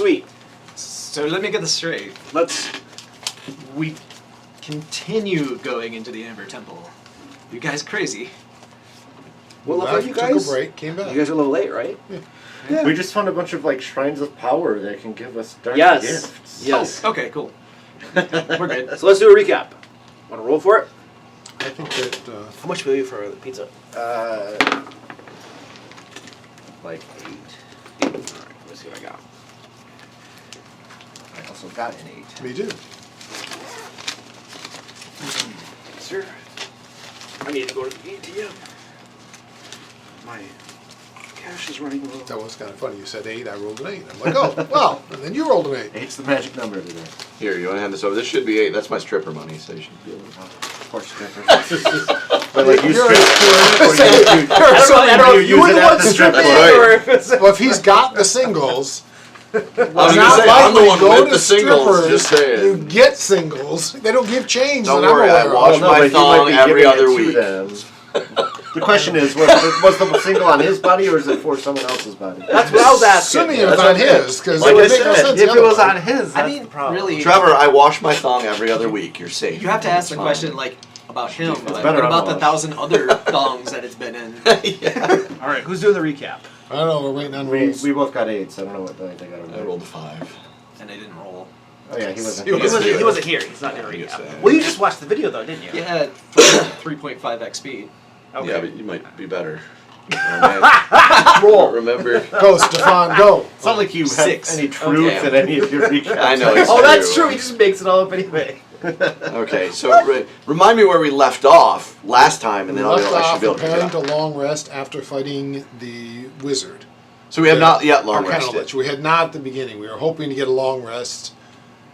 sweet. So let me get this straight. We continue going into the Amber Temple. You guys crazy? What level are you guys? Took a break, came back. You guys are a little late, right? Yeah. We just found a bunch of like shrines of power that can give us dark Yes. gifts. Yes. Oh, okay, cool. We're good. So let's do a recap. Want to roll for it? I think that How much will you for the pizza? Like 8. Alright, let's see what I got. I also got an 8. me too. Sir, I need to go to the ATM. My cash is running low. That was kind of funny. You said 8, I rolled an 8. I'm like, oh, well, and then you rolled an 8. 8's the magic number today. Here, you want to hand this over? This should be 8. That's my stripper money, so you should be able to. Of course, but like you You're a strip, I don't know if you use were it the at one the strip stripping club. or if it's... Well, if he's got the singles, I was it's gonna not say, I'm the likely one go with to the singles, strippers, just saying. you get singles. They don't give change Don't that worry, I'm I aware wash of. my thong every other week. The question is, was the single on his body or is it for someone else's body? That's what I was asking. Assuming it was on his, because Like it I would make no said, sense if the it was other on way. his, that's I mean, the problem. really, Trevor, I wash my thong every other week. You're safe. you have to ask It's the fine. question like about him, It's but better what about the unwashed. 1,000 other thongs that it's been in? Yeah. All right, who's doing the recap? I don't know, we're waiting on We rules. both got 8s. I don't know what they got over I rolled a 5. And I didn't roll. Oh yeah, he wasn't. He wasn't here. He's not doing a recap. Well, you just watched the video though, didn't you? Yeah, 3.5 XP. Okay. Yeah, but you might be better. Roll. Remember? Go, Stefan, go. It's not like you have 6. any truth Okay. in any of your recaps. I know. It's Oh, that's true. He just makes it all up anyway. Okay, so remind me where we left off last time, and We then I left should off be able to pick preparing it to up. long rest after fighting the wizard. So we have not yet long Arcana rested. Lich. We had not at the beginning. We were hoping to get a long rest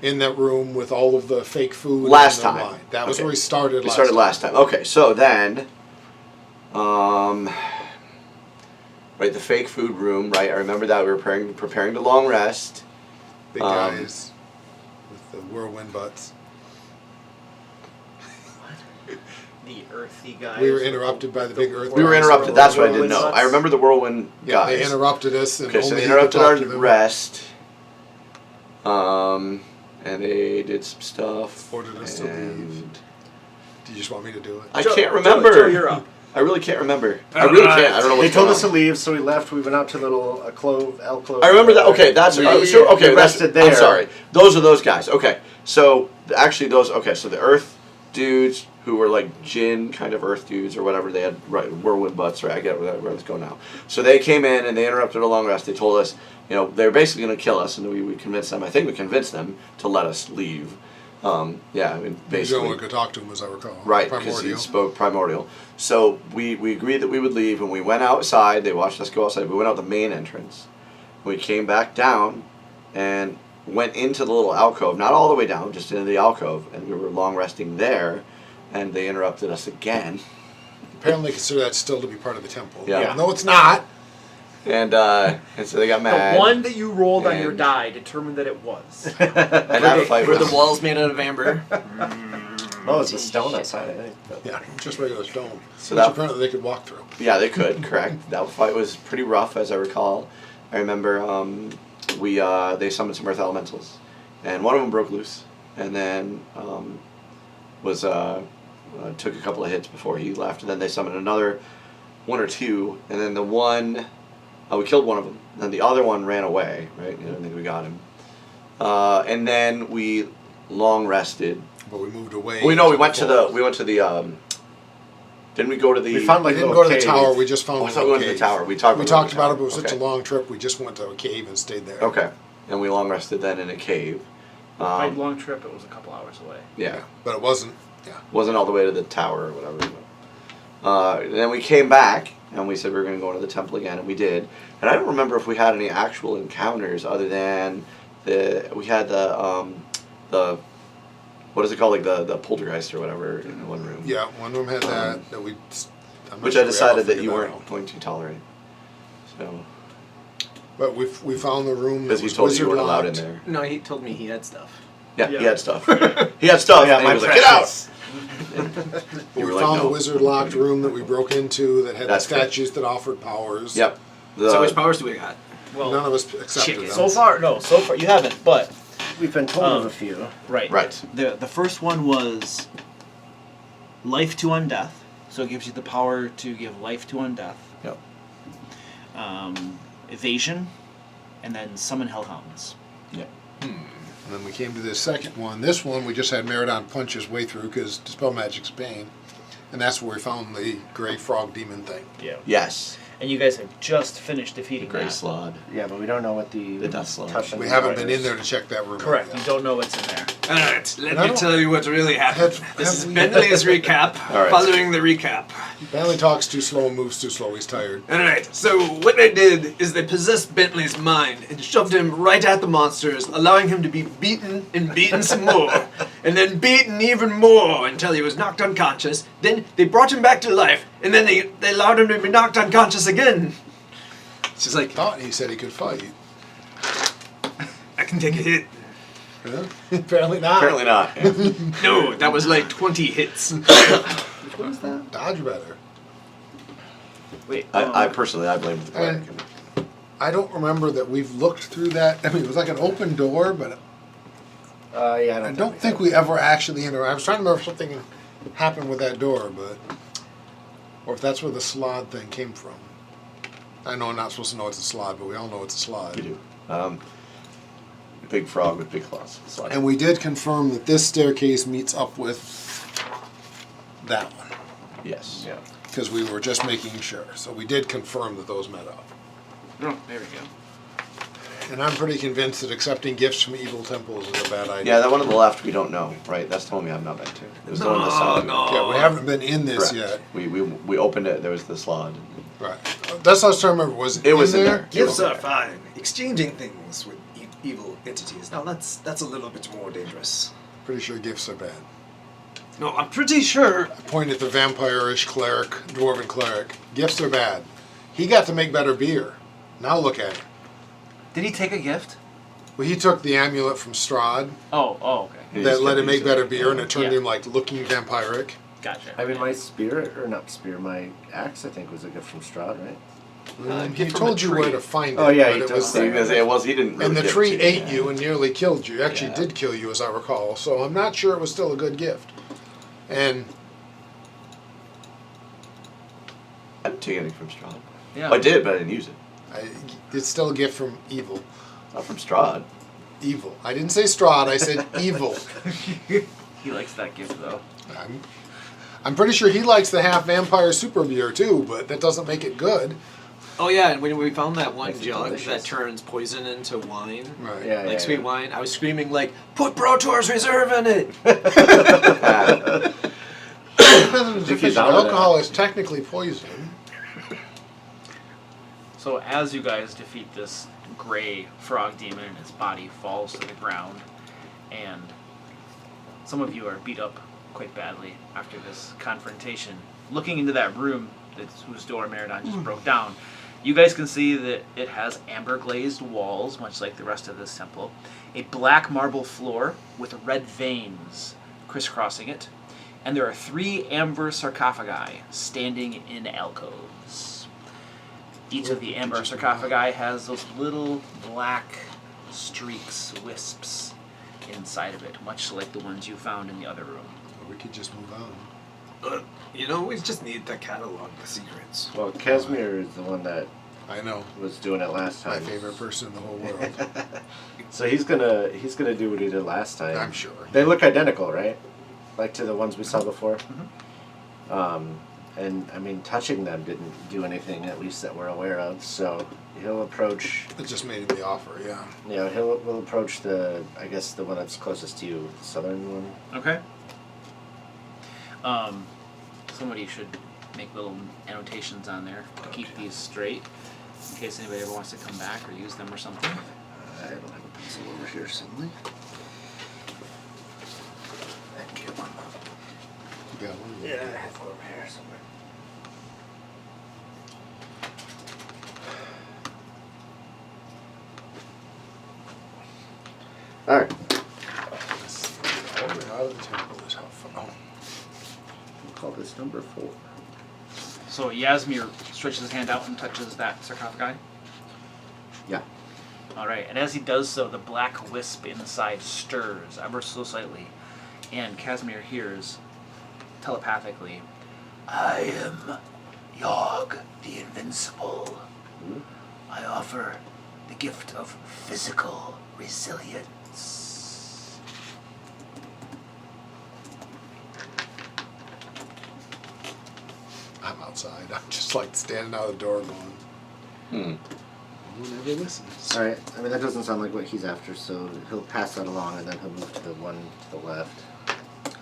in that room with all of the fake food. Last and the time. wine. That was Okay. where we started. We started last time. Okay, so then, right, the fake food room. Right, I remember that we were preparing to long rest. Big guys with the whirlwind butts. The earthy guys. We were interrupted by the big earth. We were guys. interrupted. That's what I didn't Whirlwind know. butts? I remember the whirlwind Yeah, guys. they interrupted us. And Okay, so only they he could interrupted talk our to them. rest. And they did some stuff. Ordered us to leave. and Do you just want me to do it? I can't remember. Joe, you're up. I really can't remember. I really can't. I don't know what's They told going us to on. leave, so we left. We went out to little alcove. I remember that. Okay, that's We, sure. Okay, we that's, rested there. I'm sorry. Those are those guys. Okay, so actually those. Okay, so the Earth dudes who were like Jinn kind of Earth dudes or whatever. They had whirlwind butts. Right, I get where let's go now. So they came in and they interrupted a long rest. They told us, you know, they were basically going to kill us, and we convinced them. I think we convinced them to let us leave. Yeah, I mean, No basically. one could talk to him, as I recall. Right, because he Primordial. spoke primordial. So we agreed that we would leave, and we went outside. They watched us go outside. We went out the main entrance. We came back down and went into the little alcove, not all the way down, just into the alcove, and we were long resting there, and they interrupted us again. Apparently consider that still to be part of the temple. Yeah. No, it's not. And so they got mad. The one that you rolled on your And- die determined that it was. And that fight Were was the walls made out of amber? Oh, it's the stone outside, I think. But Yeah, just regular stone. So which that- apparently they could walk through. Yeah, they could. Correct. That fight was pretty rough, as I recall. I remember they summoned some earth elementals, and one of them broke loose, and then took a couple of hits before he left, and then they summoned another one or two, and then the one we killed one of them, and then the other one ran away. Right, I don't think we got him, and then we long rested. But we moved away. We into went to the forest. Didn't we go to the? we found We like didn't little go to the cave. tower. We just found Oh, I a thought we little went to the cave. tower. We talked We about talked the about it, tower. but it was such a Okay. long trip. We just went to a cave and stayed there. Okay, and we long rested then in a cave. My long trip, it was a couple hours away. Yeah, But it wasn't. Yeah. wasn't all the way to the tower or whatever. And then we came back and we said we were going to go into the temple again, and we did. And I don't remember if we had any actual encounters other than we had the what is it called, like the poltergeist or whatever in one room. Yeah, one room had that. I'm not Which sure I we decided ever that figured you weren't out. going to tolerate. So But we found the room that because he was told you you wizard weren't allowed in locked. there. No, he told me he had stuff. Yeah, Yeah. he had stuff. He had stuff. Yeah, and my he was like, get out. precious. You We were found like, a no. wizard locked room that we broke into that had That's the good. statues that offered powers. Yep. So which powers do we got? Well, None of us accepted chicken. them. so far you haven't, but We've been told of a few. right. Right. The first one was life to undeath, so it gives you the power to give life to undeath. Yep. Evasion, and then summon hellhounds. Yep. And then we came to this second one. This one we just had Meridon punch his way through because Dispel Magic's Bane. And that's where we found the gray frog demon thing. Yeah. Yes. And you guys have just finished The defeating Grey that. Slod. Yeah, but we don't know what the Death Slot. touch We haven't been in there to check that room. Correct. out You yet. don't know what's in there. Alright, let I me don't- tell you what really happened. This is we- Bentley's recap, All right. following the recap. Bentley talks too slow and moves too slow. He's tired. Alright, so what they did is they possessed Bentley's mind and shoved him right at the monsters, allowing him to be beaten and beaten some more, and then beaten even more until he was knocked unconscious. Then they brought him back to life, and then they allowed him to be knocked unconscious again. It's just like, Thought he said he could fight. I can take a hit. Huh? Apparently not. Apparently not. No, that was like 20 hits. Which one is that? Dodge better. Wait. I personally, I blame the cleric. I don't remember that we've looked through that. I mean, it was like an open door, but Yeah, I don't think we ever actually entered. I was trying to remember if something happened with that door, but or if that's where the slod thing came from. I know I'm not supposed to know it's a slod, but we all know it's a slod. We do. Big frog with big claws. Slide. And we did confirm that this staircase meets up with that one Yes. Yeah. because we were just making sure. So we did confirm that those met up. Oh, there we go. And I'm pretty convinced that accepting gifts from evil temples is a bad idea. Yeah, that one on the left we don't know, right? That's the one we have not been to. It was the one on the side. Yeah, we haven't been in this Correct. yet. We opened it. There was the slot. Right. That's what I was trying to remember. Was It was in there. Gifts are fine. Exchanging things with evil entities. Now that's a little bit more dangerous. Pretty sure gifts are bad. No, I'm pretty sure. I point at the vampire-ish cleric, dwarven cleric. Gifts are bad. He got to make better beer. Now look at it. Did he take a gift? Well, he took the amulet from Strahd Oh, okay. He that just let kept him make using better it. beer, and it turned Yeah. him like looking vampiric. Gotcha. I mean, my spear, or not spear, my axe, I think, was a gift from Strahd, right? He gift from told a you where tree. to find it. Oh, yeah, but he it does was So you're gonna say it was. He didn't. Really and the give tree it to ate you. you and nearly killed you. Actually, Yeah. did kill you, as I recall. So I'm not sure it was still a good gift. And I didn't take anything from Strahd. Yeah. I did, but I didn't use it. it's still a gift from evil. Not from Strahd. Evil. I didn't say Strahd. I said evil. He likes that gift though. I'm pretty sure he likes the half vampire super beer too, but that doesn't make it good. Oh yeah, and when we found that one Makes it jug delicious. that turns poison into wine, Right. Yeah, like yeah, sweet yeah. wine, I was screaming like, "Put Pro Tour's Reserve in it!" If he's out of Alcohol is technically poison. So as you guys defeat this gray frog demon and its body falls to the ground, and some of you are beat up quite badly after this confrontation, looking into that room whose door Meridon just broke down, you guys can see that it has amber glazed walls, much like the rest of this temple, a black marble floor with red veins crisscrossing it, and there are 3 amber sarcophagi standing in alcoves. Each of the amber sarcophagi has those little black streaks, wisps, inside of it, much like the ones you found in the other room. We could just move on. You know, we just need to catalog the secrets. Well, Casimir is the one that I know. was doing it last My time. favorite person in the whole world. So he's gonna do what he did last time. I'm sure. They look identical, right? Like to the ones we saw before. And I mean, touching them didn't do anything, at least that we're aware of. So he'll approach. It just made him the offer, yeah. You know, we'll approach the one that's closest to you, the southern one. Okay. Somebody should make little annotations on there to keep these straight, in case anybody ever wants to come back or use them or something. I don't have a pencil over here suddenly. Thank you. You got one? Yeah, I have one over here somewhere. All right. All the way out of the temple is how far. Oh. We'll call this number 4. So Yasmir stretches his hand out and touches that sarcophagi. Yeah. All right, and as he does so, the black wisp inside stirs ever so slightly, and Casimir hears telepathically, "I am Yogg the Invincible. I offer the gift of physical resilience." I'm outside. I'm just like standing out the door going, who never listens? All right. I mean, that doesn't sound like what he's after, so he'll pass that along, and then he'll move to the one to the left.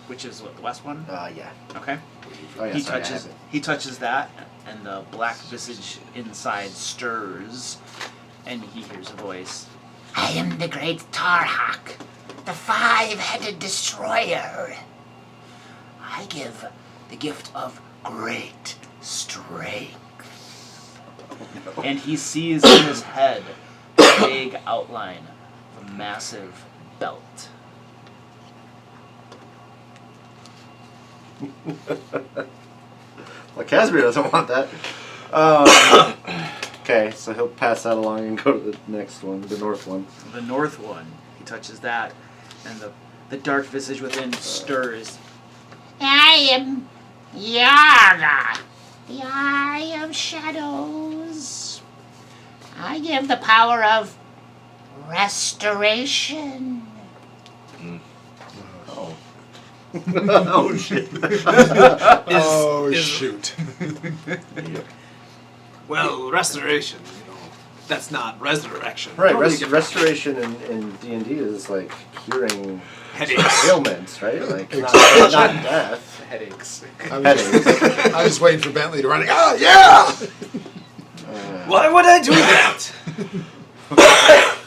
Which is what, the west one? Yeah. Okay. Oh yeah. he sorry, I touches have it. he touches that, and the black visage inside stirs, and he hears a voice. I am the great Tarhak, the five-headed destroyer. I give the gift of great strength. And he sees in his head a vague outline of a massive belt. Well, Casimir doesn't want that. Okay, so he'll pass that along and go to the next one, the north one. The north one, he touches that, and the dark visage within stirs. I am Yaga, the Eye of Shadows. I give the power of restoration. Oh. Oh shit. Oh, shoot. Well, restoration, that's not resurrection. Right, Totally different. restoration in D&D is like curing Headaches. ailments, right? Like not death. Headaches. I was waiting for Bentley to run. Oh, yeah! Why would I do that?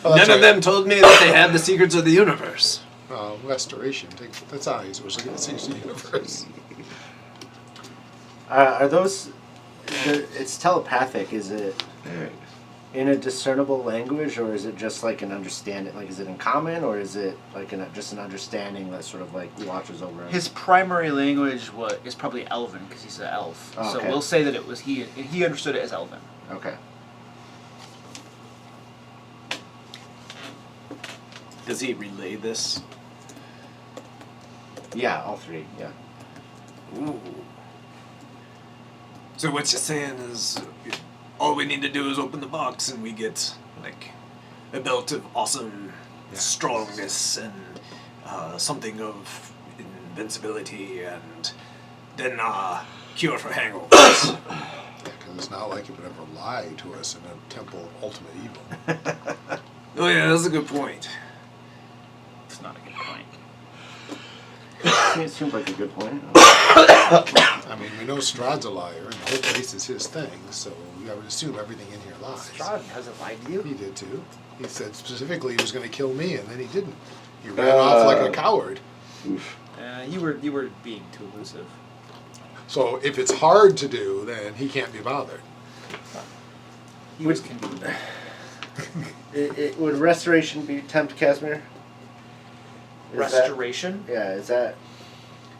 Oh, None of them told me that they had the secrets of the universe. Restoration. That's how he's supposed to get the secrets of the universe. Are those... It's telepathic, is it in a discernible language, or is it just like an understanding, like is it in common, or is it like just an understanding that sort of like watches over him? His primary language is probably Elven, because he's an elf. Oh, So okay. we'll say that it was he understood it as Elven. Okay. Does he relay this? Yeah, all three, yeah. Ooh. So what you're saying is, all we need to do is open the box and we get, like, a belt of awesome strongness and something of invincibility and then cure for hangovers. Because it's not like it would ever lie to us in a temple of ultimate evil. Oh yeah, that's a good point. It's not a good point. It seems like a good point. I mean, we know Strahd's a liar, and the whole place is his thing, so I would assume everything in here lies. Strahd hasn't lied to you. He did too. He said specifically he was going to kill me, and then he didn't. He ran off like a coward. You were being too elusive. So if it's hard to do, then he can't be bothered. He was convenient. Would restoration be tempt Casimir? Is Restoration? that, is that...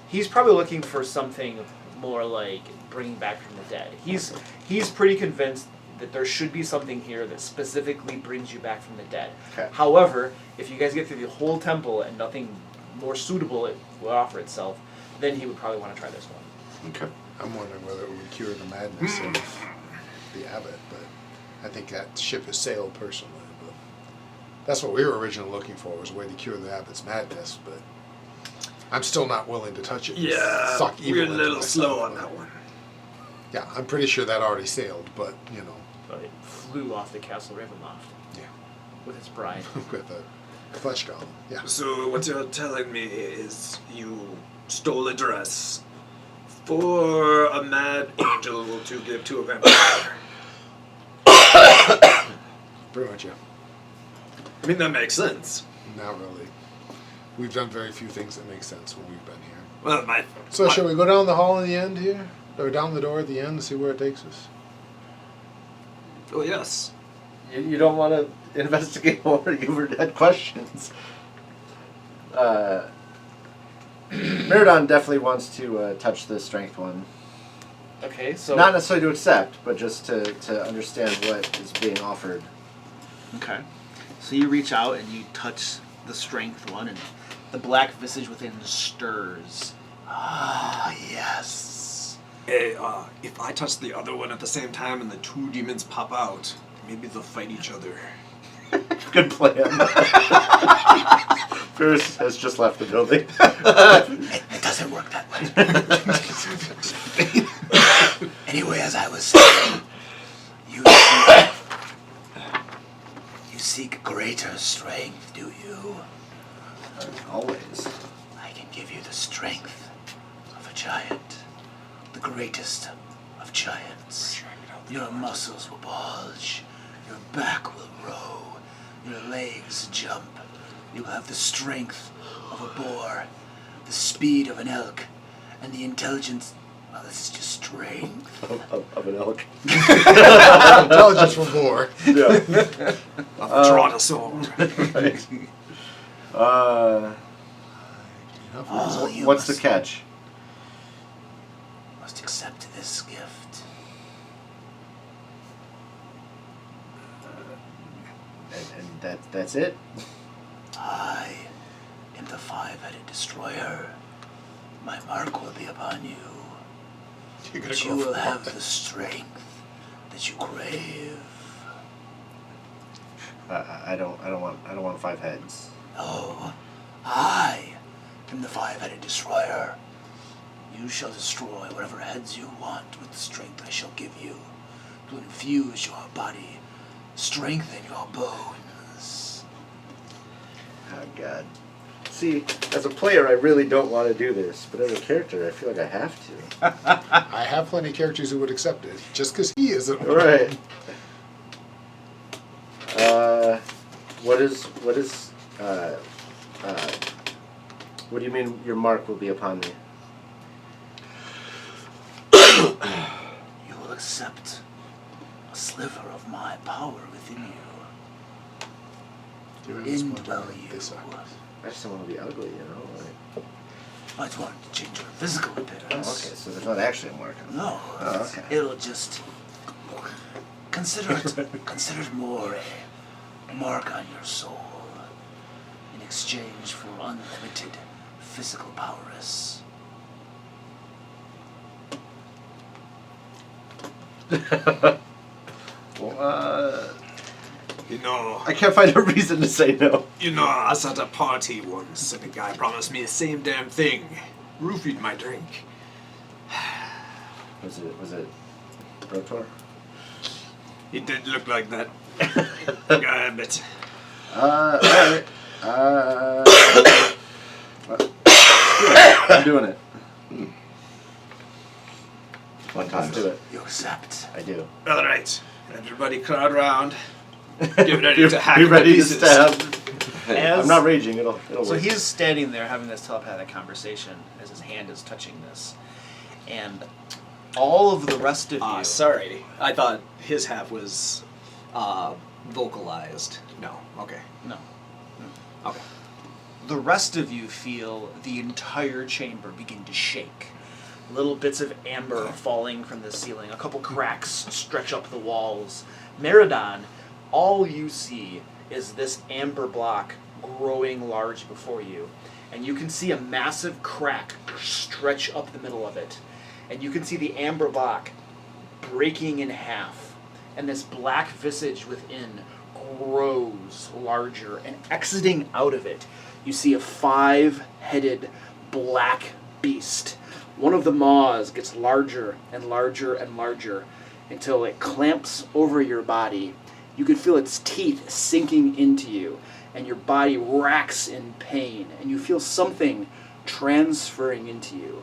He's probably looking for something more like bringing back from the dead. He's pretty convinced that there should be something here that specifically brings you back from the dead. Okay. However, if you guys get through the whole temple and nothing more suitable will offer itself, then he would probably want to try this one. Okay. I'm wondering whether it would cure the madness of the abbot, but I think that ship has sailed personally. But that's what we were originally looking for, was a way to cure the abbot's madness, but I'm still not willing to touch it. Yeah, Suck evil we're a into little myself. slow on that one. Yeah, I'm pretty sure that already sailed, but, you know, But it flew off the castle Ravenloft yeah, with its bride. with a flesh golem. Yeah. So what you're telling me is you stole a dress for a mad angel to give to a vampire. Pretty much, yeah. I mean, that makes sense. Not really. We've done very few things that make sense when we've been here. Well, So shall we go down the hall in the end here? Or down the door at the end and see where it takes us? Oh, yes. You don't want to investigate more? You've had questions. Meridon definitely wants to touch the strength one. Okay, so Not necessarily to accept, but just to understand what is being offered. okay. So you reach out and you touch the strength one, and the black visage within stirs. Ah, yes. Hey, if I touch the other one at the same time and the two demons pop out, maybe they'll fight each other. Good plan. Ferris has just left the building. It doesn't work that way. Anyway, as I was saying, you seek greater strength, do you? Always. I can give you the strength of a giant, the greatest of giants. Your muscles will bulge, your back will row, your legs jump. You'll have the strength of a boar, the speed of an elk, and the intelligence. Well, this is just strength. Of an elk. Intelligence for more. Yeah. I've drawn a sword. Right. All you What's the must- catch? Must accept this gift. And that's it? I am the five-headed destroyer. My mark will be upon you. You're gonna But go you will for have it. the strength that you crave. I don't want 5 heads. No, I am the five-headed destroyer. You shall destroy whatever heads you want with the strength I shall give you to infuse your body, strengthen your bones. Oh God. See, as a player, I really don't want to do this, but as a character, I feel like I have to. I have plenty of characters who would accept it, just because he isn't. All right. What do you mean your mark will be upon me? You will accept a sliver of my power within you. Do it this one Indwell time, you. this time. I just don't want to be ugly, you know? Like, I just want to change your physical oh, appearance. okay, so there's not actually a mark on me. No, Oh, okay. it'll just consider it more a mark on your soul in exchange for unlimited physical prowess. Well, You know, I can't find a reason to say no. I was at a party once and a guy promised me the same damn thing. Roofied my drink. Was it Rotor? He did look like that. Guy a bit. Alright. I'm doing it. One time. Let's do it. You accept. I do. All right, everybody crowd around. Get ready to hack Be him to ready to pieces. stab. As- I'm not raging. It'll So work. he's standing there having this telepathic conversation as his hand is touching this. And all of the rest of you... Sorry, I thought his half was vocalized. No, okay. No. Okay. The rest of you feel the entire chamber begin to shake. Little bits of amber falling from the ceiling. A couple cracks stretch up the walls. Meridon, all you see is this amber block growing large before you. And you can see a massive crack stretch up the middle of it. And you can see the amber block breaking in half. And this black visage within grows larger. And exiting out of it, you see a 5-headed black beast. One of the maws gets larger and larger and larger until it clamps over your body. You can feel its teeth sinking into you, and your body racks in pain, and you feel something transferring into you.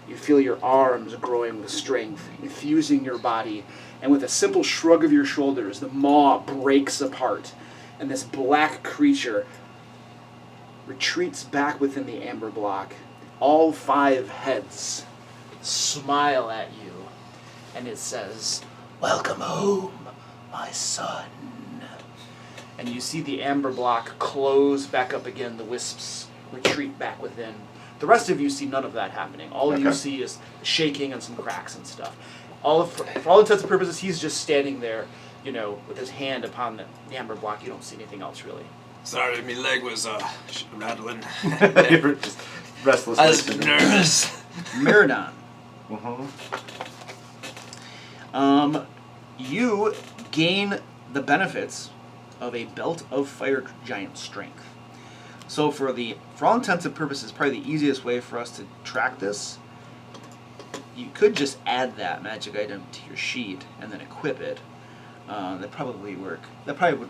You feel your arms growing with strength, infusing your body, and with a simple shrug of your shoulders, the maw breaks apart, and this black creature retreats back within the amber block. All 5 heads smile at you, and it says, "Welcome home, my son." And you see the amber block close back up again, the wisps retreat back within. The rest of you see none of that happening. All you see is shaking and some cracks and stuff. For all intents and purposes, he's just standing there, with his hand upon the amber block, you don't see anything else really. Sorry, my leg was rattling. Just restless. I was nervous. Miradon. Mm-hmm. You gain the benefits of a belt of fire giant strength. So for all intents and purposes, probably the easiest way for us to track this, you could just add that magic item to your sheet and then equip it. That probably would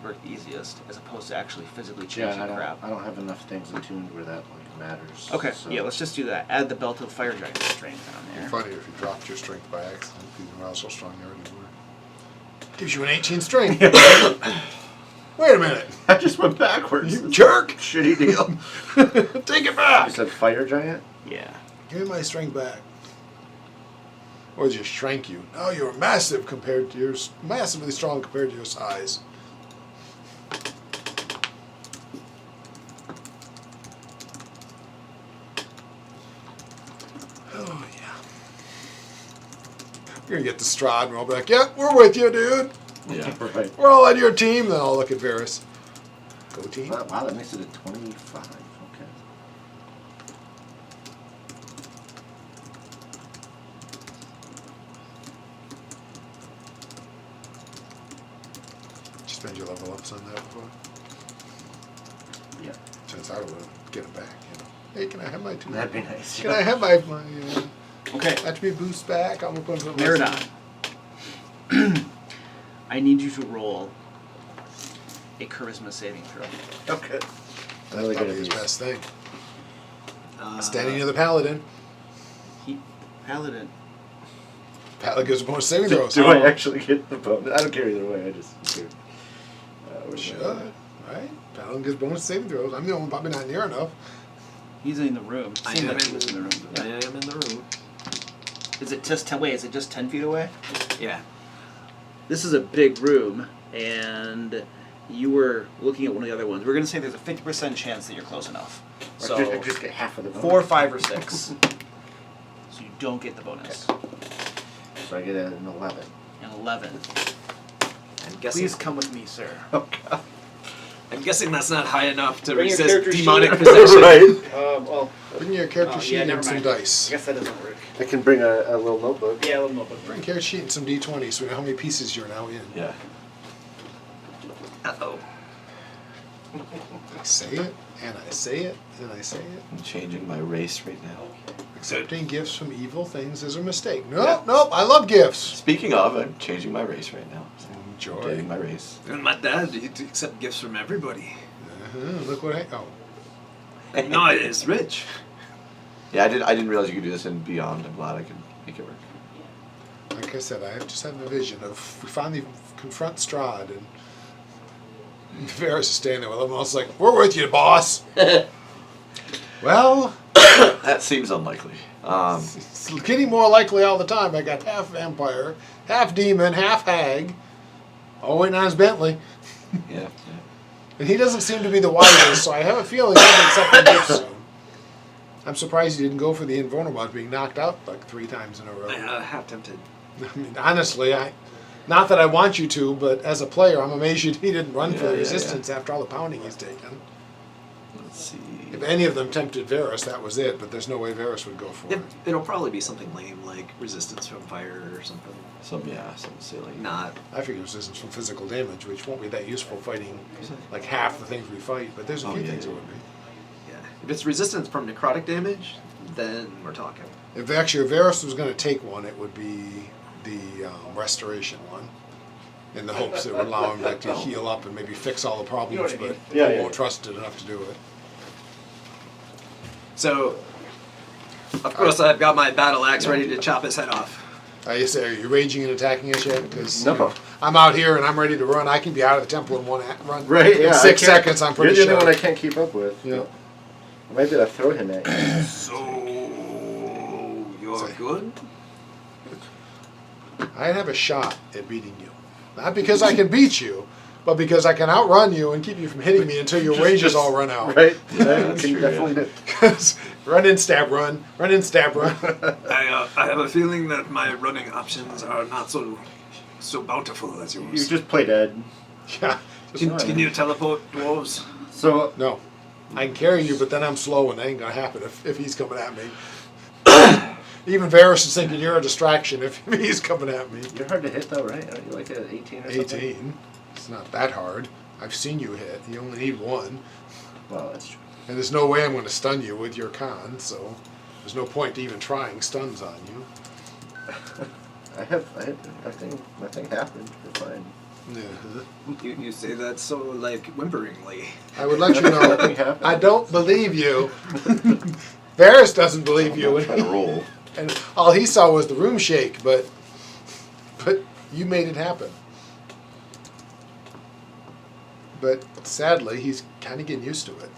work the easiest, as opposed to actually physically changing crap. I don't have enough things attuned where that matters. Okay, so. yeah, let's just do that. Add the belt of fire giant strength on It'd be there. funny if you dropped your strength by accident, because you were how so strong you already were. Gives you an 18 strength. Wait a minute. I just went backwards. You jerk. Shitty deal. Take it back. You said fire giant? Yeah. Give me my strength back. Or just shrank you. No, you're massive compared to your massively strong compared to your size. Oh yeah. We're gonna get to Strahd and we'll be like, "Yep, we're with you, dude. Yeah. Right. We're all on your team." Then I'll look at Varys. Go team. Wow, that makes it a 25. Okay. Did you spend your level ups on that before? Yeah. Since I would get it back, Hey, can I have my 2? That'd be nice. Can I have my Okay. attribute boost back? I'm gonna put it. Miradon. I need you to roll a charisma saving throw. Okay. That's Really good probably at his these. best thing. Standing near the paladin. Paladin. Paladin gives a bonus saving Do, throws. do I actually get the bonus? I don't care either way. I just do. Should, right? Paladin gives bonus saving throws. I'm the only one probably not near enough. He's in the room. I Seemed am like he was in the room. I am in the room. Is it just 10? Wait, is it just 10 feet away? Yeah. This is a big room, and you were looking at one of the other ones. We're going to say there's a 50% chance that you're close enough. So I just get half of the bonus. 4, 5, or 6. So you don't get the bonus. So I get an 11. And 11. I'm guessing. Please come with me, sir. Oh god. I'm guessing that's not high enough to Bring your resist character demonic sheet. possession. Right. Well, Bring your character sheet never and some mind. dice. I guess that doesn't work. I can bring a little notebook. Yeah, a little notebook. Bring character sheet and some d20 so we know how many pieces you're now in. Yeah. Uh-oh. I say it, and I say it, and I say it. I'm changing my race right now. Accepting gifts from evil things is a mistake. Yeah. Nope, I love gifts. Speaking of, I'm changing my race right now. So Enjoy. updating my race. And my dad, he'd accept gifts from everybody. Look what I... Oh. No, it's rich. Yeah, I didn't realize you could do this in Beyond. I'm glad I could make it work. Like I said, I just have a vision of we finally confront Strahd and Varys is standing there with everyone else like, "We're with you, boss." Well, That seems unlikely. it's getting more likely all the time. I got half vampire, half demon, half hag. Oh, waiting on his Bentley. Yeah. And he doesn't seem to be the wisest, so I have a feeling he'll be accepting gifts soon. I'm surprised he didn't go for the invulnerable being knocked out like 3 times in a row. Half tempted. I mean, honestly, not that I want you to, but as a player, I'm amazed he didn't run for the Yeah, resistance after all the pounding he's taken. Let's see. If any of them tempted Varys, that was it, but there's no way Varys would go for it. It'll probably be something lame like resistance from fire or something. Some silly. Not. I figure resistance from physical damage, which won't be that useful fighting like half the things we fight, but there's a few things it would be. Yeah. If it's resistance from necrotic damage, then we're talking. If actually Varys was going to take one, it would be the restoration one, in the hopes that it would allow him like, to heal up and maybe fix all the problems, but he won't trust it enough to do it. So, of course, I've got my battle axe ready to chop his head off. I say, are you raging and attacking us yet? Because No. I'm out here and I'm ready to run. I can be out of the temple in one run. Right, yeah. In 6 seconds, I'm pretty You're sure. the only one I can't keep up with. Yeah. I might be able to throw him at you. So, you're good? I'd have a shot at beating you. Not because I can beat you, but because I can outrun you and keep you from hitting me until your ranges all run out. Right? Yeah, I that's can true, definitely do. Because run in, stab, run. Run in, stab, run. I have a feeling that my running options are not so so bountiful as yours. You just play dead. Yeah. Can you teleport dwarves? So No. I can carry you, but then I'm slow and that ain't gonna happen if he's coming at me. Even Varys is thinking you're a distraction if he's coming at me. you're hard to hit though, right? Aren't you like at 18 or something? 18. It's not that hard. I've seen you hit. You only need one. Well, that's true. And there's no way I'm going to stun you with your con, so there's no point to even trying stuns on you. I had nothing happened. We're fine. Yeah. You say that so like whimperingly. I would let you know, Nothing happened. I don't believe you. Varys doesn't believe you. Trying to roll. And all he saw was the room shake, but you made it happen. But sadly, he's kind of getting used to it.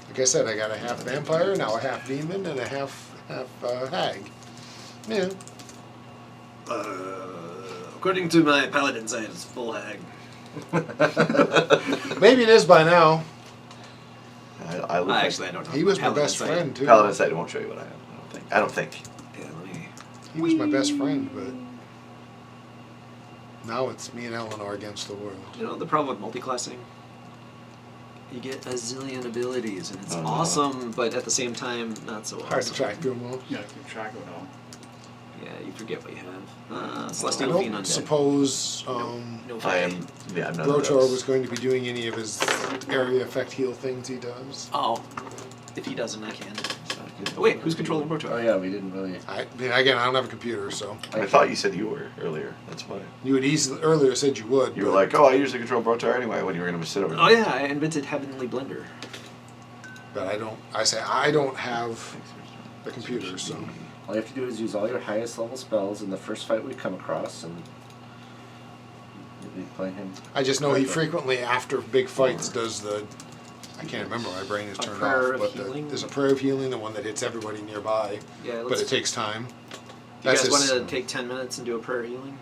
Like I said, I got a half vampire, now a half demon, and a half hag. Yeah. According to my paladin side, it's full hag. Maybe it is by now. I look like Actually, I don't know. He was my Paladin best side. friend, too. Paladin side won't show you what I have. I don't think. Yeah, let me. He was my best friend, but now it's me and Eleanor against the world. You know the problem with multiclassing? You get a zillion abilities, and it's Oh, no. awesome, but at the same time, not so Hard to awesome. track them all. Yeah, keep track of it all. Yeah, you forget what you have. I Celestial Fiend don't undead. suppose No I fire. am. Yeah, I'm not. Brotor was going to be doing any of his area effect heal things he does. Oh, if he doesn't, I can. Oh, wait, who's controlling Oh Brotor? yeah, we didn't really. I mean, again, I don't have a computer, so I thought you said you were earlier. That's why. you had earlier said you would. You were but like, oh, I usually control Brotar anyway when you were going to sit over there. Oh yeah, I invented Heavenly Blender. but I don't. I say I don't have a computer, so All you have to do is use all your highest level spells in the first fight we come across, and you'll be playing him. I just know he frequently after big fights does the. I can't remember. My brain is A turned prayer off. of But healing? there's a prayer of healing, the one that hits everybody nearby, Yeah, but it takes time. You guys his- want to take 10 minutes and do a prayer healing?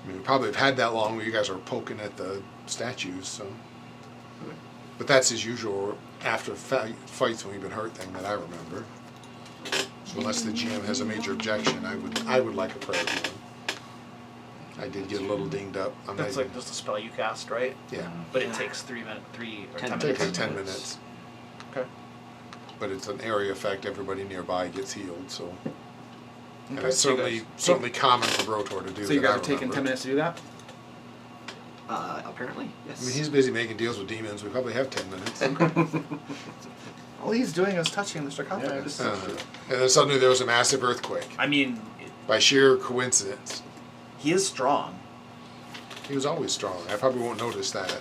I mean, we probably have had that long where you guys are poking at the statues, so. But that's his usual after fights when we've been hurt thing that I remember. So unless the GM has a major objection, I would like a prayer healing. I did get a little dinged up. I'm That's not like just a spell you cast, right? yeah, But it takes 3 or 10 10 it minutes. takes 10 minutes. Okay. But it's an area effect. Everybody nearby gets healed, so. And Okay, it's so you certainly common for Brotor to do. So you that guys I are taking remember. 10 minutes to do that? Apparently, yes. I mean, he's busy making deals with demons. We probably have 10 minutes. All he's doing is touching the sarcophagus. Yeah, just- And then suddenly there was a massive earthquake I mean, by sheer coincidence. he is strong. He was always strong. I probably won't notice that.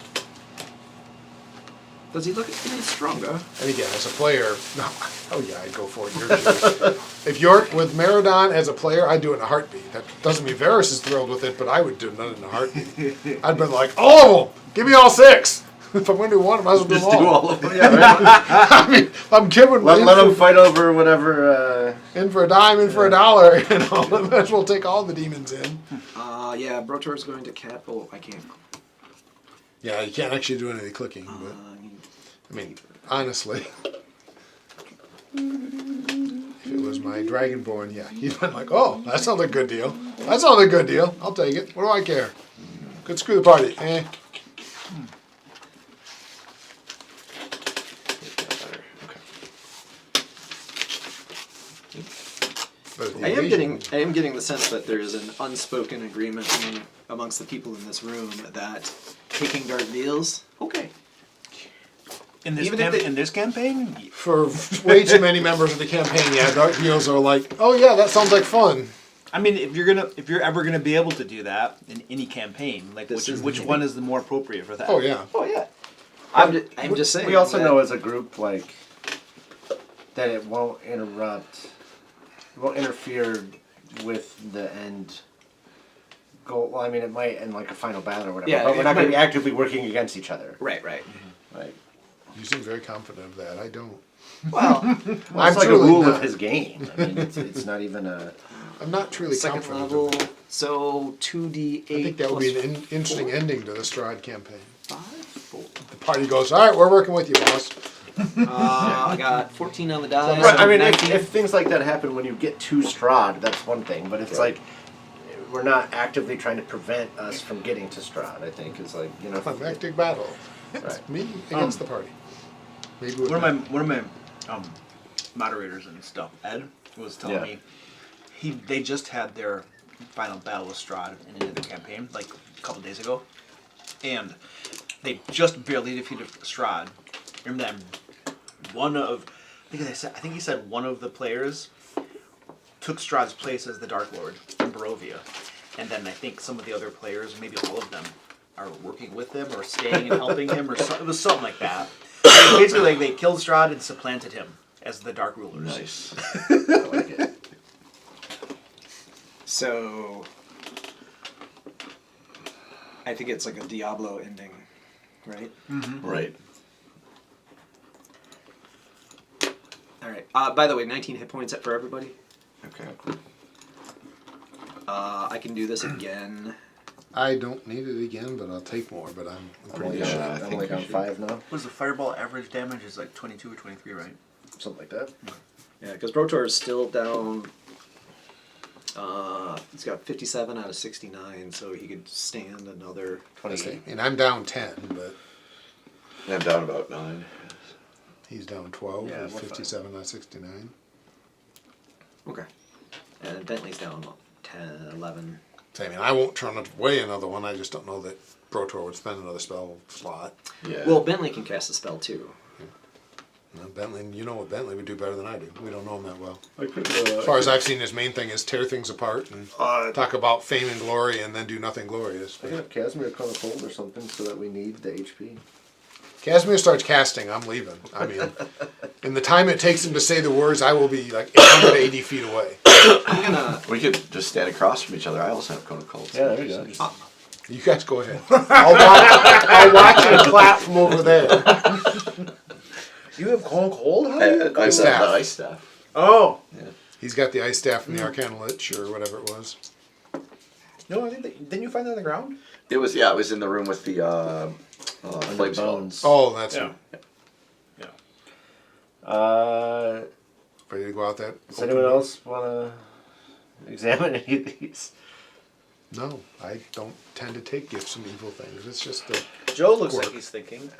Does he look any stronger? And again, as a player, no, oh yeah, I'd go for it. If you're with Merodon as a player, I'd do it in a heartbeat. That doesn't mean Varys is thrilled with it, but I would do it in a heartbeat. I'd been like, all of them! Give me all 6! If I'm going to do one, I might as well do Just them do all. all of them. Yeah, right. I mean, I'm giving let them fight over whatever. in for a dime, in for a dollar, you know. Might as well take all the demons in. Yeah, Brotor is going to cat. Oh, I can't. Yeah, you can't actually do any clicking, but I mean, honestly, if it was my Dragonborn, yeah, he'd been like, oh, that sounds like a good deal. That sounds like a good deal. I'll take it. What do I care? Good, screw the party. Eh. But the I am evasion- getting the sense that there is an unspoken agreement amongst the people in this room that taking dark deals. Okay. In this, Even if they- in this campaign? For way too many members of the campaign, yeah, dark deals are like, oh yeah, that sounds like fun. I mean, if you're ever gonna be able to do that in any campaign, like This is which the- one is the more appropriate for that? Oh yeah. Oh yeah. I'm just saying. We also that- know as a group, like, that it won't interrupt, it won't interfere with the end goal. Well, I mean, it might end like a final battle or whatever, Yeah, but we're it not going to might- be actively working against each other. Right, right. Like, You seem very confident of that. I don't. Well, well, it's like a truly rule not. of his game. I mean, it's not even a. I'm not truly second confident. level. Of it. So 2d8. I think that would be plus an interesting ending to the Strahd campaign. 5, 4. The party goes, all right, we're working with you, boss. I got 14 on the die. Right, I mean, 19. if things like that happen when you get to Strahd, that's one thing. But it's like we're not actively trying to prevent us from getting to Strahd. I think is like Climactic battle. It's Right. me against the party. Maybe with One of my moderators and stuff, Ed, was telling me they just had their final battle with Strahd in another campaign like a couple days ago, and they just barely defeated Strahd, and then I think he said one of the players took Strahd's place as the Dark Lord in Barovia, and then I think some of the other players, maybe all of them, are working with him or staying and helping him, or it was something like that. Basically, like, they killed Strahd and supplanted him as the Dark Rulers. Nice. I like it. So, I think it's like a Diablo ending, right? Right. All right. By the way, 19 hit points for everybody. Okay. I can do this again. I don't need it again, but I'll take more. But I'm pretty sure. I I'm think like we on should. 5 now, Was the fireball average damage is like 22 or 23, right? something like that. Yeah, because Brotor is still down. He's got 57 out of 69, so he could stand another. 28. And I'm down 10, but I'm down about 9. he's down 12 Yeah, with we're fine. 57 out of 69. Okay. And Bentley's down what, 10, 11. So, I mean, I won't turn away another one. I just don't know that Brotor would spend another spell slot. Yeah. Well, Bentley can cast a spell too. Bentley, you know what Bentley would do better than I do. We don't know him that well. I could, As far as I've seen, his main thing is tear things apart and talk about fame and glory and then do nothing glorious. I could have Casimir call a hold or something so that we need the HP. Casimir starts casting, I'm leaving. I mean, in the time it takes him to say the words, I will be like 880 feet away. I'm gonna. We could just stand across from each other. I also have Cone of Cold. Yeah, there you go. You guys go ahead. I'll watch you clap from over there. You have cold? I staff. the ice staff. Oh! He's got the ice staff and the Arcana Lich or whatever it was. No, I think didn't you find that on the ground? It was in the room with the flame spell. Bones. Oh, that's Yeah. ready to go out that. Does anyone else want to examine any of these? No, I don't tend to take gifts from evil things. It's just a. Joe looks Work. like he's thinking.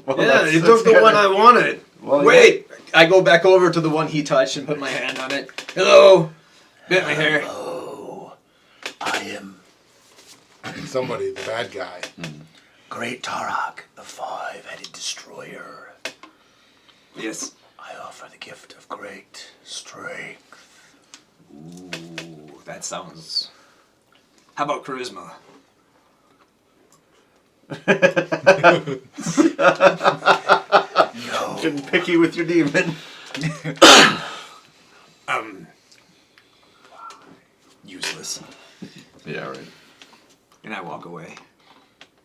Well, Yeah, that's- he that's took the kinda- one I wanted. Well, Wait, I go back over to the one he touched and put my hand on it. Hello, Bentley here. Oh, I am Somebody, the bad guy. Great Tarak, the five-headed destroyer. Yes. I offer the gift of great strength. Ooh, that sounds. How about charisma? No. Getting picky with your demon. Useless. Yeah, right. And I walk away.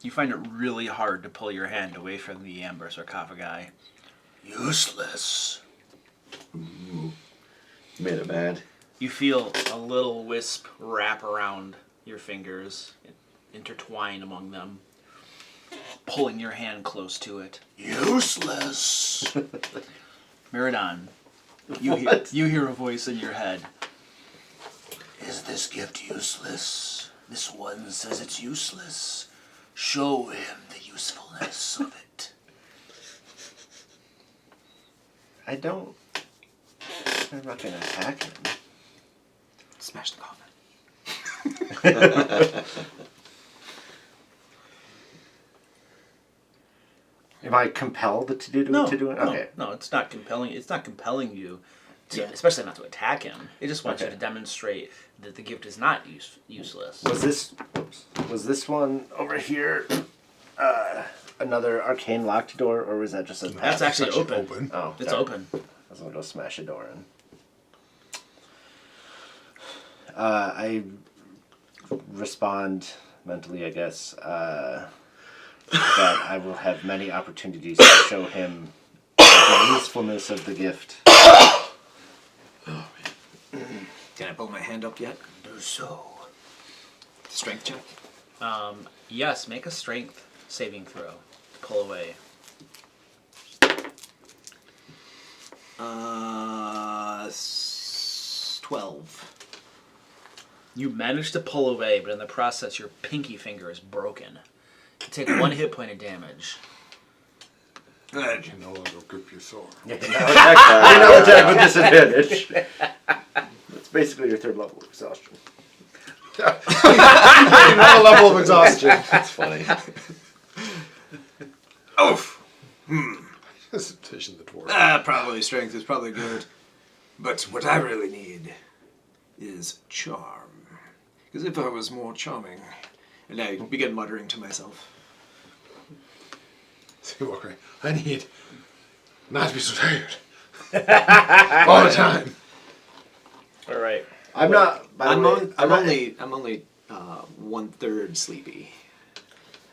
You find it really hard to pull your hand away from the amber sarcophagi. Useless. Made it mad. You feel a little wisp wrap around your fingers, intertwine among them, pulling your hand close to it. Useless. Miradon, you hear a voice in your head. Is this gift useless? This one says it's useless. Show him the usefulness of it. I'm not going to attack him. Smash the coffin. Am I compelled to do it? Okay. No, it's not compelling. It's not compelling you, to, Yeah. especially not to attack him. It just wants Okay. you to demonstrate that the gift is not useless. Was this one over here another arcane locked door, or was that just a That's actually Such open. Oh, It's sorry. open. I was going to go smash a door in. I respond mentally, I guess, that I will have many opportunities to show him the usefulness of the gift. Can I pull my hand up yet? Do so. Strength check. Yes, make a strength saving throw to pull away. 12. You manage to pull away, but in the process, your pinky finger is broken. You take 1 hit point of damage. You can no longer grip your sword. You're now attack with disadvantage. That's basically your 3rd level of exhaustion. Another level of exhaustion. That's funny. Oof. Hesitation the dwarf. Probably strength is probably good. But what I really need is charm. Because if I was more charming, and I begin muttering to myself. See, Walker, I need not to be so tired. All the time. All right. I'm not. By the way, I'm only 1/3 sleepy.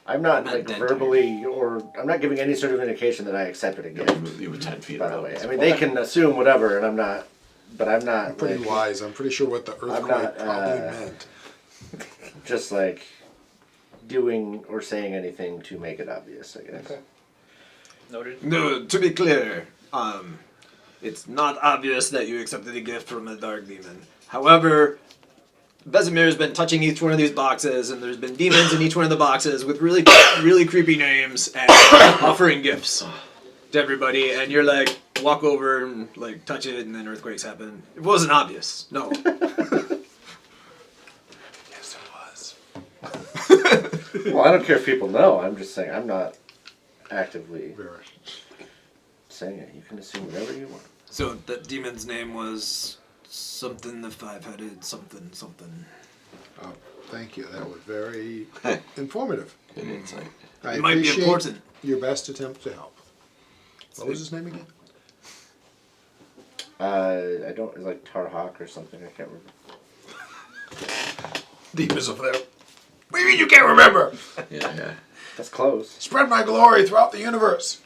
I'm not not like dead verbally, or I'm not giving any sort of indication that I accepted a gift. You were 10 feet By the around. way, I mean they can assume whatever, and I'm not. But I'm not. I'm pretty like, wise. I'm pretty sure what the earthquake not, probably meant. just like doing or saying anything to make it obvious, I guess. Okay. Noted. No, to be clear, it's not obvious that you accepted a gift from a dark demon. However, Vesemir's been touching each one of these boxes, and there's been demons in each one of the boxes with really, really creepy names and offering gifts to everybody. And you're like, walk over and like touch it, and then earthquakes happen. It wasn't obvious. No. Yes, it was. Well, I don't care if people know. I'm just saying I'm not actively Very. saying it. You can assume whatever you want. So that demon's name was something the 5-headed something something. Oh, thank you. That was very informative. Good insight. I It might be appreciate important. your best attempt to help. What was his name again? I don't. It's like Tarhawk or something. I can't remember. Demons over there. What do you mean you can't remember? Yeah. That's close. Spread my glory throughout the universe.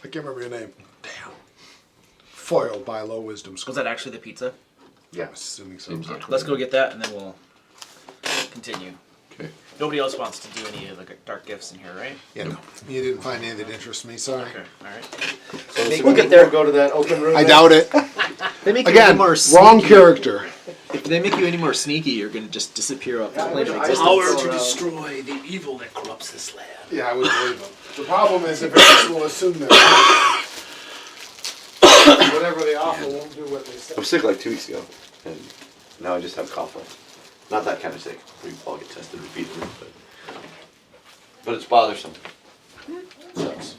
I can't remember your name. Damn. Foiled by low wisdom Was score. that actually the pizza? Yeah. I'm assuming so. Seems like- Let's go get that, and then we'll continue. Okay. Nobody else wants to do any like dark gifts in here, right? Yeah, no. You didn't find any that interest me, sorry. Okay. All right. So We'll get there. Go to that open room. I doubt it. They make you Again, any more wrong sneaky. character. If they make you any more sneaky, you're gonna just disappear off the Yeah, plane of I- existence. Power to destroy the evil that corrupts this land. Yeah, I would believe them. The problem is if will assume that whatever they offer won't do what they say. I was sick like 2 weeks ago, and now I just have cough. Not that kind of sick. We all get tested repeatedly, but it's bothersome. Sucks.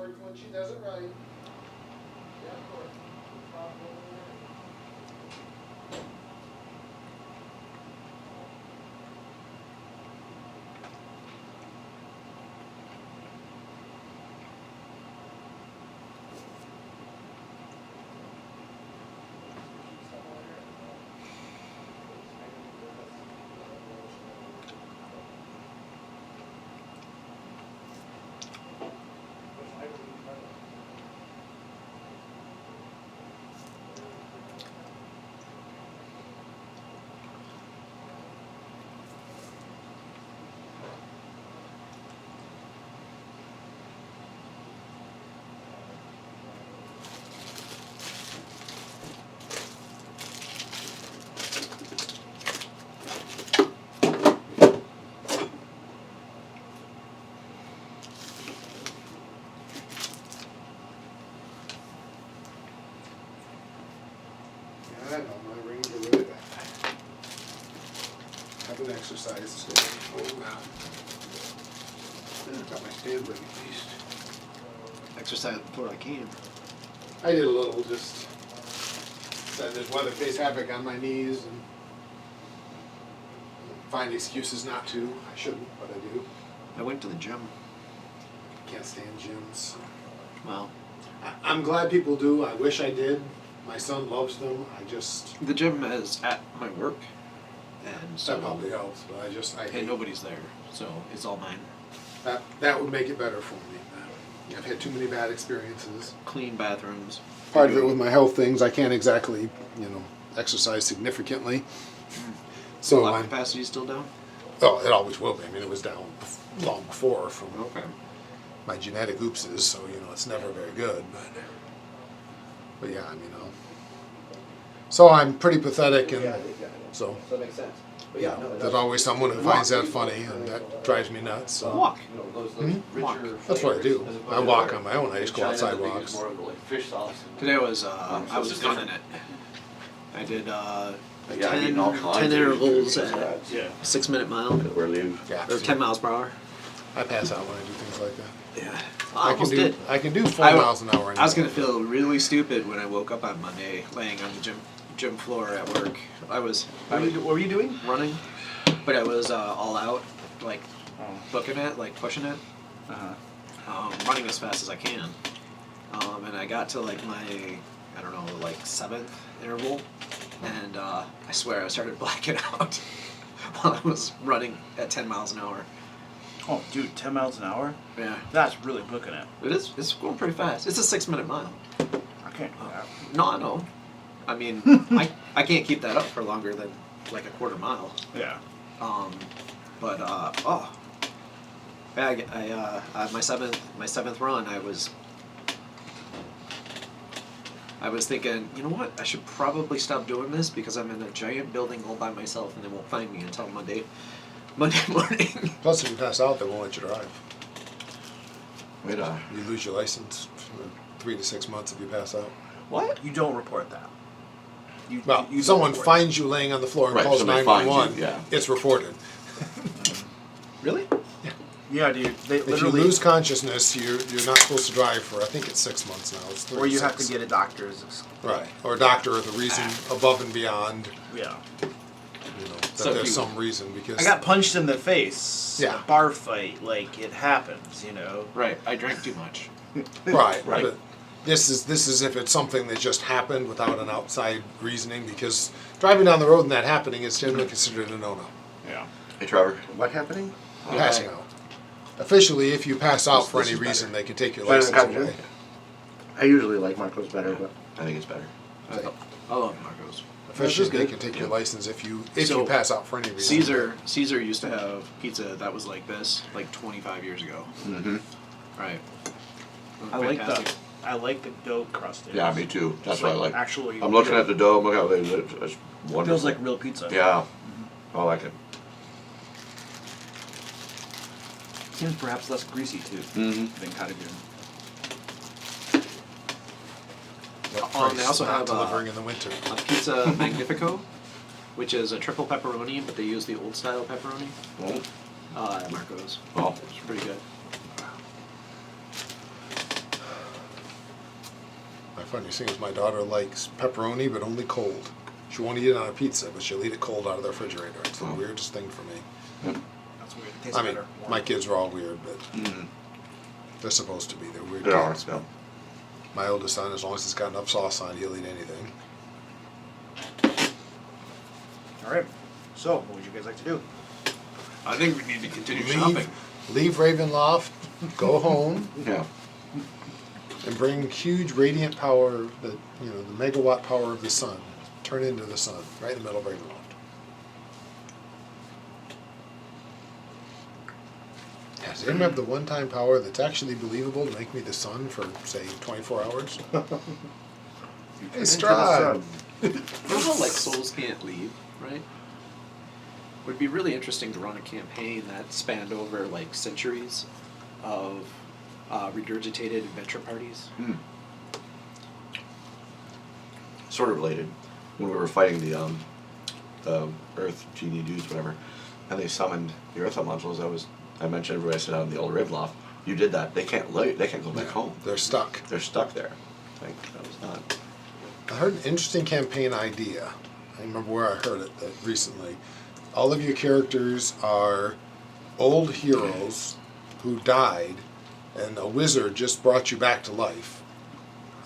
When she does it right. haven't exercised today. Oh, wow. I got my stand break at least. Exercise before I came. I did a little, just said this weather plays havoc on my knees and find excuses not to. I shouldn't, but I do. I went to the gym. Can't stand gyms. Well, I'm glad people do. I wish I did. My son loves them. the gym is at my work, and so That probably helps, but I hate and nobody's there, so it's all mine. that would make it better for me. I've had too many bad experiences. Clean bathrooms. Part of it with my health things, I can't exactly, exercise significantly. So lung I'm, capacity still down. oh, it always will be. I mean, it was down long before from Okay. my genetic oopses, so it's never very good. But yeah, so I'm pretty pathetic, and so That makes sense. But yeah, there's always someone who finds that funny, and that drives me nuts. So Walk. Walk. That's what I do. I walk on my own. I just go outside walks. Fish sauce. Today was I was gunning it. I did Yeah, I eat all kinds 10 of intervals things. at Yeah. 6 minute mile Where live. Yeah, or 10 miles per hour. I pass out when I do things like that. Yeah, I can almost do did. I can do 4 I- miles an hour. I was gonna feel really stupid when I woke up on Monday, laying on the gym floor at work. I was What were you doing? running, but I was all out, like booking it, like pushing it, running as fast as I can. And I got to like my, I don't know, like 7th interval, and I swear I started blacking out while I was running at 10 miles an hour. Oh, dude, 10 miles an hour? Yeah, That's really booking it. it is. It's going pretty fast. It's a 6 minute mile. I can't do that. No, I know. I mean, I can't keep that up for longer than like a quarter mile. Yeah. But my seventh run, I was thinking, you know what? I should probably stop doing this because I'm in a giant building all by myself, and they won't find me until Monday morning. Plus, if you pass out, they won't let you drive. Wait, You lose your license for 3 to 6 months if you pass out. What? You don't report that. Well, you someone don't report finds you laying on the floor and Right, calls somebody finds 911. you, yeah. It's reported. Really? that. Yeah, dude. They If you literally. lose consciousness, you're not supposed to drive for, I think it's 6 months now. It's 3 or you to have to 6. get a doctor's. Right, or a doctor, or the reason above and beyond, Yeah. that So if there's you- some reason, because I got punched in the face. In Yeah. a bar fight. Like, it happens, you know? Right. I drank too much. right, Right. but this is if it's something that just happened without an outside reasoning, because driving down the road and that happening is generally considered a no-no. Yeah. Hey, Trevor. What happening? Passing out. Officially, if you pass out for This any is better. reason, they can take your Better than license Cotton away. I usually like Marco's better, but I think it's better. I love Marcos. Officially, good. they can take your license if you So, pass out for any reason. Caesar used to have pizza that was like this, like 25 years ago. Mm-hmm. Right. I like Fantastic. I like the dough crusted. Yeah, me too. That's It's what I like. Actually, I'm looking at the dough. Look how it's wonderful. Feels like real pizza. Yeah, I like it. Seems perhaps less greasy too Mm-hmm. than Cottage. What They price also not have, delivering in the winter. A pizza Magnifico, which is a triple pepperoni, but they use the old style pepperoni. At Marco's. Oh. It's pretty good. My funniest thing is my daughter likes pepperoni, but only cold. She won't eat it on a pizza, but she'll eat it cold out of the refrigerator. It's the weirdest thing for me. That's weird. It tastes I mean, better. my kids are all weird, but Mm-hmm. they're supposed to be. They're weird They are. kids. Yeah. My oldest son, as long as it's got enough sauce on it, he'll eat anything. All right. So, what would you guys like to do? I think we need to continue shopping. Leave Ravenloft, go home, Yeah. and bring huge radiant power, the megawatt power of the sun, turn into the sun, right in the middle of Ravenloft. Does anyone have the one-time power that's actually believable to make me the sun for, say, 24 hours? Hey, Strahd! You know how like souls can't leave, right? Would be really interesting to run a campaign that spanned over like centuries of regurgitated adventure parties. Sort of related. When we were fighting the the Earth genie dudes, whatever, and they summoned the Earth Elementals. I mentioned everybody sit out in the old Ravenloft. You did that. They can't leave. They can't go back home. They're stuck. They're stuck there. Like, that was not. I heard an interesting campaign idea. I remember where I heard it recently. All of your characters are old heroes who died, and a wizard just brought you back to life,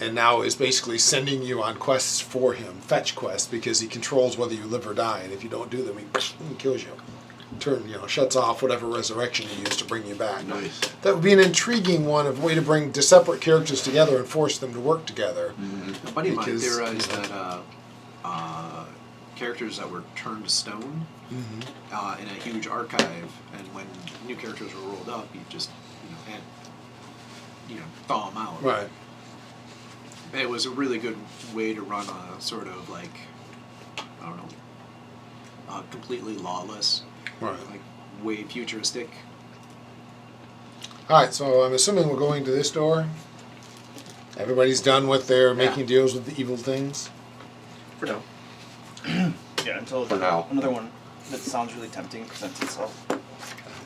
and now is basically sending you on quests for him, fetch quests, because he controls whether you live or die, and if you don't do them, he kills you. Shuts off whatever resurrection you use to bring you back. Nice. That would be an intriguing one of way to bring separate characters together and force them to work together. A buddy of mine Because, theorized that characters that were turned to stone in a huge archive, and when new characters were rolled up, you just thaw them out. Right. It was a really good way to run a sort of like, I don't know, completely lawless, Right. like way futuristic. All right, so I'm assuming we're going to this door. Everybody's done with their making deals with the evil things. For now. Yeah, until For now. another one that sounds really tempting presents itself.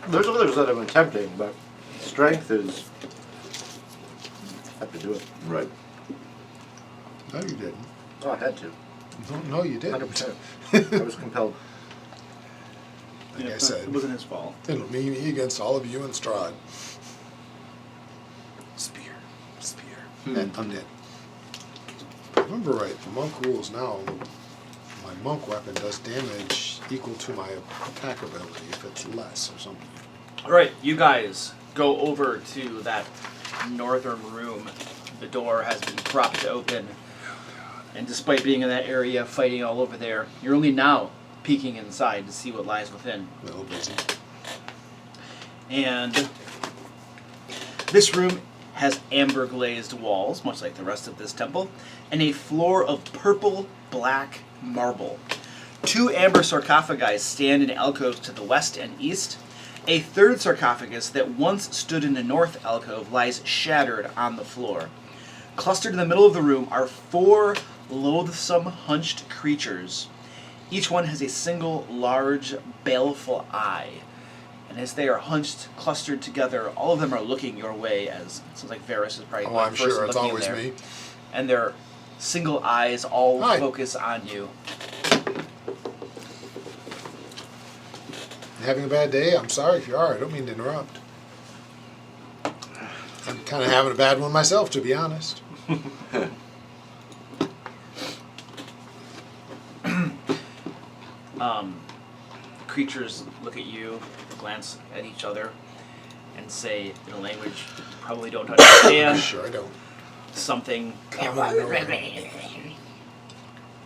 There's others that have been tempting, but strength is. I have to do it. Right. No, you didn't. Oh, I had to. No, you didn't. 100%. I was compelled. Like I It said, wasn't his fault. it'll be me against all of you and Strahd. Spear. And undead. If I remember right, the monk rules now. My monk weapon does damage equal to my attack ability if it's less or something. Alright, you guys go over to that northern room. The door has been propped open. And despite being in that area, fighting all over there, you're only now peeking inside to see what lies within. A little busy. And this room has amber glazed walls, much like the rest of this temple, and a floor of purple black marble. 2 amber sarcophagi stand in alcoves to the west and east. A third sarcophagus that once stood in the north alcove lies shattered on the floor. Clustered in the middle of the room are 4 loathsome hunched creatures. Each one has a single large baleful eye. And as they are hunched, clustered together, all of them are looking your way, as it sounds like Varys is probably Oh, the I'm first sure it's looking in always there. me. And their single eyes all Hi. focus on you. You having a bad day? I'm sorry if you are. I don't mean to interrupt. I'm kind of having a bad one myself, to be honest. Creatures look at you, glance at each other, and say in a language you probably don't understand Sure, I don't. something.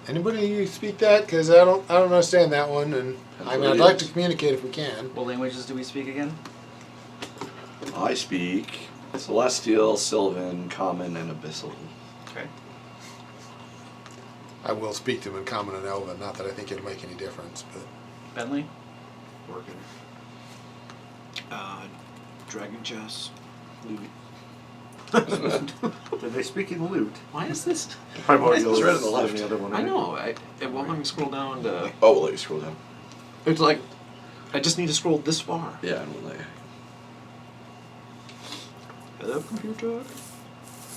Anybody speak that? Because I don't understand that one, and I mean, I'd like to communicate if we can. What languages do we speak again? I speak Celestial, Sylvan, Common, and Abyssal. Okay. I will speak to them in Common and Elven. Not that I think it'll make any difference, but Bentley? Working. Dragon chess. Loot. Do they speak in loot? Why is this? Probably more It's yours right on the left. than the other one. I know. It won't let me scroll down to. Oh, we'll let you scroll down. It's like I just need to scroll this far. Yeah, and we'll let you. Hello, computer.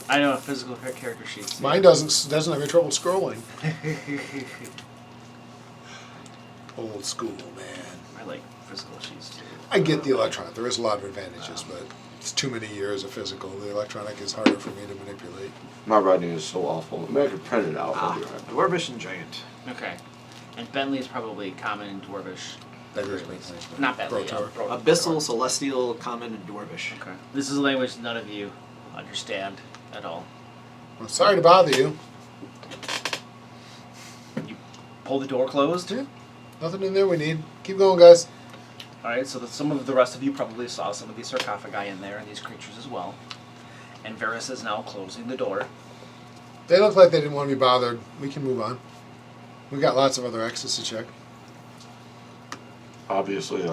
I know physical character sheets. mine doesn't have any trouble scrolling. Old school, man. I like physical sheets too. I get the electronic. There is a lot of advantages, but it's too many years of physical. The electronic is harder for me to manipulate. My writing is so awful. I mean, I could print it out. I'll be right. Dwarvish and giant. Okay. And Bentley is probably common and dwarvish. Beggars make nice. Not Bentley. Protor. Abyssal, celestial, common, and dwarvish. Okay. This is a language none of you understand at all. I'm sorry to bother you. You pull the door closed. Yeah. Nothing in there we need. Keep going, guys. Alright, so that some of the rest of you probably saw some of these sarcophagi in there and these creatures as well. And Varys is now closing the door. They look like they didn't want to be bothered. We can move on. We got lots of other exits to check. Obviously, They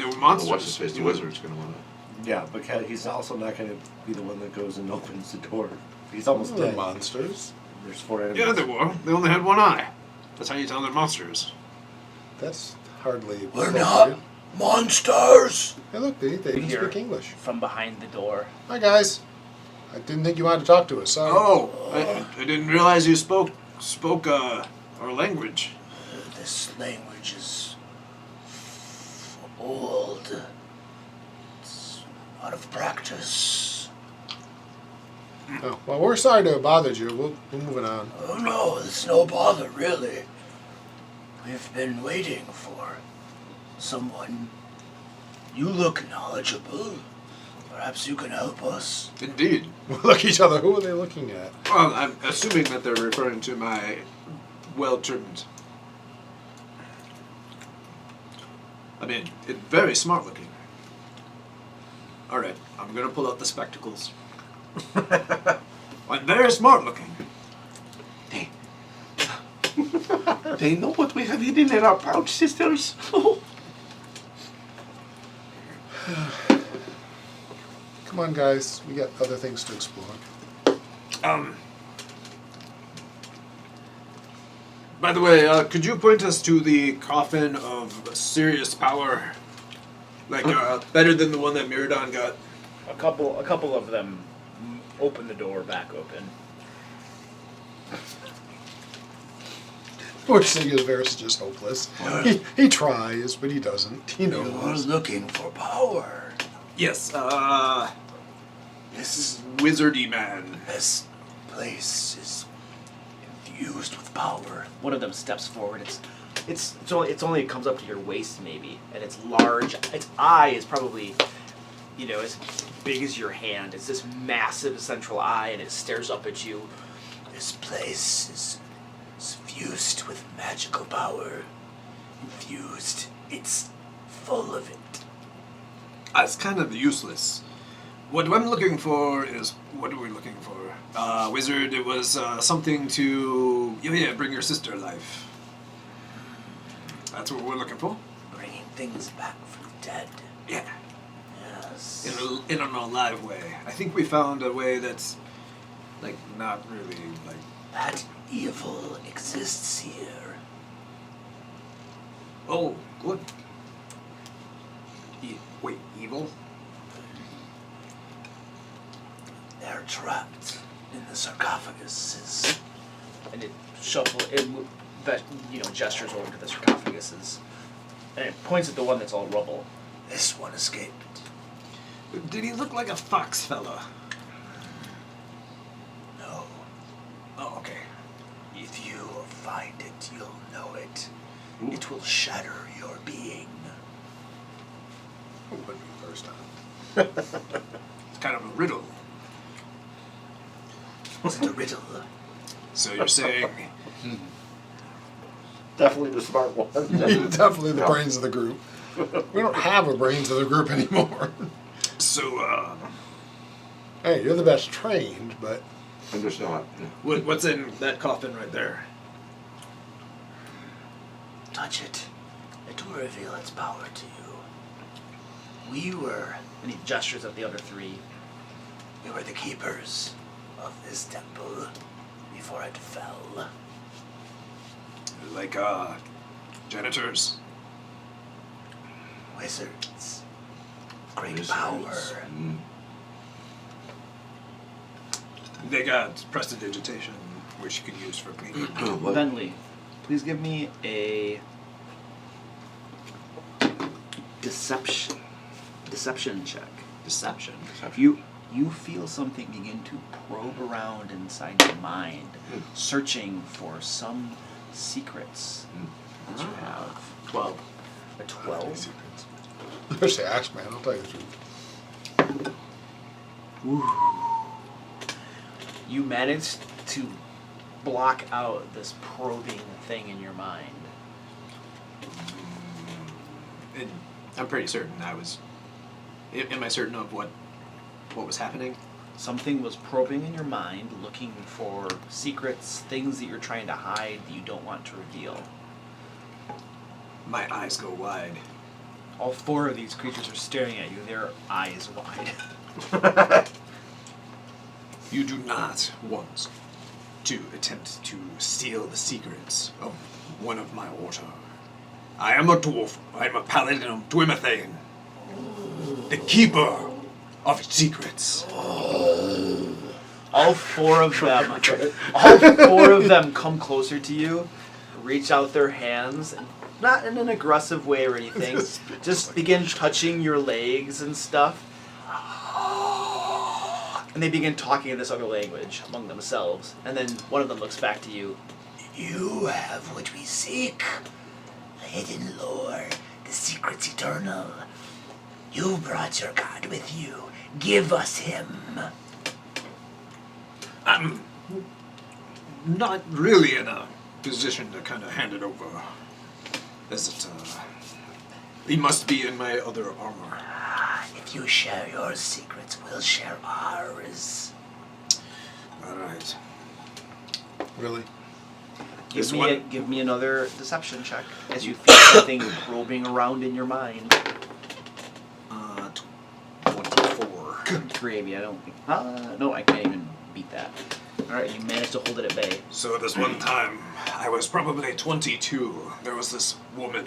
were what's his monsters. face? The wizard's gonna want to. Yeah, but he's also not going to be the one that goes and opens the door. He's almost They're dead. monsters. There's 4 enemies. Yeah, they were. They only had one eye. That's how you tell they're monsters. That's hardly. We're appropriate. not monsters. Hey, look, they can Here. speak English. From behind the door. Hi, guys. I didn't think you wanted to talk to us. Sorry. Oh, I didn't realize you spoke our language. This language is old. It's out of practice. Oh, well, we're sorry to have bothered you. We're moving on. Oh no, it's no bother, really. We've been waiting for someone. You look knowledgeable. Perhaps you can help us. Indeed. We look at each other. Who are they looking at? Well, I'm assuming that they're referring to my well-trimmed. I mean, it's very smart looking. All right, I'm gonna pull out the spectacles. I'm very smart looking. They know what we have hidden in our pouch, sisters. Come on, guys. We got other things to explore. By the way, could you point us to the coffin of serious power? Like, better than the one that Miradon got? A couple of them open the door back open. Poor Sigurd is just hopeless. He tries, but he doesn't. He You're knows. looking for power. Yes, This wizardy man. place is infused with power. One of them steps forward. It's only it comes up to your waist maybe, and it's large. Its eye is probably, as big as your hand. It's this massive central eye, and it stares up at you. This place is infused with magical power. Infused. It's full of it. It's kind of useless. What I'm looking for is, what are we looking for? Wizard, it was something to, bring your sister alive. That's what we're looking for? Bringing things back from the dead. Yeah. Yes. In an alive way. I think we found a way that's, not really, That evil exists here. oh, good. Wait, evil? They're trapped in the sarcophaguses. And it gestures over to the sarcophaguses, and it points at the one that's all rubble. This one escaped. Did he look like a fox fella? No. Oh, okay. If you find it, you'll know it. It will shatter your being. Wouldn't be the first time. It's kind of a riddle. Is it a riddle? So you're saying, Definitely the smart one. Definitely the brains of the group. We don't have a brains of the group anymore. so, Hey, you're the best trained, but I'm just not. what's in that coffin right there? Touch it. It will reveal its power to you. We were And he gestures at the other three. the keepers of this temple before it fell. Like, janitors? Wizards. Great Wizards. power. Mm. They got prestidigitation, which you can use for cleaning. What? Bentley, please give me a deception check. Deception. You feel something begin to probe around inside your mind, searching for some secrets that you have. 12. A 12? especially Axe Man, I'll tell you the truth. You managed to block out this probing thing in your mind. And I'm pretty certain I was. Am I certain of what was happening? Something was probing in your mind, looking for secrets, things that you're trying to hide that you don't want to reveal. My eyes go wide. All four of these creatures are staring at you, their eyes wide. You do not want to attempt to steal the secrets of one of my order. I am a dwarf. I am a paladin of Dwemerthane, the keeper of secrets. All four of them come closer to you, reach out their hands, and not in an aggressive way or anything, just begin touching your legs and stuff. And they begin talking in this other language among themselves. And then one of them looks back to you. You have what we seek. The hidden lore, the secrets eternal. You brought your god with you. Give us him. I'm not really in a position to kind of hand it over. As it, he must be in my other armor. If you share your secrets, we'll share ours. All right. Really? Give me another deception check as you feel something probing around in your mind. 24. Three of you, I don't think. No, I can't even beat that. All right, you managed to hold it at bay. So this one time, I was probably 22. There was this woman.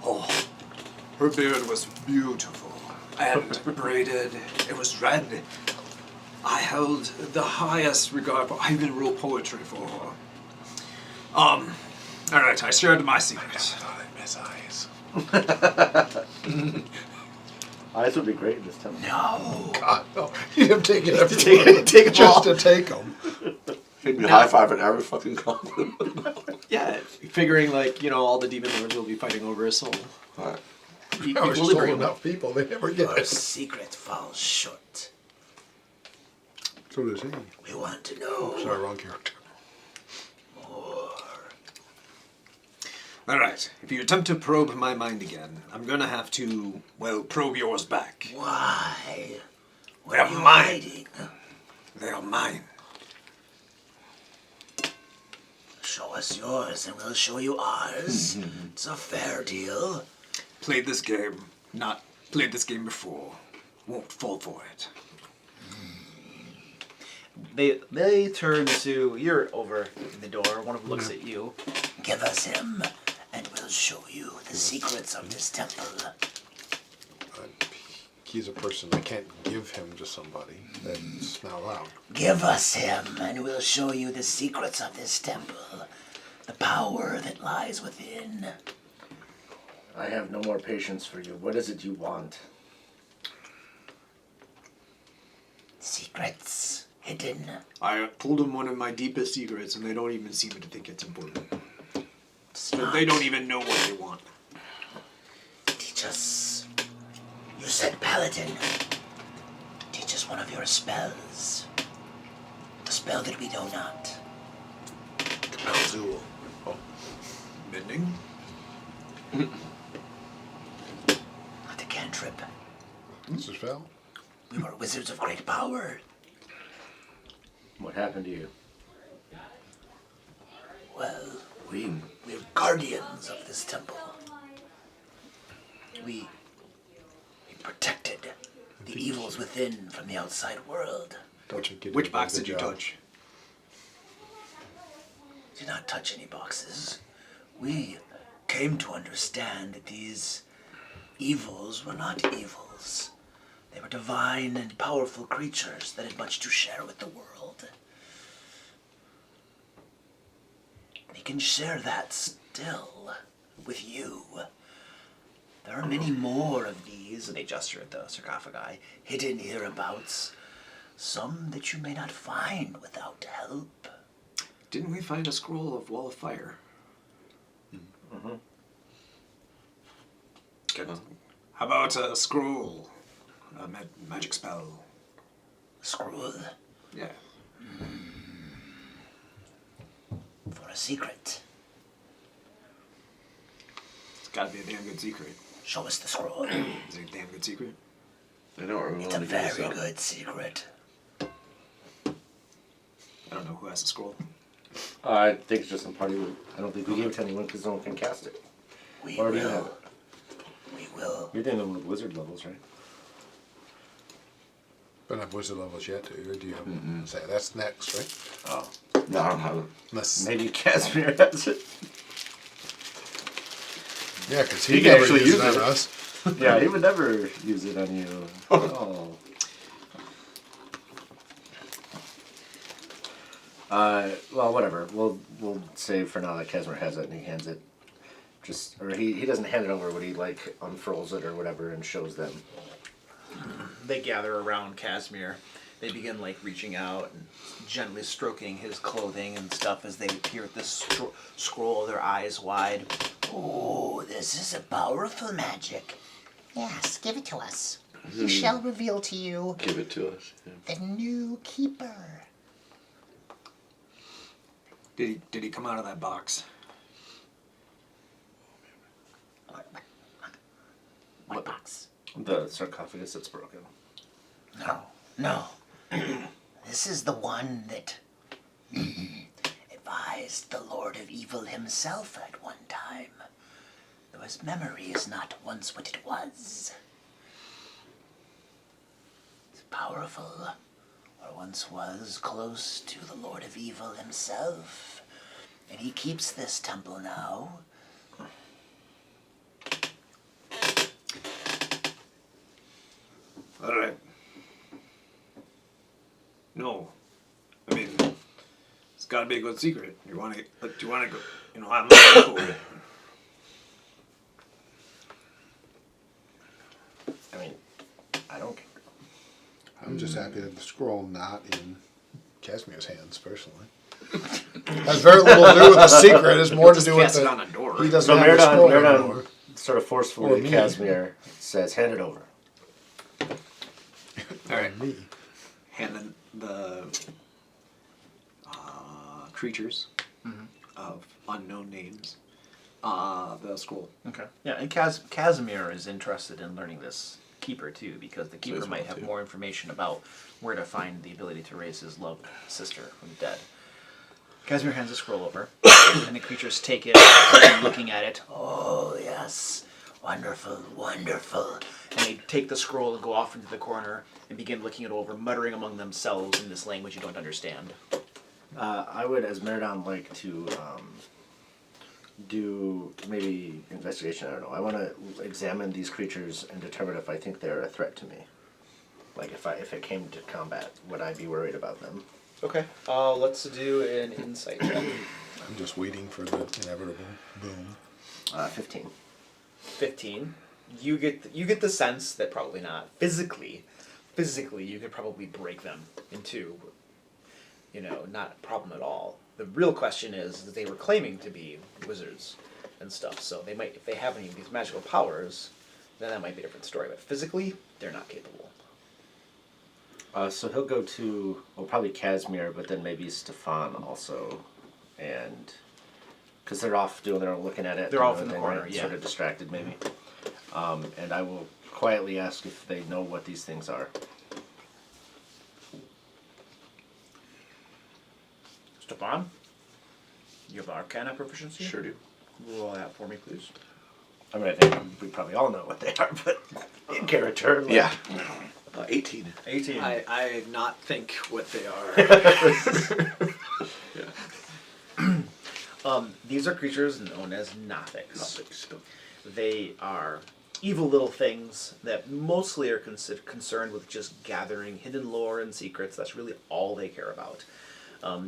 Oh, her beard was beautiful and braided. It was red. I held the highest regard for. I even wrote poetry for her. All right, I shared my secrets. Miss eyes. Eyes would be great in this temple. No. God, no. You'd have taken it Take 'em just all. to take them. He'd be high-fiving every fucking compliment. Yeah, figuring like, all the demon lords will be fighting over his soul. Alright. I was told enough people, they never get Your it. secret falls short. So does he. We want to know Sorry, wrong character. more. All right, if you attempt to probe my mind again, I'm gonna have to, probe yours back. Why? What They're are you mine. hiding? They are mine. Show us yours and we'll show you ours. It's a fair deal. Played this game, not played this game before. Won't fall for it. They turn to you're over in the door. One of them looks at you. Give us him and we'll show you the secrets of this temple. He's a person I can't give him to somebody. That's not allowed. Give us him and we'll show you the secrets of this temple. The power that lies within. I have no more patience for you. What is it you want? Secrets hidden. I told them one of my deepest secrets, and they don't even seem to think it's important. Smart. They don't even know what they want. Teach us. You said paladin. Teach us one of your spells. The spell that we know not. Azul. Mending? Not a cantrip. This is Val. We were wizards of great power. What happened to you? Well, we're guardians of this temple. We protected the evils within from the outside world. Don't you get Which it, box good did you job. touch? Did not touch any boxes. We came to understand that these evils were not evils. They were divine and powerful creatures that had much to share with the world. We can share that still with you. There are many more of these, and they gesture at the sarcophagi, hidden hereabouts. Some that you may not find without help. Didn't we find a scroll of Wall of Fire? Good. How about a scroll? A magic spell? Scroll Yeah. for a secret. It's gotta be a damn good secret. Show us the scroll. Is it a damn good secret? I know what we're It's a willing to give us very up. good secret. I don't know who has the scroll. I think it's just some party. I don't think we gave it to anyone because no one can cast it. We Or do you have will. it? We will. You're dealing with wizard levels, right? But not wizard levels yet, do you? Or do you have say that's next, right? Oh, No, I don't have it. Unless, maybe Casimir has it. yeah, because He he can never actually used it use on it. us. Yeah, he would never use it on you. Oh. Well, whatever. We'll say for now that Casimir has it and he hands it. Just or he doesn't hand it over, but he like unfurls it or whatever and shows them. They gather around Casimir. They begin like reaching out and gently stroking his clothing and stuff as they peer at this scroll, their eyes wide. Oh, this is a powerful magic. Yes, give it to us. He shall reveal to you Give it to us. Yeah. the new keeper. Did he come out of that box? What box? The sarcophagus that's broken. No. This is the one that advised the Lord of Evil himself at one time. Though his memory is not once what it was. It's powerful, or once was close to the Lord of Evil himself. And he keeps this temple now. All right. No, I mean, it's got to be a good secret. You want to? Do you want to go? You know, I'm not cool with it. I mean, I don't care. I'm just happy that the scroll not in Casimir's hands, personally. Has very little to do with the secret. It's more to Just do with cast it the. on a door. He doesn't So have the scroll anymore. Merdon sort of Or forcefully me. Casimir says, hand it over. All right. Me. Hand the creatures of unknown names the scroll. Okay. Yeah, and Casimir is interested in learning this keeper too, because the keeper he's might one, have too. more information about where to find the ability to raise his loved sister from the dead. Casimir hands the scroll over, and the creatures take it, looking at it. Oh, yes. Wonderful, wonderful. And they take the scroll and go off into the corner and begin looking it over, muttering among themselves in this language you don't understand. I would, as Merdon, like to do maybe investigation. I don't know. I want to examine these creatures and determine if I think they're a threat to me. Like if it came to combat, would I be worried about them? Okay. Let's do an insight check. I'm just waiting for the inevitable boom. 15. 15. You get the sense that probably not. Physically, you could probably break them in two. You know, not a problem at all. The real question is that they were claiming to be wizards and stuff, so they might, if they have any of these magical powers, then that might be a different story. But physically, they're not capable. So he'll go to, well, probably Casimir, but then maybe Stefan also, and because they're off doing their own looking at it. They're doing off their in the thing, corner, right? yeah. Sort of distracted, maybe. And I will quietly ask if they know what these things are. Stefan, you have Arcana proficiency? Sure do. Roll that for me, please. I mean, I think we probably all know what they are, but in character. Like, Yeah. 18. 18. I not think what they are. These are creatures known as Nothics. They are evil little things that mostly are concerned with just gathering hidden lore and secrets. That's really all they care about.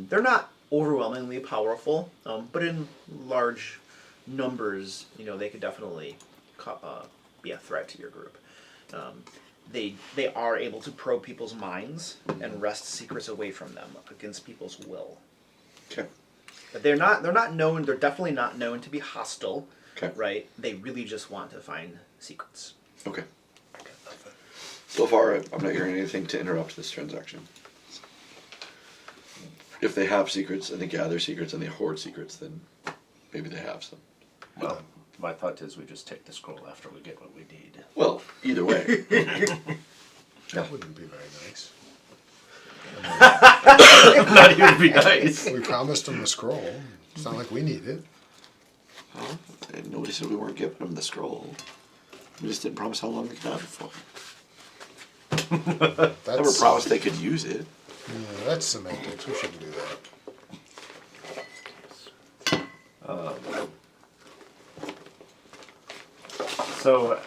They're not overwhelmingly powerful, but in large numbers, you know, they could definitely be a threat to your group. They are able to probe people's minds and wrest secrets away from them against people's will. Okay. But they're not known. They're definitely not known to be hostile. Okay. Right? They really just want to find secrets. Okay. So far, I'm not hearing anything to interrupt this transaction. If they have secrets and they gather secrets and they hoard secrets, then maybe they have some. Well, my thought is we just take the scroll after we get what we need. Well, either way. That wouldn't be very nice. Not even be nice. We promised them the scroll. It's not like we need it. Well, and nobody said we weren't giving them the scroll. We just didn't promise how long we could have it for. Never That's promised they could use it. Yeah, that's semantics. We shouldn't do that. So,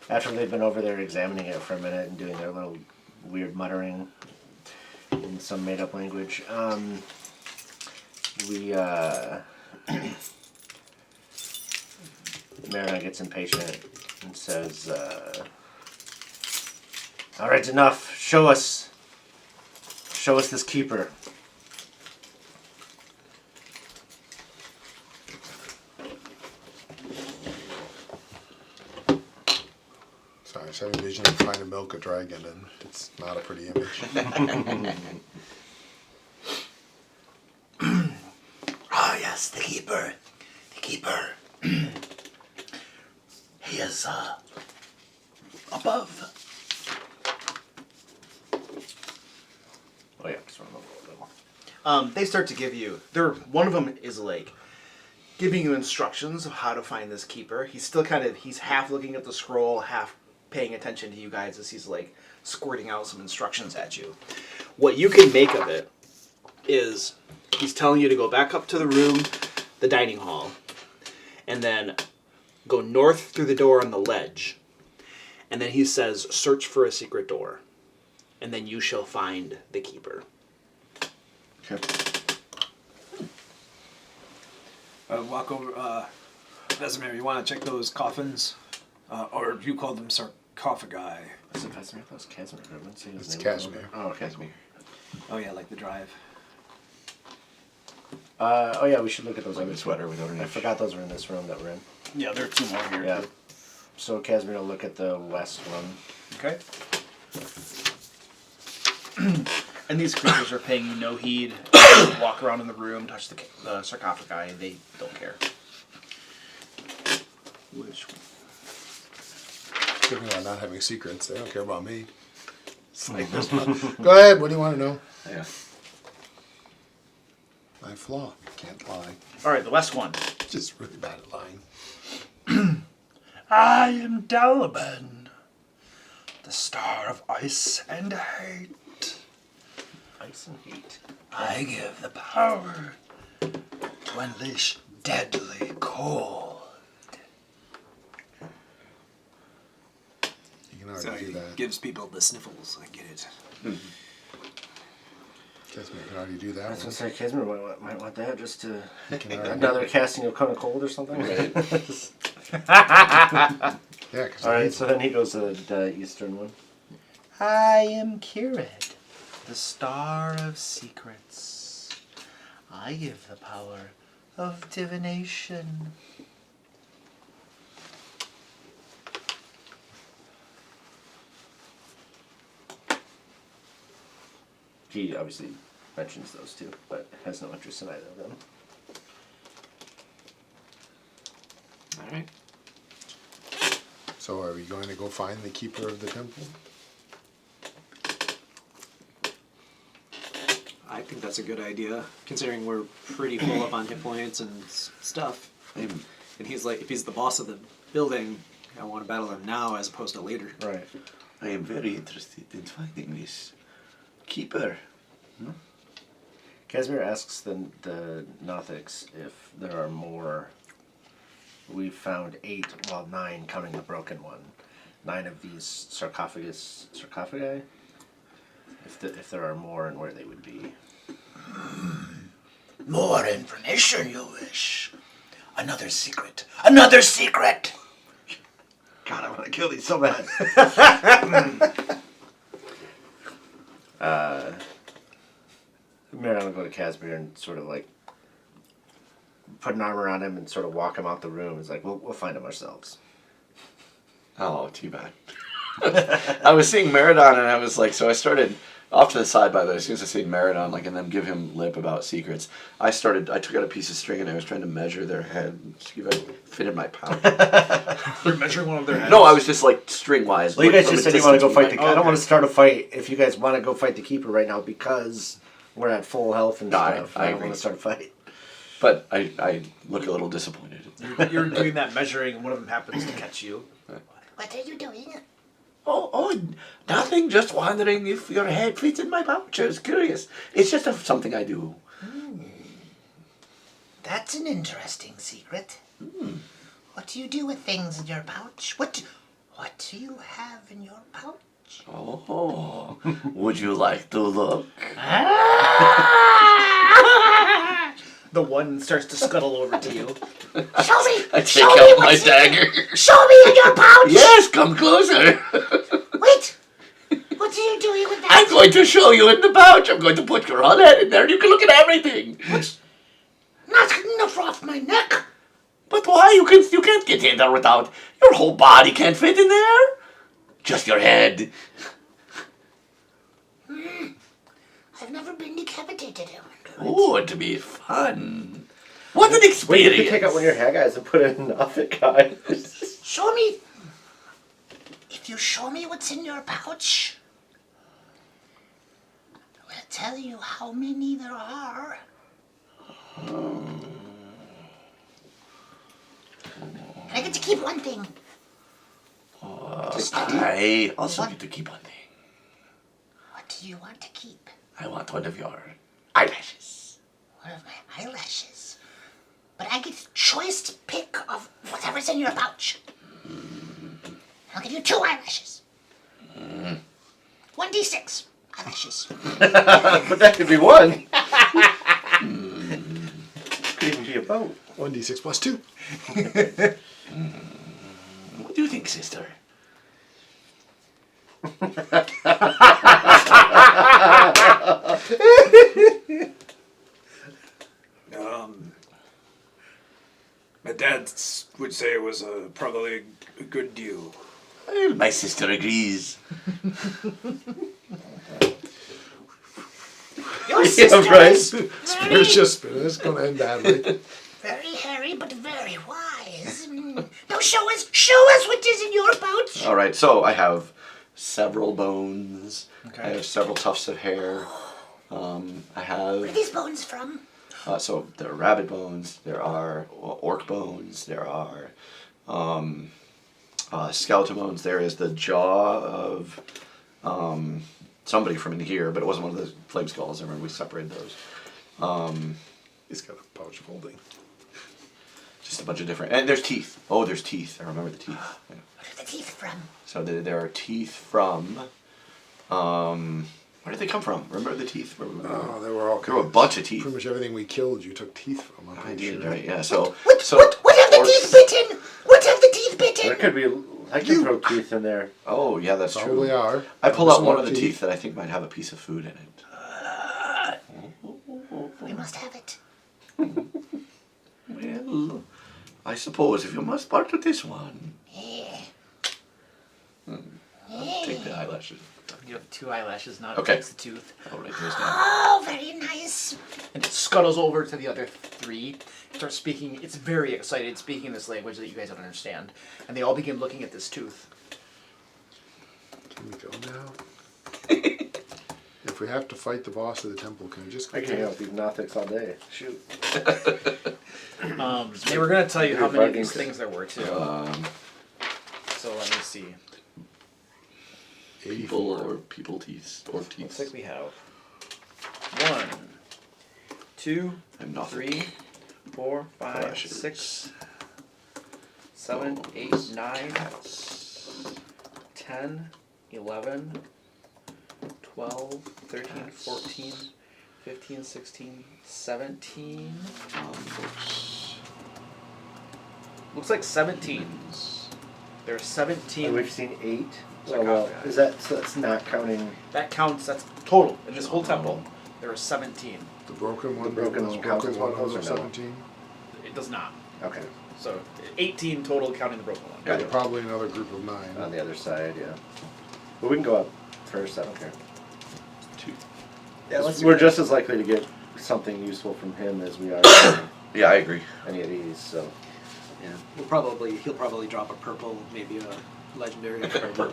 after they've been over there examining it for a minute and doing their little weird muttering in some made-up language, Marina gets impatient and says, "All right, enough. Show us this keeper." Sorry, I was having a vision of trying to milk a dragon, and it's not a pretty image. Ah, yes, the keeper. The keeper. He is, above. Oh yeah, just run over. They start to give you. One of them is like giving you instructions of how to find this keeper. He's still he's half looking at the scroll, half paying attention to you guys as he's like squirting out some instructions at you. What you can make of it is he's telling you to go back up to the room, the dining hall, and then go north through the door on the ledge. And then he says, search for a secret door. And then you shall find the keeper. Okay. Walk over. Vesemir, you want to check those coffins? Or you call them sarcophagi. Is it Vesemir? That was Casimir. I wouldn't say his It's name. Casimir. Oh, Casimir. Oh yeah, like the drive. Oh yeah, we should look at those Like other the sweater we don't I forgot those were in this room that we're in. Yeah, there are two more here. Yeah. So Casimir will look at the west one. Okay. And these creatures are paying you no heed. Walk around in the room, touch the sarcophagi, and they don't care. Which one? Talking about not having secrets. They don't care about me. It's like this one. Go ahead. What do you want to know? Yeah. My flaw. Can't lie. All right, the west one. Just really bad at lying. I am Dalaban, the star of ice and hate. Ice and heat. I give the power to unleash deadly cold. You can So already do he that. gives people the sniffles. I get it. Casimir can already do I that was gonna one. say Casimir might want that just to He can already another casting of _Cold or something. Yeah, because All right, so then he goes to the eastern one. I am 𝐑𝐄𝐒, the star of secrets. I give the power of divination. He obviously mentions those two, but has no interest in either of them. All right. So are we going to go find the keeper of the temple? I think that's a good idea, considering we're pretty full up on hit points and stuff. And he's like, if he's the boss of the building, I want to battle him now as opposed to later. Right. I am very interested in finding this keeper. Casimir asks the Nothics if there are more. We found 9 counting the broken one. 9 of these sarcophagi. If there are more and where they would be. More information you wish. Another secret. Another secret! God, I want to kill these so bad. Marion will go to Casimir and sort of like put an arm around him and sort of walk him out the room. It's like, we'll find him ourselves. Oh, too bad. I was seeing Meridon and I was like, so I started off to the side, by the way, as soon as I see Meridon, like, and then give him lip about secrets, I took out a piece of string and I was trying to measure their head and see if I could fit in my pouch. You're measuring one of their heads. No, I was just like string-wise. Well, you like, guys from just a said you want to go distance fight the. behind. I don't want to start a fight if you guys want to go fight the keeper right now because we're at full health and No, stuff. I I don't agree. want to start a fight. But I look a little disappointed. You're doing that measuring, and one of them happens to catch you. What are you doing? Oh, nothing. Just wondering if your head fits in my pouch. I was curious. It's just something I do. That's an interesting secret. What do you do with things in your pouch? What do you have in your pouch? Oh, would you like to look? The one starts to scuttle over to you. Show me! I take Show out me my what's dagger. Show me in your pouch! Yes, come closer. Wait! What are you doing with that? I'm going to show you in the pouch. I'm going to put your whole head in there and you can look at everything. Not enough off my neck! But why? You can't get in there without... Your whole body can't fit in there. Just your head. I've never been decapitated. Oh, it'd be fun. What an Wait, experience. you could take out one of your hair guys and put it in outfit guys. Show me. If you show me what's in your pouch, I will tell you how many there are. And I get to keep one thing. I also get to keep one thing. What do you want to keep? I want one of your eyelashes. One of my eyelashes. But I get choice to pick of whatever's in your pouch. I'll give you 2 eyelashes. 1d6 eyelashes. But that could be one. Could even be a boat. 1d6 plus 2. What do you think, sister? My dad would say it was probably a good deal. Well, my sister agrees. Your sister right. is very, It's going to end badly. very hairy but very wise. Now show us what is in your pouch. All right, so I have several bones. Okay. I have several tufts of hair. I Where are have these bones from? so there are rabbit bones. There are orc bones. There are skeleton bones. There is the jaw of somebody from in here, but it wasn't one of the flame skulls. I remember we separated those. He's got a pouch folding. Just a bunch of different. And there's teeth. Oh, there's teeth. I remember the teeth. Yeah. What are the teeth from? So there are teeth from. Where did they come from? Remember the teeth? Oh, they were all There were a kinds. bunch of teeth. Pretty much everything we killed, you took teeth from. I'm I pretty did, sure. right? Yeah. So What have the teeth bitten? What have the teeth bitten? There could be. I can throw teeth in there. Oh yeah, that's Probably true. are. I pull Just out one more of the teeth that I think might have a piece of food in it. We must have it. Well, I suppose if you must part with this one, Yeah. I'll take the eyelashes. You have 2 eyelashes, not Okay. against the tooth. I'll write those down. Oh, very nice. And it scuttles over to the other 3. It starts speaking. It's very excited, speaking this language that you guys don't understand. And they all begin looking at this tooth. Can we go now? If we have to fight the boss of the temple, can we just go? I can hang out with these Nothics all day. Shoot. They were going to tell you how many of these Vikings. things there were, too. So let me see. People or people teeth or Looks teeth. like we have 1, 2, I'm nothing. 3, 4, 5, Eyelashes. 6, 7, 8, 9, 10, 11, 12, 13, 14, 15, 16, 17. Looks like 17. There's 17. And we've seen 8. Like Oh, well, half, is that so? That's not counting. That counts, that's total. In this whole temple, there are 17. The broken one. The broken was one counts as one of one those of or no? 17. It does not. Okay. So 18 total counting the broken one. Yeah, probably another group of 9. On the other side, yeah. But we can go up first. I don't care. Yeah, let's We're just as likely to get something useful from him as we are Yeah, I agree. any of these. So. Yeah. He'll probably drop a purple, maybe a legendary purple.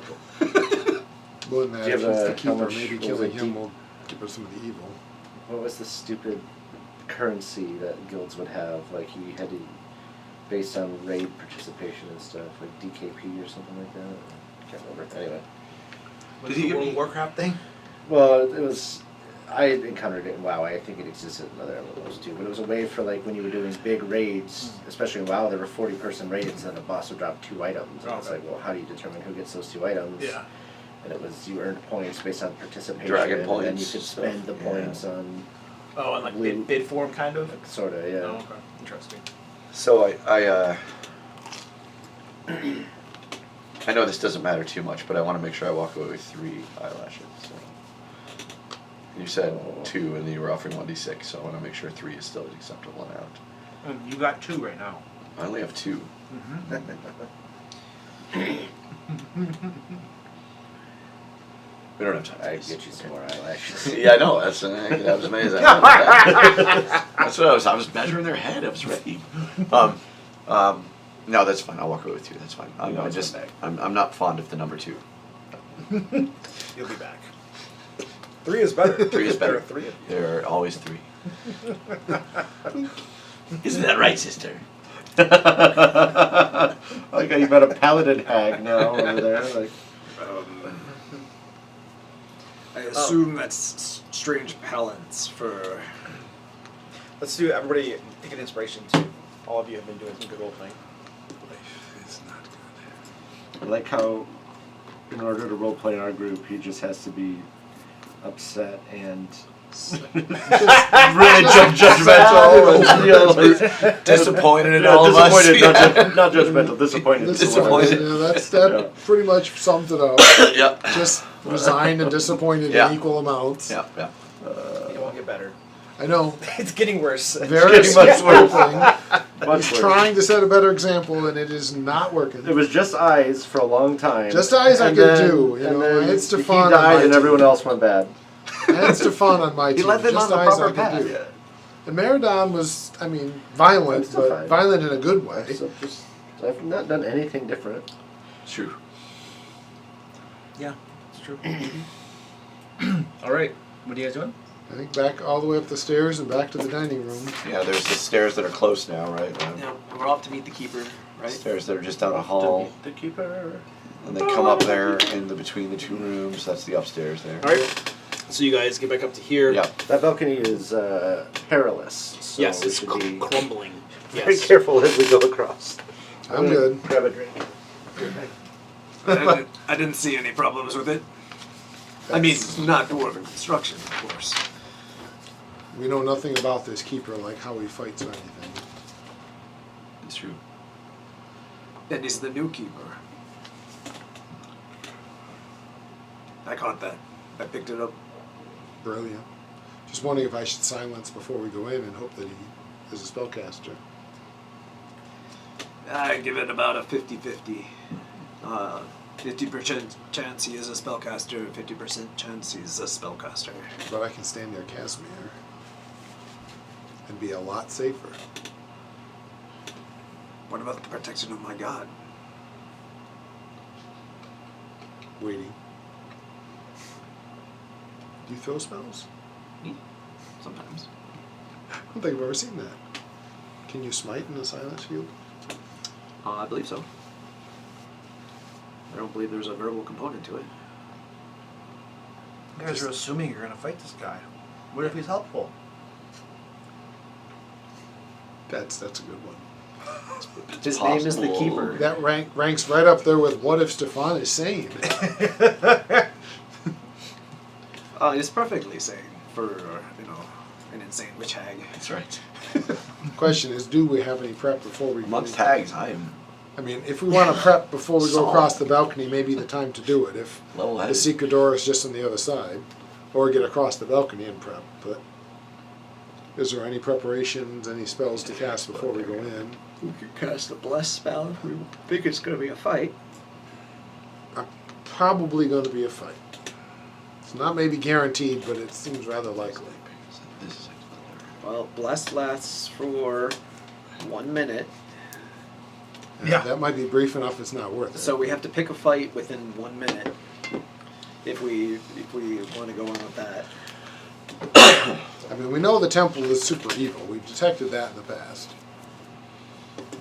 More than that, Do you if have he's a- the how keeper, much maybe was killing it him deep? will give us some of the evil. What was the stupid currency that guilds would have? Like you had to, based on raid participation and stuff, like 𝐑𝐄𝐒 or something like that. I can't remember. Anyway. Was it the World of Warcraft thing? Well, it was. I encountered it in WoW. I think it existed in other MMOs too. But it was a way for like when you were doing big raids, especially in WoW, there were 40-person raids, and a boss would drop 2 items. And it's Okay. like, well, how do you determine who gets those 2 items? Yeah. And it was you earned points based on participation, Dragon and then you points could stuff, spend the yeah. points on Oh, and like Blue. bid form kind of. sort of yeah. Oh, okay. Interesting. So I know this doesn't matter too much, but I want to make sure I walk away with 3 eyelashes. So. You said 2, and then you were offering 1d6, so I want to make sure 3 is still an acceptable amount. And you got 2 right now. I only have 2. We don't have time. I get you some more eyelashes. Yeah, I know. That was amazing. That's what I was measuring their head. I was ready. No, that's fine. I'll walk away with 2. That's fine. You know it's just back. I'm not fond of the number 2. You'll be back. 3 is better. 3 is better. There are 3 of you. There are always 3. Isn't that right, sister? Like you got a paladin hag now over there. Like I assume that's strange balance for. Let's do everybody take an inspiration too. All of you have been doing some good role playing. Life is not good. I like how, in order to roleplay in our group, he just has to be upset and Really judgmental. Disappointed in all of us. Disappointed, not judgmental, disappointed. Disappointed. Yeah, that pretty much sums it up. Yeah. Just resigned and disappointed Yeah. in equal amounts. Yeah, yeah. It won't get better. I know. It's getting worse. Very getting much scribbling. Much He's worse. trying to set a better example, and it is not working. It was just eyes for a long time. Just eyes I And could then- do, you and know, then I had he Stefan on died my and team. everyone else went bad. I had Stefan on my He team. led them Just on the eyes proper I could path. do. And Meridon was, I mean, violent, Still but fine. violent in a good way. So just, I've not done anything different. It's true. Yeah, it's true. All right. What are you guys doing? I think back all the way up the stairs and back to the dining room. Yeah, there's the stairs that are close now, right? Yeah, we're off to meet the keeper, right? Stairs that are just down a hall, The keeper. and they come up there in the between the 2 rooms. That's the upstairs there. All right. So you guys get back up to here. Yeah. That balcony is perilous. So Yes, we it's should be crumbling. very Yes. careful as we go across. I'm good. Grab a drink. I didn't see any problems with it. I mean, not dwarven construction, of course. We know nothing about this keeper, like how he fights or anything. It's true. And he's the new keeper. I caught that. I picked it up. Brilliant. Just wondering if I should silence before we go in and hope that he is a spellcaster. I give it about a 50-50. 50% chance he is a spellcaster, 50% chance he's a spellcaster. But I can stand near Casimir and be a lot safer. What about the protection of my god? Waiting. Do you throw spells? Sometimes. I don't think I've ever seen that. Can you smite in the silence field? I believe so. I don't believe there's a verbal component to it. You guys are assuming you're going to fight this guy. What if he's helpful? That's a good one. His name is the Possible. keeper. That ranks right up there with what if Stefan is sane? It's perfectly sane for, an insane witch hag. That's right. Question is, do we have any prep before we Amongst go? tags, I am I mean, if we want to prep before we go Solid. across the balcony, maybe the time to do it. If level the headed. secret door is just on the other side, or get across the balcony and prep. But is there any preparations, any spells to cast before we go in? We could cast a bless spell if we think it's going to be a fight. Probably going to be a fight. It's not maybe guaranteed, but it seems rather likely. Well, bless lasts for 1 minute, And Yeah. that might be brief enough. It's not worth it. so we have to pick a fight within 1 minute if we want to go on with that. I mean, we know the temple is super evil. We've detected that in the past.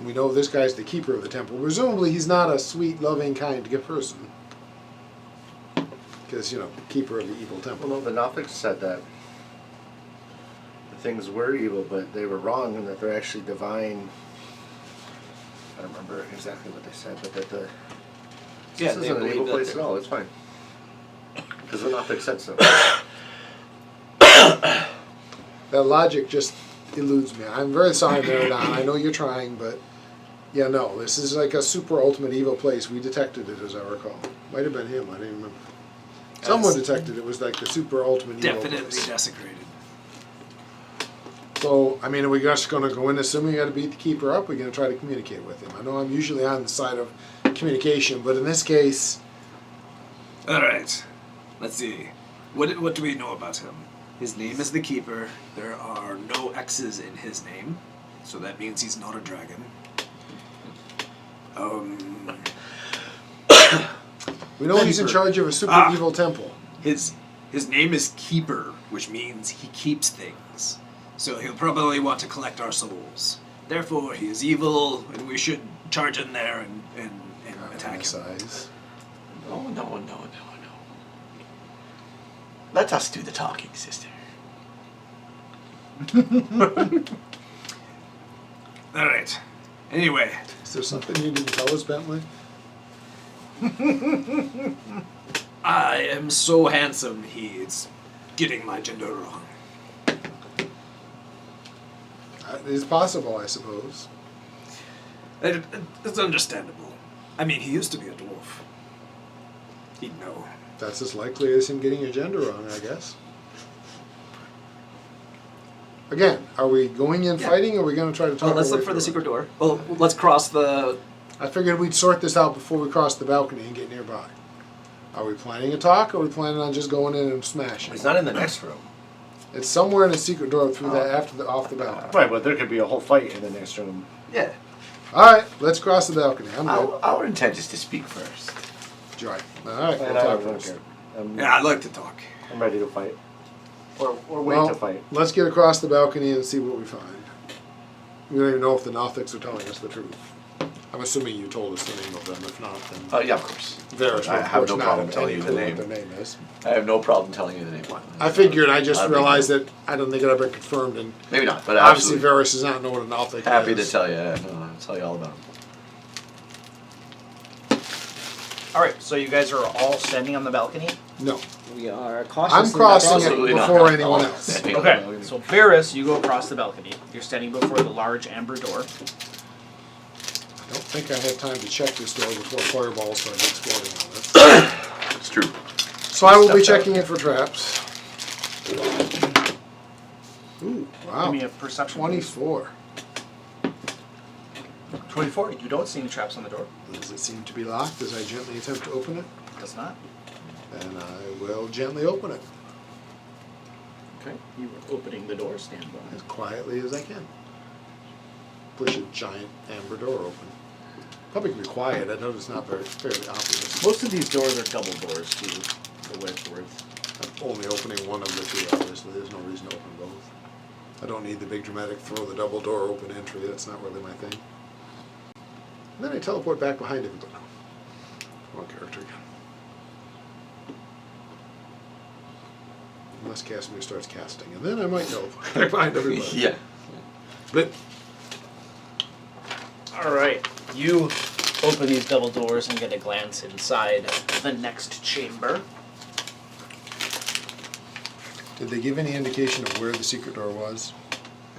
We know this guy's the keeper of the temple. Presumably, he's not a sweet, loving, kind person. Because, keeper of the evil temple. Well, no, the Gnostics said that the things were evil, but they were wrong, and that they're actually divine. I don't remember exactly what they said, but that the Yeah, this they isn't an believe evil that place at they're- all. It's fine. Because the Gnostics said so. That logic just eludes me. I'm very sorry, Meridon. I know you're trying, but yeah, no. This is like a super ultimate evil place. We detected it, as I recall. Might have been him. I didn't remember. Someone detected it was like the super ultimate evil Definitely place. desecrated. So, are we just going to go in assuming you got to beat the keeper up? We're going to try to communicate with him. I know I'm usually on the side of communication, but in this case, All right. Let's see. What do we know about him? His name is the Keeper. There are no X's in his name, so that means he's not a dragon. we know he's in Keeper. charge of a super evil temple. His name is Keeper, which means he keeps things. So he'll probably want to collect our souls. Therefore, he is evil, and we should charge in there and attack him. Size. No. Let us do the talking, sister. All right. Anyway, Is there something you didn't tell us, Bentley? I am so handsome. He's getting my gender wrong. It's possible, I suppose. It's understandable. I mean, he used to be a dwarf. He'd know. That's as likely as him getting your gender wrong, I guess. Again, are we going in fighting, or are we going to try to talk? Well, let's our way look for the through secret door. Well, let's cross the. it? I figured we'd sort this out before we cross the balcony and get nearby. Are we planning a talk, or are we planning on just going in and smashing? It's not in the next room. It's somewhere in the secret door through that off the balcony. Right, but there could be a whole fight in the next room. Yeah. All right, let's cross the balcony. I'm good. Our intent is to speak first. Joy. All right, And we'll I talk don't first. care. I'm, Yeah, I'd like to talk. I'm ready to fight. Or wait Well, to fight. let's get across the balcony and see what we find. We don't even know if the Nothics are telling us the truth. I'm assuming you told us the name of them. If not, then Yeah, of course. there's I have no problem telling you the What name. their name is. I have no problem telling you the name. I figured. I just I'd be realized that I don't think it ever been confirmed, and Maybe not, but obviously absolutely. Varys does not know what a Nothic Happy to is. tell you. I'll tell you all about him. All right, so you guys are all standing on the balcony. No, We are cautiously. I'm crossing it Absolutely not. before anyone else. Okay, so Varys, you go across the balcony. You're standing before the large amber door. I don't think I had time to check this door before fireballs started exploding on it. It's true. So I will be Stepped out. checking it for traps. Ooh, wow. Give me a perception. please. 24. 24. You don't see any traps on the door. Does it seem to be locked as I gently attempt to open it? Does not. Then I will gently open it Okay. You were opening the door. Stand by. as quietly as I can. Push a giant amber door open. Probably can be quiet. I know it's not fairly obvious. Most of these doors are double doors, too, for what it's worth. I'm only opening one of the two, obviously. There's no reason to open both. I don't need the big dramatic throw the double door open entry. That's not really my thing. And then I teleport back behind him, but no. Wrong character again. Unless Casimir starts casting, and then I might go back behind everybody. Yeah. But All right. You open these double doors and get a glance inside the next chamber. did they give any indication of where the secret door was?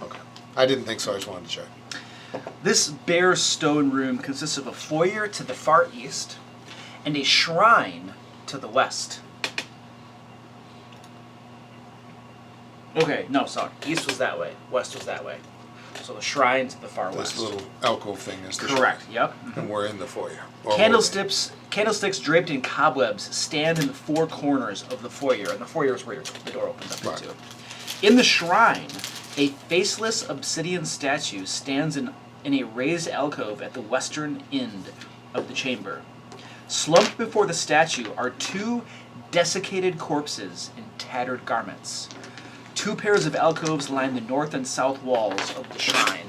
Okay. I didn't think so. I just wanted to check. This bare stone room consists of a foyer to the far east and a shrine to the west. Okay, no, sorry. East was that way. West was that way. So the shrine to the far This west. little alcove thing is the Correct, yep. And we're in the foyer. Or Candlesticks draped in cobwebs stand in the four corners of the foyer, and the foyer is where the door opens up Right. into. In the shrine, a faceless obsidian statue stands in a raised alcove at the western end of the chamber. Slumped before the statue are two desiccated corpses in tattered garments. Two pairs of alcoves line the north and south walls of the shrine.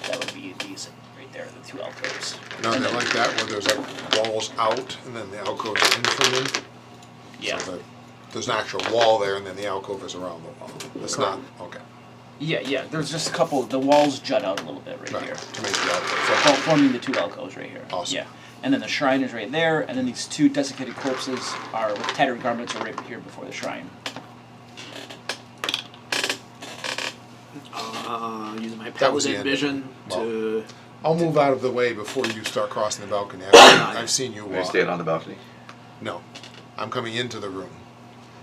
That would be these right there, the two alcoves. No, they're like that where there's like walls out and then the alcoves in from them. Yeah. So the there's an actual wall there, and then the alcove is around the wall. It's not okay. Yeah. There's just a couple. The walls jut out a little bit right here, To make the alcove. forming the two alcoves right here. Awesome. Yeah. And then the shrine is right there, and then these two desiccated corpses are with tattered garments are right here before the shrine. Using my That was the paladin end. vision to. I'll move out of the way before you start crossing the balcony. I've seen you Are you walk. staying on the balcony? No, I'm coming into the room.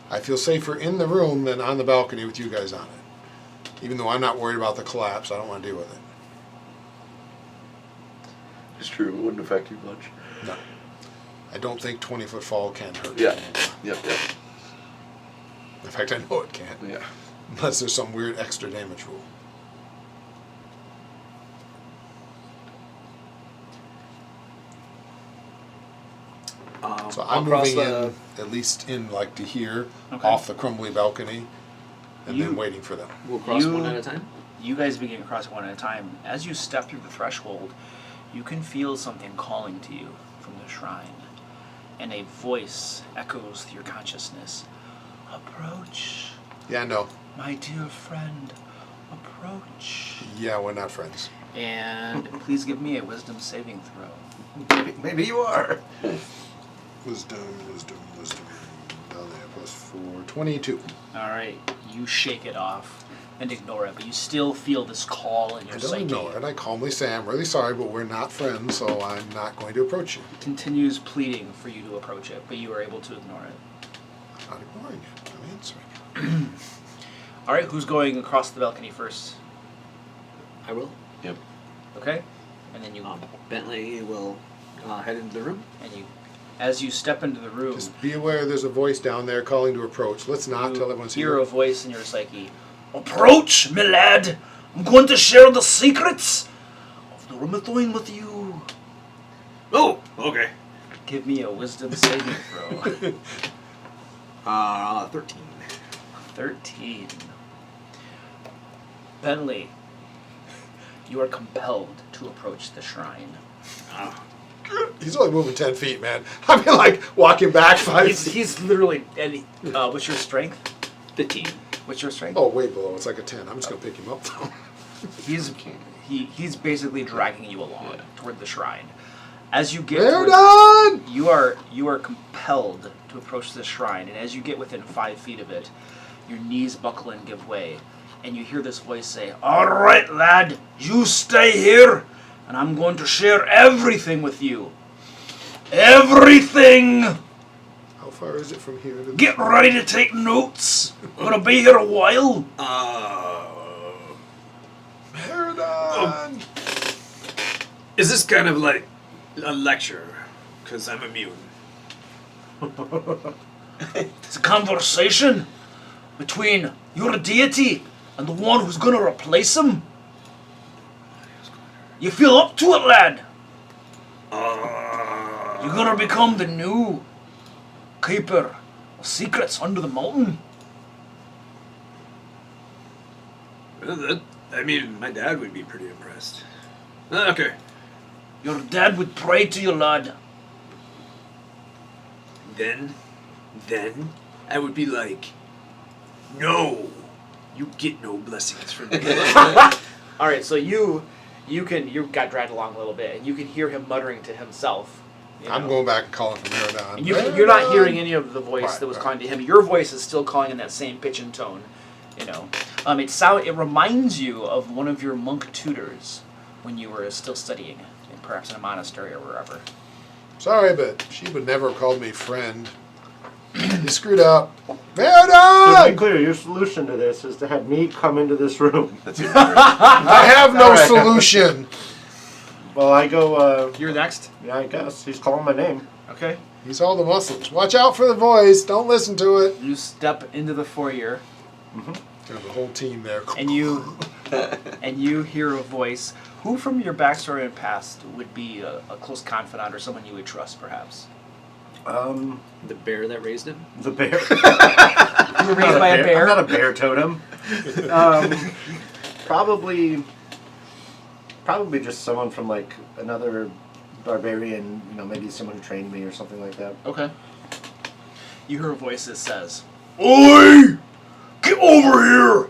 I feel safer in the room than on the balcony with you guys on it. Even though I'm not worried about the collapse, I don't want to deal with it. It's true. It wouldn't affect you much. No. I don't think 20-foot fall can hurt. Yeah. Yep. In fact, I know it can't. Yeah. Unless there's some weird extra damage rule. So I'm across moving the. in, at least in like to here, Okay. off the crumbly balcony, and then You- waiting for them. We'll cross You- one at a time. You guys begin crossing one at a time. As you step through the threshold, you can feel something calling to you from the shrine, and a voice echoes through your consciousness. Approach, Yeah, no. my dear friend. Approach. Yeah, we're not friends. And please give me a wisdom saving throw. Maybe you are. Wisdom. Down there, +4. 22. All right, you shake it off and ignore it, but you still feel this call in I your don't psyche. ignore it. I calmly say, I'm really sorry, but we're not friends, so I'm not going to approach you. Continues pleading for you to approach it, but you are able to ignore it. I'm not ignoring it. I'm answering. All right, who's going across the balcony first? I will. Yep. Okay, and then you Bentley will head into the room. and you, as you step into the room, Just be aware there's a voice down there calling to approach. Let's not you tell everyone's hear here. a voice in your psyche. Approach, my lad. I'm going to share the secrets of the Rumathoin with you. Oh, okay. Give me a wisdom saving throw. 13. 13. Bentley, you are compelled to approach the shrine. He's only moving 10 feet, man. I mean, like, walking back 5 feet. He's literally. What's your strength? 15. What's your strength? Oh, way below. It's like a 10. I'm just going to pick him up, though. He's basically dragging you along toward the shrine. As you get We're toward- done! you are compelled to approach the shrine, and as you get within 5 feet of it, your knees buckle and give way, and you hear this voice say, "All right, lad, you stay here, and I'm going to share everything with you. Everything! How far is it from here to the... Get ready to take notes. I'm gonna be here a while." We're done! Is this kind of like a lecture? Because I'm immune. It's a conversation between your deity and the one who's gonna replace him. You feel up to it, lad? You're gonna become the new keeper of secrets under the mountain. I mean, my dad would be pretty impressed. Okay. Your dad would pray to you, lad. Then I would be like, no, you get no blessings from me. All right, so you got dragged along a little bit, and you can hear him muttering to himself. you I'm know. going back and calling for Meridon. And you're not hearing any of the voice Right, that was right. calling to him. Your voice is still calling in that same pitch and tone. You know, it reminds you of one of your monk tutors when you were still studying, perhaps in a monastery or wherever. Sorry, but she would never have called me friend. You screwed up. To be Meridon! clear, your solution to this is to have me come into this room. That's even better. I have no Alright. solution. Well, I go, You're next. yeah, I guess. He's calling my name. Okay. He's all the muscles. Watch out for the voice. Don't listen to it. You step into the foyer, There's a whole team there. and you hear a voice. Who from your backstory and past would be a close confidant or someone you would trust, perhaps? The bear that raised him? The bear. You were raised by a bear. I'm not a bear totem. Probably just someone from like another barbarian, maybe someone who trained me or something like that. Okay. You hear a voice that says, Oi! Get over here!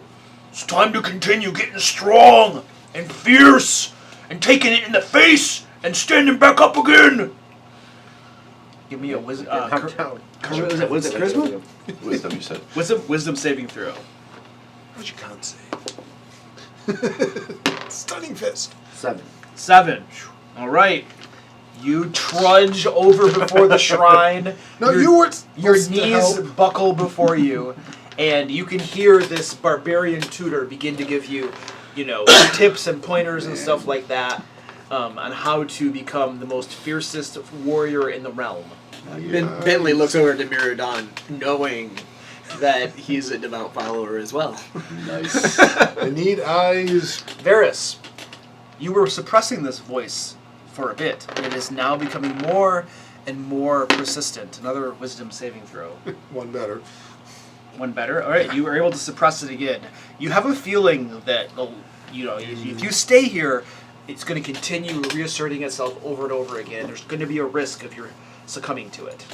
It's time to continue getting strong and fierce and taking it in the face and standing back up again. Give me a wisdom. Knocked down. Was it charisma? Wisdom, you said. Wisdom saving throw. What you can't say. Stunning fist. 7. 7. All right. You trudge over before the shrine. No, you were Your supposed to knees help. buckle before you, and you can hear this barbarian tutor begin to give you, tips and pointers and stuff like that on how to become the most fiercest warrior in the realm. Bentley looks over to Miradon, knowing that he's a devout follower as well. Nice. I need eyes. Varys, you were suppressing this voice for a bit, and it is now becoming more and more persistent. Another wisdom saving throw. One better. One better. All right, you were able to suppress it again. You have a feeling that if you stay here, it's going to continue reasserting itself over and over again. There's going to be a risk of your succumbing to it.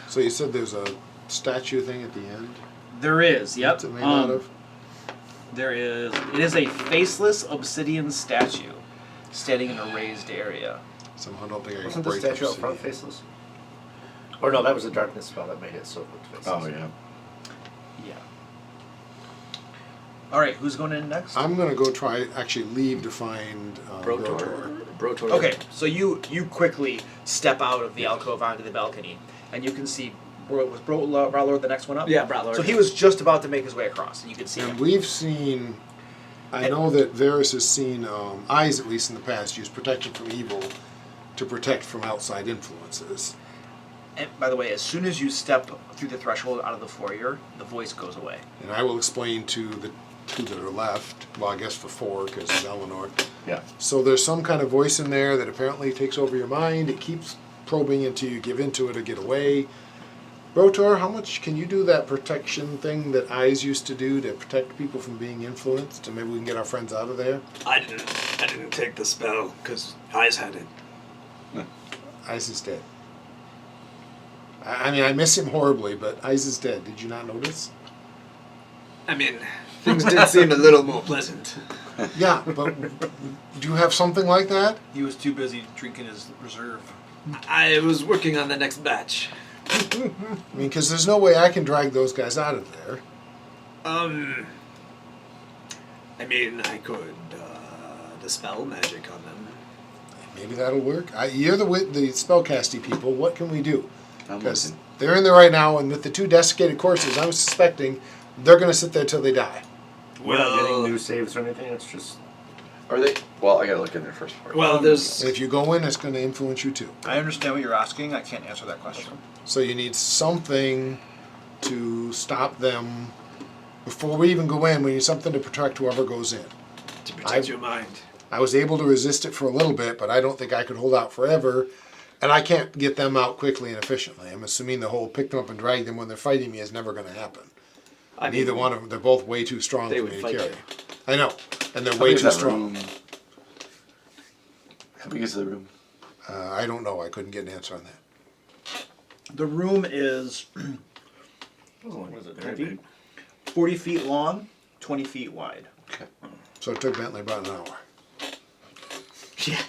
So you said there's a statue thing at the end? There is. Yep. What's it made out of? There is. It is a faceless obsidian statue standing in a raised area. Somehow don't think I can Wasn't the break statue up obsidian. front faceless? Or no, that was a darkness spell that made it so it looked faceless. Oh, yeah. Yeah. All right, who's going in next? I'm going to go leave to find Brotor. Brotor. Okay, so you quickly step out of the alcove onto the balcony, and you can see. Was Browlord the next one up? Yeah, Browlord. So he was just about to make his way across, and you can see And him. we've seen, I know that Varys has seen eyes, at least in the past, use protection from evil to protect from outside influences. And by the way, as soon as you step through the threshold out of the foyer, the voice goes away. And I will explain to the two that are left, well, I guess for 4, because it's Eleanor. Yeah. So there's some kind of voice in there that apparently takes over your mind. It keeps probing until you give into it or get away. Brotor, how much can you do that protection thing that eyes used to do to protect people from being influenced, and maybe we can get our friends out of there? I didn't take the spell because Eyes had it. Eyes is dead. I mean, I miss him horribly, but Eyes is dead. Did you not notice? I mean, things did seem a little more pleasant. Yeah, but do you have something like that? He was too busy drinking his reserve. I was working on the next batch. I mean, because there's no way I can drag those guys out of there. I mean, I could dispel magic on them. Maybe that'll work. You're the spellcasting people. What can we do? I'm Because looking. they're in there right now, and with the 2 desiccated corpses, I'm suspecting they're going to sit there till they die. We're not getting new saves or anything, it's just... Are they? Well, I gotta look in there first. Well, there's... And if you go in, it's going to influence you too. I understand what you're asking. I can't answer that question. So you need something to stop them. Before we even go in, we need something to protect whoever goes in. To protect your mind. I was able to resist it for a little bit, but I don't think I could hold out forever. And I can't get them out quickly and efficiently. I'm assuming the whole pick them up and drag them when they're fighting me is never going to happen. Neither one of them, they're both way too strong they for would me to fight carry. you. I know, and they're How way big is too that strong. room? How big is the room? I don't know. I couldn't get an answer on that. The room is, what is it, 10 feet? 40 feet long, 20 feet wide. Okay. So it took Bentley about an hour. Yeah.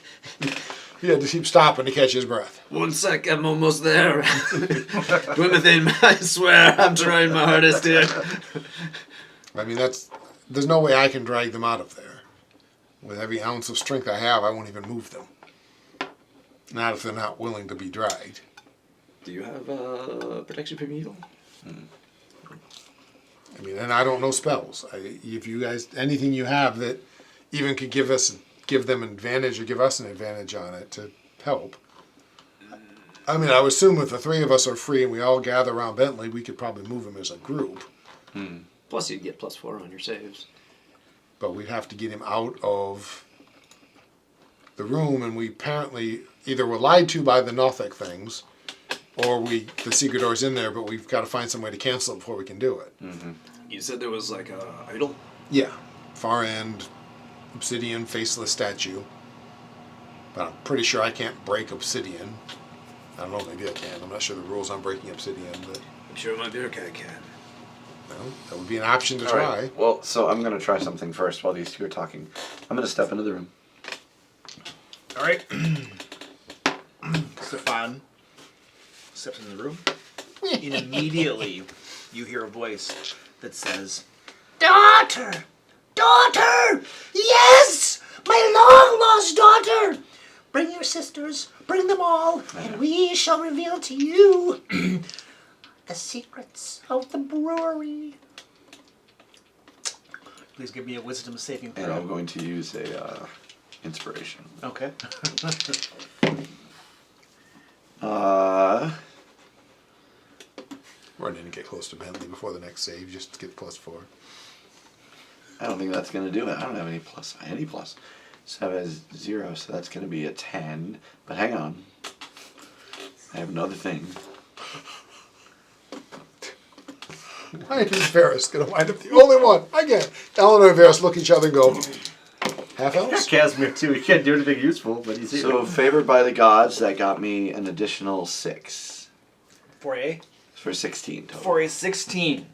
He had to keep stopping to catch his breath. 1 sec, I'm almost there. Wimbledon, I swear, I'm trying my hardest here. I mean, there's no way I can drag them out of there. With every ounce of strength I have, I won't even move them. Not if they're not willing to be dragged. Do you have protection from evil? I mean, and I don't know spells. If you guys, anything you have that even could give them an advantage or give us an advantage on it to help. I mean, I would assume if the 3 of us are free and we all gather around Bentley, we could probably move him as a group. Plus you'd get +4 on your saves. But we'd have to get him out of the room, and we apparently either were lied to by the Nothic things, or the secret door's in there, but we've got to find some way to cancel it before we can do it. You said there was like a idol? Yeah, far end, obsidian, faceless statue. But I'm pretty sure I can't break obsidian. I don't know, maybe I can. I'm not sure the rules on breaking obsidian, but sure my beer cat can. Well, that would be an option to All try. right. Well, so I'm gonna try something first while these two are talking. I'm gonna step into the room. All right. Stefan steps into the room, and immediately you hear a voice that says, Daughter! Daughter! Yes! My long-lost daughter! Bring your sisters, bring them all, and we shall reveal to you the secrets of the brewery. "Please give me a wisdom saving And throw." I'm going to use a inspiration. Okay. Run in and get close to Bentley before the next save, just to get +4. I don't think that's gonna do it. I don't have any plus. So I have a 0, so that's gonna be a 10. But hang on. I have another thing. Why is Varys gonna wind up the only one? Again, Eleanor and Varys look at each other and go, half elves? Casimir too. He can't do anything useful, but he's here. So favored by the gods, that got me an additional 6 For a for 16 total. 16.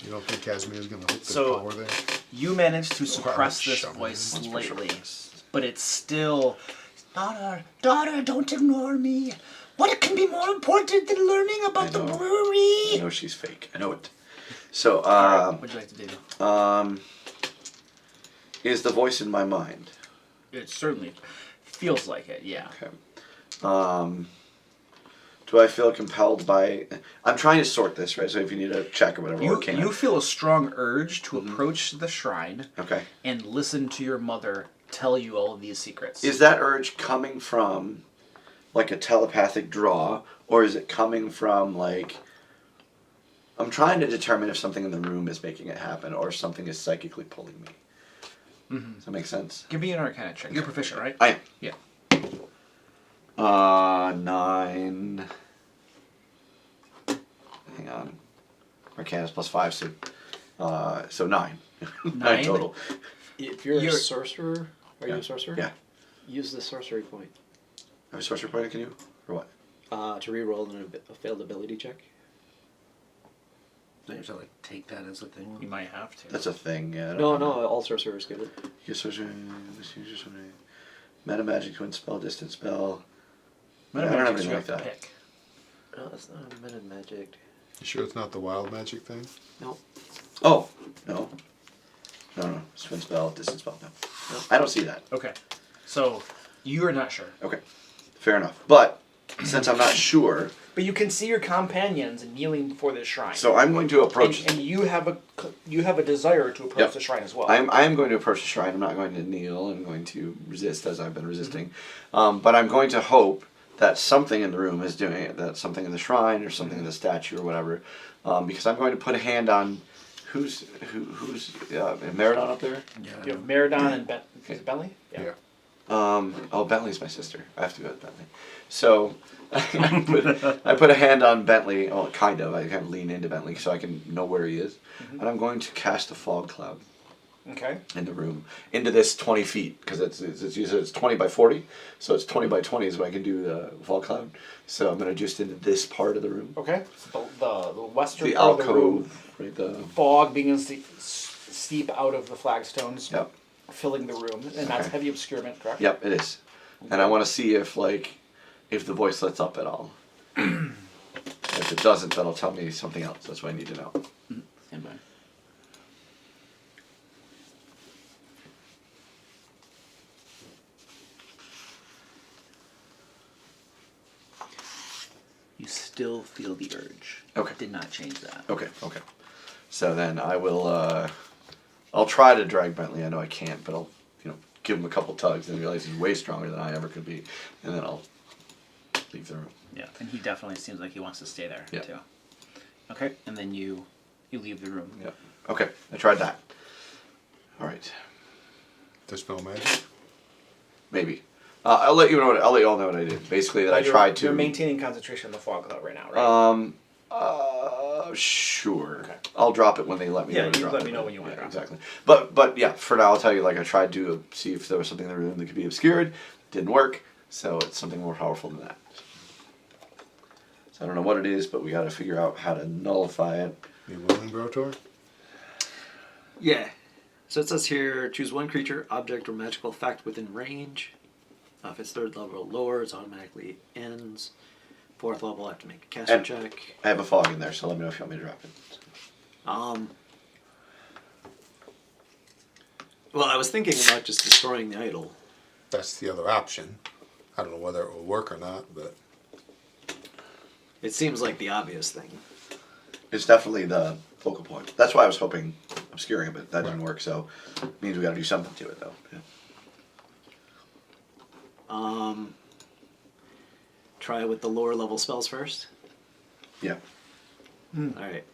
You don't think Casimir's gonna hook the So- power there? You manage to suppress this Shaman. voice Let's slightly, but it's still. Daughter, daughter, don't ignore me. What can be more important than learning about the I know. brewery? I know she's fake. I know it. So, What would you like to do? is the voice in my mind? It certainly feels like it. Yeah. Okay. Do I feel compelled by? I'm trying to sort this, right? So if you need a check or whatever, or can You feel a strong urge to approach the shrine Okay. and listen to your mother tell you all of these secrets. Is that urge coming from like a telepathic draw, or is it coming from like? I'm trying to determine if something in the room is making it happen, or something is psychically pulling me. Does that make sense? Give me an Arcana check. You're proficient, right? I am. Yeah. 9. Hang on. Arcana's +5, so 9. 9 total. If you're a You're- sorcerer, are you Yeah. a sorcerer? Yeah. Use the sorcery point Have a sorcerer point, can you? Or what? to re-roll a failed ability check. Don't you have to like take that as a thing? You might have to. That's a thing, yeah. I don't No, know. no, all sorcerers get it. Your sorcerer, meta magic, twin spell, distance spell. I don't have Metamagic anything you like have to that. pick. No, it's not a meta magic. You sure it's not the wild magic thing? No. Oh, no. No. It's twin spell, distance spell, no. I don't see that. Okay. So you are not sure. Okay. Fair enough. But since I'm not sure, But you can see your companions kneeling before the shrine. so I'm going to approach. and you have a desire to approach Yep. the shrine as well. I am going to approach the shrine. I'm not going to kneel. I'm going to resist as I've been resisting. But I'm going to hope that something in the room is doing it. That something in the shrine or something in the statue or whatever. Because I'm going to put a hand on who's Meridon up there. You have Meridon and is it Bentley? Yeah. Bentley's my sister. I have to go with Bentley. So I put a hand on Bentley. Well, kind of. I kind of lean into Bentley so I can know where he is, and I'm going to cast a fog cloud Okay. in the room into this 20 feet because it's 20 by 40, so it's 20 by 20 is what I can do the fog cloud. So I'm going to just into this part of the room, Okay. The western the part of the room, alcove, right? The fog begins to seep out of the flagstones, yep, filling the room, and that's Okay. heavy obscurement, correct? yep, it is. And I want to see if the voice lets up at all. If it doesn't, that'll tell me something else. That's what I need to know. Stand by. You still feel the urge. Okay. Did not change that. Okay. So then I will. I'll try to drag Bentley. I know I can't, but I'll give him a couple tugs and realize he's way stronger than I ever could be, and then I'll leave the room. Yeah, and he definitely seems like he wants to stay there Yeah. too. Okay, and then you leave the room. Yeah. Okay. I tried that. All right. Dispel magic? Maybe. I'll let you know. I'll let you all know what I did. Basically, that I tried to. You're maintaining concentration on the fog cloud right now, right? Sure. Okay. I'll drop it when they let me Yeah, know to you drop let it. me know when you want to drop it. Exactly. But yeah, for now I'll tell you, I tried to see if there was something in the room that could be obscured. Didn't work, so it's something more powerful than that. So I don't know what it is, but we got to figure out how to nullify it. You willing, Brotor? Yeah. So it says here, choose one creature, object, or magical effect within range. If it's 3rd level or lower, it automatically ends. 4th level, I have to make a caster And- check. I have a fog in there, so let me know if you want me to drop it. Well, I was thinking about just destroying the idol. That's the other option. I don't know whether it will work or not, but It seems like the obvious thing. It's definitely the focal point. That's why I was hoping obscuring it, but that didn't work. So it means we got to do something to it, though. Yeah. Try with the lower level spells first. Yeah. All right.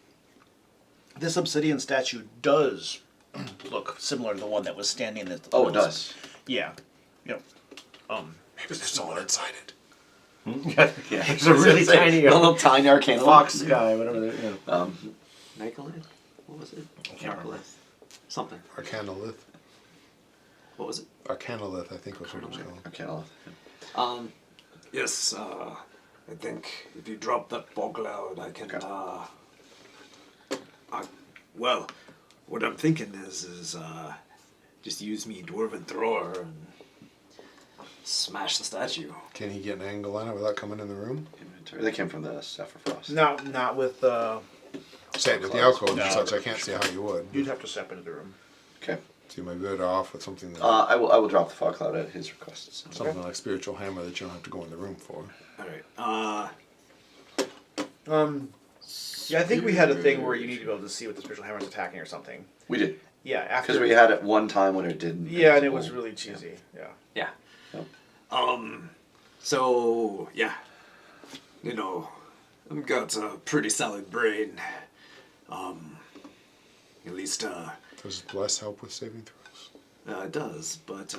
This obsidian statue does look similar to the one that was standing at the Oh, it does. Yeah. Yep. maybe there's someone inside it. Yeah. It's a really tiny little tiny arcana fox guy, whatever they're, Nicolith? What was it? Nicolith. Something. Arcanolith. What was it? Arcanolith, I think was what it was called. Arcana. Yes, I think if you drop that fog cloud, I can, well, what I'm thinking is just use me Dwarven Thrower and smash the statue. Can he get an angle on it without coming in the room? Inventory. They came from the Saffron No, not with. Say it with the alcove No. and such, I can't see how you would. You'd have to step into the room. Okay. So you might be better off with something that, I will drop the fog cloud at his request. So. something like spiritual hammer that you don't have to go in the room for. All right. Yeah, I think we had a thing where you need to be able to see what the spiritual hammer is attacking or something. We did. Yeah, after. Because we had it one time when it didn't. Yeah, and it was really cheesy. Yeah. Yeah. Yep. So, yeah. You know, I've got a pretty solid brain. At least, Does bless help with saving throws? it does, but,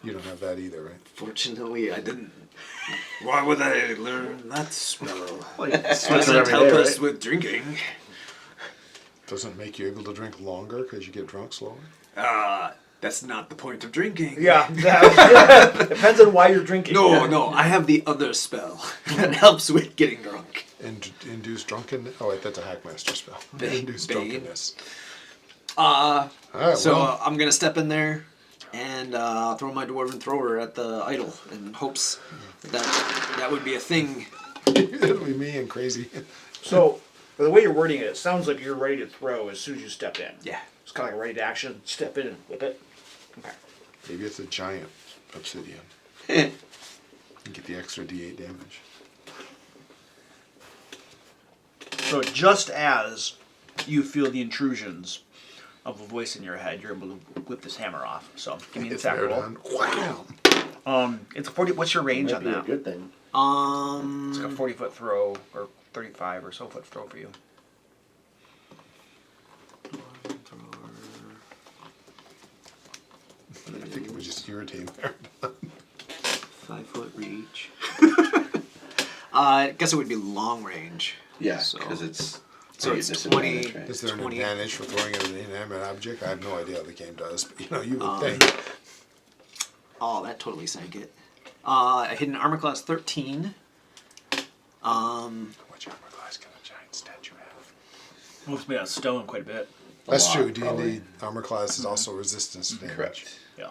You don't have that either, right? fortunately I didn't. Why would I learn that spell? Well, It doesn't help us with drinking. Doesn't it make you able to drink longer because you get drunk slower? That's not the point of drinking. Yeah, that depends on why you're drinking. No, I have the other spell that helps with getting drunk. Induce drunkenness? Oh, wait, that's a hackmaster spell. Induce Bane. drunkenness. Alright, So well, I'm gonna step in there and throw my dwarven thrower at the idol in hopes that would be a thing. it'll be me and crazy. So, by the way you're wording it, it sounds like you're ready to throw as soon as you step in. Yeah. It's kind of like a ready to action. Step in and whip it. Okay. Maybe it's a giant obsidian. You get the extra D8 damage. So just as you feel the intrusions of a voice in your head, you're able to whip this hammer off. So give me an It's attack there roll. done. Wow. It's a 40. What's your range might on be a that? good thing. It's like a 40-foot throw or 35 or so foot throw for you. I think it was just irritating there. 5-foot reach. I guess it would be long range. Yeah, So- because it's. so you it's get 20 disadvantage, right? Is there an 20. advantage for throwing at an inanimate object? I have no idea how the game does, but you would think. Oh, that totally sank it. I hit an armor class 13. How much armor class can a giant statue have? Moves me out of stone quite a bit. That's lot, true. D&D probably. armor class is also resistance to damage. Correct. Yeah.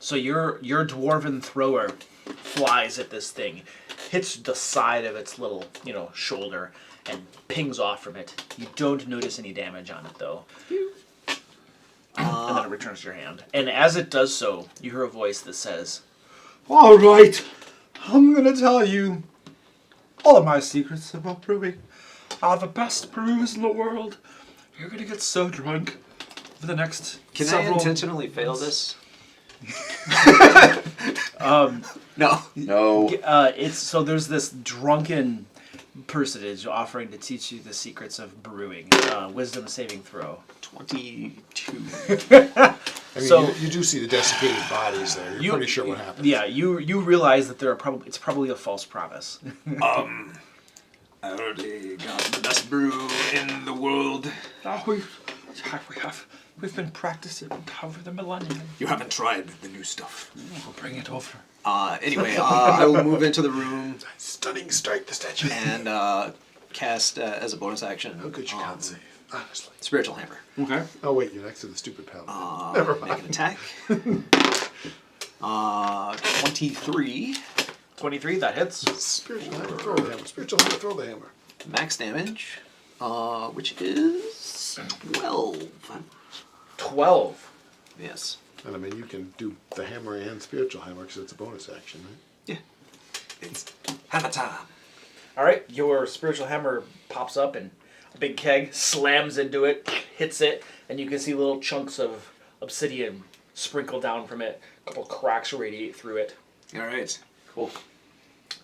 So your dwarven thrower flies at this thing, hits the side of its little, shoulder, and pings off from it. You don't notice any damage on it though. And then it returns to your hand. And as it does so, you hear a voice that says, All right, I'm gonna tell you all of my secrets about brewing. I have the best brews in the world. You're gonna get so drunk for the next Can several... I intentionally fail this? No. so there's this drunken personage offering to teach you the secrets of brewing. Wisdom saving throw. 22. I mean, So- you do see the desiccated bodies there. You're pretty sure what happened. Yeah, you realize that it's probably a false promise. I already got the best brew in the world. Oh, we have We've been practicing over the millennia. You haven't tried the new stuff. We'll bring it over. Anyway, I will move into the room Stunning strike the statue. and cast as a bonus action. How good you can't save, honestly. Spiritual Hammer. Okay. Oh wait, you're next to the stupid paladin. Make an attack. 23. 23, that hits. Spiritual hammer, throw the hammer. Spiritual hammer, throw the hammer. Max damage, which is 12. 12. Yes. And I mean, you can do the hammer and spiritual hammer because it's a bonus action, right? Yeah. It's hammer time. All right, your spiritual hammer pops up and a big keg slams into it, hits it, and you can see little chunks of obsidian sprinkle down from it. A couple cracks radiate through it. All right. Cool.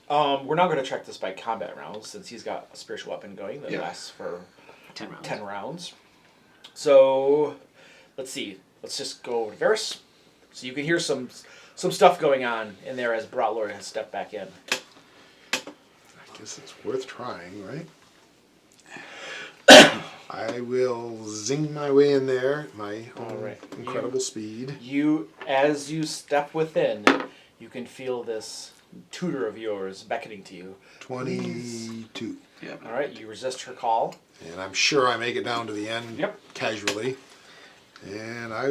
We're not going to check this by combat rounds since he's got a spiritual weapon going that lasts for 10 rounds. 10 rounds. So, let's see. Let's just go over to Varys. So you can hear some stuff going on in there as Brotlord has stepped back in. I guess it's worth trying, right? I will zing my way in there, my own incredible speed. As you step within, you can feel this tutor of yours beckoning to you. 22. Yep. All right, you resist her call. And I'm sure I make it down to the end casually. And I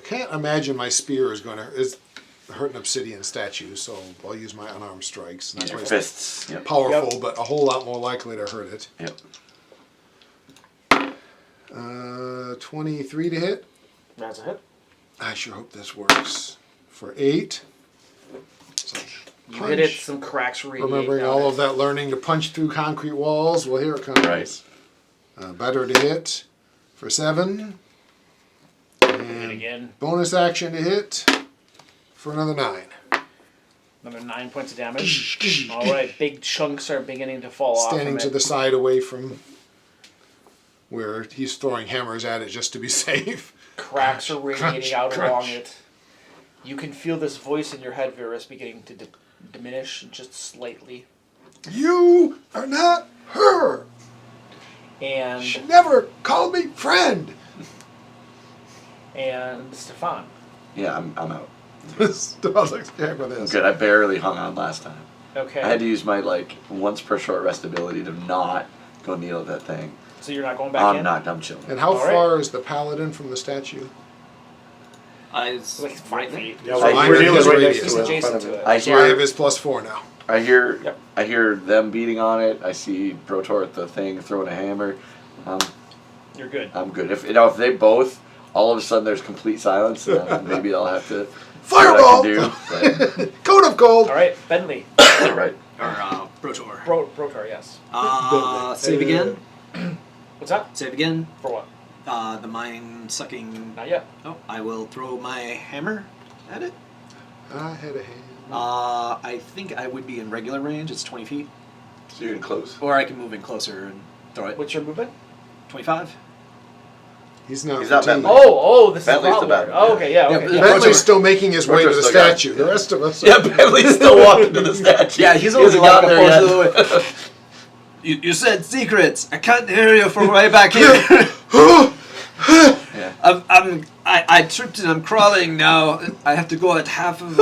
can't imagine my spear is hurt an obsidian statue, so I'll use my unarmed strikes. And that's why it's Fists. Yep. powerful, but a whole lot more likely to hurt it. Yep. 23 to hit. That's a hit. I sure hope this works. For 8. You hit it, some cracks radiate. Remembering down all it. of that learning to punch through concrete walls. Well, here it comes. Right. Better to hit for 7. Hit again. Bonus action to hit for another 9. Another 9 points of damage. All right, big chunks are beginning to fall off. Standing from to it. the side away from where he's throwing hammers at it just to be safe. Cracks are radiating out crunch. along it. You can feel this voice in your head, Varys, beginning to diminish just slightly. You are not her. And She never called me friend. Stefan. Yeah, I'm out. Stefan looks scared with this. Good. I barely hung on last time. Okay. I had to use my once per short rest ability to not go kneel at that thing. So you're not going back in? I'm not. I'm chilling. And how All right. far is the paladin from the statue? Like 5 feet. Yeah, So I'm we're in dealing his right radius. next to He's it. adjacent to it. I So I have hear. his +4 now. I hear. Yep. I hear them beating on it. I see Brotor at the thing throwing a hammer. You're good. I'm good. If they both, all of a sudden there's complete silence, then maybe I'll have to. Fireball! See what I can do. Coat of gold. All right, Bentley. But, right. Or Brotor. Brotar, yes. Save again. What's that? Save again. For what? The mind sucking. Not yet. Oh, I will throw my hammer at it. I had a hand. I think I would be in regular range. It's 20 feet. So you're close. Or I can move in closer and throw it. What's your movement? 25. He's not. He's not continuing. Bentley. Oh, this Bentley's is the Brotlord. bad one, Oh, yeah. okay, yeah, Yeah, okay. but- Yeah. Bentley's still making his way to the Rotor's still got it. statue. The rest of us. Yeah, Bentley's still walking to the statue. Yeah, he's He only hasn't like gotten a there portion yet. of the way. You said secrets. I can't hear you from way back here. I tripped and I'm crawling now. I have to go at half of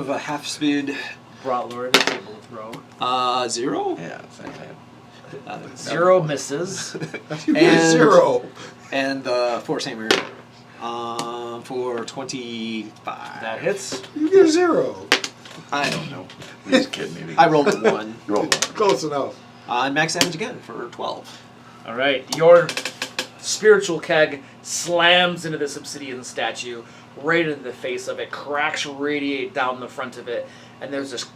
a half speed. Brotlord is able to throw. 0. Yeah, same thing. 0 misses. You get And- 0. And force hammer for 25. That hits. You get 0. I don't know. You're just kidding, maybe. I rolled a 1. You rolled one. Close enough. And max damage again for 12. All right, your spiritual keg slams into this obsidian statue, right into the face of it. Cracks radiate down the front of it, and there's this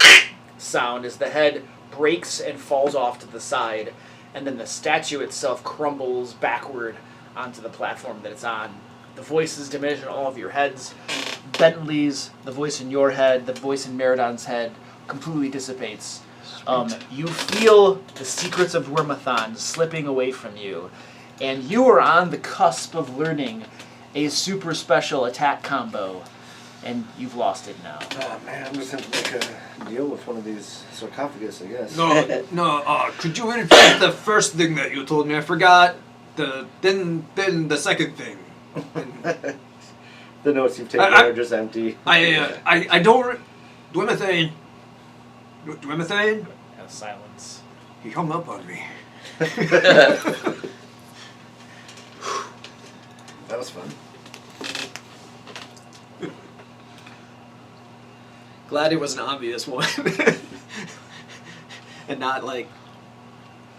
sound as the head breaks and falls off to the side, and then the statue itself crumbles backward onto the platform that it's on. The voices diminish in all of your heads. Bentley's, the voice in your head, the voice in Meridon's head, completely dissipates. You feel the secrets of Wormathon slipping away from you, and you are on the cusp of learning a super special attack combo, and you've lost it now. Oh man, I'm just going to make a deal with one of these sarcophagus, I guess. No, could you repeat the first thing that you told me? I forgot. Then the second thing. The notes you've taken are just empty. I don't. Dwemethain. Dwemethain. And silence. He hung up on me. That was fun. Glad it was an obvious one. And not like,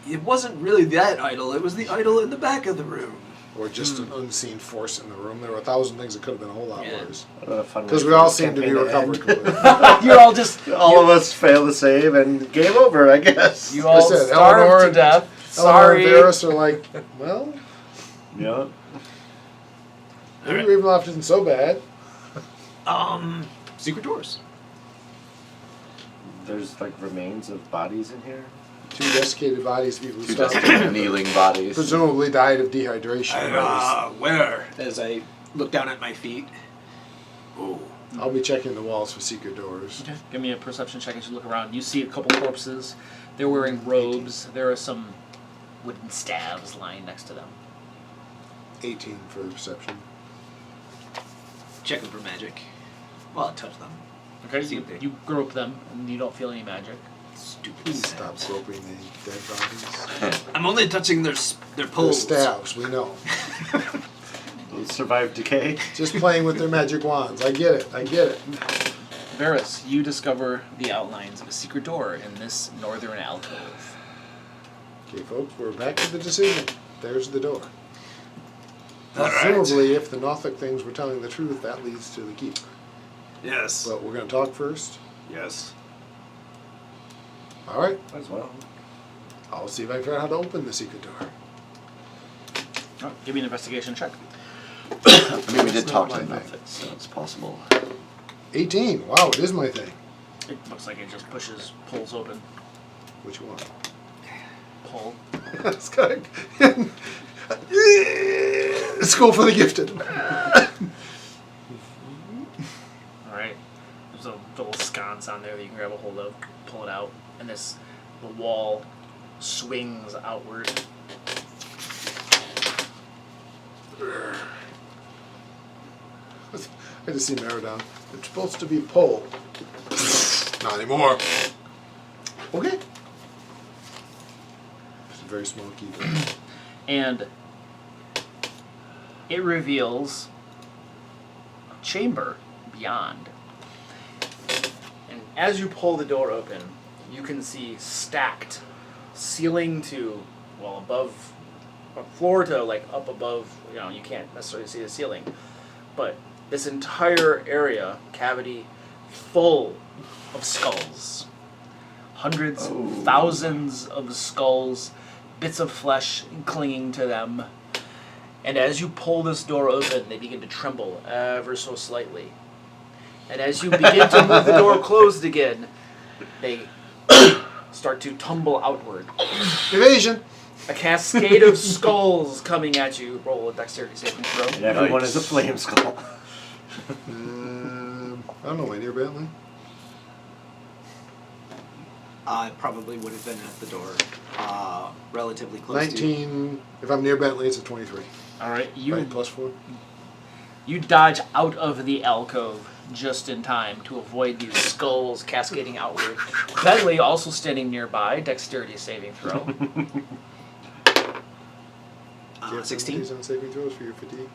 it wasn't really that idol, it was the idol in the back of the room. Or just an unseen force in the room. There were 1,000 things that could have been a whole lot Yeah. worse. Because Because we all seem to be recovered completely. You're all just. All of us fail to save and game over, I guess. You all said, starved Eleanor to and- death. Eleanor and Sorry. Varys are like, well, Yeah. maybe Ravenloft isn't so bad. Secret doors. There's like remains of bodies in here. 2 desiccated bodies, people who Two starved. desperate kneeling bodies. Presumably died of dehydration. Where? As I look down at my feet. Oh. I'll be checking the walls for secret doors. Okay. Give me a perception check as you look around. You see a couple corpses. They're wearing robes. There are some wooden staves lying next to them. 18 for perception. Checking for magic. Well, I touch them. Okay. See You, if they- you grope them, and you don't feel any magic. Stupid Stop stabs. groping the dead bodies. I'm only touching their They're poles. stabs, we know. Survive decay. Just playing with their magic wands. I get it, I get it. Varys, you discover the outlines of a secret door in this northern alcove. Okay, folks, we're back to the decision. There's the door. All right. Presumably, if the Nothic things were telling the truth, that leads to the keep. Yes. But we're going to talk first. Yes. All right, As well. I'll see if I can figure out how to open the secret door. Oh, give me an investigation check. I mean, we did It's talk not to my them, so it's possible. 18. Wow, it is my thing. It looks like it just pulls open. Which one? Pull. It's got School for the Gifted. Alright. There's a little sconce on there that you can grab a hold of, pull it out, and the wall swings outward. I just see Merodon. It's supposed to be pull. Not anymore. Okay. It's a very small keyboard. And it reveals a chamber beyond. And as you pull the door open, you can see stacked, ceiling to, well, above, floor to like up above, you can't necessarily see the ceiling, but this entire area, cavity, full of skulls. Hundreds, thousands of skulls, bits of flesh clinging to them. And as you pull this door open, they begin to tremble ever so slightly. And as you begin to move the door closed again, they start to tumble outward. Evasion! A cascade of skulls coming at you. Roll a dexterity saving throw. And everyone is a flame skull. I don't know, why near Bentley? I probably would have been at the door, relatively close 19. If I'm near Bentley, it's a 23. Alright, Right, plus 4. You dodge out of the alcove just in time to avoid these skulls cascading outward. Bentley, also standing nearby, dexterity saving throw. Do you have 16? penalties on saving throws for your fatigue?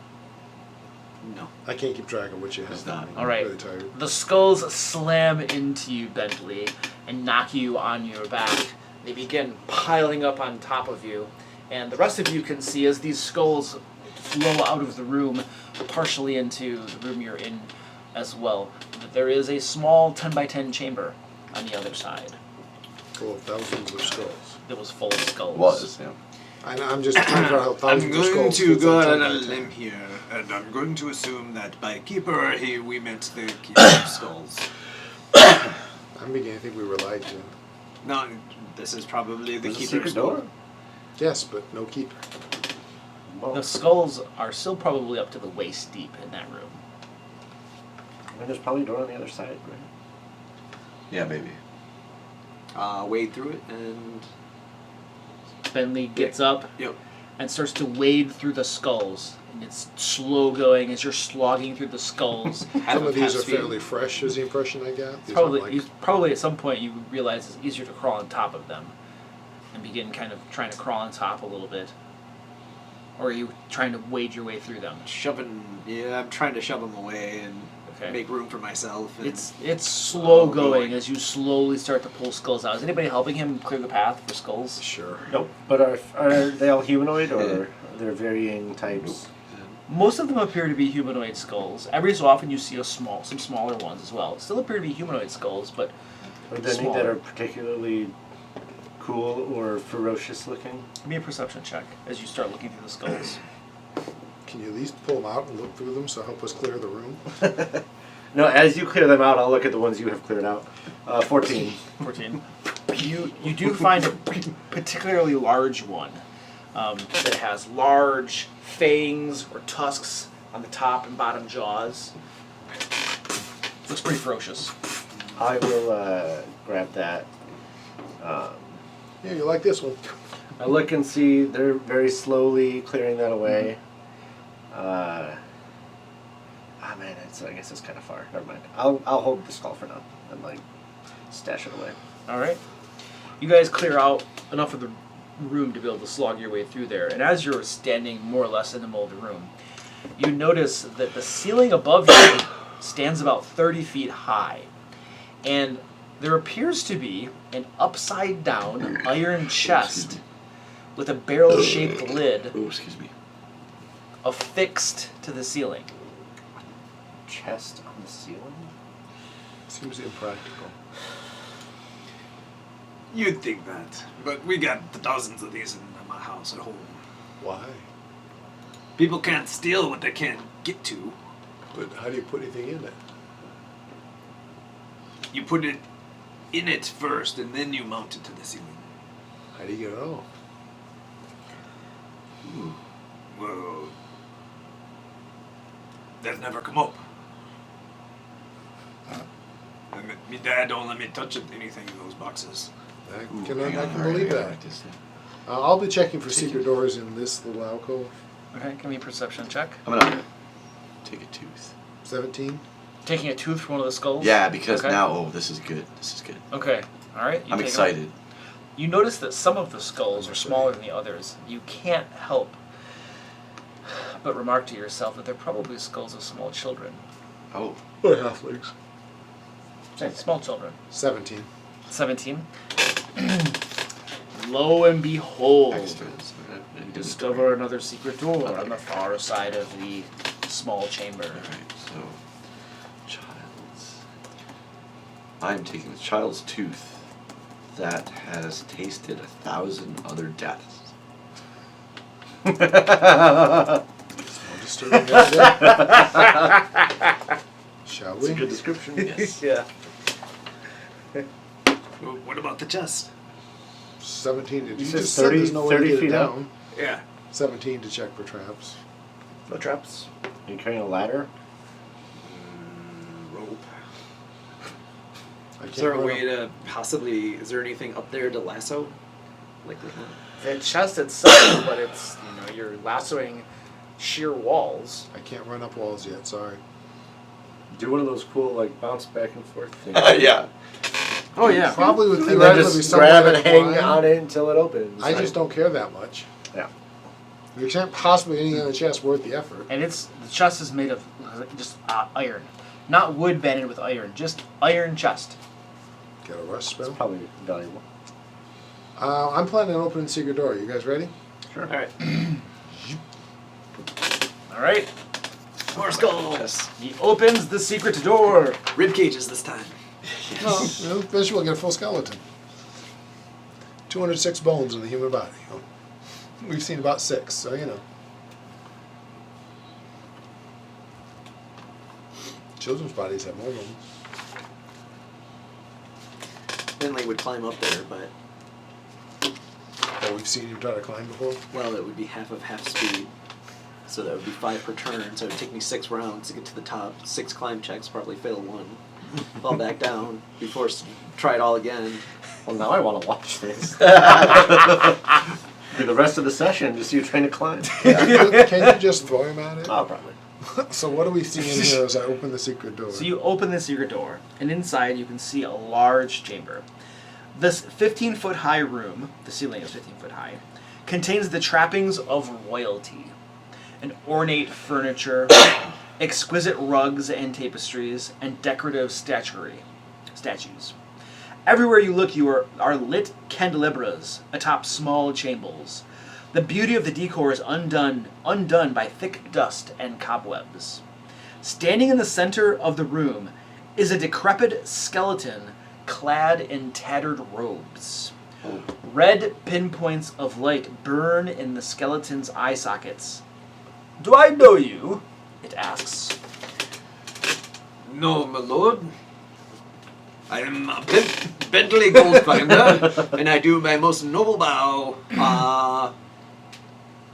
No. I can't keep track of what you have. It's not. I'm Alright. really tired. The skulls slam into you, Bentley, and knock you on your back. They begin piling up on top of you, and the rest of you can see as these skulls flow out of the room, partially into the room you're in as well, that there is a small 10 by 10 chamber on the other side Full of thousands of skulls. that was full of skulls. Was, yeah. I'm just trying to figure out how I'm thousands of going skulls to fits go on out 10 on a by 10. limb here, and I'm going to assume that by keeper we meant the keeper of skulls. I'm beginning to think we were lied to. No, this is probably the There's a keeper's secret door? Yes, but no keeper. The skulls are still probably up to the waist deep in that room. I mean, there's probably a door on the other side, right? Yeah, maybe. Wade through it and Bentley gets up Yep. and starts to wade through the skulls and it's slow going as you're slogging through the skulls. Some of these are fairly fresh, is the impression I got. These Probably, aren't like, probably at some point you realize it's easier to crawl on top of them, and begin kind of trying to crawl on top a little bit. Or are you trying to wade your way through them? I'm trying to shove them away and Okay. make room for myself. And It's slow going as you slowly start to pull skulls out. Is anybody helping him clear the path for skulls? sure. Nope. But are they all humanoid or are there varying types? Most of them appear to be humanoid skulls. Every so often you see some smaller ones as well. Still appear to be humanoid skulls, but Are there any smaller. that are particularly cool or ferocious looking? Give me a perception check as you start looking through the skulls. Can you at least pull them out and look through them so help us clear the room? No, as you clear them out, I'll look at the ones you have cleared out. 14. 14. You do find a particularly large one that has large fangs or tusks on the top and bottom jaws. Looks pretty ferocious. I will grab that. Yeah, you like this one. I look and see they're very slowly clearing that away. Man, I guess it's kind of far. Never mind. I'll hold the skull for now and like stash it away. All right. You guys clear out enough of the room to be able to slog your way through there. And as you're standing more or less in the middle of the room, you notice that the ceiling above you stands about 30 feet high. And there appears to be an upside down iron chest with a barrel-shaped lid affixed to the ceiling. Chest on the ceiling? Seems impractical. You'd think that, but we got dozens of these in my house at home. Why? People can't steal what they can't get to. But how do you put anything in it? You put it in it first, and then you mount it to the ceiling. How do you get it off? Well, that's never come up. My dad don't let me touch anything in those boxes. I can believe that. I'll be checking for secret doors in this little alcove. Okay, give me a perception check. I'm gonna take a tooth. 17. Taking a tooth from one of the skulls? Yeah, because Okay. now, this is good. This is good. Okay, alright. I'm excited. You notice that some of the skulls are smaller than the others. You can't help but remark to yourself that they're probably skulls of small children. Oh. Or halflings. Small children. 17. 17. Lo and behold, Extras. you discover another secret door on the far side of the small chamber. Alright, so I'm taking the child's tooth that has tasted 1,000 other deaths. It's more disturbing than that. Shall we? That's a good description. Yes. Yeah. Well, what about the chest? 17. You said just said there's no way to 30 get it feet up? down. Yeah. 17 to check for traps. No traps. Are you carrying a ladder? Rope. I Is there a can't way to possibly? Is there anything up there to lasso? Like The chest itself, but it's, you're lassoing sheer walls. I can't run up walls yet, sorry. Do one of those cool like bounce back and forth things. Yeah. Oh yeah. Probably would And then theoretically be just some grab way and to hang climb. on it until it opens. I just don't care that much. Yeah. There can't possibly be anything on the chest worth the effort. And the chest is made of just iron. Not wood banded with iron, just iron chest. Got a rush spell? It's probably valuable. I'm planning on opening the secret door. You guys ready? Sure. Alright. Alright. more skulls. He opens the secret door. Rib cages this time. No, eventually we'll get a full skeleton. 206 bones in the human body. We've seen about 6, so you know. Children's bodies have more bones. Finley would climb up there, but Oh, we've seen him try to climb before? well, it would be half of half speed. So that would be 5 per turn. So it would take me 6 rounds to get to the top. 6 climb checks, probably fail 1. Fall back down. Be forced to try it all again. Well, now I want to watch this. For the rest of the session, just you trying to climb. Yeah, can you just throw him at it? Oh, probably. So what do we see in here as I open the secret door? So you open the secret door, and inside you can see a large chamber. This 15-foot high room, the ceiling is 15 foot high, contains the trappings of royalty. An ornate furniture, exquisite rugs and tapestries, and decorative statues. Everywhere you look, are lit candelabras atop small chambers. The beauty of the decor is undone by thick dust and cobwebs. Standing in the center of the room is a decrepit skeleton clad in tattered robes. Red pinpoints of light burn in the skeleton's eye sockets. "Do I know you?" it asks. No, my lord. I am Bentley Goldfinder, and I do my most noble bow.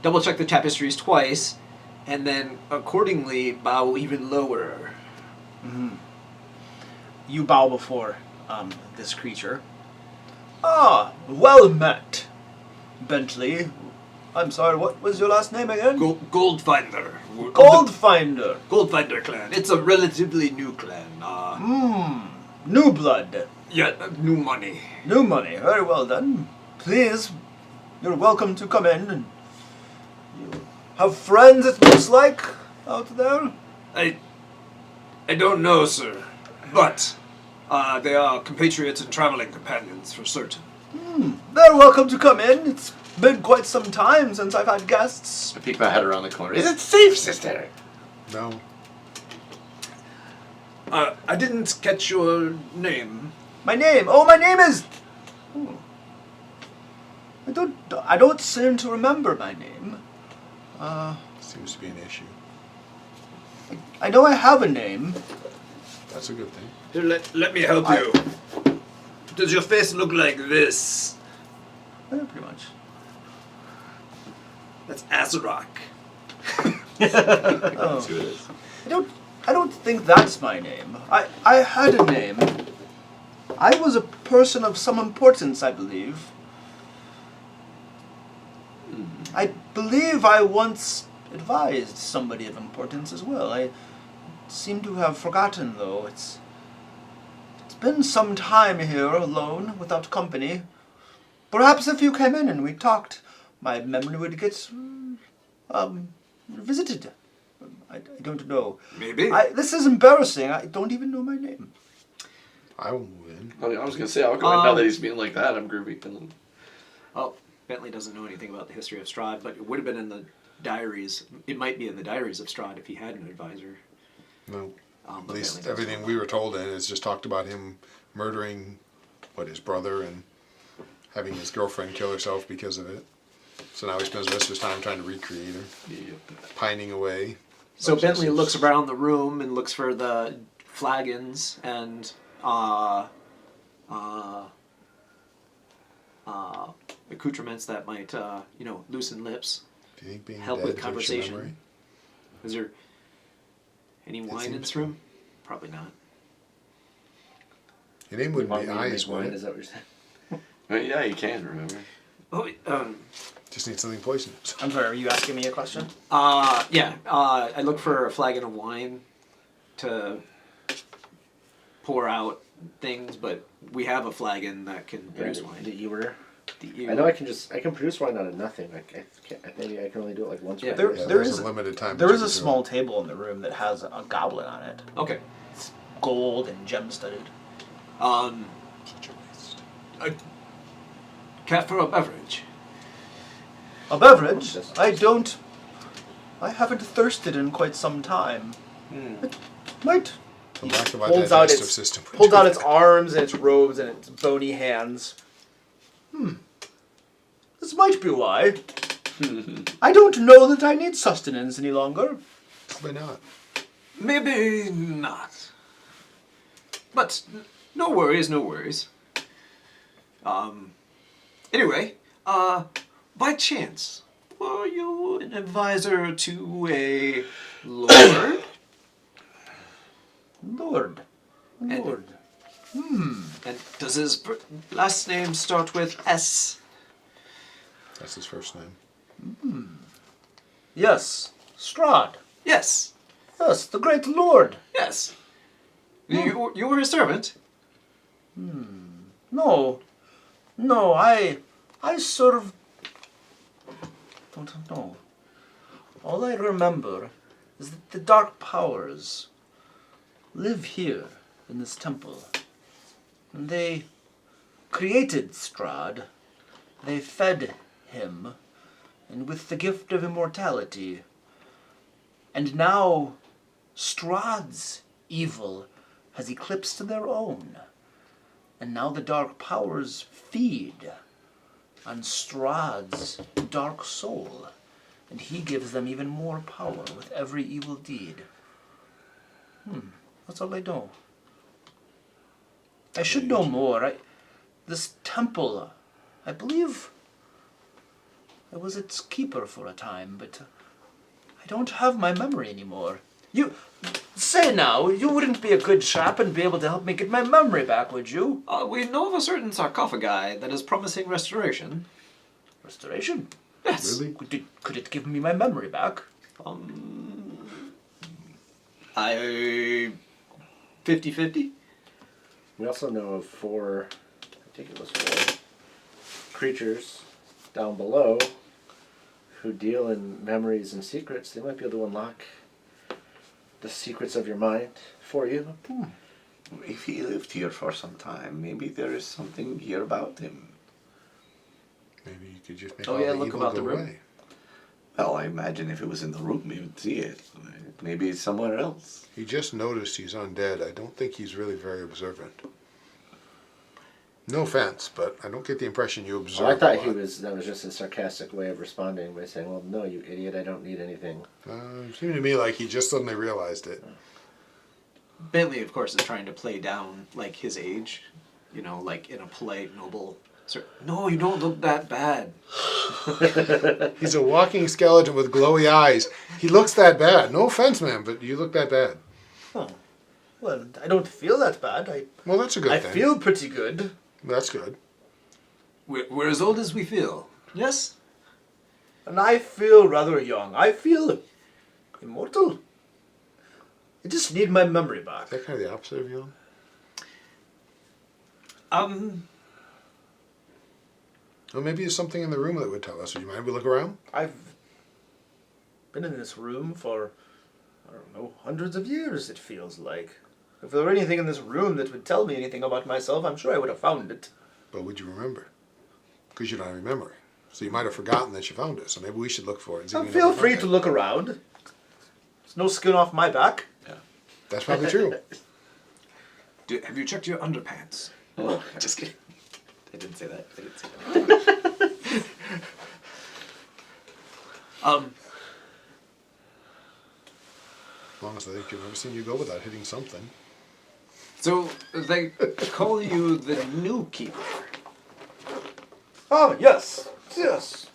Double check the tapestries twice, and then accordingly bow even lower. You bow before this creature. "Ah, well met, Bentley. I'm sorry, what was your last name again?" Goldfinder. Goldfinder. Goldfinder clan. It's a relatively new clan. New blood. Yeah, new money. New money. Very well done. Please, you're welcome to come in. And you have friends, it looks like, out there? I don't know, sir, but they are compatriots and traveling companions for certain. They're welcome to come in. It's been quite some time since I've had guests. I peek my head around the corner. Is it safe, sister? No. I didn't catch your name. My name? Oh, my name is... I don't seem to remember my name. Seems to be an issue. I know I have a name. That's a good thing. Here, let me help you. Does your face look like this? Pretty much. That's Azarok. Oh. See what it is. I don't think that's my name. I had a name. I was a person of some importance, I believe. I believe I once advised somebody of importance as well. I seem to have forgotten, though. It's been some time here alone, without company. Perhaps if you came in and we talked, my memory would get visited. I don't know. Maybe. This is embarrassing. I don't even know my name. I will move in. I was gonna say I'll go in now that he's being like that. I'm groovy. Well, Bentley doesn't know anything about the history of Strahd, but it would have been in the diaries. It might be in the diaries of Strahd if he had an advisor. No. At But least Bentley everything we were told in is just talked about him murdering, his brother and having his girlfriend kill herself because of it. So now he spends the rest of his time trying to recreate her, pining away. So Bentley looks around the room and looks for the flagons and accoutrements that might, loosen lips. Do you think being Help dead with hurts your conversation. memory? Is there any wine in seems this room? Probably not. Your name wouldn't Want be me to eyes, make wine? would Is it? that what you're saying? Yeah, you can remember. Oh, Just need something poisonous. I'm sorry, are you asking me a question? yeah. I look for a flagon of wine to pour out things, but we have a flagon that can produce wine. The ewer. The I know I can produce wine out of nothing. Maybe I can only do it like once. Yeah, per year. Yeah, there there's is a limited time. There to is do a it. small table in the room that has a goblet on it. Okay. It's gold and gem-studded. Such a waste. Cat for a beverage. A beverage? I haven't thirsted in quite some time. It might. The lack of a Holds out digestive its system. would holds do out its that. arms and its robes and its bony hands. This might be why. I don't know that I need sustenance any longer. Probably not. Maybe not. But no worries, no worries. Anyway, by chance, were you an advisor to a lord? Lord. Lord. And does his last name start with S? That's his first name. Yes, Strahd. Yes. Yes, the great lord. Yes. You were his servant. No, I sort of don't know. All I remember is that the dark powers live here in this temple. And they created Strahd. They fed him, and with the gift of immortality. And now Strahd's evil has eclipsed their own. And now the dark powers feed on Strahd's dark soul, and he gives them even more power with every evil deed. That's all I know. I should know more. This temple, I believe I was its keeper for a time, but I don't have my memory anymore. You say now, you wouldn't be a good chap and be able to help me get my memory back, would you? We know of a certain sarcophagi that is promising restoration. Restoration? Yes. Really? Could it give me my memory back? I 50-50. We also know of 4, I think it was 4, creatures down below who deal in memories and secrets. They might be able to unlock the secrets of your mind for you. If he lived here for some time, maybe there is something here about him. Maybe you could just make Oh, all yeah, the look evil about go the room. away. Well, I imagine if it was in the room, you would see it. Maybe it's somewhere else. He just noticed he's undead. I don't think he's really very observant. No offense, but I don't get the impression you observe. I thought a lot. that was just a sarcastic way of responding by saying, well, no, you idiot, I don't need anything. It seemed to me like he just suddenly realized it. Bentley, of course, is trying to play down like his age, you know, like in a polite, noble. No, you don't look that bad. He's a walking skeleton with glowy eyes. He looks that bad. No offense, man, but you look that bad. Oh. Well, I don't feel that bad. Well, that's a good I thing. feel pretty good. That's good. We're as old as we feel. Yes? And I feel rather young. I feel immortal. I just need my memory back. Is that kind of the opposite of young? Well, maybe there's something in the room that would tell us. Would you mind if we look around? I've been in this room for, I don't know, hundreds of years, it feels like. If there were anything in this room that would tell me anything about myself, I'm sure I would have found it. But would you remember? Because you don't have any memory. So you might have forgotten that you found it. So maybe we should look for it. And see if we can Feel never free find to it. look around. There's no skin off my back. That's probably true. Have you checked your underpants? Oh, Just kidding. I didn't say that. As long as I think I've never seen you go without hitting something. So they call you the new keeper. Oh, yes. Yes.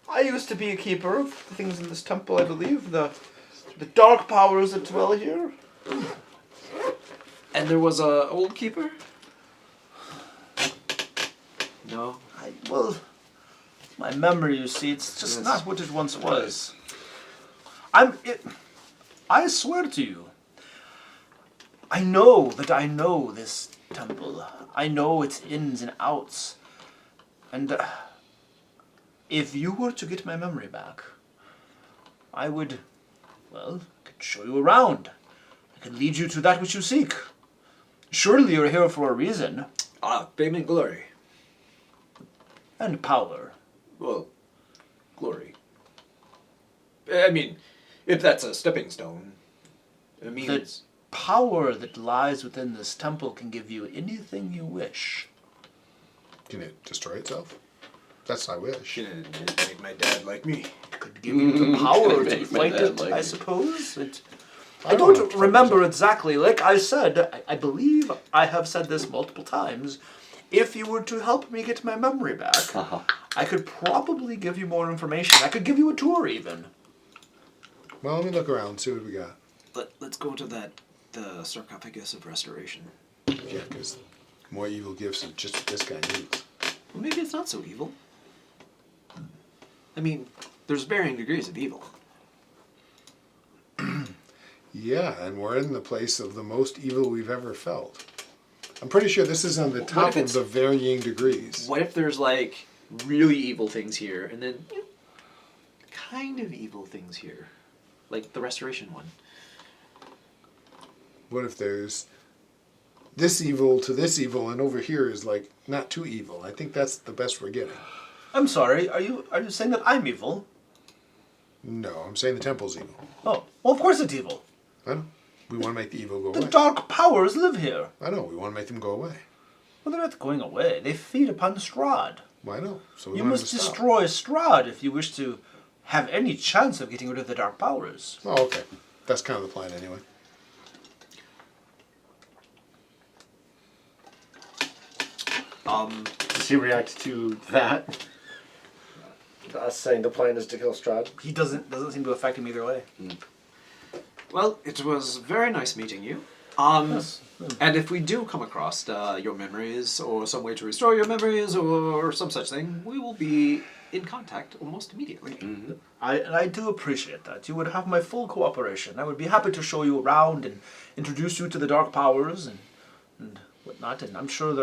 I used to be a keeper of the things in this temple, I believe. The dark powers that dwell here. And there was a old keeper? No. Well, my memory, you see, it's just Yes. not what it once was. I swear to you, I know that I know this temple. I know its ins and outs. And if you were to get my memory back, I would, well, I could show you around. I could lead you to that which you seek. Surely you're here for a reason. Fame and glory. And power. Well, glory. I mean, if that's a stepping stone, it means... The power that lies within this temple can give you anything you wish. Can it destroy itself? That's I wish. It made my dad like me. Could give you the power to Make my fight dad it, like I me. suppose. I I don't know don't what remember exactly. Like I said, I believe I have said this multiple times. If you were to help me get my memory back, I could probably give you more information. I could give you a tour even. Well, let me look around and see what we got. Let's go to the sarcophagus of restoration. Yeah, because more evil gifts than just what this guy needs. Well, maybe it's not so evil. I mean, there's varying degrees of evil. Yeah, and we're in the place of the most evil we've ever felt. I'm pretty sure this is on the top of the varying degrees. What if there's like really evil things here, and then kind of evil things here, like the restoration one? What if there's this evil to this evil, and over here is like not too evil? I think that's the best we're getting. I'm sorry. Are you saying that I'm evil? No, I'm saying the temple's evil. Oh, well, of course it's evil. I know. We want to make the evil go The away. dark powers live here. I know. We want to make them go away. Well, they're not going away. They feed upon Strahd. Well, I know. So we You want must them to stop. destroy Strahd if you wish to have any chance of getting rid of the dark powers. Oh, okay. That's kind of the plan anyway. Does he react to that? Us saying the plan is to kill Strahd? He doesn't seem to affect him either way. Well, it was very nice meeting you. Yes. And if we do come across your memories, or some way to restore your memories, or some such thing, we will be in contact almost immediately. I do appreciate that. You would have my full cooperation. I would be happy to show you around and introduce you to the dark powers and whatnot. And I'm sure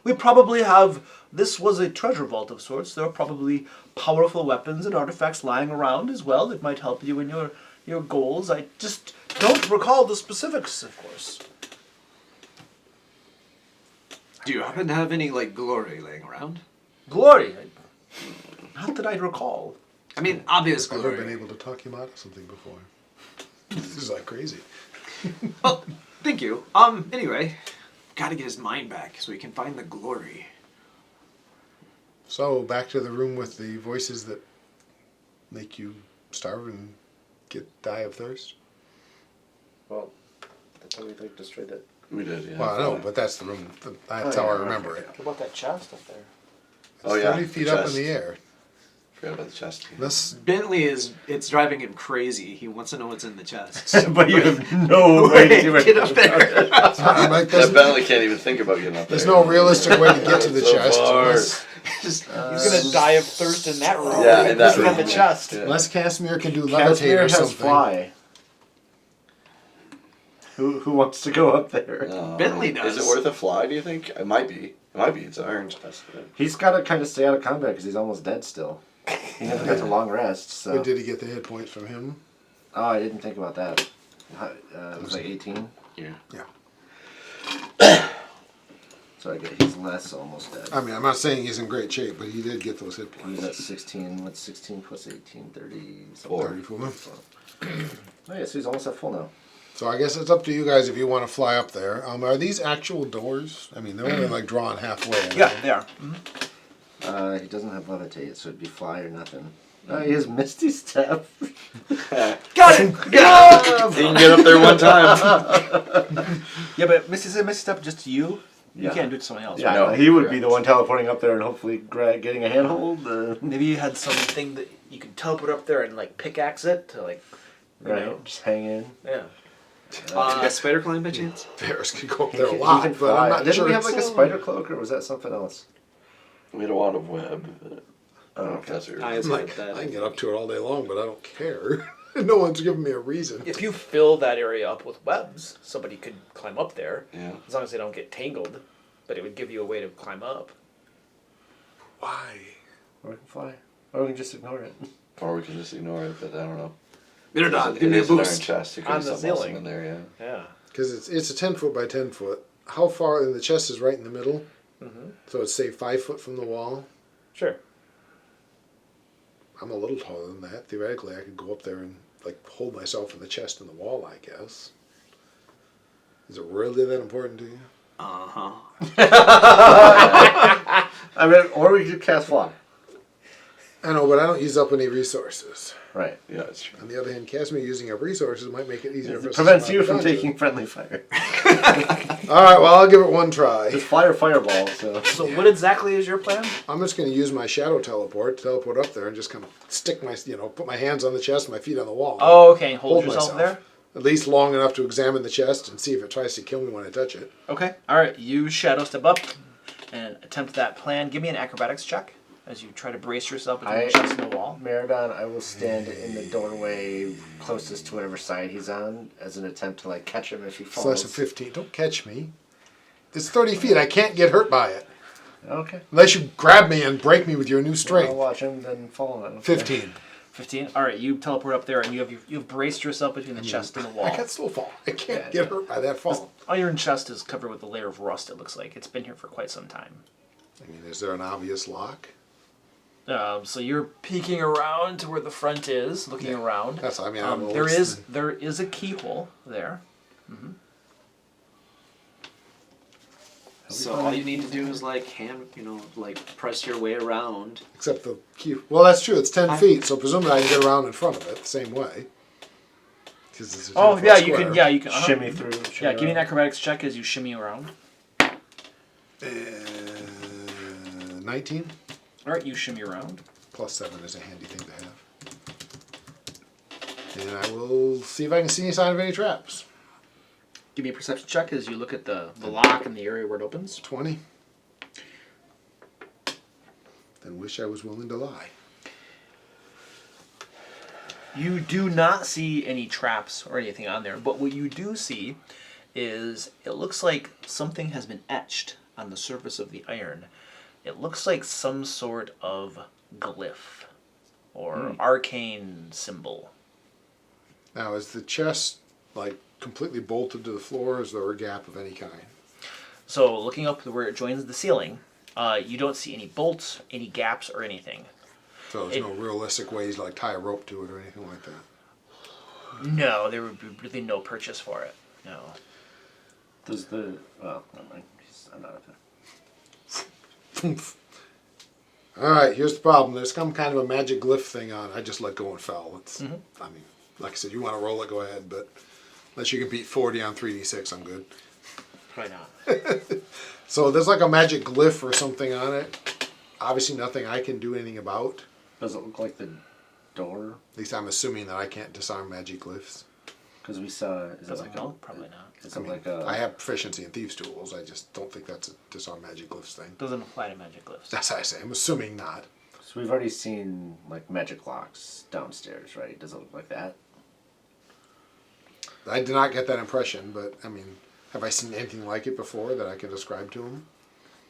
we probably have, this was a treasure vault of sorts. There are probably powerful weapons and artifacts lying around as well that might help you in your goals. I just don't recall the specifics, of course. Do you happen to have any, like, glory laying around? Glory? Not that I'd recall. I mean, obvious I've never glory. been able to talk him out of something before. This is like crazy. Well, thank you. Anyway, gotta get his mind back so he can find the glory. So, back to the room with the voices that make you starve and die of thirst? Well, that's how we like destroyed it. We did, yeah. Well, I know, but that's the room. That's how I remember it. What about that chest up there? It's Oh, yeah. 30 feet up in Chest. the air. Forgot about the chest. This, Bentley it's driving him crazy. He wants to know what's in the chest. But you have no way to do Get up there. I'm like, That Bentley can't even think about getting up there. there's no realistic way to get to the So chest far. unless, Just, He's gonna die of thirst in that room. Yeah, in that This is on the room. chest. Yeah. unless Casimir can do levitate Casimir or has something. fly. Who wants to go up there? Bentley does. Is it worth a fly, do you think? It might be. It might be. It's an iron chest. He's got to kind of stay out of combat because he's almost dead still. He never got to long rest, so... But did he get the hit points from him? Oh, I didn't think about that. It was like 18. Yeah. Yeah. So I get he's less almost dead. I mean, I'm not saying he's in great shape, but he did get those hit He points. was at 16. What's 16 plus 18? 30. Four. 30 for him. Oh yeah, so he's almost at full now. So I guess it's up to you guys if you want to fly up there. Are these actual doors? I mean, they're only like drawn halfway. Yeah, they are. He doesn't have levitate, so it'd be fly or nothing. He has Misty Step. got it! Got He can get up there one time. Yeah, but Misty Step just to you. Yeah. You can't do it to someone else. Yeah, No, he would be correct. the one teleporting up there and hopefully getting a handhold. Maybe you had something that you could teleport up there and like pickaxe it to like. You Right, know. just hang in. Yeah. a spider climb by chance? Bears can go up He there a can lot, but fly. I'm not Didn't sure. we have like a it's- spider cloak, or was that something else? We had a wad of web. I don't know if Okay. that's what I you're- was like I that. can get up to it all day long, but I don't care. No one's giving me a reason. If you fill that area up with webs, somebody could climb up there. Yeah. As long as they don't get tangled. But it would give you a way to climb up. Why? Or we can fly. Or we can just ignore it. Or we can just ignore it, but I don't know. They're not. It Give me a is an iron boost. chest. It could On be the something else ceiling. in there, yeah. Yeah. Because it's a 10 foot by 10 foot. How far in the chest is right in the middle? Mm-hmm. So it's say 5 foot from the wall. Sure. I'm a little taller than that. Theoretically, I could go up there and like hold myself in the chest and the wall, I guess. Is it really that important to you? Uh-huh. I mean, or we could cast fly. I know, but I don't use up any resources. Right. Yeah, that's true. On the other hand, Casimir using up resources might make it easier for It us prevents to you survive from the taking friendly fire. dungeon. Alright, well, I'll give it one try. It's fly or fireball, so. So what exactly is your plan? I'm just going to use my shadow teleport up there and just kind of stick my, put my hands on the chest, my feet on the wall. Oh, okay. Hold yourself myself. there. At least long enough to examine the chest and see if it tries to kill me when I touch it. Okay. All right. You shadow step up and attempt that plan. Give me an acrobatics check. as you try to brace yourself between the chest and the wall. Meridon, I will stand in the doorway closest to whatever side he's on as an attempt to like catch him if he falls. So that's a 15. Don't catch me. It's 30 feet. I can't get hurt by it. Okay. Unless you grab me and break me with your new I'll strength. watch him then fall on him. 15. 15. All right, you teleport up there, and you've braced yourself between the chest and the wall. I can still fall. I can't get hurt by that fall. Iron chest is covered with a layer of rust. It looks like it's been here for quite some time. I mean, is there an obvious lock? So you're peeking around to where the front is, looking around. That's. I mean, there is a keyhole there. Mm-hmm. So all you need to do is like press your way around. Except the key. Well, that's true. It's 10 feet, so presumably I can get around in front of it the same way. It's a 10-foot you square. can. Yeah, you can. Shimmy through. Yeah, give me an acrobatics check as you shimmy around. 19 All right, you shimmy around. plus 7 is a handy thing to have. And I will see if I can see any sign of any traps. Give me a perception check as you look at the lock and the area where it opens. 20. Then wish I was willing to lie. You do not see any traps or anything on there, but what you do see is it looks like something has been etched on the surface of the iron. It looks like some sort of glyph or arcane symbol. Now, is the chest like completely bolted to the floor, or is there a gap of any kind? So looking up to where it joins the ceiling, you don't see any bolts, any gaps, or anything. So there's no realistic ways to like tie a rope to it or anything like that? No, there would be really no purchase for it. No. Does the never mind. I'm not up there. All right, here's the problem. There's some kind of a magic glyph thing on. I just let go and fell. It's. I mean, like I said, you want to roll it, go ahead, but unless you can beat 40 on 3d6, I'm good. Probably not. So there's like a magic glyph or something on it. Obviously nothing I can do anything about. Does it look like the door? At least I'm assuming that I can't disarm magic glyphs. Because we saw. Is Doesn't it like know. Probably not. Is I it mean, like a? I have proficiency in thieves' tools. I just don't think that's a disarm magic glyphs thing. Doesn't apply to magic glyphs. That's what I say. I'm assuming not. So we've already seen like magic locks downstairs, right? Does it look like that? I did not get that impression, but I mean, have I seen anything like it before that I can describe to them?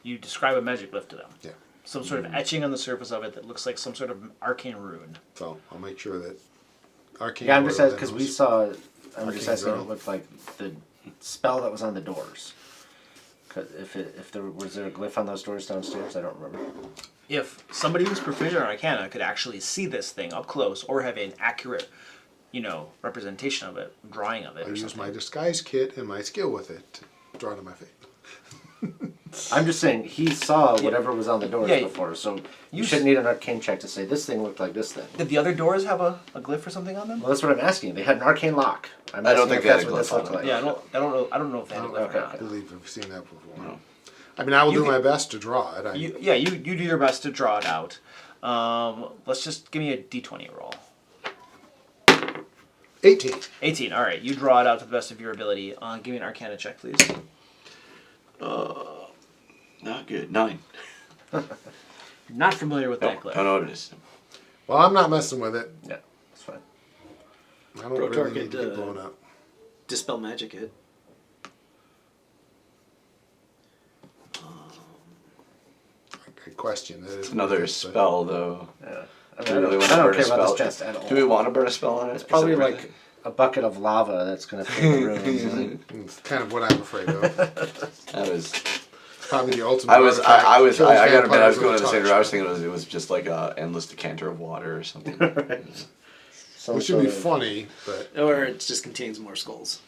You describe a magic glyph to them. Yeah. Some sort of etching on the surface of it that looks like some sort of arcane rune. So I'll make sure that arcane. Yeah, I'm just asking whatever because we that saw. I'm Arcane just asking. Zone. It looked like the spell that was on the doors. 'Cause if there was there a glyph on those doors downstairs, I don't remember. If somebody who's proficient in Arcana could actually see this thing up close or have an accurate, representation of it, drawing of it, I or use something. my disguise kit and my skill with it to draw to my face. I'm just saying he saw whatever was on the doors Yeah, before, so you you shouldn't need an arcane check to say this thing looked like this thing. Did the other doors have a glyph or something on them? Well, that's what I'm asking. They had an arcane lock. I'm I don't asking think if they had that's a what this glyph on looked it. like. Yeah, I don't know if they had a glyph Okay, or not. I believe I've seen that before. No. I mean, I will You do can- my best to draw it. You do your best to draw it out. Let's just give me a d20 roll. 18. 18. All right, you draw it out to the best of your ability. Give me an Arcana check, please. Not good. 9. Not familiar with that Don't glyph. know what it is. Well, I'm not messing with it. Yeah, that's fine. I don't Pro really target, need to get blown up. Dispel magic it. I question that. It's another spell, though. Yeah. I, Do mean, we really want I to don't burn a care about spell? this chest at all. Do we want to burn a spell on it? It's Is probably it worth like it? a bucket of lava that's going to fill the room. It's kind of what I'm afraid of. That was. Probably the ultimate. I was. artifact. I Kills gotta admit, I was vampires going with to the a same. touch. I was thinking it was just like a endless decanter of water or something. Which would be funny, but Or it just contains more skulls.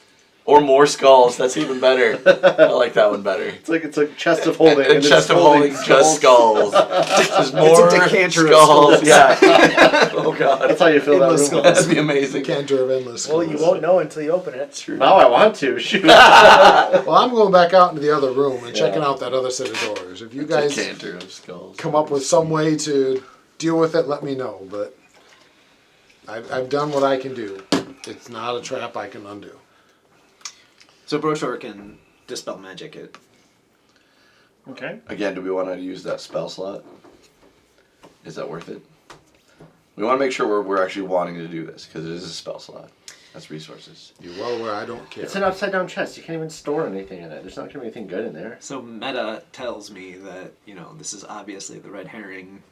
Or more skulls. That's even better. I like that one better. It's like a chest of holding. A chest of holding just skulls. Just more decanter of skulls. skulls. Yeah. Oh god. That's how you fill that Endless room. skulls. That'd be amazing. canter of endless. Well, you skulls. won't know until you open it. True. Now I want to. Shoot. Well, I'm going back out into the other room and checking out that other set of doors. If you guys Decanter of skulls. come up with some way to deal with it, let me know. But I've done what I can do. It's not a trap I can undo. So Broshar can dispel magic it. Okay. Again, do we want to use that spell slot? Is that worth it? We want to make sure we're actually wanting to do this because it is a spell slot. That's resources. You're well aware I don't care. It's an upside down chest. You can't even store anything in it. There's not gonna be anything good in there. So meta tells me that this is obviously the red herring,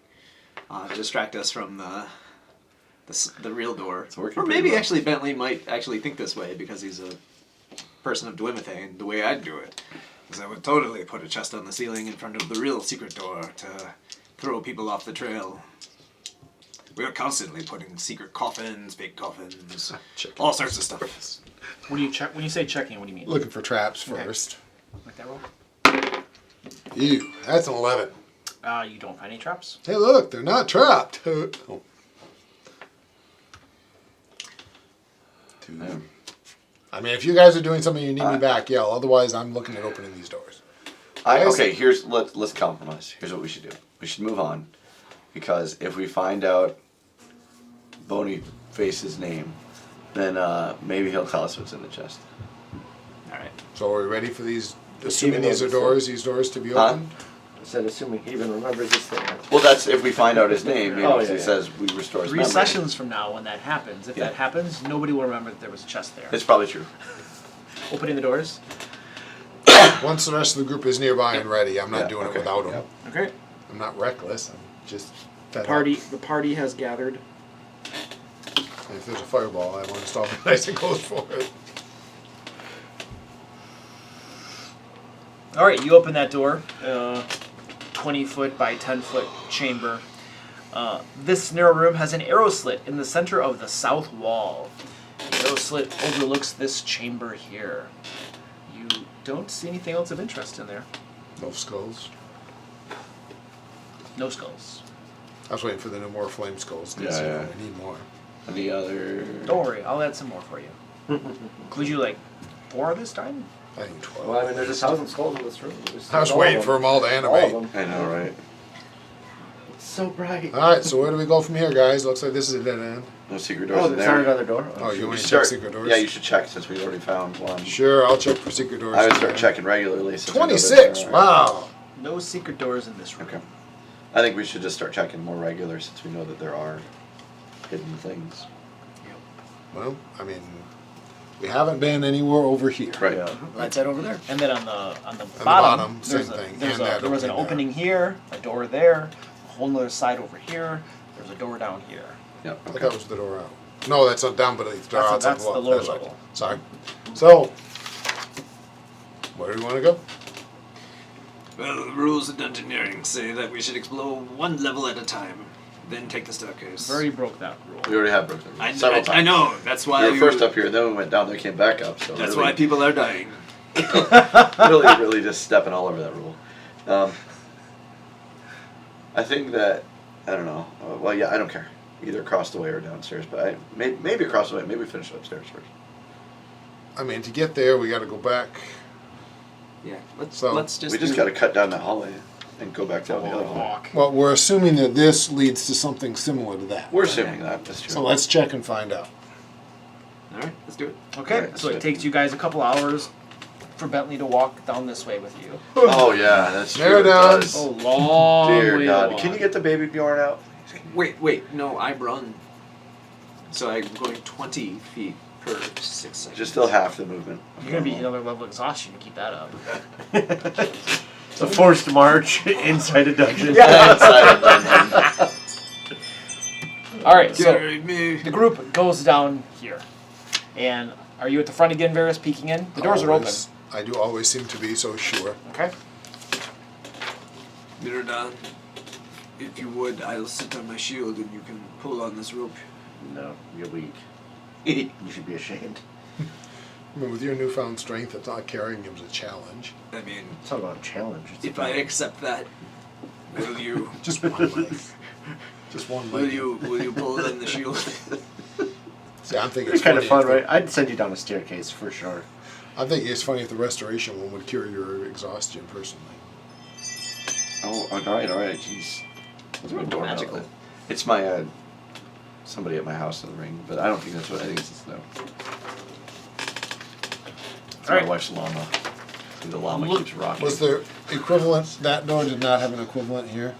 to distract us from the real door. It's working Or pretty maybe well. actually Bentley might actually think this way because he's a person of 𝐷𝐿𝐼thane. The way I'd do it is I would totally put a chest on the ceiling in front of the real secret door to throw people off the trail. We are constantly putting secret coffins, fake coffins, all sorts of stuff. When you say checking, what do you mean? Looking for traps first. Like that roll? Ew, that's an 11. You don't find any traps. Hey, look, they're not trapped. Oh. 2. I mean, if you guys are doing something you need me back, yell. Otherwise, I'm looking at opening these doors. Okay, let's compromise. Here's what we should do. We should move on. Because if we find out Bonyface's name, then maybe he'll tell us what's in the chest. Alright. So are we ready for these, assuming these doors to be Huh? opened? I said, assuming he even remembers his thing. Well, that's if we find out his name. Maybe Oh, it yeah. says we restore his 3 memory. sessions from now, when that happens, if Yeah. that happens, nobody will remember that there was a chest there. It's probably true. Opening the doors. Once the rest of the group is nearby and ready, I'm not Yeah, doing okay. it without them. Yep. Okay. I'm not reckless. I'm just fed The party has gathered. up. And if there's a fireball, I want to stop it nice and close for it. All right, you open that door. 20-foot by 10-foot chamber. This narrow room has an arrow slit in the center of the south wall. The arrow slit overlooks this chamber here. You don't see anything else of interest in there. No skulls. No skulls. I was waiting for the no more flame skulls. Yeah. We need more. Any other? Don't worry, I'll add some more for you. Would you like 4 this time? I think 12. Well, I mean, there's 1,000 skulls in this room. I was waiting for them all to All of animate. them. I know, right? It's so bright. Alright, so where do we go from here, guys? Looks like this is a dead end. No secret doors Oh, in there's there. not another door? Oh, you We want to check start- secret doors? Yeah, you should check since we already found one. Sure, I'll check for secret doors. I would start checking regularly. Since we know that 26! there are. Wow! No secret doors in this room. Okay. I think we should just start checking more regular since we know that there are hidden things. Well, I mean, we haven't been anywhere over here. Right. Yeah. Right side over there. And then on the the bottom, bottom, there's same thing, There's and that there was an opening opening here, a door there, a whole nother side over here. There's a door down here. Yep. I thought that was the door out. No, that's on down beneath. Door That's- outside that's the lower That's right. level. Sorry. So, where do we want to go? Well, the rules of dungeoneering say that we should explore one level at a time, then take the staircase. We already broke that rule. We already have broken I, several I, times. I know. That's why We were first up here, then we went down there, came back up. So That's really, why people are dying. really just stepping all over that rule. I think that I don't know. Well, yeah, I don't care. Either across the way or downstairs, but maybe across the way. Maybe we finish upstairs first. I mean, to get there, we got to go back. Yeah. Let's So, just. We just got to cut down that hallway and go back down the other hallway. Walk. Well, we're assuming that this leads to something similar to that. We're assuming that. That's true. So let's check and find out. All right. Let's do it. Okay, Right, so so- it takes you guys a couple hours for Bentley to walk down this way with you. Oh yeah, that's true. There it does. is. Oh, long Dear way God, to walk. can you get the baby Bjorn out? Wait. No, I run. So I'm going 20 feet per 6 seconds. Just still half the movement. You're gonna be another level of exhaustion to keep that up. It's a forced march inside a dungeon. All right, so Carry me. the group goes down here, and are you at the front again, Varys, peeking in? The doors are open. Always. I do always seem to be so sure. Okay. Miradan, if you would, I'll sit on my shield and you can pull on this rope. No, you're weak. You should be ashamed. I mean, with your newfound strength, it's not carrying him as a challenge. I mean, It's not about a challenge. It's if I accept that, will you Just one leg. Just one leg. will you pull on the shield? See, I'm thinking It's it's kind funny of fun, if the- right? I'd send you down a staircase for sure. I'm thinking it's funny if the restoration one would cure your exhaustion personally. Oh, all right, jeez. That's my doorbell. Magical. It's my somebody at my house in the ring, but I don't think that's what I think it's no. It's All my right. wife's llama. See, the llama Look- keeps rocking. Was there equivalent? That door did not have an equivalent here.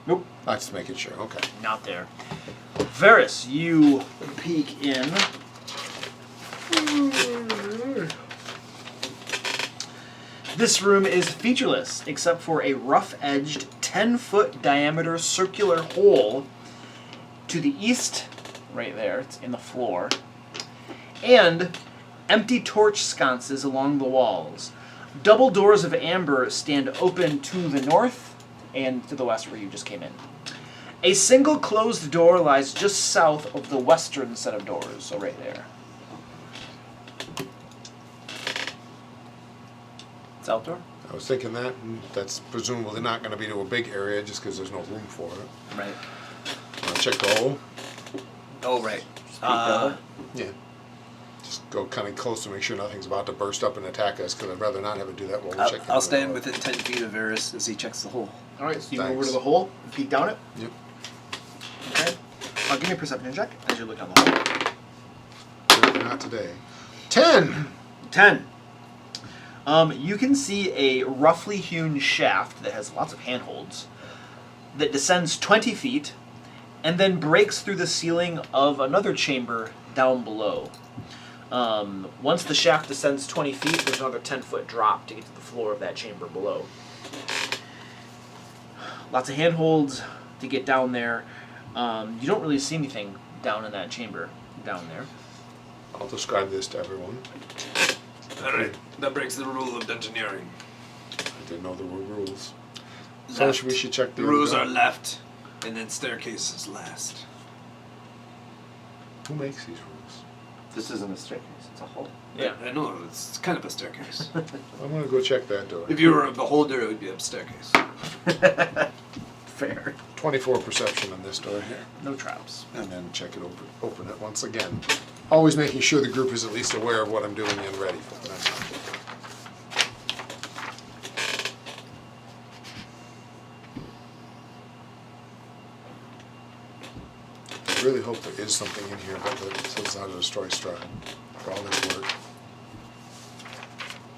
Nope, I'm just making sure. Okay. not there. Varys, you peek in. This room is featureless except for a rough-edged 10-foot diameter circular hole to the east, right there, it's in the floor, and empty torch sconces along the walls. Double doors of amber stand open to the north and to the west where you just came in. A single closed door lies just south of the western set of doors, so right there. South door? I was thinking that, and that's presumably not going to be to a big area just because there's no room for it. Right. Check the hole. Oh, right. Yeah. Just go kind of close to make sure nothing's about to burst up and attack us, because I'd rather not have it do that while we're checking. I'll stand within 10 feet of Varys as he checks the hole. alright, so you move over Thanks. to the hole and peek down it. Yep. Okay. Give me a perception check as you look down the hole. Not today. 10! 10. You can see a roughly hewn shaft that has lots of handholds that descends 20 feet and then breaks through the ceiling of another chamber down below. Once the shaft descends 20 feet, there's another 10-foot drop to get to the floor of that chamber below. Lots of handholds to get down there. You don't really see anything down in that chamber down there. I'll describe this to everyone. Alright, that breaks the rule of dungeoneering. I didn't know there were rules. So Left. we should check the The rules other are door. left, and then staircase is last. Who makes these rules? This isn't a staircase, it's a hole. Yeah. I know, it's kind of a staircase. I'm going to go check that door. If you were a beholder, it would be a staircase. Fair. 24 perception on this door here. No traps. And then check it open it once again. Always making sure the group is at least aware of what I'm doing and ready for it. I really hope there is something in here that says how to destroy Strahd for all this work.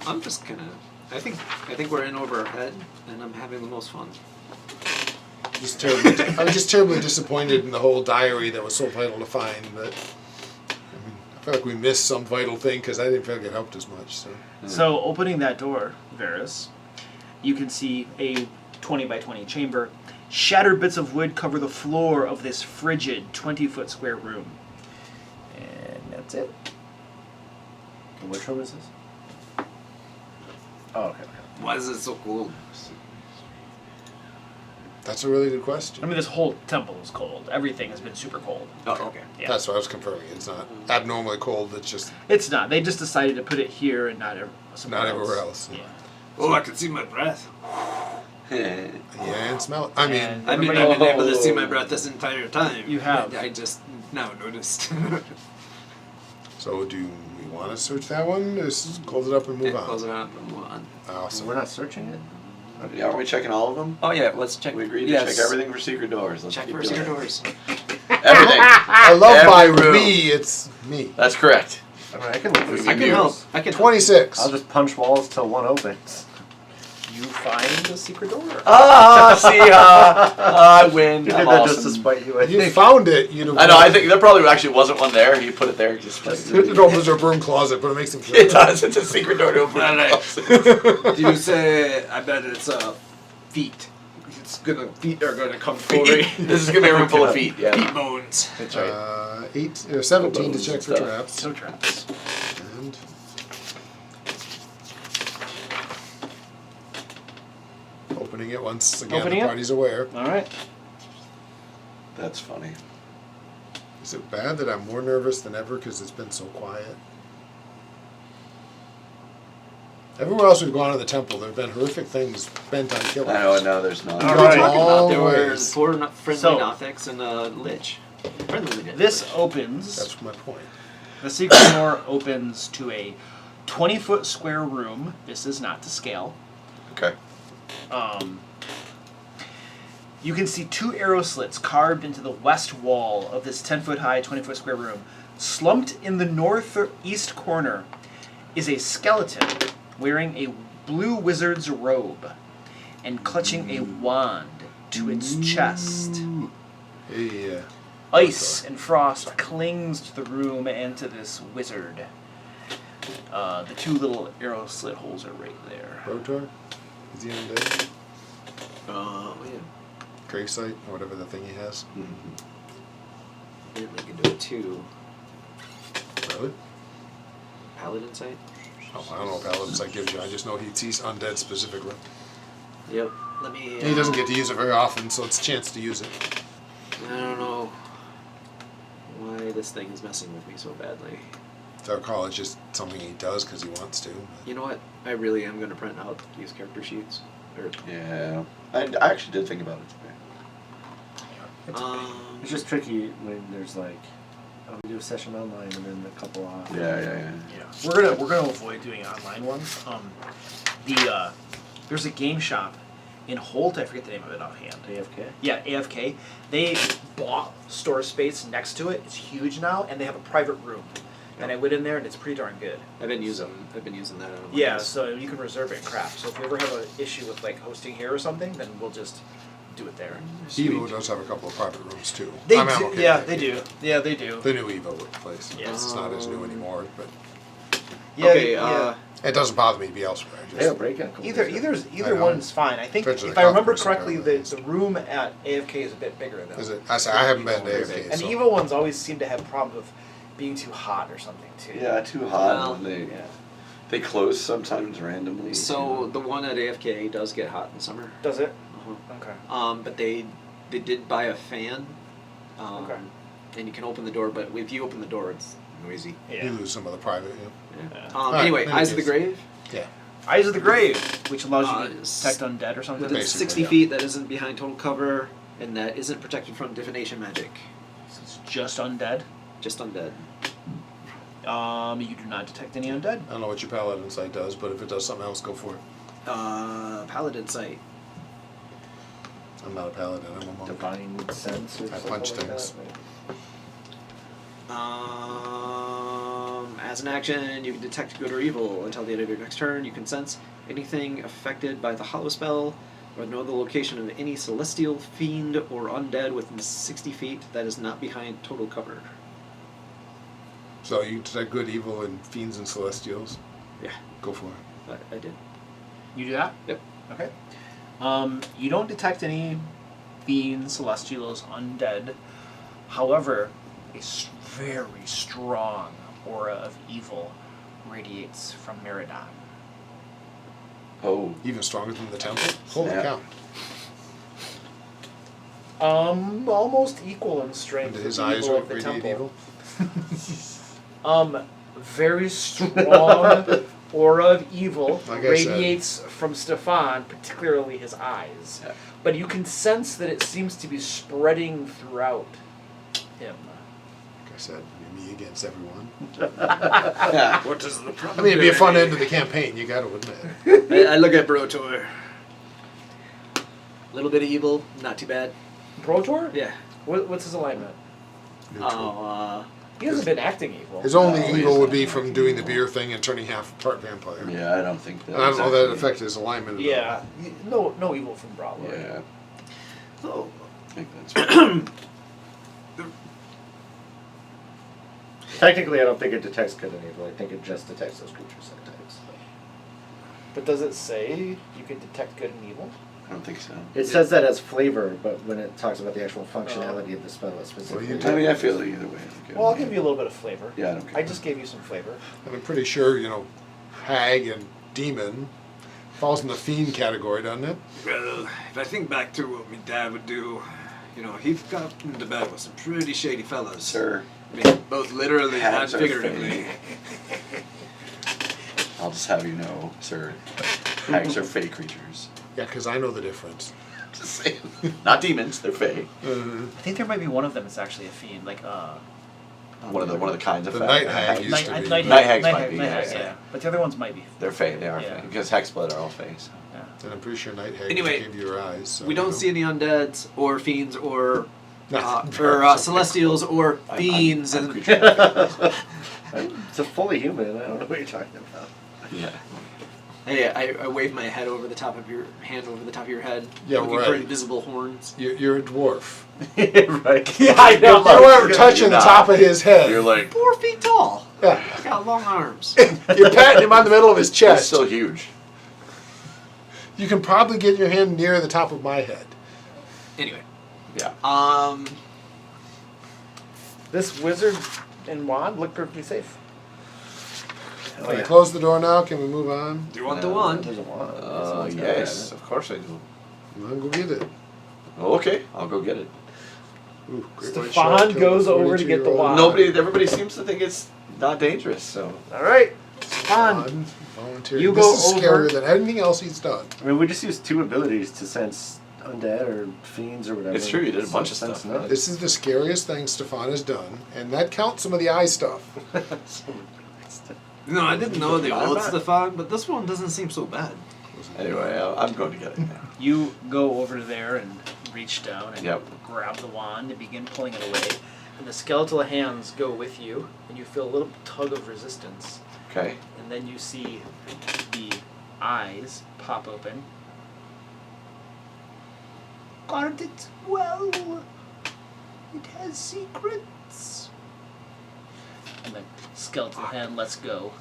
I'm just gonna... I think we're in over our head, and I'm having the most fun. I was just terribly disappointed in the whole diary that was so vital to find, but I feel like we missed some vital thing because I didn't feel like it helped as much. So opening that door, Varys, you can see a 20 by 20 chamber. Shattered bits of wood cover the floor of this frigid 20-foot square room. And that's it. Which room is this? Oh, okay. Why is it so cold? That's a really good I question. mean, this whole temple is cold. Everything has been super cold. Oh, okay. Yeah. That's what I was confirming. It's not abnormally cold. It's just It's not. They just decided to put it here and not somewhere everywhere else. Yeah. Oh, I can see my breath. Yeah, and smell it. I mean, And I've been able to see my breath this entire time. You have. I just now noticed. so do we want to search that one? Just close it up and move on. Close it up and move on. Awesome. We're not searching it? Yeah, are we checking all of them? Oh yeah, let's check. We agreed to Yes. check everything for secret doors. Let's Check keep for doing secret it. doors. Everything. I love Every by room. we. It's me. That's correct. I mean, I can look for I I secret can do. help. doors. I can help. 26. I'll just punch walls till one opens. You find the secret door. Ah, see, I win. You I'm did that just to awesome. spite you, I You think. found it. You'd have I know. I think there probably actually wasn't one there. He put it there just. It opens our broom closet, but it makes him feel It does. It's a secret door to open. All right. Do you say? I bet it's feet. Feet are gonna come forward. This is gonna be a room full of feet. Yeah. Feet bones. That's right. 17 to Bones check and for stuff. traps. No traps. And opening it once again. Opening the it? party's aware. All right. That's funny. Is it bad that I'm more nervous than ever because it's been so quiet? Everywhere else we've gone to the temple, there have been horrific things bent on killing I know. us. And now there's not. All What are right. we talking about? There were Always. 4 friendly So- Nothics and a lich. Friendly lich. This opens. That's my point. The secret door opens to a 20-foot square room. This is not to scale. Okay. You can see 2 arrow slits carved into the west wall of this 10-foot high, 20-foot square room. Slumped in the northeast corner is a skeleton wearing a blue wizard's robe and clutching a wand to its chest. Hey, Ice and frost clings to the room and to this wizard. The two little arrow slit holes are right there. Rotor? Is he undead? Yeah. Gravesite, or whatever the thing he has. Apparently you can do it too. Really? Paladin sight? Oh, I don't know what Paladin's like gives you. I just know he sees undead specifically. Yep. Let me. He doesn't get to use it very often, so it's a chance to use it. I don't know why this thing is messing with me so badly. So I recall it's just something he does because he wants to. You know what? I really am going to print out these character sheets. Or, Yeah. I actually did think about it today. It's just tricky when there's like, oh, we do a session online and then a couple off. Yeah. Yeah, we're gonna avoid doing online ones. There's a game shop in Holt. I forget the name of it offhand. AFK? Yeah, AFK. They bought store space next to it. It's huge now, and they have a private room. And I went in there, and it's pretty darn good. I've been using that. On Yeah, mine. so you can reserve it. Crap. So if you ever have an issue with like hosting here or something, then we'll just do it there. Evo does have a couple of private rooms too. They I'm do. okay Yeah, with they it. do. Yeah, they do. The new Evo place. Yes. It's not as new anymore, but Yeah, Okay, yeah. it doesn't bother me to be elsewhere. They have a break in a couple Either days ago. either I know. one's fine. I think Depends on if the I remember conference correctly, apparently. the room at AFK is a bit bigger though. Is it? I haven't been to AFK. And so. Evo ones always seem to have problems with being too hot or something too. Yeah, too hot Well, when they close sometimes randomly. So the one at AFK does get hot in summer. Does it? Uh-huh. Okay. But they did buy a fan. Okay. And you can open the door, but if you open the door, it's noisy. You Yeah. lose some of the private. Yeah. Alright, Anyway, maybe Eyes of the it's- Grave. Yeah. Eyes of the Grave, which allows you to s- detect undead or something. Within Basically, 60 yeah. feet, that isn't behind total cover, and that isn't protected from divination magic. So it's just undead. Just undead. You do not detect any undead. I don't know what your Paladin site does, but if it does something else, go for it. Paladin sight. I'm not a Paladin. I'm a monk. Divine sense or I something punch like things. that. As an action, you can detect good or evil. Until the end of your next turn, you can sense anything affected by the hollow spell, or know the location of any celestial, fiend, or undead within 60 feet that is not behind total cover. So you detect good, evil, and fiends and celestials. Yeah, Go for it. I did. You do that? Yep. Okay. You don't detect any fiends, celestials, undead. However, a very strong aura of evil radiates from Meridan. Oh. Even stronger than the temple. Holy Yeah. cow! Almost equal in strength And with his the eyes evil of the radiate temple. evil. Very strong aura of evil Like I said. radiates from Stefan, particularly his eyes. Yeah. But you can sense that it seems to be spreading throughout him. Like I said, me against everyone. Yeah. What is the I problem? mean, it'd be a fun end to the campaign. You got to admit. I look at Brotor. A little bit of evil, not too bad. Brotor? Yeah. What's his alignment? Neutral. Oh, He hasn't been acting evil. His only No, evil he's- would be from doing the beer thing and turning half part vampire. Yeah, I don't think that. And I don't know that exactly- affected his alignment. At Yeah. No evil from Brawler. Yeah. oh. I think that's right. Technically, I don't think it detects good and evil. I think it just detects those creatures sometimes. But does it say you can detect good and evil? I don't think so. It says that as flavor, but when it talks about the actual functionality of the spell, it's specifically. Well, I mean, I feel either way. Well, I'll give you a little bit of flavor. Yeah, I don't care. I just gave you some flavor. And I'm pretty sure, hag and demon falls in the fiend category, doesn't it? Well, if I think back to what my dad would do, he got into bed with some pretty shady fellas. Sir, I mean, both literally and Hags are figuratively. fake. I'll just have you know, sir. Hags are fake creatures. Yeah, because I know the difference. Just saying. Not demons, they're fake. I think there might be one of them that's actually a fiend, like One of the kinds of The fat- night hag hags. used to be. Night hags might be, Night yeah, hags, yeah. But the other ones might be. They're fake, they are Yeah. fake. Because hex blood are all fake. So. Yeah. And I'm pretty sure night hag Anyway, gave you your eyes. So, We don't see any undeads or fiends or Nothing. celestials or I'm fiends. I'm and creature. It's a fully human. I don't know what you're talking about. Yeah. Hey, I wave my head over the top of your hand over the top of your head. Yeah, looking for right. invisible horns. You're a dwarf. Right. Yeah, I know. You weren't touching the not. top of his head. You're like, 4 feet tall. Yeah. He's got long arms. You're patting him on the middle of his that's chest. still huge. You can probably get your hand near the top of my head. Anyway. Yeah. This wizard and wand look perfectly safe. Can we close the door now? Can we move on? Do you want the wand? There's a wand. Yes, of course I do. Well, go get it. Okay, I'll go get it. Ooh, great Stefan white shark killed goes a over to get the 42-year-old. wand. Everybody seems to think it's not dangerous, so. All right, Stefan. Stefan volunteered. You This go is over- scarier than anything else he's done. I mean, we just used 2 abilities to sense undead or fiends or whatever. It's true, you did a bunch of Sense stuff. none. This is the scariest thing Stefan has done, and that counts some of the eye stuff. No, I didn't know the Not old bad. Stefan, but this one doesn't seem so bad. Anyway, I'm going to get it now. You go over there and reach down and Yep. grab the wand and begin pulling it away. And the skeletal hands go with you, and you feel a little tug of resistance. Okay. And then you see the eyes pop open. Guard it well. It has secrets. And the skeletal hand lets go.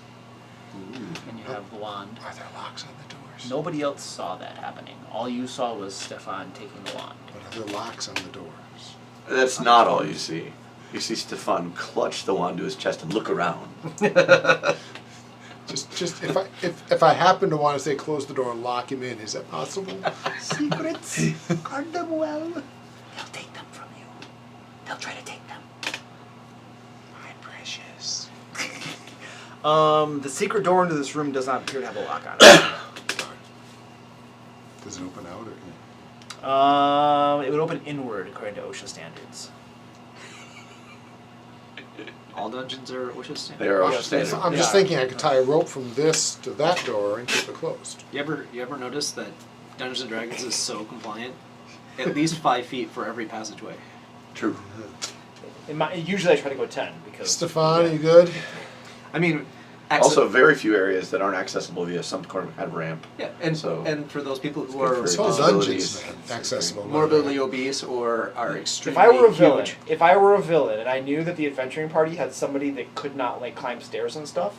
And you have the wand. Are there locks on the doors? Nobody else saw that happening. All you saw was Stefan taking the wand. But are there locks on the doors? That's not all you see. You see Stefan clutch the wand to his chest and look around. Just if I happen to want to say close the door and lock him in, is that possible? Secrets. Guard them well. They'll take them from you. They'll try to take them. My precious. The secret door into this room does not appear to have a lock on it. Does it open out or? It would open inward according to OSHA standards. All dungeons are OSHA standard. They are I'm OSHA just standard. thinking I could tie a rope from this to that door and keep it closed. You ever notice that Dungeons and Dragons is so compliant? At least 5 feet for every passageway. True. Usually I try to go 10 because. Stefan, you good? I mean, Also, very few areas that aren't accessible via some kind of ramp. yeah, and So- and for those people who good are for This whole Disabilities. dungeon's accessible. morbidly obese or are If extremely I were a huge, villain, and I knew that the adventuring party had somebody that could not like climb stairs and stuff,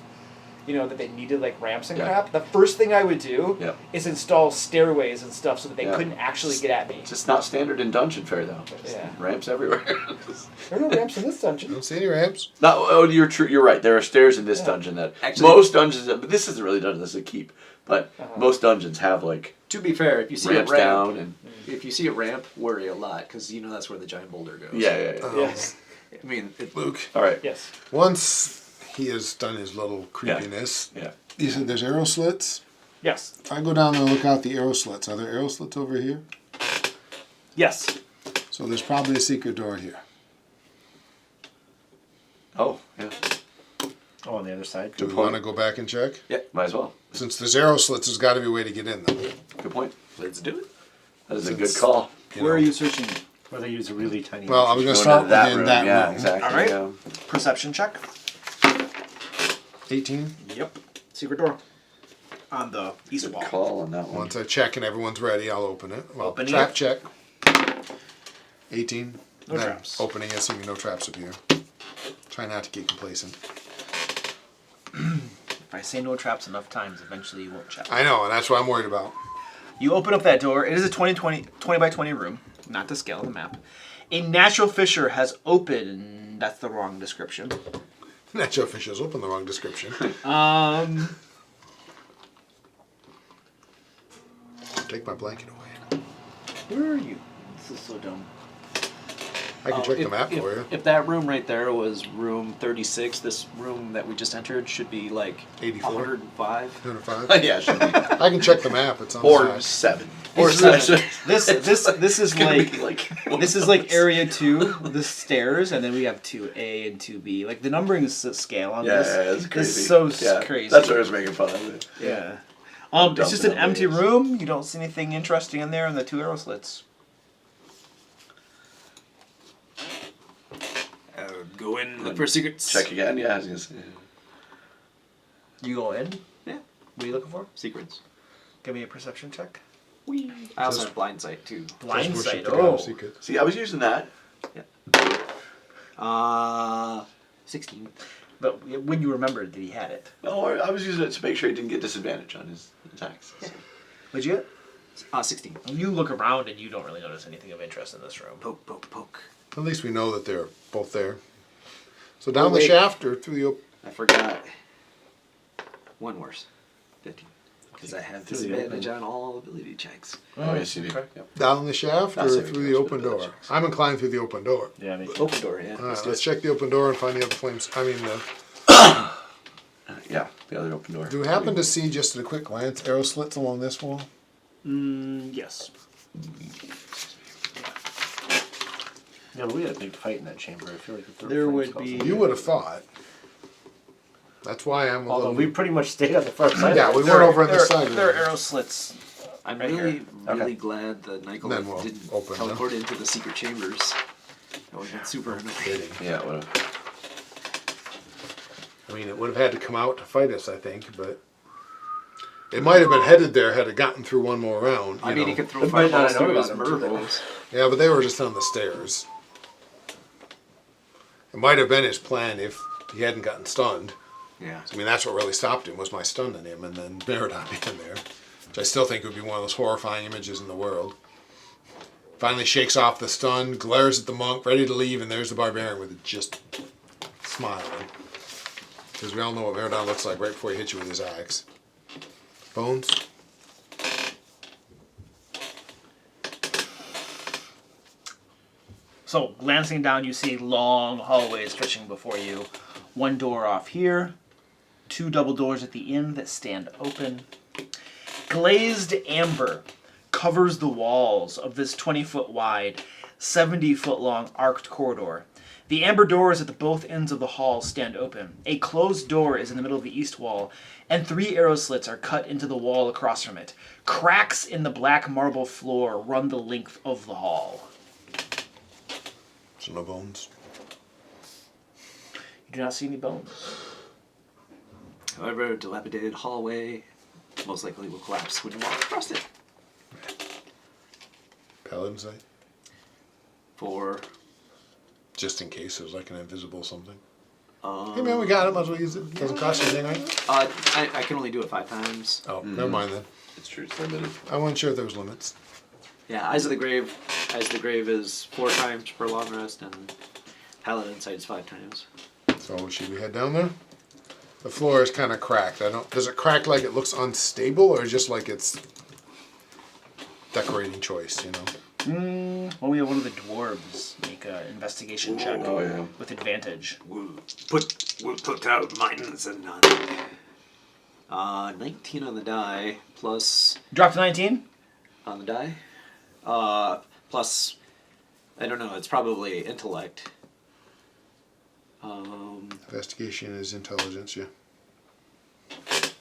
that they needed like ramps and Yeah. crap, the first thing I would do Yeah. is install stairways and stuff so that they Yeah. couldn't actually get at me. It's just not standard in dungeon fare though. Yeah. Ramps everywhere. There are no ramps in this dungeon. Don't see any ramps. You're true. You're right. There are stairs in this dungeon that Actually- most dungeons. But this isn't really dungeon. This is a keep. But most dungeons have like To be fair, if you see ramps a ramp, down and if you see a ramp, worry a lot because you know that's where the giant boulder goes. yeah. Yes. I mean, Luke, All right. Yes. once he has done his little creepiness, Yeah. you said there's arrow slits. Yes. If I go down there and look out the arrow slits, are there arrow slits over here? Yes. So there's probably a secret door here. Oh yeah. Oh, on the other side. Do we want to go back and check? Yeah. Might as well. Since there's arrow slits, there's got to be a way to get in them. Good point. let's do it. That is a Since- good call. Where are you searching? Where they use a really tiny. Well, I was going to Going start into that within room. that Yeah. room. Exactly. All right. Yeah. Perception check. 18. Yep. Secret door. On the east Good wall. call on that one. Once I check and everyone's ready, I'll open it. Well, Opening trap it. check. 18. No Then traps. Opening, assuming no traps appear. Try not to get complacent. If I say no traps enough times, eventually you won't check. I know, and that's what I'm worried about. You open up that door. It is a 20 by 20 room, not to scale the map. A natural fissure has opened. That's the wrong description. Natural officials open the wrong description. Take my blanket away. Where are you? This is so dumb. I can check the map for you. If that room right there was room 36, this room that we just entered should be like 84. 105. 205. Yeah. Should be. I can check the map. It's on the Or side. 7. Or seven. This is Be like like this is like area 2, the stairs, and then we have 2A and 2B. Like the numbering is scale on Yeah, this. it's crazy. It's so Yeah, crazy. That's what I was making fun of it. Yeah. Dump It's just an it empty always. room. You don't see anything interesting in there, and the 2 arrow slits. Go in, look for secrets. Check again. Yeah. I was gonna say. You go in. Yeah. What are you looking for? Secrets. Give me a perception check. I also have blind sight too. Blind Just sight. worship the God of Oh. secrets. See, I was using that. 16. But when you remembered that he had it. No, I was using it to make sure he didn't get disadvantage on his attacks. What'd you get? 16. You look around and you don't really notice anything of interest in this room. Poke, poke, poke. At least we know that they're both there. So down the wait. shaft or through the I forgot. One worse. 15. Because I have Through the disadvantage on all ability checks. Oh, yes, you do. Okay. Yep. down the shaft That's or how through it the goes open with the door? checks. I'm inclined through the open door. Yeah, me. Open door, yeah. All right, Let's do let's it. check the open door and find the other flames. I mean, Yeah, the other open door. do we happen to see just at a quick glance arrow slits along this wall? Yes. Yeah, but we had a big fight in that chamber. I feel like the third There flames would caused be- it. You would have thought. That's why I'm a Although little. we pretty much stayed on the far side. Yeah, of we it. went over on the There side. are arrow slits. I'm Right really, here. really Okay. glad that Nykel Then we'll didn't open them. teleport into the secret chambers. That would have been super annoying. Yeah, whatever. I mean, it would have had to come out to fight us, I think, but it might have been headed there had it gotten through one more round. I you mean, know. he could throw It might not fireballs have known through his about murder him, too. holes. Yeah, but they were just on the stairs. It might have been his plan if he hadn't gotten stunned. Yeah. I mean, that's what really stopped him was my stunning him, and then Merodon being there, which I still think would be one of those horrifying images in the world. Finally shakes off the stun, glares at the monk, ready to leave, and there's the barbarian with it just smiling. Because we all know what Merodon looks like right before he hits you with his axe. Bones? So, glancing down, you see long hallways stretching before you. One door off here, two double doors at the end that stand open. Glazed amber covers the walls of this 20-foot wide, 70-foot long arced corridor. The amber doors at the both ends of the hall stand open. A closed door is in the middle of the east wall, and 3 arrow slits are cut into the wall across from it. Cracks in the black marble floor run the length of the hall. So no bones. You do not see any bones. However, a dilapidated hallway most likely will collapse when you walk across it. Paladin sight? For Just in case there's like an invisible something. um, Hey man, we got it. Might as well use it. Doesn't cost you anything, right? I can only do it 5 times. Oh, never mind then. It's true, it's limited. I wasn't sure if there was limits. Yeah, Eyes of the Grave. Eyes of the Grave is 4 times per long rest, and Paladin sight is 5 times. So should we head down there? The floor is kind of cracked. Does it crack like it looks unstable, or just like it's decorating choice? You know. Well, we have one of the dwarves make an investigation check Oh, yeah. with advantage. We'll put out mines and 19 on the die, plus Drop to 19? on the die. Plus, I don't know, it's probably intellect. Investigation is intelligence. Yeah.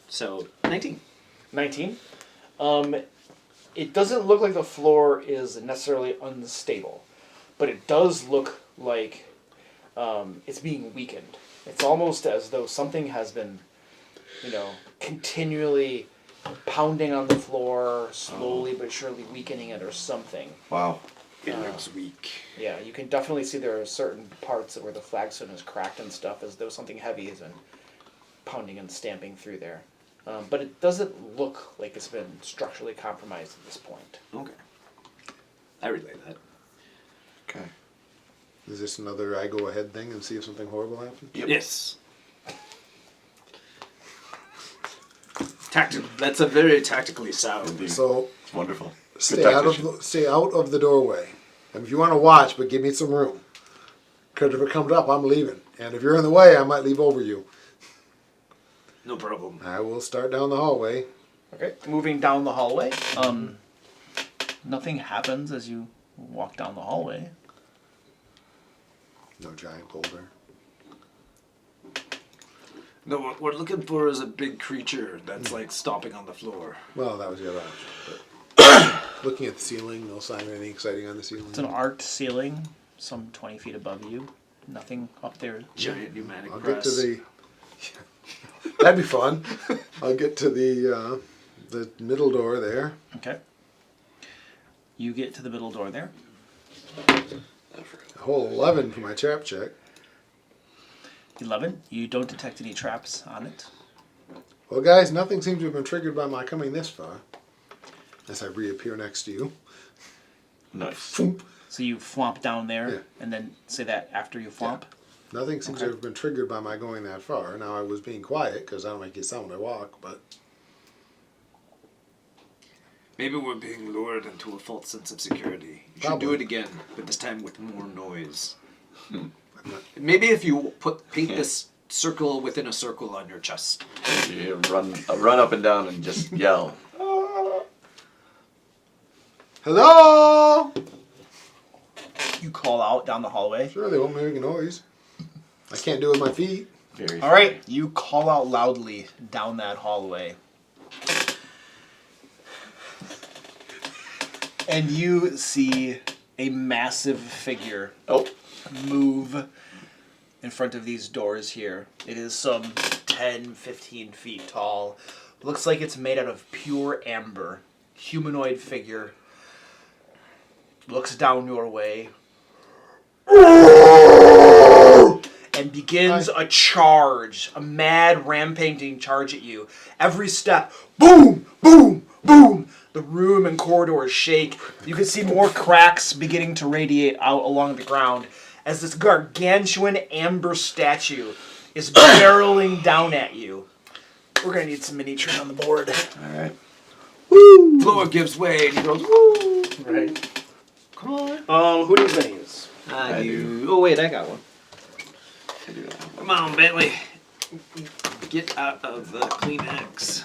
So, 19. 19. It doesn't look like the floor is necessarily unstable, but it does look like it's being weakened. It's almost as though something has been, continually pounding on the floor, slowly but surely weakening it or something. Wow. it looks weak. Yeah, you can definitely see there are certain parts where the flagstone is cracked and stuff, as though something heavy has been pounding and stamping through there. But it doesn't look like it's been structurally compromised at this point. Okay. I relay that. Okay. Is this another I go ahead thing and see if something horrible happens? Yep. Yes. That's a very tactically sound. Indeed. So It's wonderful. stay out of the doorway. And if you want to watch, but give me some room. Because if it comes up, I'm leaving. And if you're in the way, I might leave over you. No problem. I will start down the hallway. Okay, moving down the hallway. Nothing happens as you walk down the hallway. No giant boulder. No, what we're looking for is a big creature that's like stomping on the floor. Well, that was the other option. But looking at the ceiling, no sign of anything exciting on the ceiling. It's an arced ceiling, some 20 feet above you. Nothing up there. Giant pneumatic I'll press. get to the That'd be fun. I'll get to the middle door there. Okay. You get to the middle door there. A whole 11 for my trap check. 11. You don't detect any traps on it. Well, guys, nothing seems to have been triggered by my coming this far. As I reappear next to you. Nice. Foomp. So you flomp down there, Yeah. and then say that after you flomp. Nothing seems to have been triggered by my going that far. Now, I was being quiet because I don't make a sound when I walk, but... Maybe we're being lured into a false sense of security. You should Probably. do it again, but this time with more noise. Maybe if you paint this circle within a circle on your chest. You run up and down and just yell. Hello? You call out down the hallway. Sure, they won't make a noise. I can't do it with my feet. Very All right. You call out loudly down that hallway. And you see a massive figure move in front of these doors here. It is some 10, 15 feet tall. Looks like it's made out of pure amber. Humanoid figure. Looks down your way. And begins a charge. A mad rampaging charge at you. Every step, boom, boom, boom. The room and corridors shake. You can see more cracks beginning to radiate out along the ground as this gargantuan amber statue is barreling down at you. We're going to need some miniatures on the board. All right. Woo! Floor gives way and he goes, woo! Right. Come on. Who needs minis? I do. Oh wait, I got one. I do that. Come on, Bentley. Get out of the Kleenex.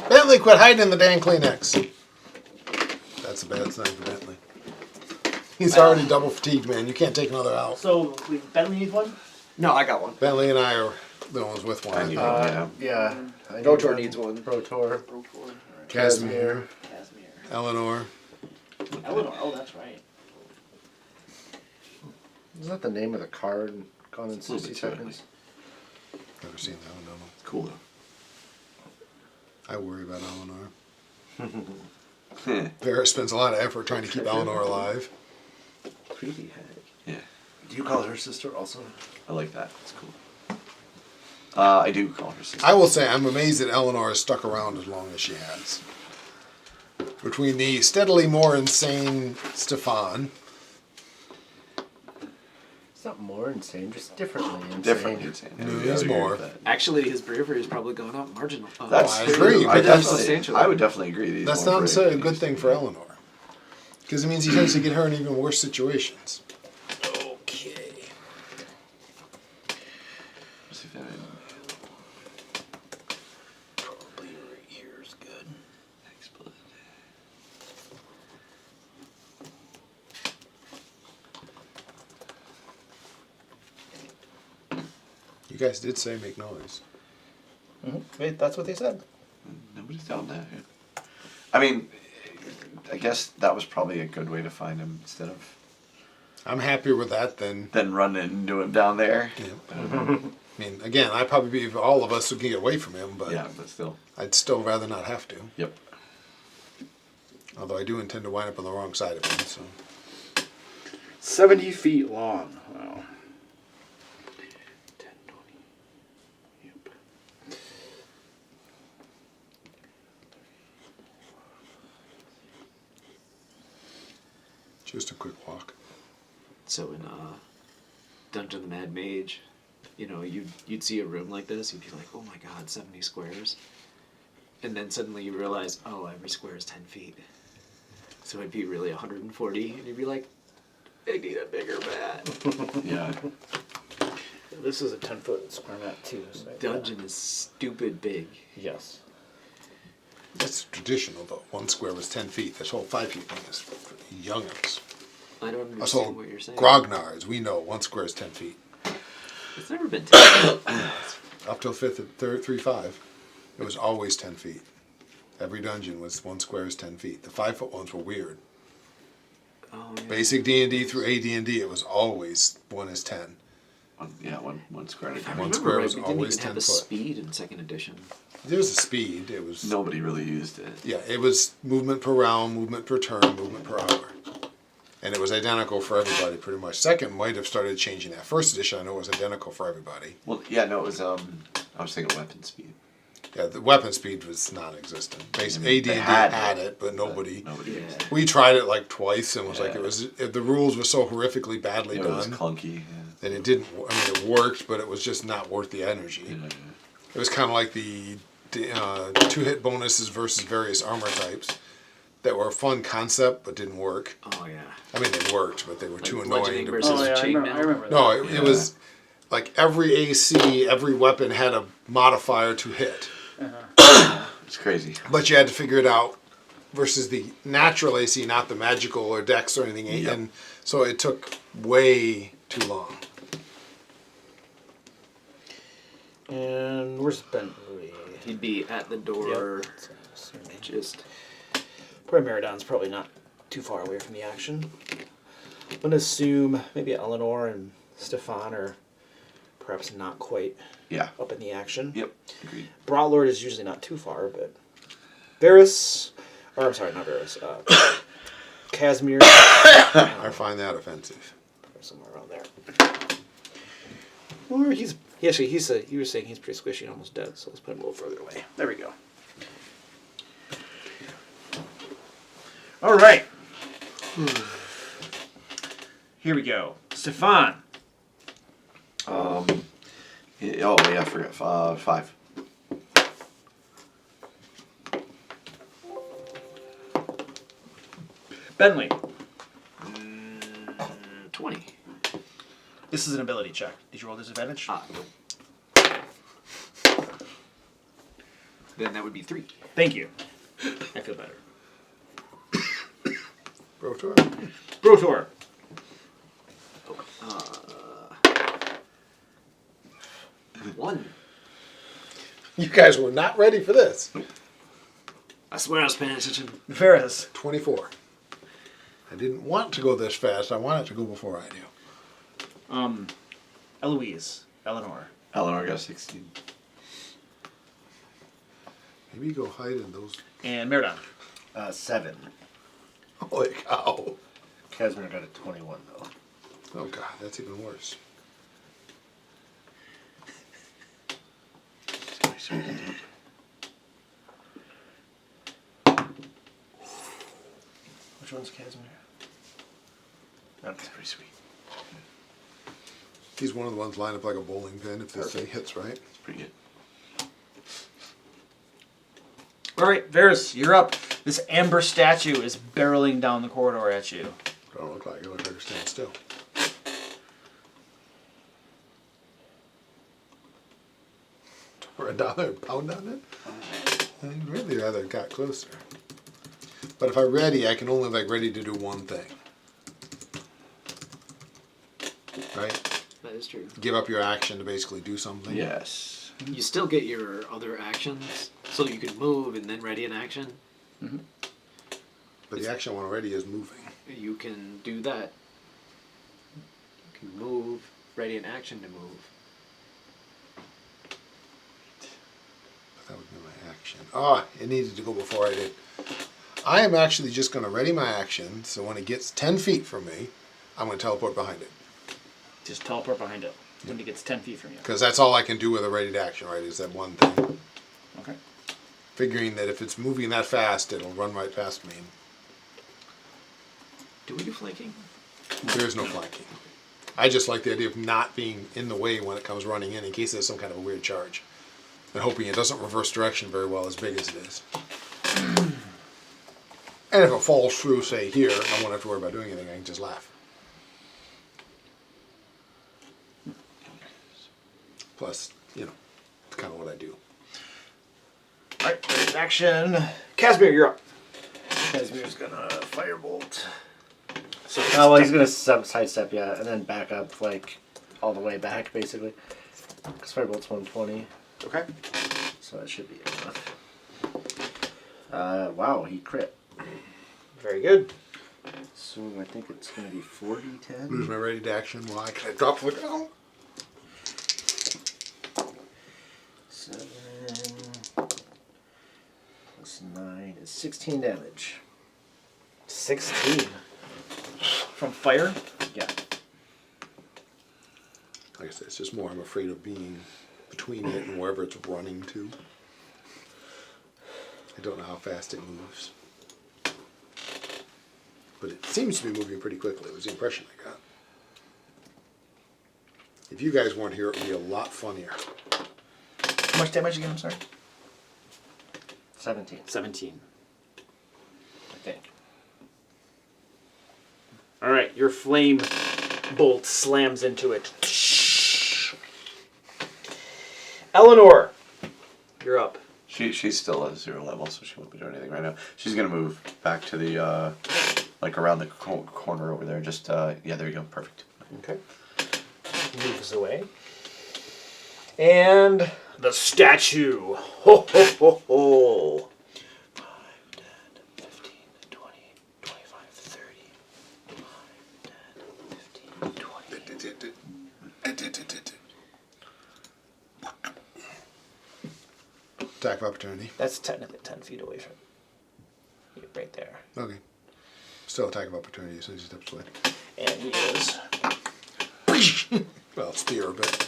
Bentley, quit hiding in the damn Kleenex. That's a bad sign for Bentley. He's already double fatigued, man. You can't take another out. So, Bentley needs one? No, I got one. Bentley and I are the ones with one. I think. Yeah. I Rotor one. needs one. Rotor. Casimir, Casimir. Eleanor. Eleanor, oh, that's right. Is that the name of the card in Gone in a little 60 bit too early. Seconds? Never seen that one, don't know. Cool I worry about Eleanor. though. Vera spends a lot of effort trying to keep Eleanor alive. Creepy head. Yeah, Do you call her sister also? I like that. It's cool. I do call her sister. I will say I'm amazed that Eleanor has stuck around as long as she has. Between the steadily more insane Stefan. It's not more insane, just differently insane. Different. Insane. No, Yeah, he's I agree more. with that. Actually, his bravery has probably gone up marginal. That's I true. agree, I but that's- definitely, I would definitely agree. That he's That's more not brave necessarily a than good he's- thing for Eleanor. Because it means he tends to get her in even worse situations. Okay. Let's see if I- Probably right here is good. Explode. You guys did say make noise. Wait, that's what they said. Nobody's done that yet. I mean, I guess that was probably a good way to find him instead of I'm happier with that than. then run into him down there. Yeah. I mean, again, I'd probably be all of us who can get away from him, but Yeah, but still. I'd still rather not have to. Yep. Although I do intend to wind up on the wrong side of him, so. 70 feet long. Wow. 10, 20. Yep. Just a quick walk. So in Dungeon of the Mad Mage, you know, you'd see a room like this, you'd be like, oh my god, 70 squares. And then suddenly you realize, oh, every square is 10 feet. So it'd be really 140, and you'd be like, I need a bigger mat. Yeah. This is a 10-foot square mat too. So Dungeon is stupid big. Yes. That's traditional, though. 1 square was 10 feet. This whole 5 feet thing is for youngins. I don't Us understand old what you're saying. grognards, we know 1 square is 10 feet. It's never been 10 feet. Up till 5th and 3-5, it was always 10 feet. Every dungeon was 1 square is 10 feet. The 5-foot ones were weird. Oh, yeah. Basic D&D through AD&D, it was always 1 is 10. One square. If I One remember square right, was we didn't always even have 10 the foot. speed in second edition. There was a speed. It was Nobody really used it. Yeah, it was movement per round, movement per turn, movement per hour. And it was identical for everybody pretty much. Second might have started changing that. First edition I know was identical for everybody. Well, yeah, no, it was. I was thinking weapon speed. Yeah, the weapon speed was non-existent. Basically, AD&D had it, but nobody. Nobody used it. We tried it like twice and was like the rules were so horrifically badly It was done clunky. that it didn't. I mean, it worked, but it was just not worth the energy. Yeah. It was kind of like the 2-hit bonuses versus various armor types that were a fun concept but didn't work. Oh yeah. I mean, they worked, but they were too annoying bludgeoning to versus Oh yeah, I chain remember, mail. I remember that. No, it was like every AC, every weapon had a modifier to hit. It's crazy. But you had to figure it out versus the natural AC, not the magical or dex or anything. Yep. And so it took way too long. And where's Bentley? He'd be at the door, Yep. just Probably Meridon's probably not too far away from the action. I'm gonna assume maybe Eleanor and Stefan are perhaps not quite Yeah. up in the action. Yep. Agreed. Broadlord is usually not too far, but Varys, or I'm sorry, not Varys, Casimir, I find that offensive. somewhere around there. Or he was saying he's pretty squishy and almost dead, so let's put him a little further away. There we go. All right. Here we go. Stefan. Oh yeah, I forgot. 5. Bentley. 20. This is an ability check. Did you roll disadvantage? Nope. Then that would be 3. Thank you. I feel better. Brotor. Brotor. 1. You guys were not ready for this. I swear I was paying attention. Varys. 24. I didn't want to go this fast. I wanted to go before I do. Eloise. Eleanor. Eleanor got 16. Maybe you go hide in those. And Meridon. 7. Holy cow. Casimir got a 21 though. Oh god, that's even worse. Which one's Casimir? That's pretty sweet. He's one of the ones lined up like a bowling pin if this thing hits right. It's pretty good. All right, Varys, you're up. This amber statue is barreling down the corridor at you. Don't look like it. Looks like it's standing still. Run down there and pound on it? I'd really rather it got closer. But if I'm ready, I can only ready to do one thing. Right? That is true. Give up your action to basically do something. Yes. You still get your other actions, so you can move and then ready an action. But the action I want to ready is moving. You can do that. You can move, ready an action to move. But that would be my action. Oh, it needed to go before I did. I am actually just going to ready my action, so when it gets 10 feet from me, I'm going to teleport behind it. Just teleport behind it when it gets 10 feet from you. Because that's all I can do with a readied action, right, is that one thing. Okay. Figuring that if it's moving that fast, it'll run right past me. Do we do flanking? There is no flanking. I just like the idea of not being in the way when it comes running in case there's some kind of a weird charge. And hoping it doesn't reverse direction very well as big as it is. And if it falls through, say, here, I won't have to worry about doing anything. I can just laugh. Plus, you know, it's kind of what I do. All right, there's action. Casimir, you're up. Casimir's gonna firebolt. So Oh, well, he's gonna sidestep, yeah, and then back up, like, all the way back, basically. Because Firebolt's 120, okay. so that should be enough. Wow, he crit. Very good. So I think it's gonna be 40-10. Lose my readied action. Well, I drop to the ground. 16 damage. 16. From fire? Yeah. Like I said, it's just more I'm afraid of being between it and wherever it's running to. I don't know how fast it moves. But it seems to be moving pretty quickly. It was the impression I got. If you guys weren't here, it would be a lot funnier. How much damage again, I'm sorry? 17, 17. I think. Alright, your flame bolt slams into it. Eleanor, you're up. She's still at 0 level, so she won't be doing anything right now. She's gonna move back to the like around the corner over there. Just yeah, there you go, perfect. Okay. Moves away. And the statue. Ho ho ho ho. 5, 10, 15, 20, 25, 30. 5, 10, 15, 20. Attack of opportunity. That's technically 10 feet away from you, right there. Okay. Still attack of opportunity as soon as he steps away. And he is. Well, spear, but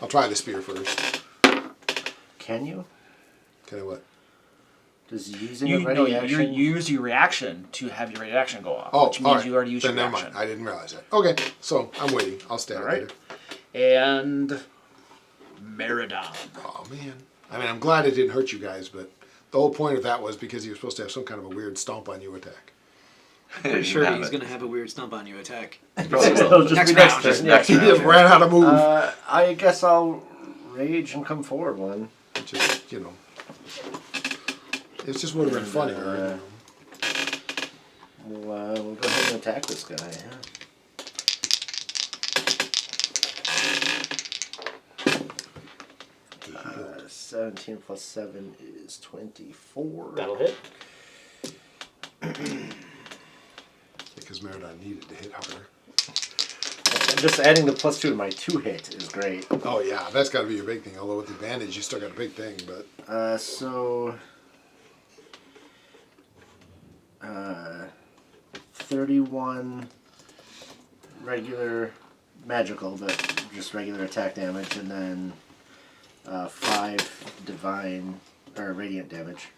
I'll try the spear first. Can you? Can I what? Does using You a ready you action? use your reaction to have your ready action go off. Oh, which means all right. you already used Then your never reaction. mind. I didn't realize that. Okay, so I'm waiting. I'll stab All it right. later. And Meridon. Oh man. I mean, I'm glad it didn't hurt you guys, but the whole point of that was because he was supposed to have some kind of a weird stomp on you attack. Pretty sure he's gonna have a weird stomp on you attack. It'll just Next be round. turn, Next He round. just ran out of move. I guess I'll rage and come forward one. Just, you know. It just would have been funnier. We'll go ahead and attack this guy. 17 plus 7 is 24. That'll hit. Because Meridon needed to hit harder. Just adding the +2 to my 2 hit is great. Oh yeah, that's got to be your big thing. Although with the advantage, you still got a big thing. But So 31 regular magical, but just regular attack damage, and then 5 divine or radiant damage.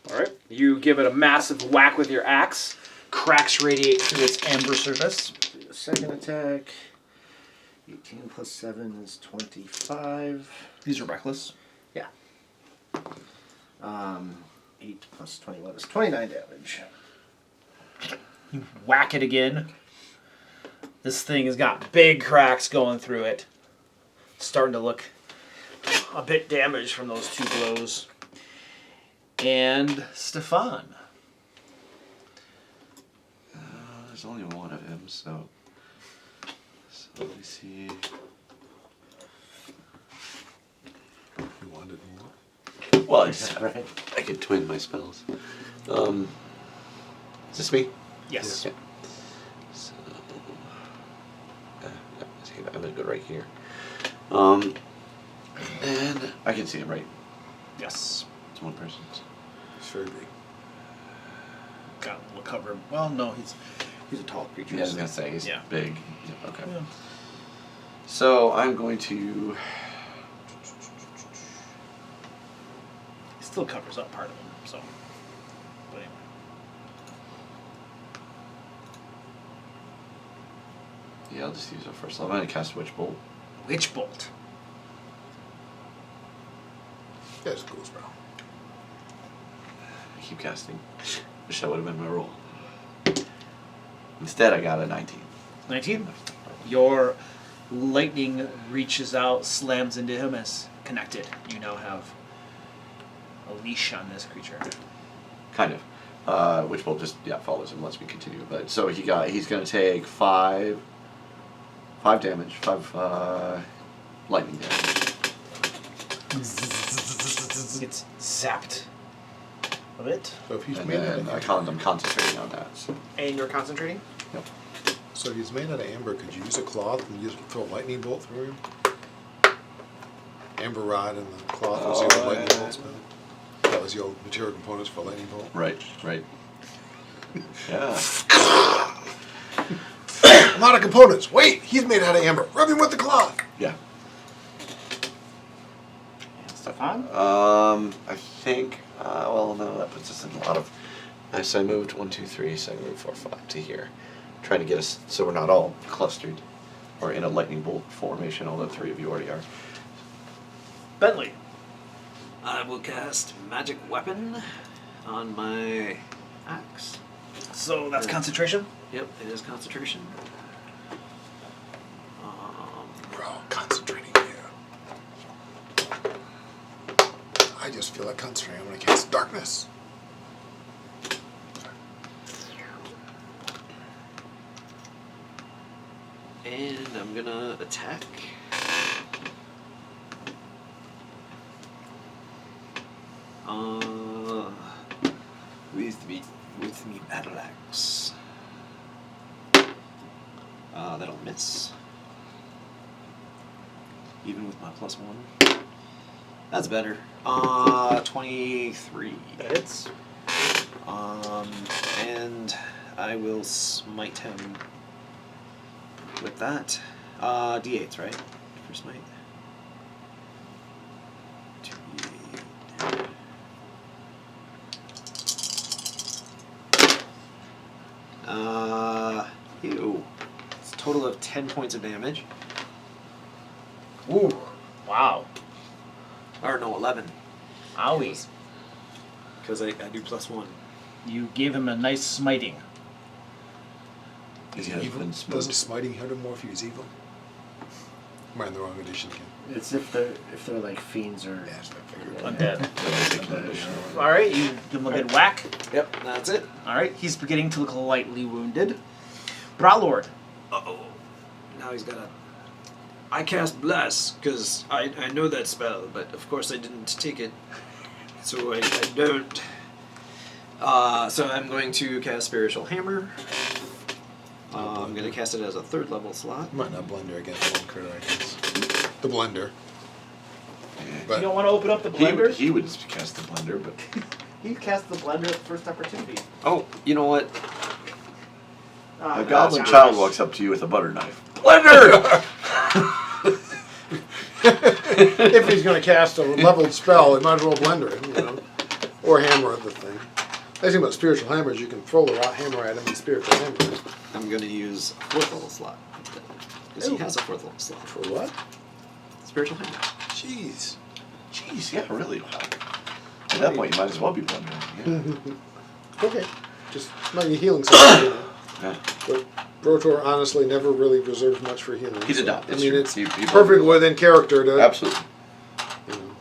Alright. You give it a massive whack with your axe. Cracks radiate through its amber surface. Second attack. 18 plus 7 is 25. These are reckless. Yeah. 8 plus 21 is 29 damage. You whack it again. This thing has got big cracks going through it. Starting to look a bit damaged from those 2 blows. And Stefan. There's only one of him, so let me see. you wanted more. Well, it's, Right. I could twin my spells. Is this me? Yes. Yeah. So, I'm gonna go right here. And I can see him, right? Yes. It's one person's. It's very big. Got a little cover. Well, no, he's a tall creature. Yeah, I was gonna say he's Yeah. big. Yeah, okay. Yeah. So I'm going to. It still covers up part of him, so. But anyway. Yeah, I'll just use it first. I'm gonna cast Witch Bolt. Witch Bolt. Yeah, it's a cool spell. I keep casting. Wish that would have been my roll. Instead, I got a 19. 19. Your lightning reaches out, slams into him as connected. You now have a leash on this creature. Kind of. Witch Bolt just follows him, lets me continue. But so he's gonna take 5 damage, 5 lightning damage. Gets zapped a bit. So if he's And made out then of I'm concentrating on that. So. And you're concentrating? Yep. So if he's made out of amber, could you use a cloth and just throw a lightning bolt through him? Amber rod and the cloth was your lightning bolt spell. That was the old material components for lightning bolt. Right. Yeah. I'm out of components. Wait, he's made out of amber. Rub him with the cloth. Yeah. Stefan? I think. Well, no, that puts us in a lot of. So I moved 1, 2, 3. So I moved 4, 5 to here, trying to get us so we're not all clustered, or in a lightning bolt formation. Although 3 of you already are. Bentley. I will cast Magic Weapon on my axe. So that's concentration? Yep, it is concentration. We're all concentrating here. I just feel like concentrating. I'm going to cast darkness. And I'm gonna attack. With me battle axe. That'll miss. Even with my +1. That's better. 23. That hits. And I will smite him with that. D8s, right? For smite. 2d8. Ew. It's a total of 10 points of damage. Ooh. Wow. Or no, 11. Owie. Because I do +1. You gave him a nice smiting. Is he Yeah, evil? been smoked. Doesn't smiting hurt him more if he was evil? Am I in the wrong edition again? It's if they're like fiends or Yeah, that's what I figured. Undead. Alright, you give him a good whack. Yep, that's it. Alright, he's beginning to look lightly wounded. Brawlord. Uh-oh. Now he's got a... I cast Bless, because I know that spell, but of course I didn't take it. So I don't. So I'm going to cast Spiritual Hammer. I'm going to cast it as a 3rd level slot. Might not blender against one critter, I guess. The blender. You But don't want to open up the He would, blenders? he would cast the blender, but He cast the blender at first opportunity. Oh, you know what? a goblin child walks up to you with a butter knife. Blender! if he's going to cast a leveled spell, he might as well blender it, you know. Or hammer the thing. The thing about spiritual hammers, you can throw the hammer at him and spiritual hammer it. I'm going to use a 4th level slot. Because he has a 4th level slot. For what? Spiritual Hammer. Jeez. Jeez, yeah, really. Wow. At that point, you might as well be blendering. Yeah. Okay. Just might need healing something, you know. Yeah. But Brotor honestly never really reserves much for healing. He's so, a dot. I That's mean, true. it's He perfect within character to. Absolutely. You know,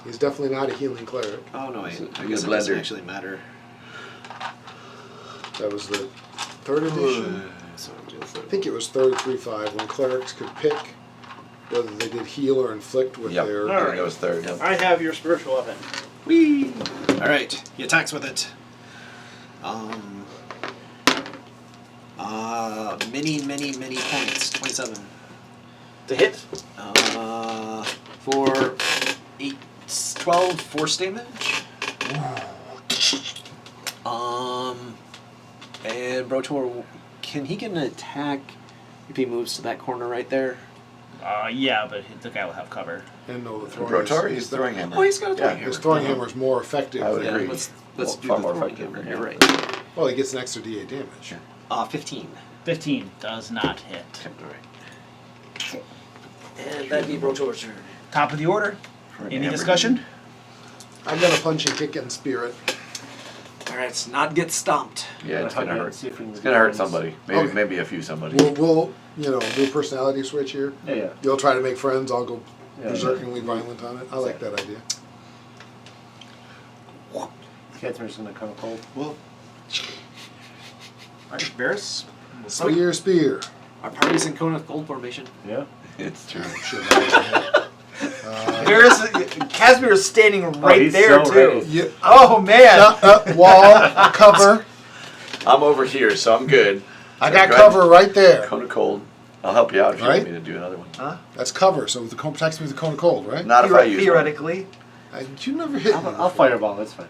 he's definitely not a healing cleric. Oh, no, wait. He's a I guess it blender. doesn't actually matter. That was the 3rd edition. So I'll do a 3rd. I think it was 3rd 3.5 when clerics could pick whether they did heal or inflict with Yep. their. All right. That was 3rd. Yep. I have your spiritual weapon. Whee! Alright, he attacks with it. Many points. 27. To hit? For 12 force damage. And Brotor, can he get an attack if he moves to that corner right there? Yeah, but the guy will have cover. And no, the throwing. Brotor, is- he's throwing hammer. Oh, he's got a throwing Yeah. hammer. His throwing hammer is more effective. I would than- agree. Let's Well, do far the more throwing effective, hammer. yeah. You're right. Well, he gets an extra D8 damage. 15. 15 does not hit. Alright. And that'd be Brotor's turn. Top of the order. For an Any hammer. discussion? I'm gonna punch and kick in spirit. Alright, not get stomped. Yeah, it's gonna hurt. See if we can It's gonna hurt friends. somebody. Maybe Okay. maybe a few somebody. We'll do a personality switch here. Yeah. You'll try to make friends. I'll go Yeah. berserkingly violent on it. I like that idea. Catherine's gonna come cold. Well, Alright, Varys. spear. Our party's in Kona Gold Formation. Yeah. It's true. Should have Varys, Casimir is standing right he's there so too. ready. Yeah. Oh man! Wall cover. I'm over here, so I'm good. I So got go cover right there. ahead. Cone of cold. I'll help you out if you Right? want me to do another one. That's cover. So the cone protects me with the cone of cold, right? Not if I use one. Theoretically. You never hit me. I'll before. fireball. That's fine.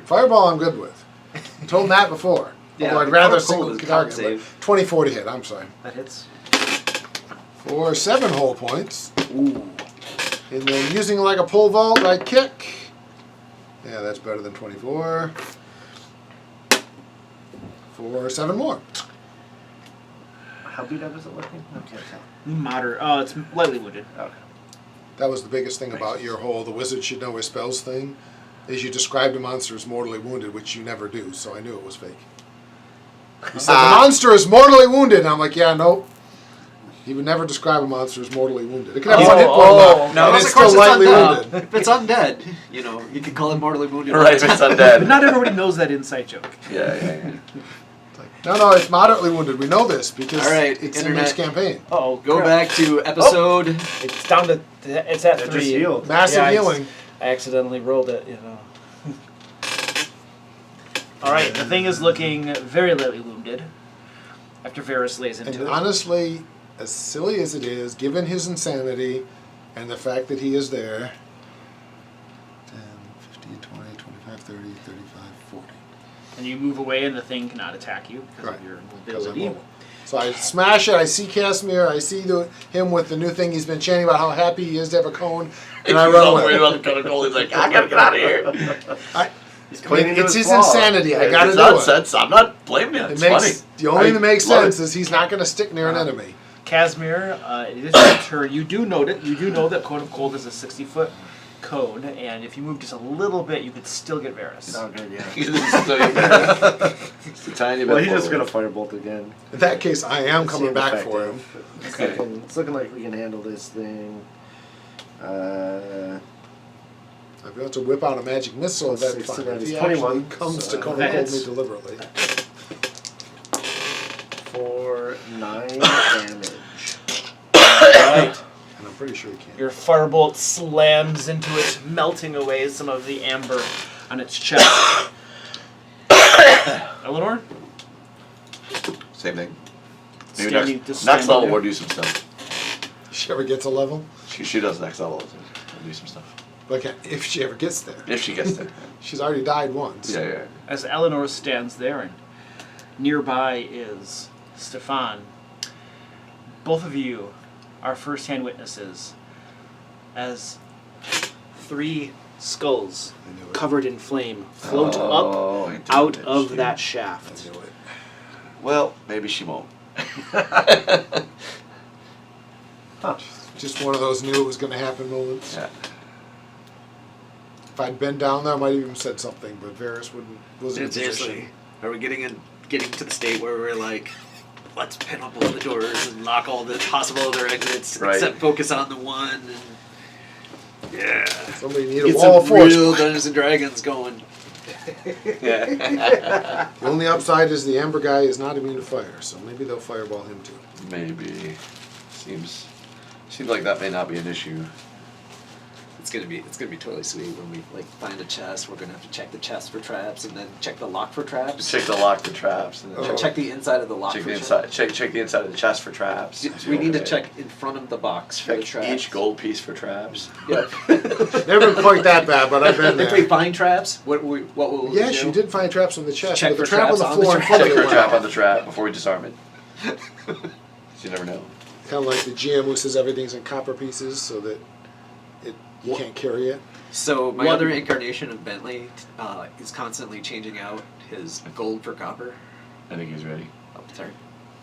Fireball, I'm good with. I told Matt before. Yeah, Although I'd the rather cold single is target. con save. 24 to hit. I'm sorry. That hits. For 7 whole points. Ooh. And then using like a pole vault, I kick. Yeah, that's better than 24. For 7 more. How beat up is it looking? I can't tell. Moderate. Oh, it's lightly wounded. Okay. That was the biggest thing about your whole the wizard should know his spells thing, is you described a monster as mortally wounded, which you never do, so I knew it was fake. He said, the monster is mortally wounded, and I'm like, yeah, nope. He would never describe a monster as mortally wounded. It could have one hit point left, No, and of it's course still lightly undead. wounded. If it's undead, you know, you can call it mortally wounded. Right, if it's undead. But not everybody knows that inside joke. Yeah. No, it's moderately wounded. We know this because All right, it's in internet. this campaign. Oh, Go back to episode. It's down to. It's at They're 3. just healed. Massive Yeah, healing. I accidentally rolled it. You know. All right, the thing is looking very lightly wounded. After Varys lays into And it. honestly, as silly as it is, given his insanity and the fact that he is there, 10, 15, 20, 25, 30, 35, 40. And you move away, and the thing cannot attack you because Right. of your Because I'm mobility. mobile. So I smash it, I see Casimir, I see him with the new thing he's been chanting about how happy he is to have a cone, and I run away. about the cone of gold. He's like, I gotta get out of here. He's clinging to It's his wall. insanity, I gotta It's do it. nonsense. I'm not blaming you. It It's makes, funny. the only thing that makes love sense it. is he's not going to stick near an enemy. Casimir, it is your turn. You do know that Cone of Cold is a 60-foot cone, and if you move just a little bit, you could still get Varys. Oh, good, yeah. It's a tiny bit Well, he's just forward. gonna firebolt again. In that case, I am Let's see coming if back effective. for him. It's looking like we can handle this thing. I've got to whip out a magic missile, Plus that's 6 fine. to that If is he 21, actually comes so to come that and hold me hits. deliberately. For 9 damage. Right. And I'm pretty sure he can't. Your firebolt slams into it, melting away some of the amber on its chest. Eleanor? Same thing. Maybe Standing- next just level standing we'll there. do some stuff. She ever gets a level? She does next level. We'll do some stuff. Like, if she ever gets there. If she gets there. She's already died once. Yeah. As Eleanor stands there, and nearby is Stefan. Both of you are first-hand witnesses as 3 skulls I knew it. covered in flame float Oh, up I did out it, of she- that I shaft. knew it. Well, maybe she won't. Just one of those knew it was going to happen moments. Yeah. If I'd been down there, I might have even said something, but Varys wasn't in a Seriously, position. are we getting to the state where we're like, let's pin up all the doors and lock all the possible other exits, Right. except focus on the one? And yeah, Somebody need a get wall of some force. real Dungeons and Dragons going. Yeah. The only upside is the Amber guy is not immune to fire, so maybe they'll fireball him too. Maybe. Seems like that may not be an issue. It's gonna be totally sweet when we like find a chest. We're gonna have to check the chest for traps, and then check the lock for traps. Check the lock for traps, and then Oh. Check the inside of the lock check for the traps. inside. Check the inside of the chest for traps. We need to Okay. check in front of the box for the Check traps. each gold piece for traps. Yep. Never been quite that bad, but I've been If we there. find traps, what will we Yes, do? you did find traps on the chest, Check but the for trap on traps the on the floor in trap. front of Check it for a trap went on the trap before we disarm it. You never know. Kind of like the GM who says everything's in copper pieces so that you can't carry it. So my One- other incarnation of Bentley is constantly changing out his gold for copper. I think he's ready. Oh, sorry.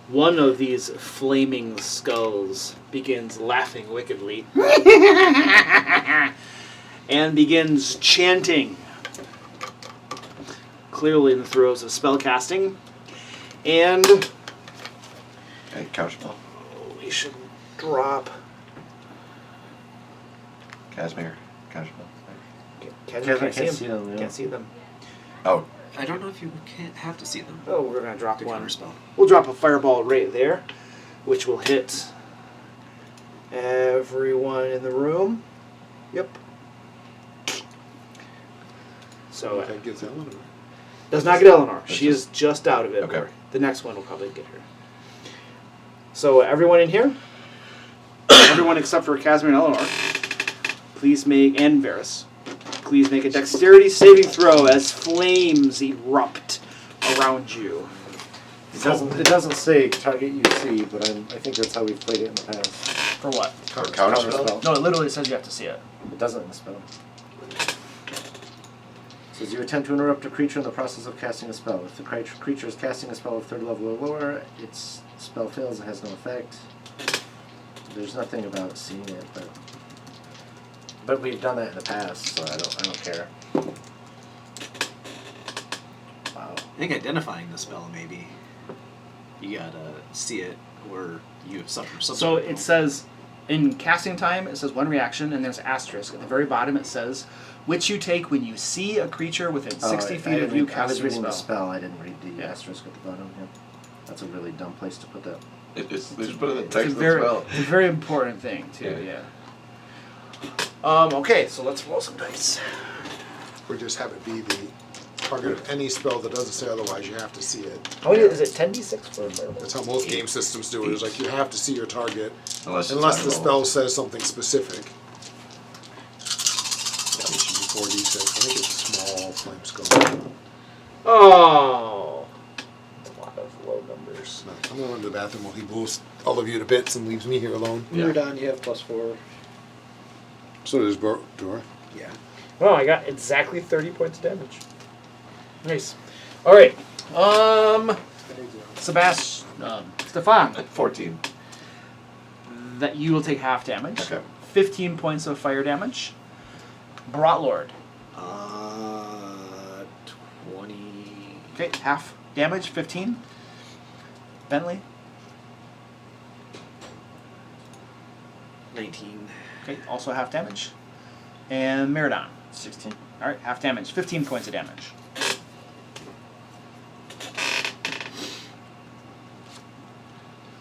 One of these flaming skulls begins laughing wickedly and begins chanting, clearly in the throes of spellcasting. And Okay, couch ball. we should drop. Casimir. Couch ball. Can't can't see them, yeah. Can't see them. Oh, I don't know if you can't have to see them. Oh, we're gonna drop To one. counterspell. We'll drop a fireball right there, which will hit everyone in the room. Yep. So That gives Eleanor. does not get Eleanor. That's She is just out of it. Okay. The next one will probably get her. So everyone in here, everyone except for Casimir and Eleanor, please make, and Varys, Please make a dexterity saving throw as flames erupt around you. It doesn't say target you see, but I think that's how we've played it in the past. For what? Counterspell? No, it literally says you have to see it. It doesn't in the spell. It says you attempt to interrupt a creature in the process of casting a spell. If the creature is casting a spell of 3rd level or lower, its spell fails and has no effect. There's nothing about seeing it, but we've done that in the past, so I don't care. Wow. I think identifying the spell, maybe. You gotta see it, or you have something. So it says, in casting time, it says 1 reaction, and there's asterisk. At the very bottom, it says, which you take when you see a creature within 60 feet of you I was casting a reading the spell. spell, I didn't read the asterisk at the bottom. Yeah. That's a really dumb place to put that. They just put it in the It's text a of the very, spell. it's a very important thing, too, yeah. Okay, so let's roll some dice. Or just have it be the target of any spell that doesn't say otherwise. You have to see it. How many is it? 10d6 for fireball? That's how most game systems do it. It's like you have to see your target Unless the spell says something specific. It should be 4d6. I think it's a small flame skull. Oh, that's a lot of low numbers. I'm going to the bathroom while he blows all of you to bits and leaves me here alone. Yeah. You're done. You have +4. So does Dora. Yeah. Well, I got exactly 30 points of damage. Nice. All right. Stefan, 14. that you will take half damage. Okay. 15 points of fire damage. Brotlord. 20. Okay, half damage, 15. Bentley. 19. Okay, also half damage. And Meridon. 16. All right, half damage, 15 points of damage.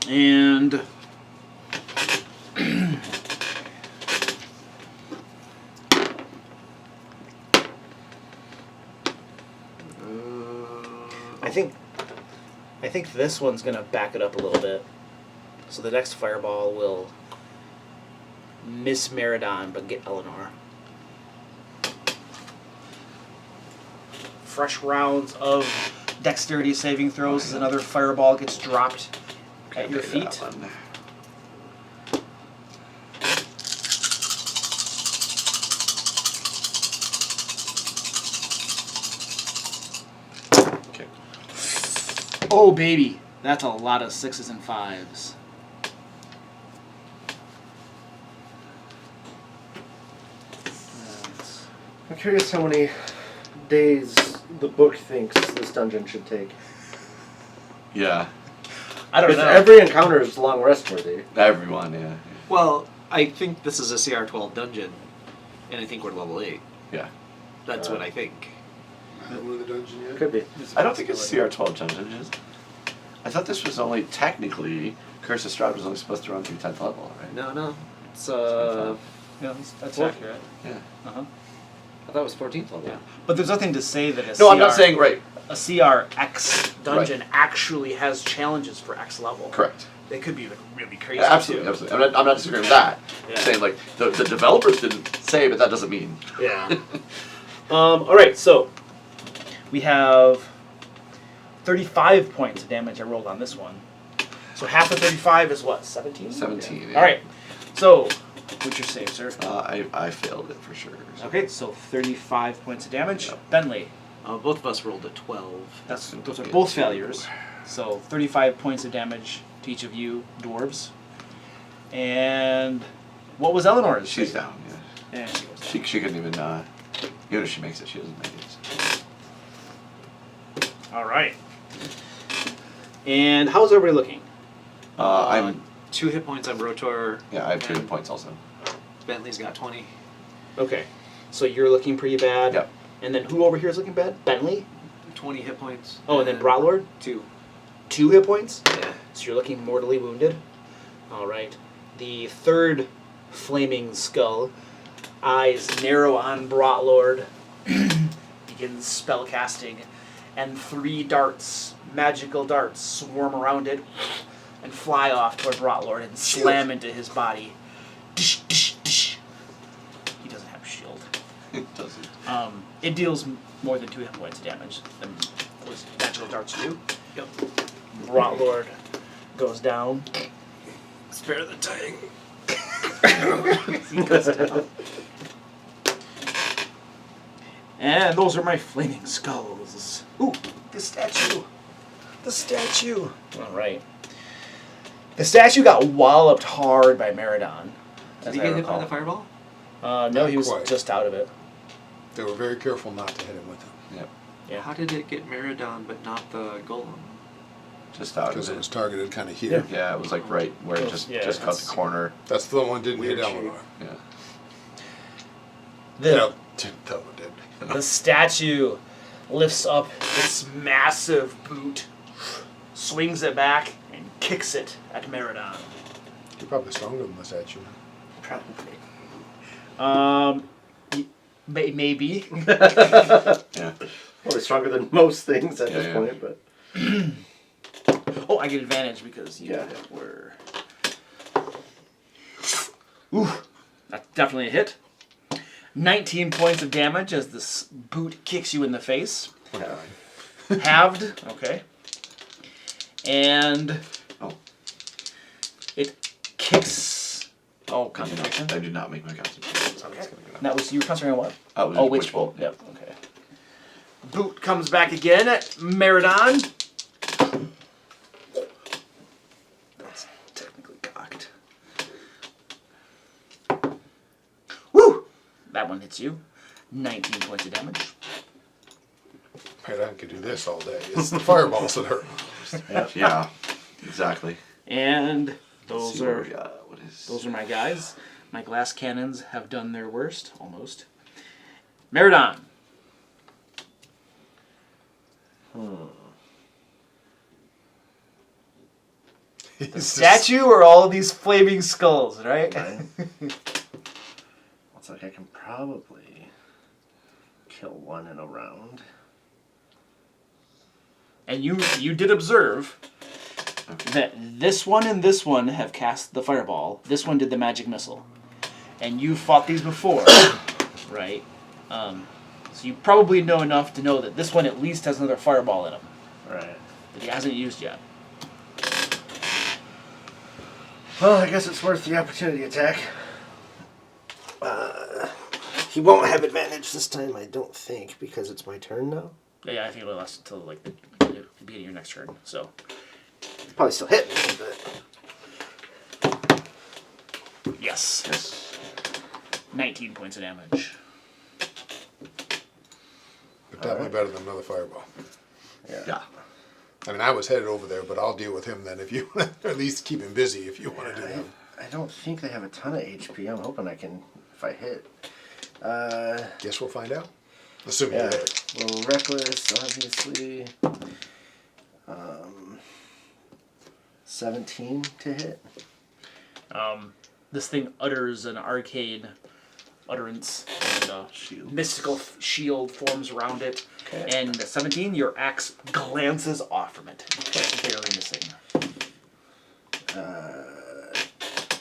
And I think this one's gonna back it up a little bit. So the next fireball will miss Meridon but get Eleanor. Fresh rounds of dexterity saving throws as another fireball gets dropped at your Okay, that feet. one. Okay. Oh baby, that's a lot of 6s and 5s. I'm curious how many days the book thinks this dungeon should take. Yeah. I don't Because know. every encounter is long rest worthy. Everyone, yeah. Well, I think this is a CR12 dungeon, and I think we're level 8. Yeah. That's what I think. Haven't won the dungeon yet? Could be. I don't think it's CR12 dungeon, is it? I thought this was only technically Curse of Strahd was only supposed to run through 10th level, right? No. It's Yeah, that's Well, accurate. Yeah. Uh-huh. I thought it was 14th level. Yeah. But there's nothing to say that No, I'm not saying right. a CRX dungeon actually has challenges for X level. Correct. They could be like really crazy Yeah, absolutely, too. absolutely. I'm not disagreeing with that. Yeah. I'm saying like the developers didn't say, but that doesn't mean. Yeah. All right, so we have 35 points of damage I rolled on this one. So half of 35 is what? 17? 17. Yeah. All right. So, what's your save, sir? I failed it for sure. So. Okay, so 35 points of damage. Yep. Bentley. Both of us rolled a 12. Those are both failures. So 35 points of damage to each of you dwarves. And what was Eleanor's? She's down. Yeah. And she goes down. She couldn't even. Even if she makes it, she doesn't make it. All right. And how's everybody looking? I'm. 2 hit points on Rotor. Yeah, I have 2 and points also. Bentley's got 20. Okay. So you're looking pretty bad. Yep. And then who over here is looking bad? Bentley? 20 hit points. Oh, and then Brotlord? 2. 2 hit points? Yeah. So you're looking mortally wounded. All right. The third flaming skull, eyes narrow on Brotlord, begins spell casting, and 3 darts, magical darts, swarm around it and fly off toward Brotlord and slam into his body. Dish, dish, dish. He doesn't have a shield. It doesn't. It deals more than 2 hit points of damage than those magical darts do. Yep. Rot Lord goes down. Spare the dying. He goes down. And those are my flaming skulls. Ooh, the statue. The statue. All right. The statue got walloped hard by Meridon. Did as he I get hit by recall. the fireball? No, Not he was quite. just out of it. They were very careful not to hit him with it Yep. Yeah. How did it get Meridon but not the golem? Just out because of it it. was targeted kind of here. Yeah, it was like right where it Yeah, just cut the that's- corner. That's the one that didn't hit Weird Eleanor. Yeah. The, You know, that one did. the statue lifts up its massive boot, swings it back, and kicks it at Meridon. You're probably stronger than the statue. Probably. Maybe. Yeah. Probably stronger than most things at Yeah, this yeah. point, but Oh, I get advantage because you Yeah. were. Ooh, that's definitely a hit. 19 points of damage as this boot kicks you in the face. yeah. Halved, okay. And Oh. it kicks. Oh, I concentration. did not make my concentration. So it's gonna go down. That was you were concentrating on what? Oh, it was Oh, Witch Witch Bolt. Bolt. Yep. Okay. Boot comes back again at Meridon. That's technically cocked. Woo! That one hits you. 19 points of damage. Meridon could do this all day. It's the fireballs that hurt. Yeah, exactly. And Let's those see what are we got. What is? those are my guys. My glass cannons have done their worst, almost. Meridon. He's just- Statue or all these flaming skulls, right? Looks like I can probably kill one in a round. And you did observe that this one and this one have cast the fireball. This one did the magic missile. And you fought these before, right? So you probably know enough to know that this one at least has another fireball in him Right. that he hasn't used yet. Well, I guess it's worth the opportunity attack. He won't have advantage this time, I don't think, because it's my turn now. Yeah, I think it'll last until like the beginning of your next turn. So He'll probably still hit me, but yes, Yes. 19 points of damage. But definitely better than another fireball. Yeah. I mean, I was headed over there, but I'll deal with him then if you, or at least keep him busy if you want to do that. I don't think they have a ton of HP. I'm hoping I can, if I hit. Guess we'll find out. Assuming you Yeah, hit. a little reckless, obviously. 17 to hit. This thing utters an arcane utterance, and a mystical shield forms around it. Okay. And 17, your axe glances off from it, just barely missing.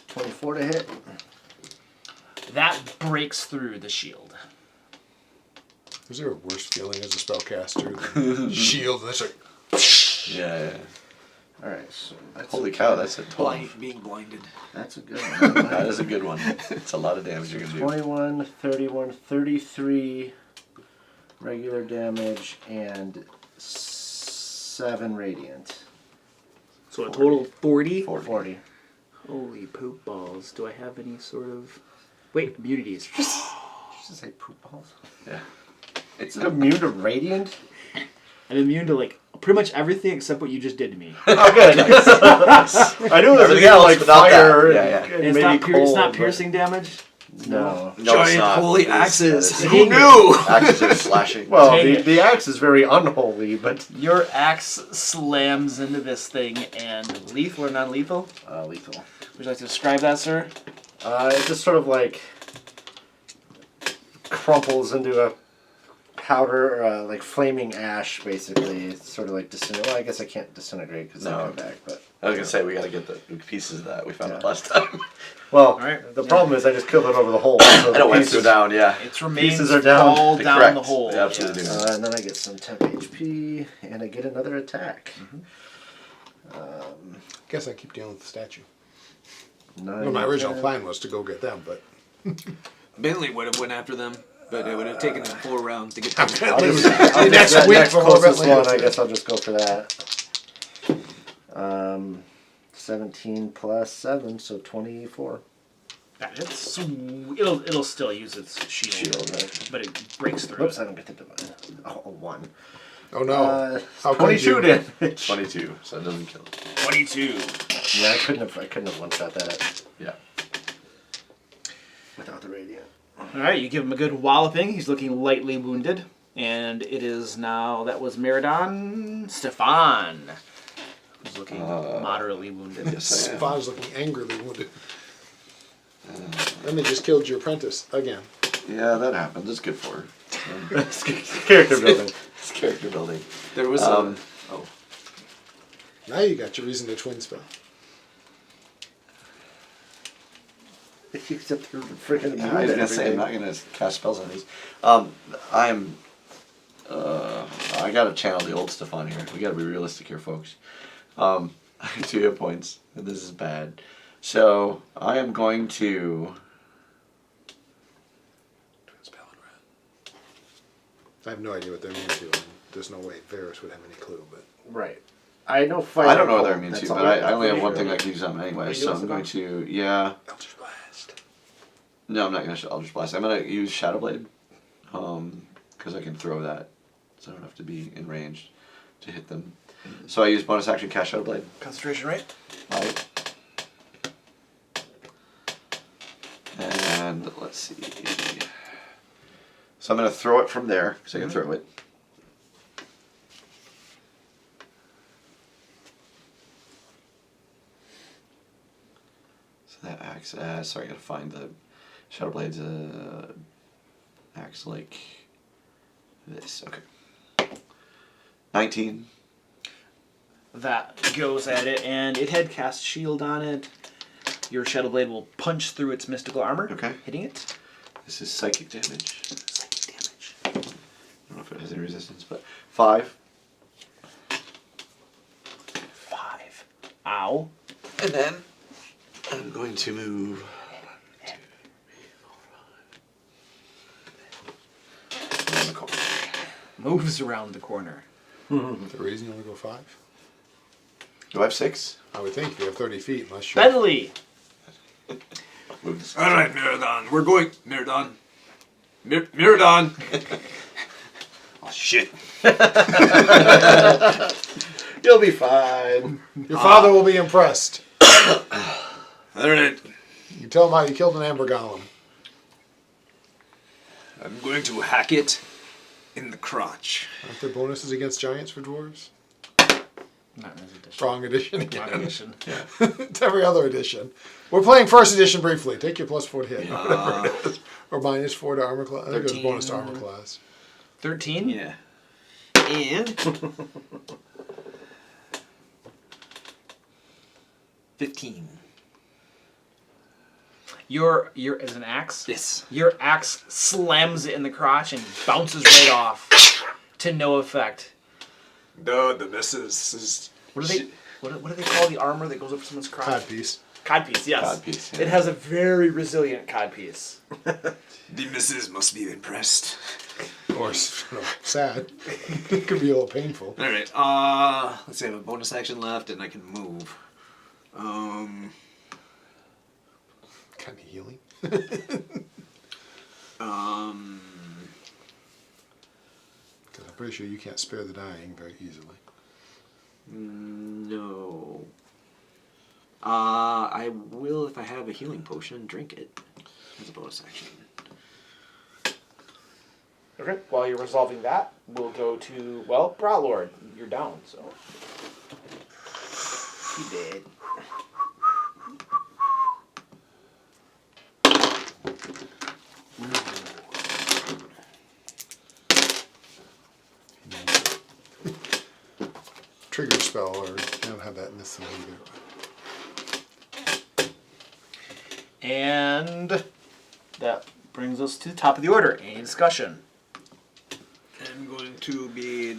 24 to hit. That breaks through the shield. Is there a worse feeling as a spellcaster than shield? And it's like, Yeah. Alright, so that's Holy cow, that's a 20. Being blinded. that's a good one. That is a good one. It's a lot of damage you're gonna do. 21, 31, 33 regular damage, and 7 radiant. So a total of 40? 40. Holy poop balls. Do I have any sort of... Wait, immunities. Did you just say poop balls? Yeah. It's immune to radiant? I'm immune to like pretty much everything except what you just did to me. Oh, good. I knew it was Everything immune to, else, like but not that. fire Yeah, and, yeah. and And it's maybe not, cold. it's not but- piercing damage? No. No, it's Giant not. holy That axes. is- Who knew? Axes are slashing. Well, Dang the, it. the axe is very unholy, but Your axe slams into this thing and lethal or non-lethal? lethal. Would you like to describe that, sir? It just sort of like crumples into a powder, like flaming ash, basically. It's sort of like disintegrate. Well, I guess I can't disintegrate because I No. come back, but I was gonna say we gotta get the pieces of that we found out last time. Well, Alright. the problem is I just killed it over the hole. So I know the once they're down, yeah. Its remains Pieces are down. fall down Correct. the hole. They absolutely yes. do. And then I get some temp HP, and I get another attack. Guess I keep dealing with the statue. Nine, Well, my original 10. plan was to go get them, but Bentley would have went after them, but it would have taken him 4 rounds to get I'm them. gonna I'll leave just, it I'll next that week next before closest Bentley one. gets I it. guess I'll just go for that. 17 plus 7, so 24. That hits. It'll still use its shield, Right. but it breaks through. Whoops, it. I don't get to divide. Oh, a 1. oh no. How could 22 you? damage. 22, so it doesn't kill it. 22. Yeah, I couldn't have one-shot that Yeah. without the radiant. All right, you give him a good walloping. He's looking lightly wounded, and it is now that was Meridon Stefan, who's looking moderately wounded. Yes, I am. Spawn's looking angrily wounded. Then they just killed your apprentice again. Yeah, that happens. It's good for her. Character building. It's character building. There was Now you got your reason to twin spell. Except you're freaking Yeah, I was gonna say I'm not gonna cast spells on these. I gotta channel the old Stefan here. We gotta be realistic here, folks. I have 2 hit points, and this is bad. So I am going to. I have no idea what they're immune to. And there's no way Varys would have any clue, but Right. I know fire. I don't know what they're cold, immune to, that's but all I only have one Sure. thing I can use on them anyway. Are you So doing I'm going to Eldritch Blast. No, I'm not gonna Eldritch Blast. I'm gonna use Shadow Blade, because I can throw that, so I don't have to be in range to hit them. So I use bonus action cast Shadow Blade. Concentration rate. Right. And let's see. So I'm gonna throw it from there because I can throw it. So that acts as. Sorry, I gotta find the Shadow Blades. Acts like this. Okay. 19. That goes at it, and it had cast shield on it. Your Shadow Blade will punch through its mystical armor, Okay. hitting it. This is psychic damage. Psychic damage. I don't know if it has any resistance, but 5. 5. Ow. And then I'm going to move. 1, 2, 3, 4, 5. Around the corner. Moves around the corner. The reason you only go 5? Do I have 6? I would think if you have 30 feet, unless you're... Bentley! Move this. all right, Meridon. We're going, Meridon. Meridon. Oh shit. You'll be fine. Your father will be impressed. All right. You tell him how you killed an amber golem. I'm going to hack it in the crotch. Aren't there bonuses against giants for dwarves? Not in this edition. Strong edition Wrong again. edition. It's every other edition. We're playing first edition briefly. Take your +4 to hit. Or -4 to armor class. I think it was bonus to armor class. 13? Yeah. And 15. Your as an axe? Yes. Your axe slams it in the crotch and bounces right off to no effect. No, the missus is. What do they what do they call the armor that goes over someone's crotch? Codpiece. Codpiece, yes. Codpiece, yeah. It has a very resilient codpiece. The missus must be impressed. Or sad. It could be a little painful. All right. Let's see. I have a bonus action left, and I can move. Kind of healing. Because I'm pretty sure you can't spare the dying very easily. No. I will if I have a healing potion. Drink it as a bonus action. Okay, while you're resolving that, we'll go to, well, Brawlord. You're down, so. He did. trigger spell, or I don't have that in this one either. And that brings us to the top of the order. Any discussion? I'm going to be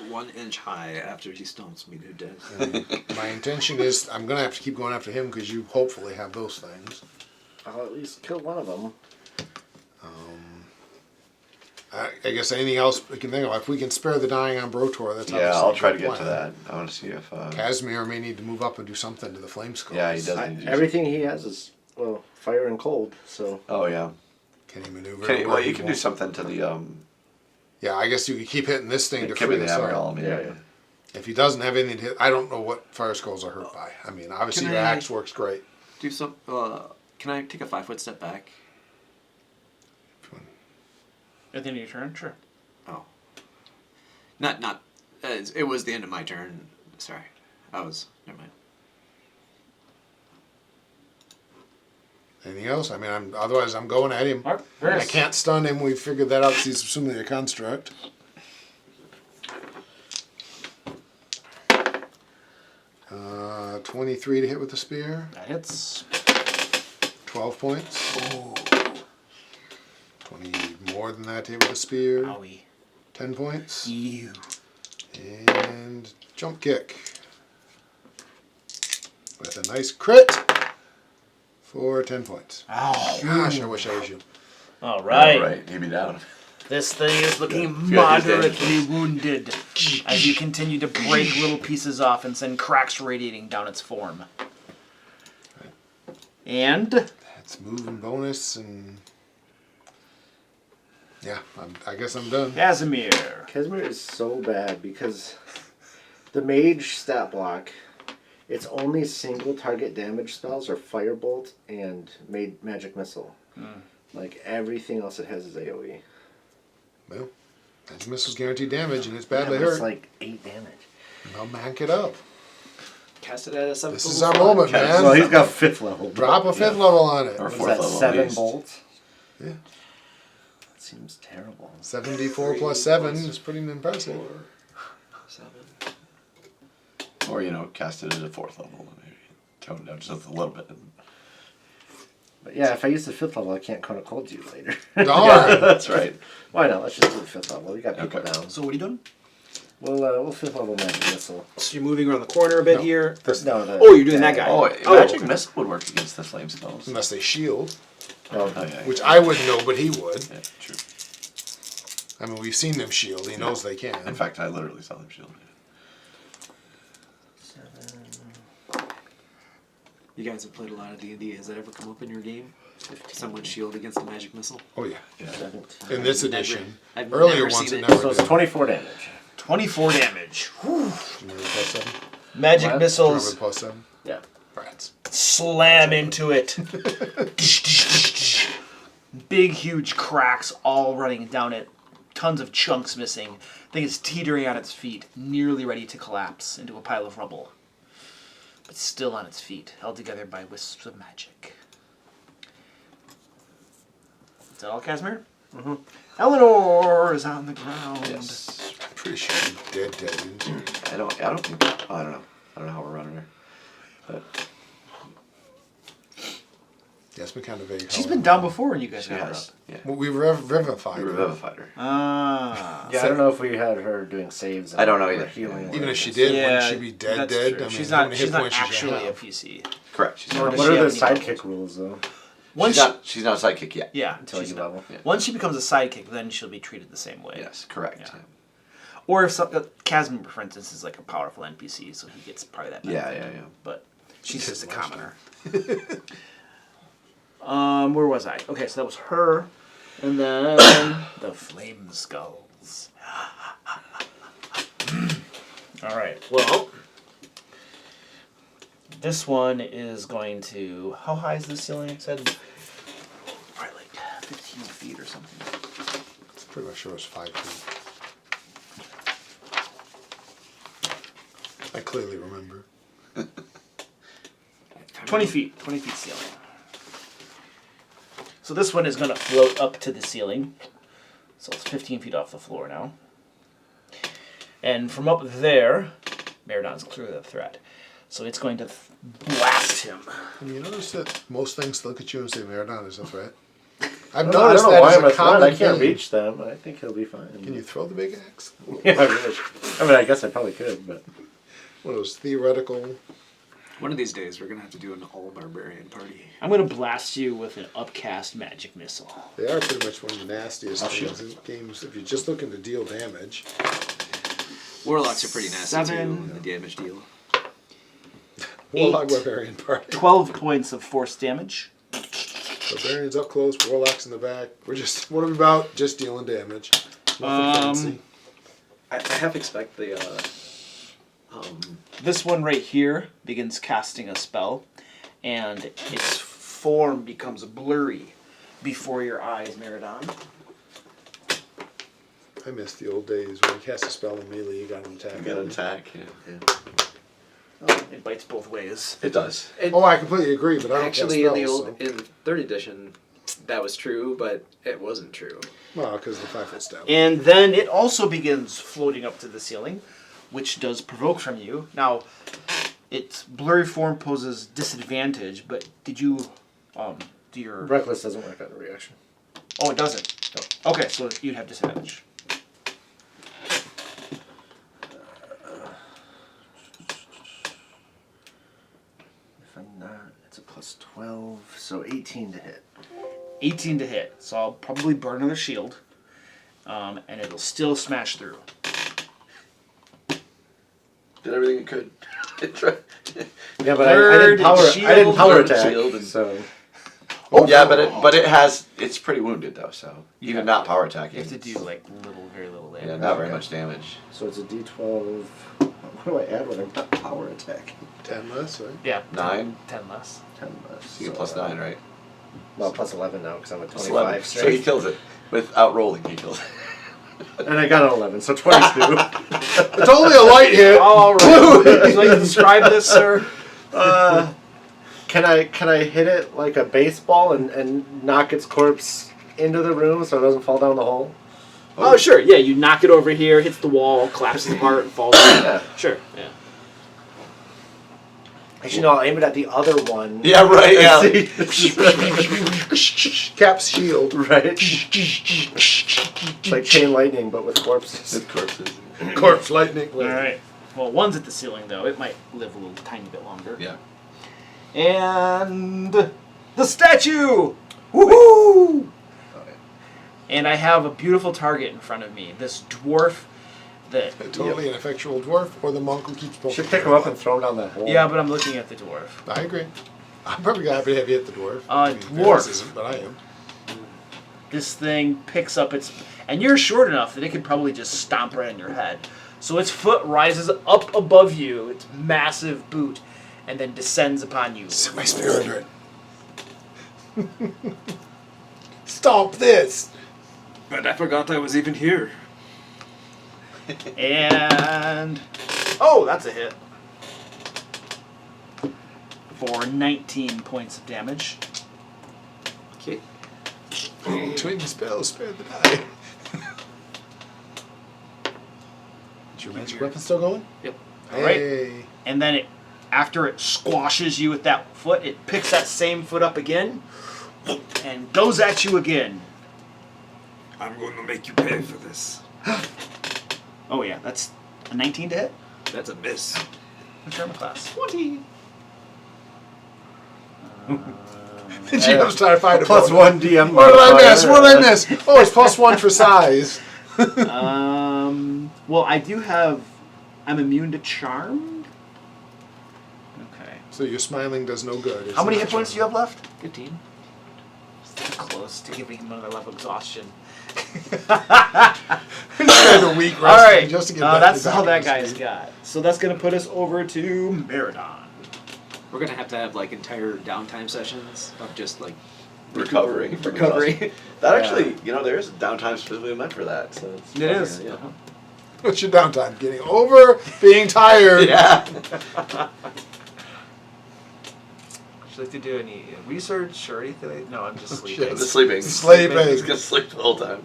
1 inch high after he stomps me to death. My intention is I'm gonna have to keep going after him because you hopefully have those things. I'll at least kill one of them. I guess anything else we can think of. If we can spare the dying on Brotor, that's Yeah, obviously I'll a try to good get to plan. that. I want to see if. Casimir may need to move up and do something to the flame skulls. Yeah, he does. need to do Everything he has is, well, fire and cold, so. something. Oh yeah. Can he maneuver? Well, where you he can do wants? something to the Yeah, I guess you could keep hitting this thing to Give free me the this hammer up. element. Yeah, yeah. If he doesn't have anything to hit, I don't know what fire skulls are hurt by. I mean, obviously Can your I- axe works great. Do some. Can I take a 5-foot step back? At the end of your turn? Sure. Oh. Not. It was the end of my turn. Sorry. Never mind. Anything else? I mean, otherwise I'm going at him. All right. I Varys. can't stun him. We figured that out. 'Cause he's assuming a construct. Uh, 23 to hit with the spear. That hits. 12 points. 20 more than that to hit with the spear. Owie. 10 points. Ew. And jump kick. With a nice crit for 10 points. Ow. Gosh, I wish I was you. All right. All right, he'd be down. This thing is looking Yeah, he's moderately wounded as you continue to break little pieces off and send cracks radiating down its form. And That's moving bonus and... Yeah, I guess I'm done. Casimir. Casimir is so bad because the mage stat block, its only single target damage spells are Firebolt and Magic Missile. Like everything else it has is AoE. Well, that's missile's guaranteed damage and it's badly Yeah, but hurt. it's like 8 damage. I'll mank it up. Cast it at a 7th This is level our slot. moment, man. Well, he's got 5th level. Drop a 5th level on it. Or What's 4th that, level at 7 least. bolts? Yeah. That seems terrible. 7d4 plus 7 is pretty impressive. 7. Or cast it at a 4th level. Maybe tone it down just a little bit. But yeah, if I use the 5th level, I can't _you later. Darn! That's right. Why not? Let's just do the 5th level. We got people Okay. down. So what are you doing? We'll 5th level Magic Missile. So you're moving around the corner a bit No. here. No, Oh, you're doing that guy. Oh, Oh. magic missile would work against the flame spells. Unless they shield, Oh, Oh, yeah. which I wouldn't know, but he would. Yeah, true. I mean, we've seen them shield. He knows they can. In fact, I literally saw them shield. You guys have played a lot of D&D. Has that ever come up in your game? Someone shield against a magic missile? Oh, yeah. Yeah. 17. In this Never- edition. I've Earlier never ones seen it it. never So it's did. 24 damage. 24 damage. Remember plus 7? Magic What? missiles Remember plus 7? Yeah. Rats. slam into it. Big, huge cracks all running down it. Tons of chunks missing. Thing is teetering on its feet, nearly ready to collapse into a pile of rubble. But still on its feet, held together by wisps of magic. Is that all, Casimir? Mm-hmm. Eleanor is on the ground. Yes. I'm pretty sure she's dead, isn't she? I don't think. I don't know. I don't know how we're running her. But Yeah, it's been kind of vague. She's how been we- down before when you guys she got her has. up. Yeah. Well, we revivified We her. revivified her. Ah. Yeah, I don't know if we had her doing saves. I don't know or either. Healing. Even or if she anything. did, wouldn't she be dead? that's Dead? true. I mean, she's how not. many She's hit not points does she actually a have? PC. Correct. She's Nor not. does What she are the have any sidekick rules, though? Once She's not a sidekick yet. yeah, Until she's you not. level. Yeah. Once she becomes a sidekick, then she'll be treated the same way. Yes, correct. Yeah. Or if Casimir, for instance, is like a powerful NPC, so he gets probably that benefit. Yeah. But she's just a Last commoner. Where was I? Okay, so that was her, and then the flame skulls. All right. Well, this one is going to. How high is the ceiling? It said probably like 15 feet or something. It's pretty much sure it's 5 feet. I clearly remember. 20 feet. 20 feet ceiling. So this one is going to float up to the ceiling. So it's 15 feet off the floor now. And from up there, Meridon's clearly a threat. So it's going to blast him. And you notice that most things look at you and say Meridon is a threat? I've I don't noticed know that why as I'm a a threat. common I can't theme. reach them. I think he'll be fine. Can you throw the big axe? Yeah, I wish. I mean, I guess I probably could, but One of those theoretical. One of these days, we're gonna have to do an all barbarian party. I'm going to blast you with an upcast magic missile. They are pretty much one of the nastiest I'll things in games. If you're just looking to deal damage, Warlocks are pretty nasty too. 7. In the damage deal. Warlock Barbarian party. 12 points of force damage. Barbarians up close, Warlocks in the back. We're just, what are we about? Just dealing damage. Nothing fancy. I half expect the This one right here begins casting a spell, and its form becomes blurry before your eyes, Meridon. I miss the old days when you cast a spell in melee, you got an attack. You got an attack. Yeah. Oh, it bites both ways. It does. Oh, I completely agree, but I don't actually cast in the spells, old in 3rd edition that was true, but it wasn't true. Well, because of the 5-foot step. And then it also begins floating up to the ceiling, which does provoke from you. Now, its blurry form poses disadvantage, but did you do your... Reckless doesn't work on a reaction. Oh, it doesn't? No. Okay, so you'd have disadvantage. If I'm not, it's a plus 12, so 18 to hit. 18 to hit, so I'll probably burn another shield, and it'll still smash through. Did everything it could. Yeah, but I didn't power. I didn't power Bird attack. shield and- So Oh yeah, but it has. It's pretty wounded though, so even not power attacking. You have to do like very little damage. Yeah, not very much damage. so it's a D12. What do I add when I'm not power attacking? 10 less, right? Yeah. 9. 10 less. 10 less. So you get plus 9, right? Well, plus 11 now because I'm at Plus 25 11. So he strength. kills it without rolling. He kills it. And I got an 11, so 22. It's only a light hit! All right. Would you like to describe this, sir? Can I hit it like a baseball and knock its corpse into the room so it doesn't fall down the hole? Oh, sure. Yeah, you knock it over here, hits the wall, collapses apart, and falls down. Yeah. Sure. Yeah. Actually, no, I'll aim it at the other one. Yeah, right. Yeah. Cap's shield. Right? It's like chain lightning, but with corpses. With corpses. Corpse lightning. All right. Well, one's at the ceiling, though. It might live a little tiny bit longer. Yeah. And the statue! Woohoo! And I have a beautiful target in front of me. This dwarf that... A totally ineffectual dwarf, or the monk who keeps poking. Should pick him up and throw him down that hole. Yeah, but I'm looking at the dwarf. I agree. I'm probably happy to have you hit the dwarf. Dwarf. Ferris isn't, but I am. This thing picks up its... And you're short enough that it could probably just stomp right on your head. So its foot rises up above you, its massive boot, and then descends upon you. Set my spear under it. Stomp this! But I forgot I was even here. And... Oh, that's a hit. For 19 points of damage. Okay. Twin spell, spare the die. Is your magic weapon still going? Yep. Hey. And then after it squashes you with that foot, it picks that same foot up again and goes at you again. I'm going to make you pay for this. Oh yeah, that's a 19 to hit. That's a miss. What's your armor class? 20. The GM's trying to find a Plus bonus. 1 DM. What did I miss? What did I miss? Oh, it's plus 1 for size. Well, I do have... I'm immune to charm? Okay. So your smiling does no good. It's How many not hit points do you have left? 15. Close to giving him another level of exhaustion. Spend a week resting All right, just to get that's back all to that speed. guy's got. So that's going to put us over to Meridon. We're gonna have to have like entire downtime sessions of just like Recovery. recovery. That actually, there's a downtime specifically meant for that. So it's It is. Yeah. What's your downtime? Getting over being tired. Yeah. Would you like to do any research or anything? No, I'm just sleeping. shit. Just sleeping. Sleeping. He's gonna sleep the whole time.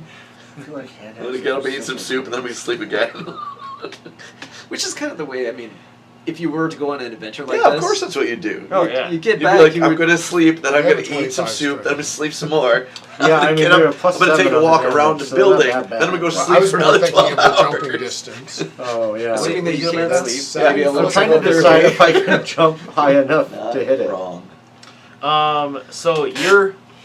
I feel like hand And then we get up and eat some soup, and then we sleep again. Which is kind of the way, I mean, if you were to go on an adventure like Yeah, this, of course that's what you do. Oh, yeah. you get You'd back. be like, you I'm would- going to sleep, then I'm We have going a to eat some 25 soup, then I'm strength. going to sleep some more. Yeah, I'm I going mean, to you're a get up, plus I'm going to take 7 a on walk the around damage, the so they're not building, that then I'm going to go bad. I sleep was for more another thinking 12 of the jumping hours. distance. Oh yeah. Assuming that you So can't that's sleep, seven maybe a foot little I'm trying to above your decide head. if I can jump high enough to hit it. Wrong. So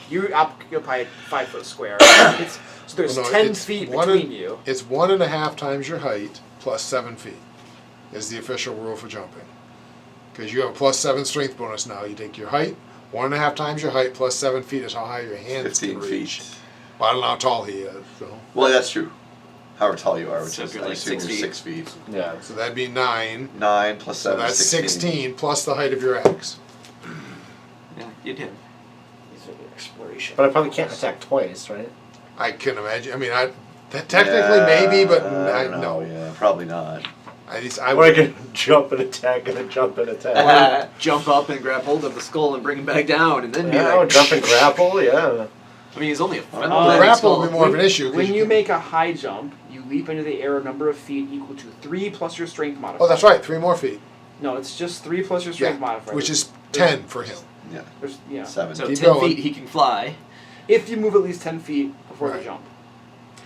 you occupy 5 foot square. So there's Well, no, 10 it's feet one between and- you. It's 1.5 times your height plus 7 feet is the official rule for jumping. Because you have a plus 7 strength bonus now. You take your height, 1.5 times your height plus 7 feet is how high your hands 15 can reach. feet. Well, I don't know how tall he is. Well, that's true. However tall you are, which So is if you're I like assume 6 you're feet. 6 feet. Yeah. So that'd be 9. 9 plus So 7 that's 16 plus the height of your axe. Yeah, you'd hit. These are the exploration. But I probably can't attack twice, right? I can imagine. I mean, technically maybe, but I I don't no. know. Yeah, probably not. Or I can jump and attack and then jump and attack. Jump up and grab hold of the skull and bring him back down, and then be Yeah, like, jump and grapple, yeah. I mean, he's only a friend. The grapple would be more of an issue. 'cause When you can- make a high jump, you leap into the air a number of feet equal to 3 plus your strength modifier. Oh, that's right. 3 more feet. No, it's just 3 plus your strength modifier. Which is 10 for him. Yeah. Yeah. 7. So Keep 10 going. feet, he can fly. If you move at least 10 feet before Right. the jump.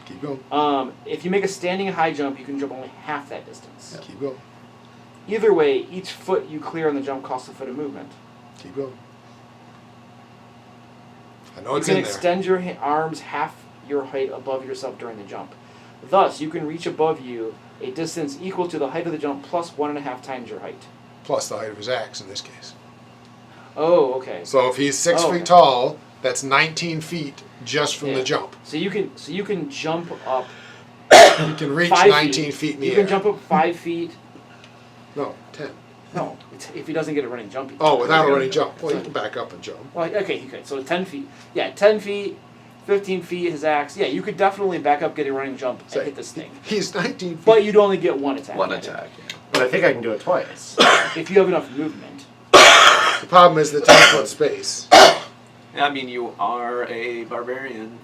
Keep going. If you make a standing high jump, you can jump only half that distance. Keep going. Either way, each foot you clear on the jump costs a foot of movement. Keep going. I know You it's can in there. extend your arms half your height above yourself during the jump. Thus, you can reach above you a distance equal to the height of the jump plus 1.5 times your height. Plus the height of his axe in this case. Oh, okay. So if he's 6 Oh, feet okay. tall, that's 19 feet just from Yeah. the jump. So you can jump up You can reach 5 19 feet in the You air. can jump up 5 feet. No, 10. No, if he doesn't get a running jump. he Oh, can. without a running jump. Well, you can back up and jump. Well, okay, he could. So 10 feet. Yeah, 10 feet, 15 feet, his axe. Yeah, you could definitely back up, get a running jump, and Say, hit this thing. He's 19 feet. But you'd only get one attack. One at it. attack. Yeah. But I think I can do it twice. If you have enough movement. The problem is the 10-foot space. I mean, you are a barbarian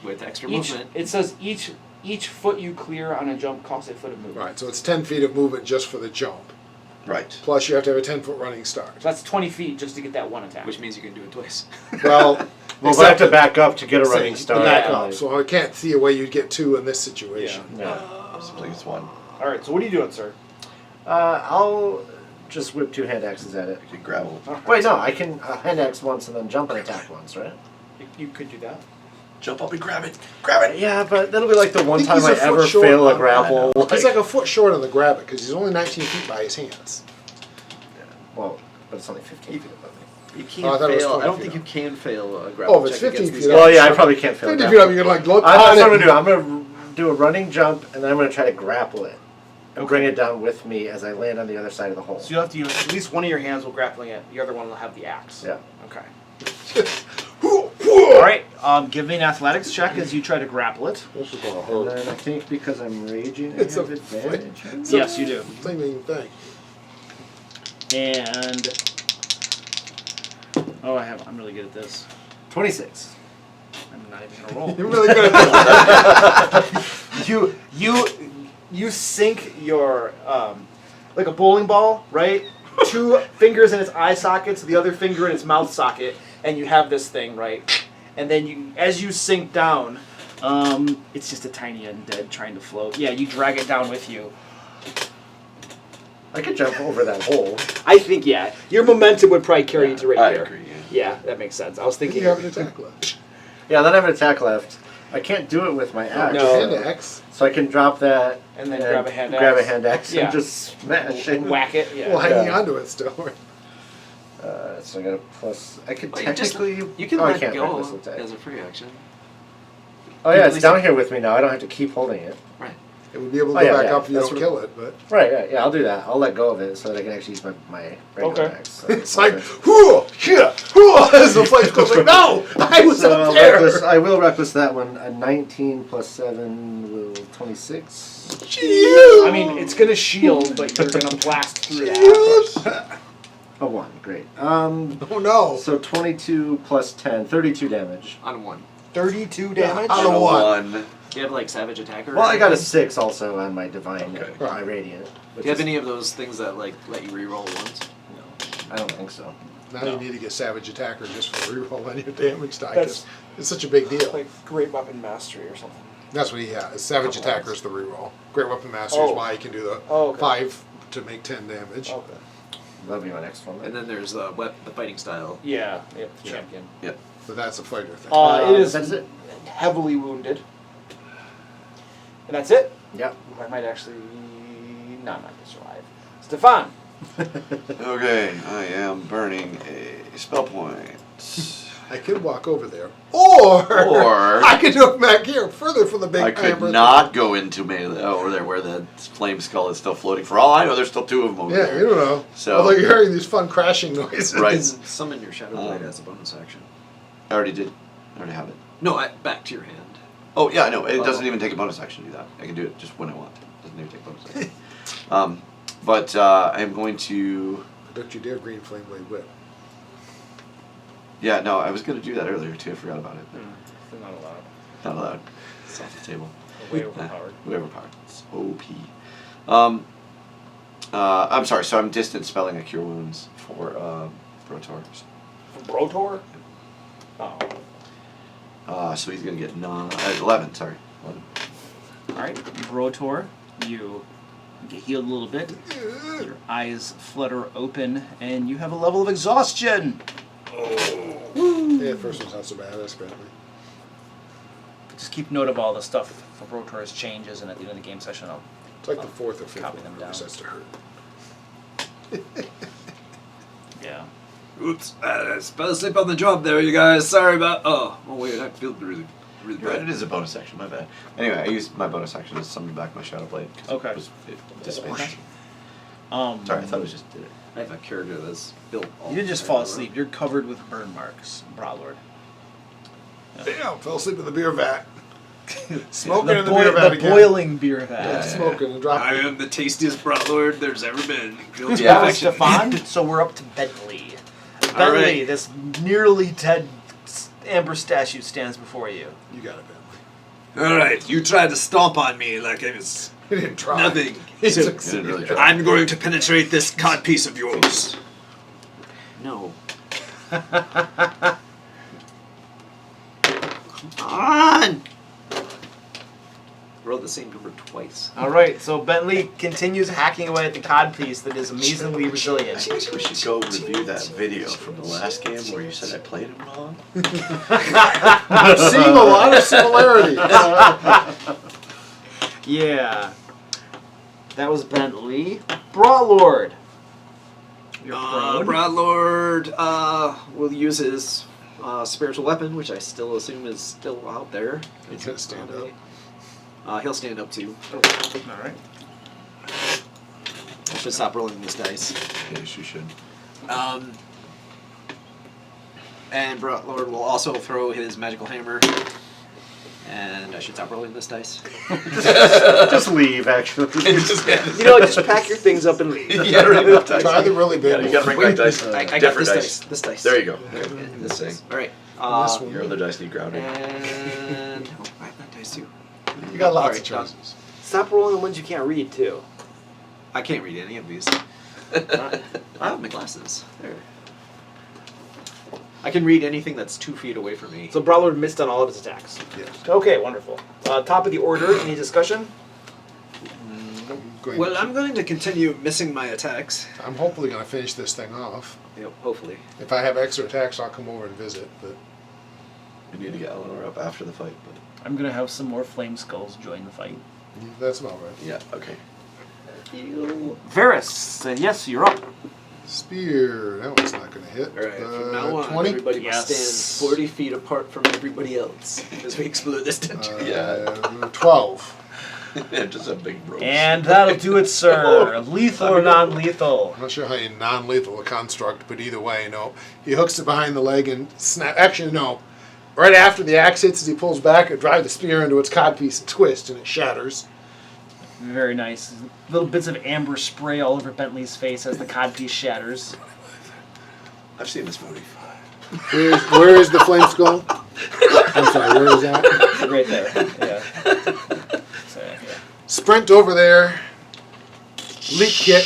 with extra movement. It says each foot you clear on a jump costs a foot of movement. Right, so it's 10 feet of movement just for the jump. Right. Plus you have to have a 10-foot running start. So that's 20 feet just to get that one attack. Which means you can do it twice. Well, Well, I have to back up to get a running start. Back Yeah. up. So I can't see a way you'd get 2 in this situation. Yeah. Simply it's 1. All right, so what are you doing, sir? I'll just whip 2 hand axes at it. You can grapple. Wait, no, I can hand axe once and then jump and attack once, right? You could do that. Jump up and grab it. Grab it. Yeah, but that'll be like the one think time he's I a foot ever short fail a on- grapple. He's like a foot short on the grab it because he's only 19 feet by his hands. Well, but it's only 15 feet above me. You can't Oh, I thought it was fail. 20 I don't feet think up. you can fail a grapple Oh, if it's check 15 against feet these up. guys. Well, yeah, I probably can't fail a 50 feet grapple. up, you can like look That's on what I'm it. gonna do. I'm gonna do a running jump and then I'm gonna try to grapple it and bring it down with me as I land on the other side of the hole. So you have to use at least one of your hands while grappling it. The other one will have the axe. Yeah. Okay. All right. Give me an athletics check as you try to grapple it. And then I think because I'm raging, I It's have a advantage. It's a Yes, you do. Flaming thing. And I'm really good at this. 26. I'm not even gonna roll. You're really good at this. You sink your like a bowling ball, right? 2 fingers in its eye sockets, the other finger in its mouth socket, and you have this thing, right? And then as you sink down, it's just a tiny undead trying to float. Yeah, you drag it down with you. I could jump over that hole. I think your momentum would probably carry you to right I there. agree. Yeah. Yeah, that makes sense. I was thinking. You have an attack left. Yeah, then I have an attack left. I can't do it with my axe. No. Hand axe. So I can drop that And then grab a hand grab axe. a hand axe Yeah. and just smash it. And whack it. Yeah. Well, hanging Yeah. onto it still. So I got a plus. I could Well, you just- technically. You can oh, I let can't go reckless attack. as a free action. Oh at yeah, it's least- down here with me now. I don't have to keep holding it. It would be able to Oh, go yeah, back yeah, up if you that's don't what- kill it, but Right, right, yeah, I'll do that. I'll let go of it so that I can actually use my regular Okay. axe. So it's like, whoo, yeah, whoo, as the flames goes like, no, I was so up there. I will reckless that one. A 19 plus 7 will 26. I mean, it's gonna shield, but you're gonna blast through that. A 1, great. Oh no. So 22 plus 10, 32 damage. On 1. 32 damage. Out of one. Do you have like Savage Attacker? Well, or I got a anything? 6 also on my divine, Okay. my radiant. Do you have any of those things that like let you reroll ones? I don't think so. Now you need to get Savage Attacker just for reroll on your damage die. That's- 'cause it's such a big deal. Like Great Weapon Mastery or something. That's what he has. Savage Couple Attacker is the reroll. Great Weapon Master is why he can do the Oh, okay. 5 to make 10 damage. Okay. That'll be my next one. And then there's the fighting style. Yeah, yep, Yeah. champion. But that's a fighter thing. It is That's it. heavily wounded. And that's it? Yep. I might actually not survive. Stefan! Okay, I am burning a spell point. I could walk over there. Or Or I could do it back here, further from the big I could hammer. not go into melee over there where the flame skull is still floating. For all I know, there's still 2 of them over Yeah, there. you don't know. So- Although you're hearing these fun crashing noises. Right. Summon your Shadow Blade as a bonus action. I already did. I already have it. No, back to your hand. Oh, yeah, I know. It doesn't even take a bonus action to do that. I can do it just when I want. It doesn't even take a bonus action. But I'm going to... Don't you dare green flame blade whip. Yeah, no, I was going to do that earlier, too. I forgot about it. They're not allowed. Not allowed. It's off the table. Way overpowered. Way overpowered. It's OP. I'm sorry, so I'm distant spelling a Cure Wounds for Brotor. For Brotor? Oh. So he's going to get 11, sorry. 11. Alright, Brotor, you get healed a little bit. Your eyes flutter open, and you have a level of exhaustion. Yeah, first one's not so bad, apparently. Just keep note of all the stuff for Brotor's changes, and at the end of the game session, I'll It's like the 4th or 5th copy one them that down. starts to hurt. Yeah. Oops, spell slip on the job there, you guys. Sorry about. Oh wait, I feel really Right, bad. it is a bonus action, my bad. Anyway, I used my bonus action to summon back my Shadow Blade. 'Cause Okay. It dissipates. Okay. Sorry, I thought it was just did it. I have a character that's built. You didn't just fall asleep. You're covered with burn marks, Bralord. Damn, fell asleep in the beer vat. Smoking The in the beer vat the again. boiling beer vat. Yeah, smoking and I dropping. am the tastiest broutlord there's ever been. Guilty That was affection. Stefan, so we're up to Bentley. Bentley, this nearly dead amber statue stands before you. You got it, man. All right, you tried to stomp on me like it was He didn't try. nothing. He Didn't succeeded. really try. I'm going to penetrate this codpiece of yours. No. Come on! Roll the same number twice. Alright, so Bentley continues hacking away at the codpiece that is amazingly resilient. I think we should go review that video from the last game where you said I played him wrong. I'm seeing a lot of similarities. Yeah. That was Bentley. Brawlord. You're prone. Broutlord will use his spiritual weapon, which I still assume is still out there. He's gonna stand up. He'll stand up too. Alright. I should stop rolling this dice. Yes, you should. And Broutlord will also throw his magical hammer. And I should stop rolling this dice. Just leave, actually. You know, just pack your things up and leave. You gotta bring back dice. Try the really big Yeah, you gotta bring back dice. I got Different this dice. dice. This dice. There you go. And this dice. Alright. This one. Your other dice need grounding. And I have that dice too. You got lots of Alright, choices. Stop rolling the ones you can't read, too. I can't read any of these. I have my glasses. There. I can read anything that's 2 feet away from me. So Brawlord missed on all of his attacks. Yes. Okay, wonderful. Top of the order, any discussion? I'm going to continue missing my attacks. I'm hopefully going to finish this thing off. Yep, hopefully. If I have extra attacks, I'll come over and visit. But We need to get Eleanor up after the fight, but I'm gonna have some more flame skulls join the fight. that's about right. yeah, okay. Varys, yes, you're up. Spear. That one's not going to hit. Alright, from now on, 20? everybody must Yes. stand 40 feet apart from everybody else as we explode this dungeon. 12. Just a big rope. And that'll do it, sir. Lethal or non-lethal? I'm not sure how you non-lethal a construct, but either way, no. He hooks it behind the leg and snap. Actually, no. Right after the axe hits, as he pulls back, it drives the spear into its codpiece and twists, and it shatters. Very nice. Little bits of amber spray all over Bentley's face as the codpiece shatters. I've seen this movie. Where is the flame skull? I'm sorry, where is that? Right there. Yeah. So, yeah. Sprint over there. Leap kick.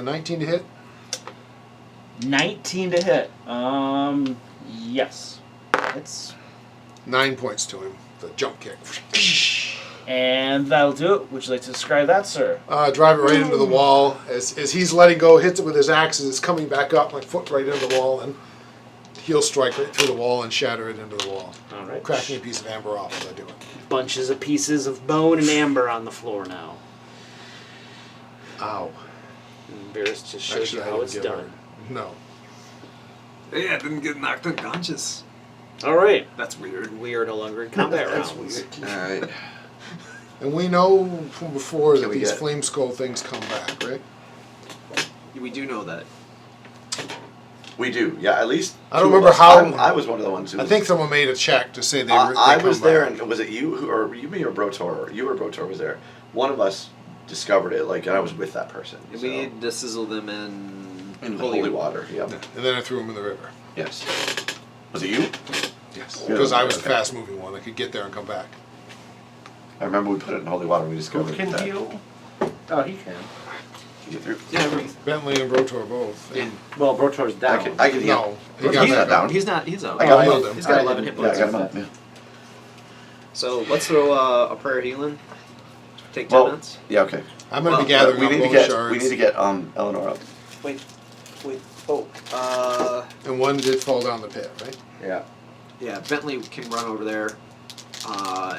19 to hit. 19 to hit. Yes. It's 9 points to him. The jump kick. and that'll do it. Would you like to describe that, sir? Drive it right into the wall. As he's letting go, hits it with his axe as it's coming back up, like foot right into the wall, and he'll strike right through the wall and shatter it into the wall. All right. Cracking a piece of amber off as I do it. Bunches of pieces of bone and amber on the floor now. Ow. And Varys just shows Actually, you I how didn't it's get done. hurt. No. Yeah, I didn't get knocked unconscious. All right. That's weird. We are no longer in combat That's rounds. All right. And we know from before that we these get- flame skull things come back, right? We do know that. We do. Yeah, at least. I don't two of remember us. how- I was one of the ones who. I think someone made a check to say they were. I they was come there, back. and was it you who, or you, me, or Brotor? You or Brotor was there. One of us discovered it, like, and I was with that person. And so. we need to sizzle them in holy water. Yep. And then I threw him in the river. Yes. Was it you? Yes. Yeah, Because I was okay. the fast moving one. I could get there and come back. I remember we put it in holy water. and We Who discovered can that. heal? Oh, he can. You get through. Yeah, Bentley and Brotor both. Yeah. And Well, Brotor's down. I can heal. no, he He's got not back down. up. he's out. I got healed him. him. He's got 11 hit Yeah, I points. got him up. Yeah. So let's throw a prayer healing. Take 10 Well, minutes. yeah, okay. I'm going to Well, be gathering we up need to bone get shards. we need to get Eleanor up. Wait. Oh. And one did fall down the pit, right? Yeah. Yeah, Bentley can run over there.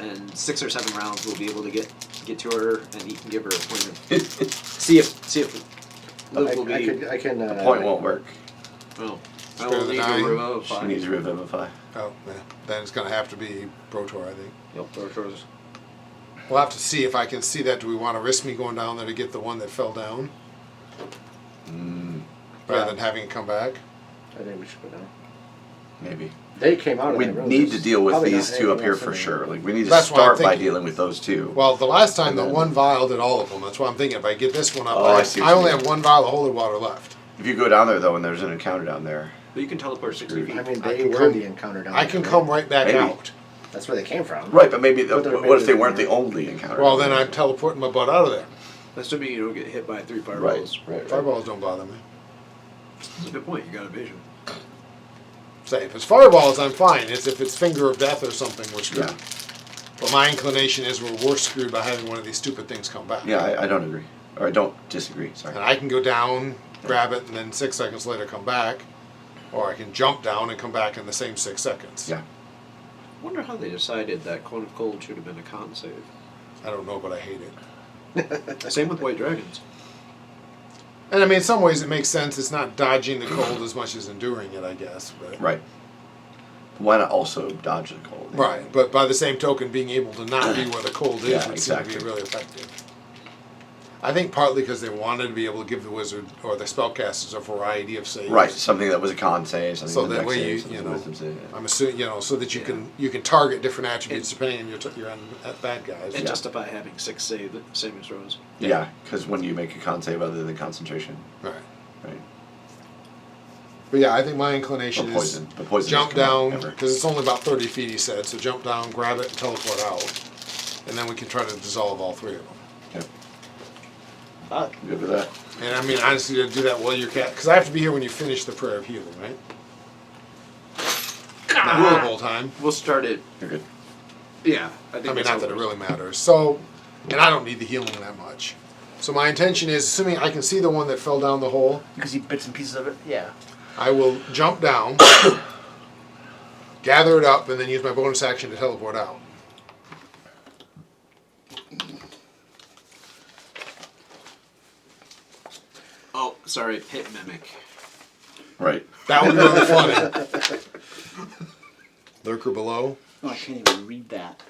In 6 or 7 rounds, we'll be able to get to her, and he can give her a point of. see if Luke will be. I can. The point won't work. Well, I Better will than need 9. to revivify. She needs to revivify. Oh, yeah. Then it's going to have to be Brotor, I think. Yep, Brotor's. We'll have to see if I can see that. Do we want to risk me going down there to get the one that fell down? Rather than having it come back? I think we should go down. Maybe. They came out of We that room. need to There's deal with probably these not two up anything here else for in sure. there. Like we need to That's what I'm start by thinking. dealing with those two. Well, the last time And the then- one vial did all of them. That's why I'm thinking if I get this one up, Oh, I see what I you only mean. have one vial of holy water left. If you go down there though, and there's an encounter down there, But you can teleport 60 feet. I mean, I they can were come- the encounter down I there, can right? come right back Maybe. out. That's where they came from. right? But maybe But they're what if they maybe- weren't the only encounter? Well, down then there? I'm teleporting my butt out of there. Assuming you don't get hit by 3 right, fireballs. right. Fireballs don't bother me. That's a good point. You got a vision. Say, if it's fireballs, I'm fine. It's if it's finger of death or something, we're screwed. Yeah. But my inclination is we're screwed by having one of these stupid things come back. Yeah, I don't agree, or I don't disagree. Sorry. And I can go down, grab it, and then 6 seconds later come back. Or I can jump down and come back in the same 6 seconds. Yeah. I wonder how they decided that Cone of Cold should have been a con save. I don't know, but I hate it. Same with White Dragons. And I mean, in some ways it makes sense. It's not dodging the cold as much as enduring it, I guess. But Right. Why not also dodge the cold? Right, but by the same token, being able to not be where the cold is Yeah, would seem to exactly. be really effective. I think partly because they wanted to be able to give the wizard or the spellcasters a variety of saves. Right, something that was a con save, something So that that was a way dex save, you something know, wisdom save, yeah. I'm assuming, so that you can target different attributes depending on your bad guys. And justify having 6 saving throws. Yeah, because when you make a con save other than concentration, Right. right? But yeah, I think my inclination But poison. is But poison jump doesn't come down, out ever. because it's only about 30 feet, he said, so jump down, grab it, and teleport out. And then we can try to dissolve all 3 of them. Yep. Ah, Good with that. And I mean, honestly, to do that while you're because I have to be here when you finish the prayer of healing, right? Not the whole time. We'll start it. You're good. Yeah, I think I mean, that's not how that it works. really matters. So, and I don't need the healing that much. So my intention is, assuming I can see the one that fell down the hole, You can see bits and pieces of it. Yeah. I will jump down, gather it up, and then use my bonus action to teleport out. Oh, sorry, Pit Mimic. Right. That would be really funny. Lurker below. Oh, I can't even read that.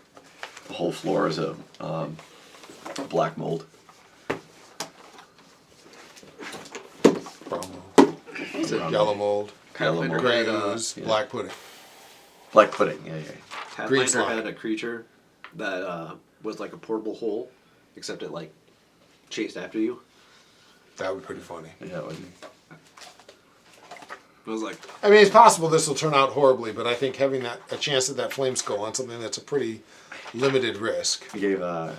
The whole floor is a black mold. Brown mold. Yellow mold. Yellow mold. Gray had, ooze. yeah. Black pudding. Black pudding. Yeah, yeah. Green Pathfinder slime. had a creature that was like a portable hole, except it like chased after you. That would be pretty funny. Yeah. It would I was like, I mean, it's possible this will turn out horribly, but I think having a chance at that flame skull on something that's a pretty limited risk. I gave the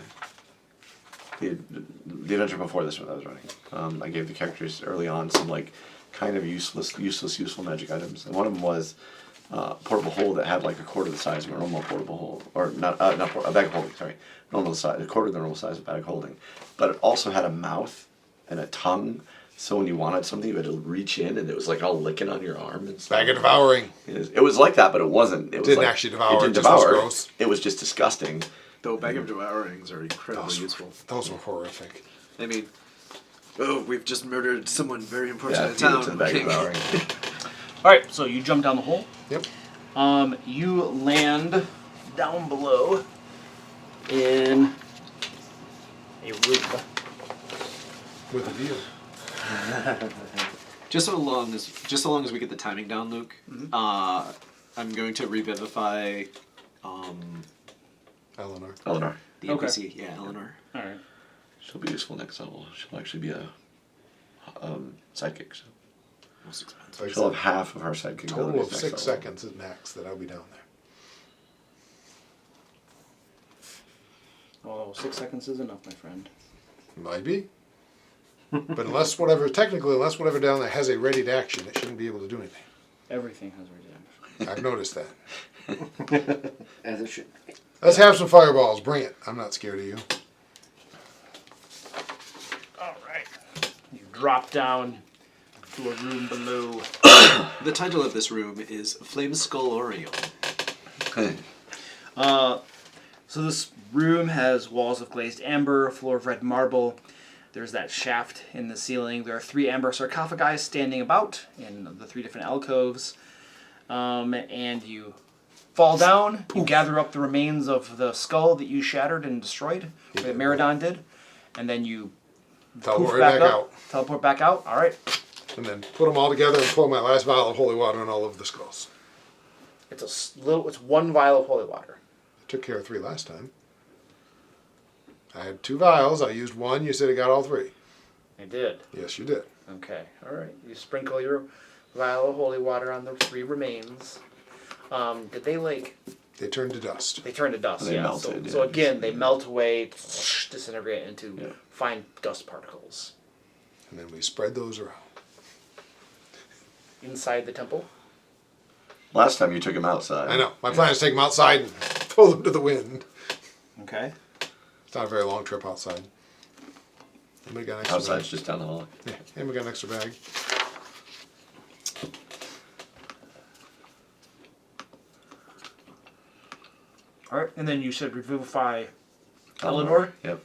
adventure before this one I was running. I gave the characters early on some like kind of useful magic items, and one of them was a portable hole that had like a quarter the size of a normal portable hole, or not a bag of holding. Sorry, normal size, a quarter of the normal size of a bag of holding, but it also had a mouth and a tongue. So when you wanted something, you had to reach in, and it was like all licking on your arm and stuff. Bag of devouring. It was like that, but it wasn't. It was Didn't like, actually devour. It didn't just was devour. gross. It was just disgusting. though bag of devourings are incredibly useful. Those were horrific. I mean, oh, we've just murdered someone very important Yeah, in feed it town. to the bag of devouring. All right, so you jump down the hole. Yep. You land down below in a room. With a view. Just so long as we get the timing down, Luke, I'm going to revivify Eleanor. the Okay. NPC. Yeah, Eleanor. All right. She'll be useful next level. She'll actually be a sidekick. So Most expensive. So she'll have half of her sidekick total abilities of next 6 level. seconds at max that I'll be down there. Oh, 6 seconds is enough, my friend. Might be. But unless whatever down there has a ready to action, it shouldn't be able to do anything. Everything has redemption. I've noticed that. As it should be. Let's have some fireballs. Bring it. I'm not scared of you. All right. You drop down to a room below. The title of this room is Flame Skullorium. So this room has walls of glazed amber, a floor of red marble. There's that shaft in the ceiling. There are 3 amber sarcophagi standing about in the 3 different alcoves. And you fall down. You gather up the remains of the skull that you shattered and destroyed, that Meridon did. And then you Teleport poof back up. out. Teleport back out. All right. And then put them all together and pour my last vial of holy water on all of the skulls. It's one vial of holy water. I took care of 3 last time. I had 2 vials. I used 1. You said I got all 3. I did. Yes, you did. Okay, all right. You sprinkle your vial of holy water on the 3 remains. Did they They turned to dust. They turn to dust? They Yeah. melted, So yeah. again, they melt away, disintegrate into fine dust particles And then we spread those around. inside the temple. Last time you took him outside. I know. My plan is to take them outside and throw them to the wind. Okay. It's not a very long trip outside. Anybody got an extra Outside's bag? just down the hall. Yeah. Anybody got an extra bag? All right, and then you said revivify Eleanor. Yep.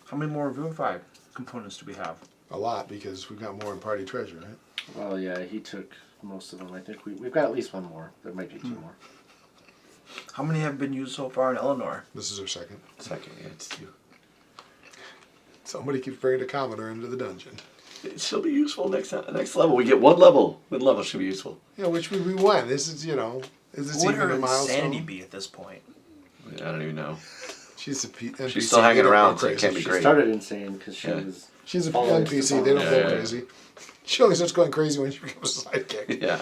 How many more revivify components do we have? A lot, because we've got more in party treasure, right? Well, yeah, he took most of them. I think we've got at least 1 more. There might be 2 more. How many have been used so far in Eleanor? This is our second. Second, yeah, it's 2. Somebody keeps bringing the Commodore into the dungeon. She'll be useful next level. We get 1 level. 1 level should be useful. Yeah, which would we win? This is, is this What would even her a milestone? insanity be at this point? I don't even know. She's a NPC. She's still hanging They don't around, go so it crazy. can't be She great. started insane because she Yeah. was. She's a following NPC. They don't Yeah, go yeah, crazy. She only starts going crazy when she becomes a sidekick. Yeah.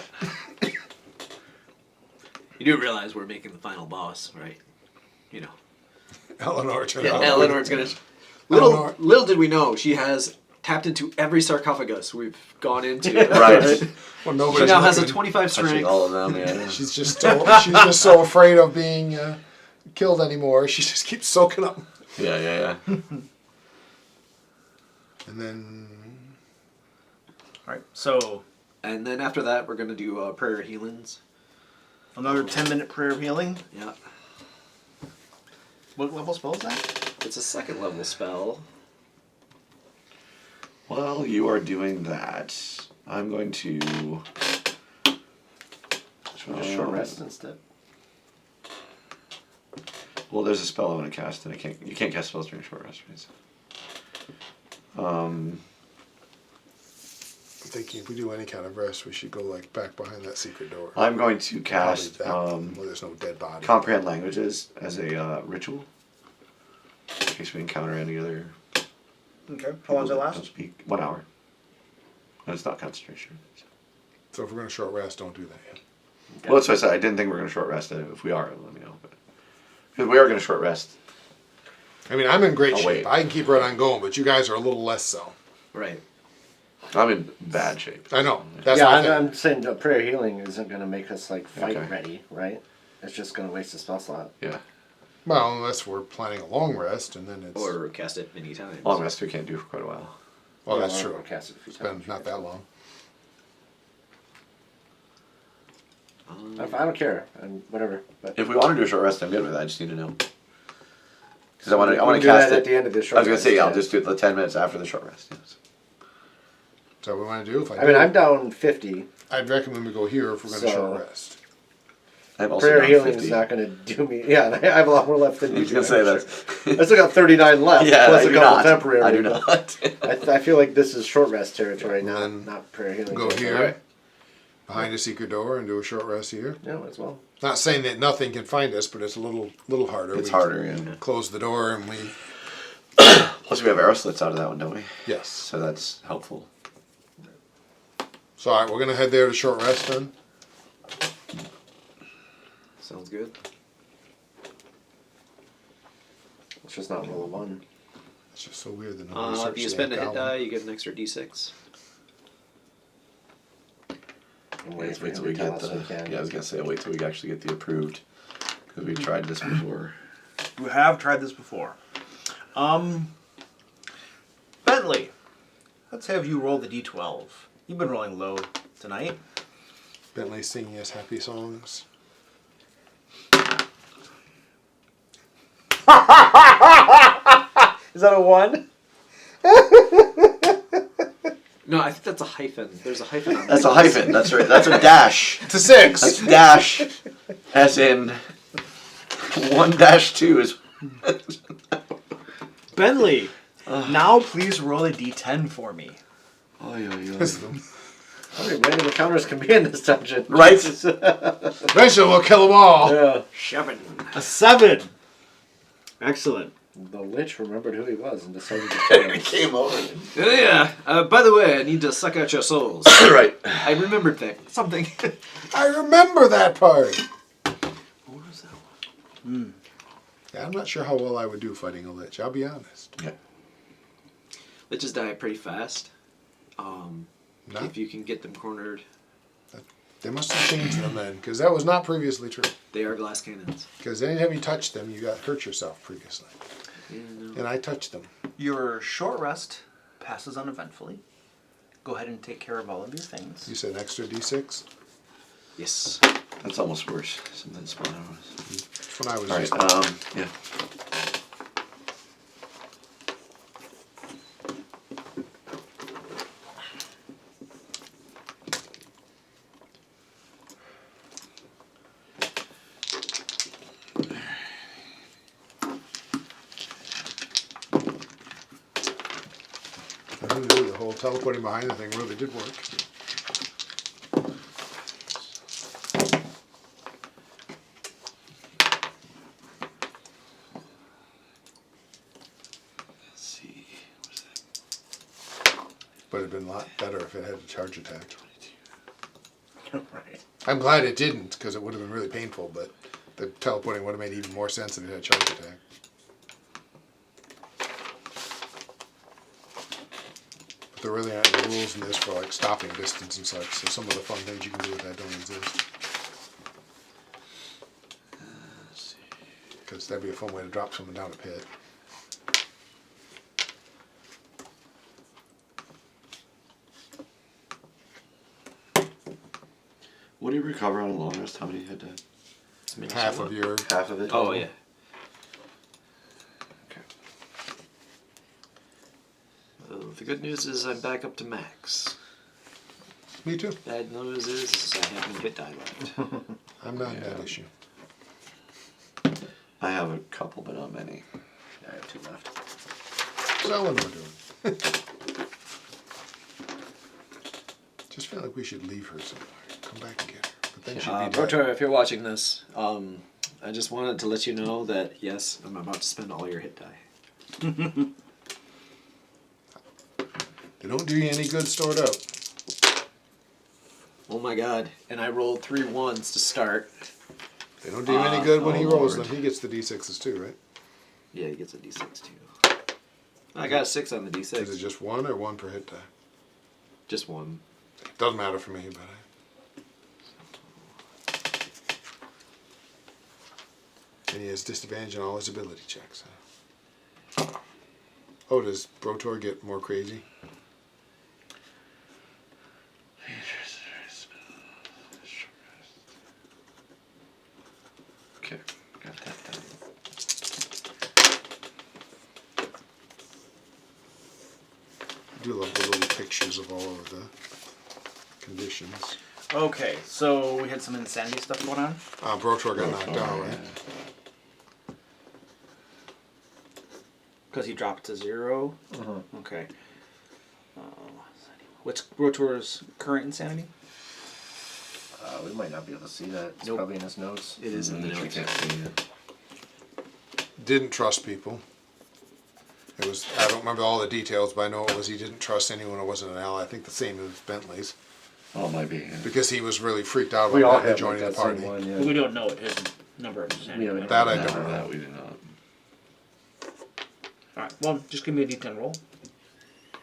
You do realize we're making the final boss, right? You know. Eleanor turned Yeah, out. Eleanor's gonna. Eleanor- Little did we know, she has tapped into every sarcophagus we've gone into. Right. Well, She nobody's now has a looking. 25 Touching strength. all of them, yeah. She's just so afraid of being killed anymore. She just keeps soaking up. Yeah. And then All right, so And then after that, we're gonna do prayer healings. another 10-minute prayer of healing. Yeah. What level spell is that? It's a 2nd level spell. While you are doing that, I'm going to... Should we just short rest instead? Well, there's a spell I want to cast, and you can't cast spells during short rest, right? I'm thinking if we do any kind of rest, we should go back behind that secret door. I'm going to cast Probably that where there's no dead body. Comprehend Languages as a ritual, in case we encounter any other... Okay, how long does it people last? don't speak. 1 hour. And it's not concentration. So if we're going to short rest, don't do that yet. Well, that's what I said. I didn't think we were going to short rest. If we are, let me know. Because we are going to short rest. I mean, I'm in great I'll shape. wait. I can keep right on going, but you guys are a little less so. Right. I'm in bad shape. I know. That's yeah, what I I'm think. saying the prayer healing isn't going to make us like fight Okay. ready, right? It's just going to waste a spell slot. Yeah. Well, unless we're planning a long rest, and then it's... Or cast it many times. Long rest we can't do for quite a while. Well, Yeah, that's or true. cast it a few It's been times. not that long. I don't care. Whatever. But If we want to do a short rest, I'm good with it. I just need to know. Because I want we to can do cast that it at the end of the I short was going to say, rest, yeah, yeah. I'll just do it the 10 minutes after the short rest. Yes. Is that what we want to do? If I mean, I'm down 50. I'd recommend we go here if we're going to So- short rest. I'm also Prayer down healing 50. is not going to do me. Yeah, I have a lot more left than I you was do. going to say I'm that. sure. I still got 39 left, Yeah, plus I a do couple not. temporary. I do but not. I feel like this is short rest territory, And then not prayer healing. Go territory. here, behind a secret door, and do a short rest here. Yeah, as well. Not saying that nothing can find us, but it's a little harder. It's We harder, yeah. Close the door, and we... Plus we have arrow slits out of that one, don't we? Yes. So that's helpful. So, all right, we're going to head there to short rest then. Sounds good. Let's just not roll a 1. It's just so weird that nobody If starts you saying spend a hit down. die, you get an extra d6. I'm waiting Wait for him till to we tell get us the. we can. Yeah, I was going to say, wait till we actually get the approved. Because we tried this before. We have tried this before. Bentley, let's have you roll the d12. You've been rolling low tonight. Bentley's singing us happy songs. Is that a 1? No, I think that's a hyphen. There's a hyphen on That's a this. hyphen. That's right. That's a dash. It's a 6! That's dash. As in 1-2 is. Bentley, now please roll a d10 for me. Oh, yeah, yeah. How many random encounters can be in this dungeon? Right? Eventually we'll kill them all! Yeah. 7. A 7. Excellent. The Lich remembered who he was and decided to kill him. Came over. Yeah. By the way, I need to suck out your souls. Right. I remembered something. I remember that part! What was that one? Yeah, I'm not sure how well I would do fighting a Lich, I'll be honest. Yeah. Liches die pretty fast. Not- If you can get them cornered, They must have changed them then, because that was not previously true. they are glass cannons. Because anytime you touched them, you got hurt yourself previously. Yeah, no. And I touched them. Your short rest passes uneventfully. Go ahead and take care of all of your things. You said an extra D6? Yes. That's almost worse. Something spot on. That's what I was All just right. Yeah. I knew the whole teleporting behind the thing really did work. Let's see. What's that? But it'd been a lot better if it had a charge attack. 22. Right. I'm glad it didn't, because it would have been really painful, but the teleporting would have made even more sense if it had a charge attack. But there really aren't any rules in this for like stopping distance and such, so some of the fun things you can do with that don't exist. Let's see. Because that'd be a fun way to drop someone down a pit. What do you recover on a long rest? How many hit die? Half of your... Half of it? Oh, total? yeah. Okay. Well, the good news is I'm back up to max. Me too. Bad news is I have no hit die left. I'm not in that issue. I have a couple, but not many. I have 2 left. So what we're doing. Just feel like we should leave her somewhere. Come back and get her. But then she'd be dead. Rotor, if you're watching this, I just wanted to let you know that, yes, I'm about to spend all your hit die. They don't do you any good stored up. Well, my god. And I rolled 3 1s to start. They don't do him any good when he rolls them. He gets the d6s too, right? Yeah, he gets a d6 too. I got a 6 on the d6. Is it just 1 or 1 per hit die? Just 1. Doesn't matter for me, but and he has disadvantage on all his ability checks. Oh, does Brotor get more crazy? Okay, got that done. I do love the little pictures of all of the conditions. Okay, so we had some insanity stuff going on. Brotor got knocked out, right? Because he dropped to 0? Okay. What's Rotor's current insanity? We might not be able to see that. It's Nope. probably in his notes. It is in the I notes. can't see it. Didn't trust people. It was, I don't remember all the details, but I know it was he didn't trust anyone who wasn't an ally. I think the same as Bentley's. Oh, it might be. Yeah. Because he was really freaked out We all about have joining like the that party. same one, yeah. But we don't know his number of insanity. Yeah, right? That I No, don't know. that we do not. Alright, well, just give me a d10 roll.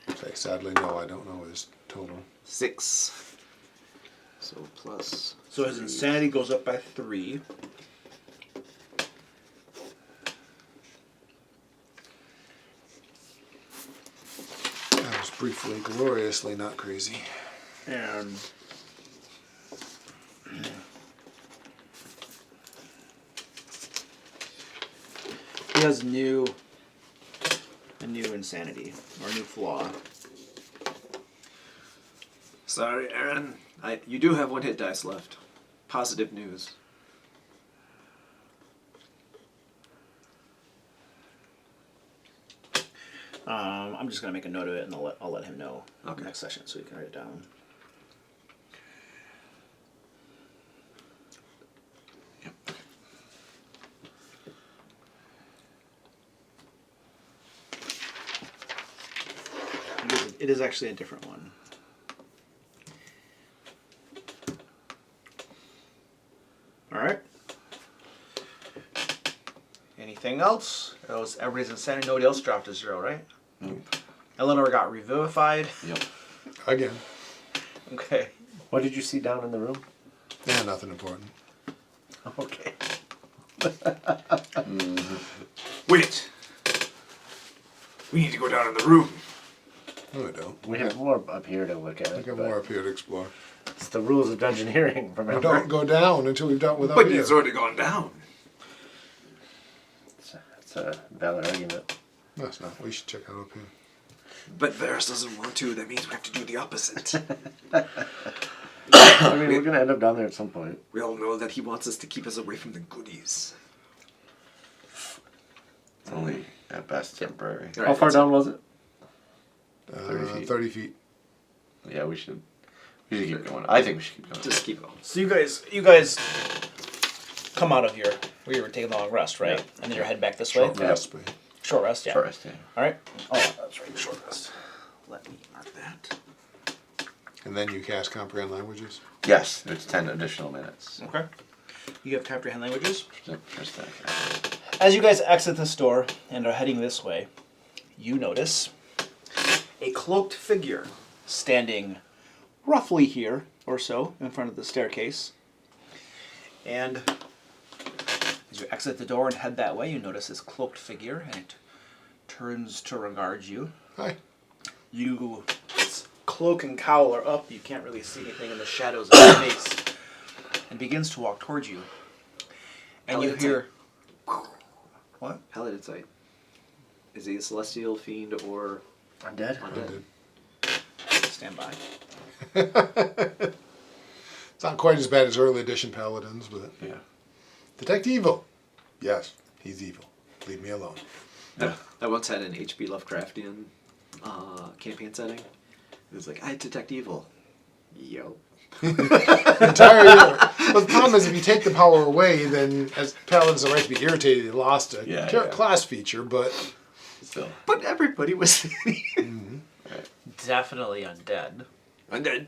Okay, sadly, no, I don't know his total. 6. So plus. So his insanity goes up by 3. I was briefly, gloriously not crazy. And he has a new insanity or a new flaw. Sorry, Aaron. You do have 1 hit dice left. Positive news. I'm just gonna make a note of it and I'll let him know Okay. next session so he can write it down. Yep. It is actually a different one. Alright. Anything else? Everybody's insanity. Nobody else dropped to 0, right? Nope. Eleanor got revivified. Yep. Again. Okay. What did you see down in the room? Yeah, nothing important. Okay. Wait. We need to go down in the room. No, I don't. We have more up here to look at. I got but more up here to explore. It's the rules of dungeoneering, We remember? don't go down until we've dealt with up But here. it's already gone down. It's a valid argument. No, it's not. We should check out up here. But Varys doesn't want to. That means we have to do the opposite. I mean, we're gonna end up down there at some point. We all know that he wants us to keep us away from the goodies. It's only at best temporary. How far down was it? 30 feet. 30 feet. Yeah, we should keep going. I think we should keep going. Just keep going. So you guys come out of here. We were taking a long rest, right? Yeah. And then you're heading back this way? Short rest, but Short rest, yeah. Short rest, yeah. Alright. Oh, that's right, short rest. Let me mark that. And then you cast comprehend languages. Yes, it's 10 additional minutes. Okay. You have comprehend languages. Just that. As you guys exit this door and are heading this way, you notice a cloaked figure standing roughly here or so in front of the staircase. And as you exit the door and head that way, you notice this cloaked figure and it turns to regard you. Hi. Its cloak and cowl are up, you can't really see anything in the shadows of his face, and begins to walk towards you. And you hear... What? Paladin sight. Is he a celestial fiend or Undead? undead? Stand by. It's not quite as bad as early edition paladins, but Yeah. detect evil. Yes, he's evil. Leave me alone. I once had an H.P. Lovecraftian campaign setting. It was like, I detect evil. Yo. Entire evil. But the problem is, if you take the power away, then as paladins have the right to be irritated, they lost a class feature. But Still. But everybody was Definitely undead. undead.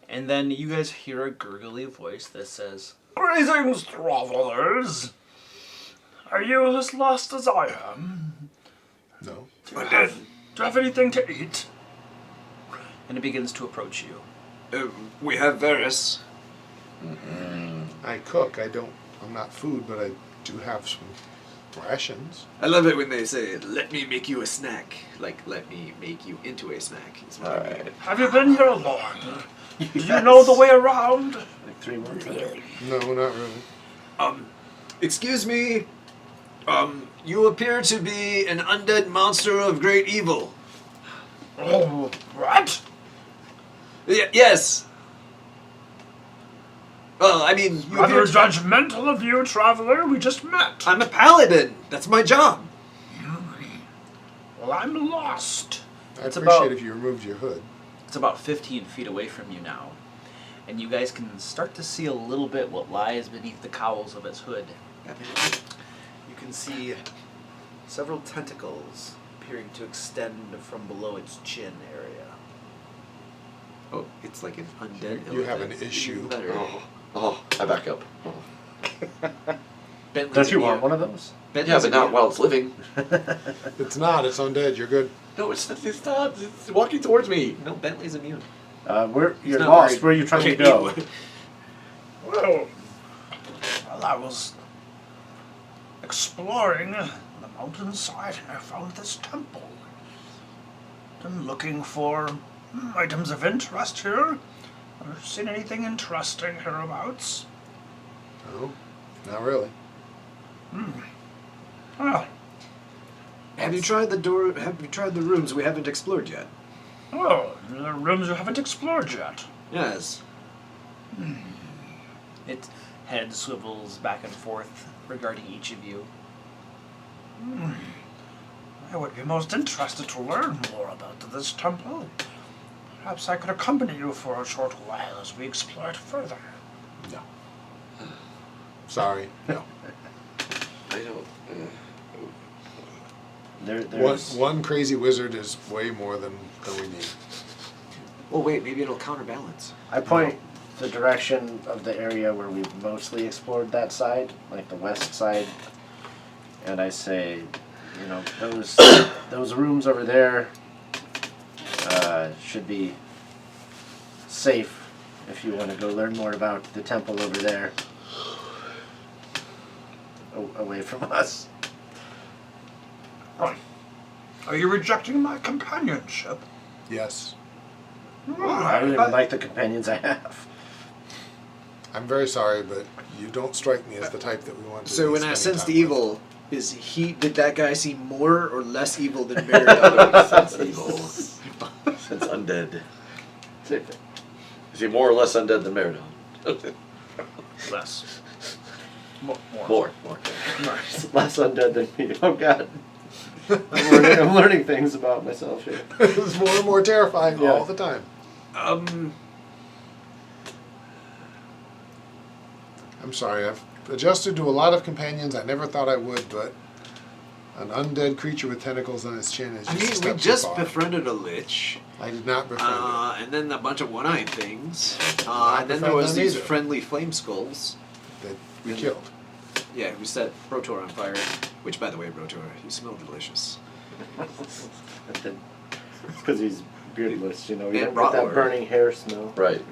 And then you guys hear a gurgly voice that says, Greetings, travelers. Are you as lost as I am? No. Do you have anything to eat? and it begins to approach you. We have Varys. I cook. I'm not food, but I do have some rations. I love it when they say, "Let me make you a snack." Like, let me make you into a snack. It's what I mean. Have you been here long? Do you know the way around? Like 3 months ago. No, not really. Excuse me. You appear to be an undead monster of great evil. Oh, what? Yes. Well, I mean, you Rather appear to... judgmental of you, traveler. We just met. I'm a paladin. That's my job. Well, I'm lost. I It's appreciate about- if you removed your hood. It's about 15 feet away from you now, and you guys can start to see a little bit what lies beneath the cowls of its hood. You can see several tentacles appearing to extend from below its chin area. Oh, it's like an undead. You have an elephant. issue. Even better. I back up. Bentley's Don't you immune. want one of those? Bentley's Yeah, but not immune. while it's living. It's not. It's undead. You're good. No, it's not. It's walking towards me. No, Bentley's immune. You're not lost. worried. Where are you trying to Okay, go? Well, I was exploring the mountainside and I found this temple. Been looking for items of interest here. Have you seen anything interesting hereabouts? No, not really. Well, Have you tried the door? Have you tried the rooms we haven't explored yet? oh, there are rooms you haven't explored yet. Yes. Its head swivels back and forth regarding each of you. I would be most interested to learn more about this temple. Perhaps I could accompany you for a short while as we explore it further. No. Sorry. No. I don't. There's One crazy wizard is way more than we need. Oh wait, maybe it'll counterbalance. I point the direction of the area where we've mostly explored that side, like the west side, and I say, you know, those rooms over there should be safe if you want to go learn more about the temple over there, away from us. Are you rejecting my companionship? Yes. I don't even like the companions I have. I'm very sorry, but you don't strike me as the type that we want to So be when I spending sensed time evil, did that guy seem more or less evil than Meredith? Sense evil. Sense undead. Same thing. Is he more or less undead than Meredith? Less. More. Less undead than me. Oh God. I'm learning things about myself here. with. It's more and more terrifying Yeah. all the time. I'm sorry, I've adjusted to a lot of companions. I never thought I would, but an undead creature with tentacles on its chin is I just a mean, we step too just far. befriended a lich, I did not befriend it. and then a bunch of one-eyed things, Not and then there befriend was them these either. friendly flame skulls. That we killed. Yeah, who set Rotor on fire. Which, by the way, Rotor, you smell delicious. It's because he's beardless, you know. You And don't get that bratwurst. burning hair smell. Right.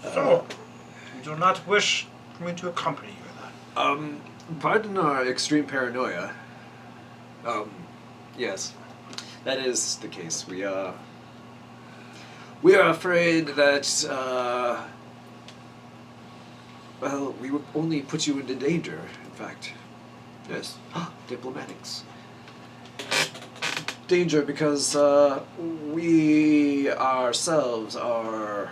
So, you do not wish for me to accompany you then? Pardon our extreme paranoia. Yes, that is the case. We are afraid that, well, we would only put you into danger, in fact. Yes, diplomatics. Danger because, we ourselves are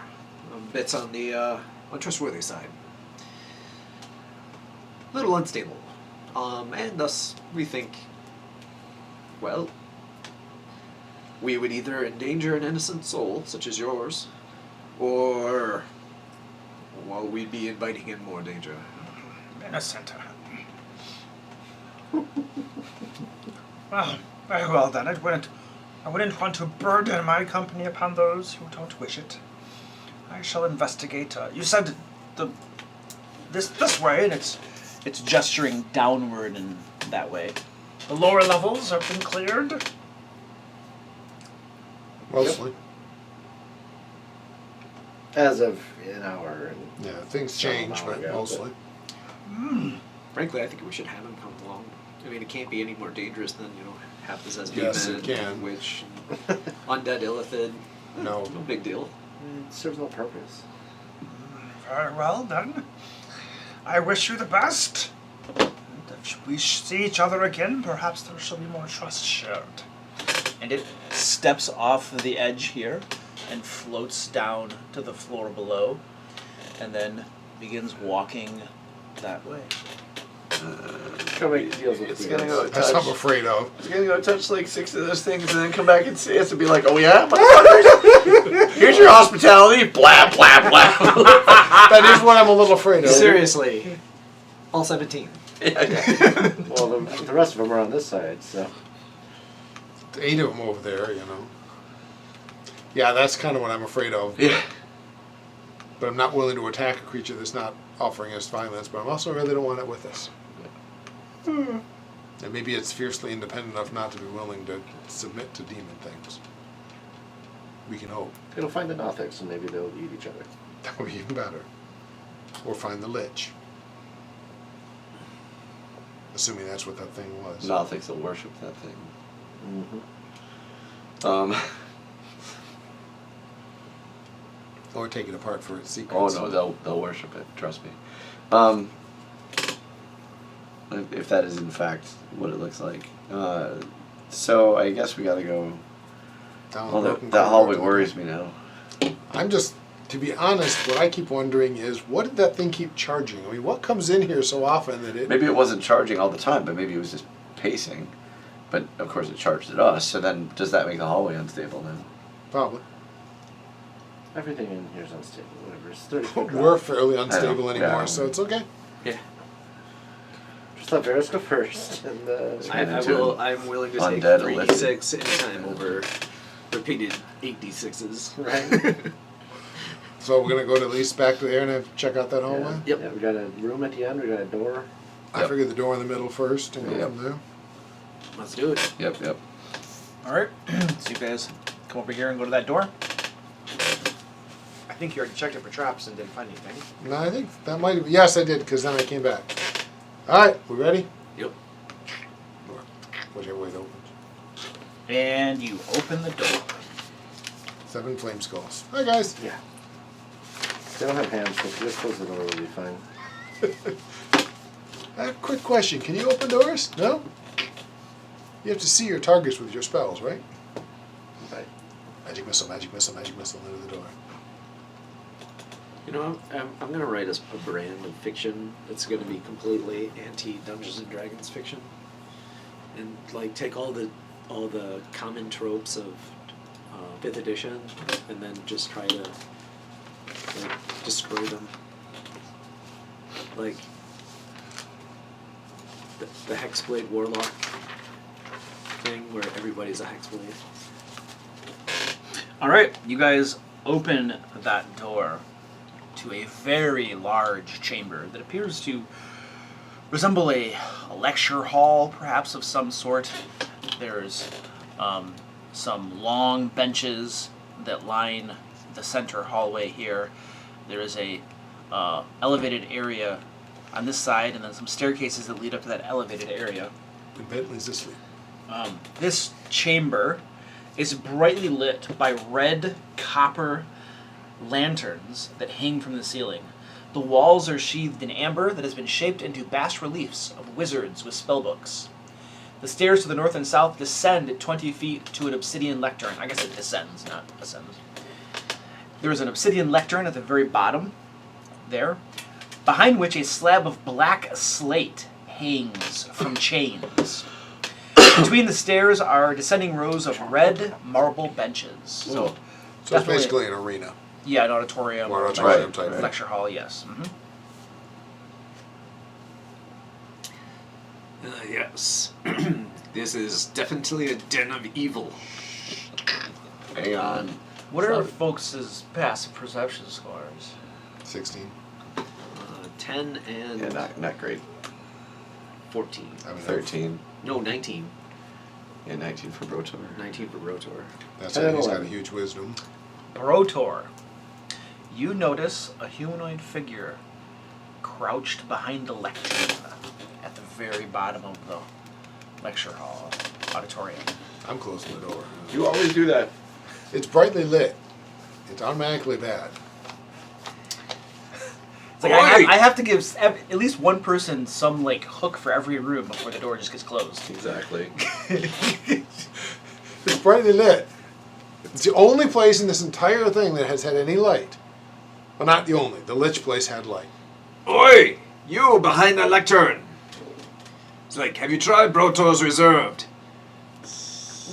bits on the, untrustworthy side. Little unstable. And thus, we think, well, we would either endanger an innocent soul, such as yours, or, well, we'd be inviting in more danger. Innocent. Well, Very well then, I wouldn't want to burden my company upon those who don't wish it. I shall investigate. You said this way, and It's gesturing downward and that way. the lower levels have been cleared. Mostly. As of an hour. And Yeah, things change, but mostly. Frankly, I think we should have him come along. I mean, it can't be any more dangerous than, half-possessed Yes, demon, it can. witch, undead illithid. No. No big deal. it serves no purpose. Very well then. I wish you the best. And if we see each other again, perhaps there shall be more trust shared. And it steps off the edge here and floats down to the floor below and then begins walking that way. Gotta make deals with It's the gonna go That's what I'm touch. afraid of. It's gonna go touch like 6 of those things and then come back and see us and be like, oh yeah, motherfuckers? Here's your hospitality. Blah, blah, blah. That is what I'm a little afraid of. Seriously. All 17. Well, the rest of them are on this side, so. 8 of them over there, Yeah, that's kind of what I'm afraid of. Yeah. But I'm not willing to attack a creature that's not offering us violence, but I also really don't want it with us. And maybe it's fiercely independent enough not to be willing to submit to demon things. We can hope. It'll find the Nothics and maybe they'll eat each other. That would be even better. Or find the Lich. Assuming that's what that thing was. Nothics will worship that thing. Mm-hmm. Or take it apart for its Oh secrets. no, they'll worship it. Trust me. If that is in fact what it looks like. So I guess we gotta go. Down Well, the broken that corridor hallway to the worries door. me now. I'm just, to be honest, what I keep wondering is, what did that thing keep charging? I mean, what comes in here so often that it... Maybe it wasn't charging all the time, but maybe it was just pacing. But of course it charged at us. So then, does that make the hallway unstable then? Probably. Everything in here is unstable, whatever. It's 30 We're fairly unstable yeah. anymore, so it's okay. Just let Varys go first. And, I'm willing to take Undead 3d6 anytime over repeated 8d6s. Right. So we're going to go to at least back there and check out that hallway? Yep. Yeah, we got a room at the end, we got a door. I figured the door in the middle first and go Yep. from there. Let's do it. Yep. Alright, so you guys come over here and go to that door. I think you already checked it for traps and didn't find anything. No, I think that might have... Yes, I did, because then I came back. All right, we ready? Yep. Or whichever way it opens. And you open the door. 7 flame skulls. Hi, guys. Yeah. They don't have hands, so if you just close the door, we'll be fine. Quick question. Can you open doors? No? You have to see your targets with your spells, right? Right. Magic missile, magic missile, magic missile into the door. I'm going to write a brand of fiction that's going to be completely anti-Dungeons and Dragons fiction, and take all the common tropes of 5th edition, and then just try to destroy them. Like the Hexblade Warlock thing, where everybody's a Hexblade. Alright, you guys open that door to a very large chamber that appears to resemble a lecture hall, perhaps of some sort. There's some long benches that line the center hallway here. There is a elevated area on this side, and then some staircases that lead up to that elevated area. And Bentley's asleep. This chamber is brightly lit by red copper lanterns that hang from the ceiling. The walls are sheathed in amber that has been shaped into bas-reliefs of wizards with spellbooks. The stairs to the north and south descend at 20 feet to an obsidian lectern. I guess it descends, not ascends. There is an obsidian lectern at the very bottom there, behind which a slab of black slate hangs from chains. Between the stairs are descending rows of red marble benches. So So it's basically an arena. yeah, an auditorium Or or auditorium like type. lecture hall, yes. Mm-hmm. Yes. This is definitely a den of evil. Hang on. What are folks' passive perception scores? 16. 10 and Yeah, not great. 14. I mean, 13. No, 19. Yeah, 19 for Brotor. 19 for Rotor. That's 10 why and he's got a 11. huge wisdom. Brotor. You notice a humanoid figure crouched behind a lectern at the very bottom of the lecture hall auditorium. I'm close to the door. You always do that. It's brightly lit. It's automatically bad. It's like I have to give at least one person some like hook for every room before the door just gets closed. Exactly. It's brightly lit. It's the only place in this entire thing that has had any light. Well, not the only. The Lich place had light. Oi! You behind the lectern! It's like, have you tried Brotor's Reserved?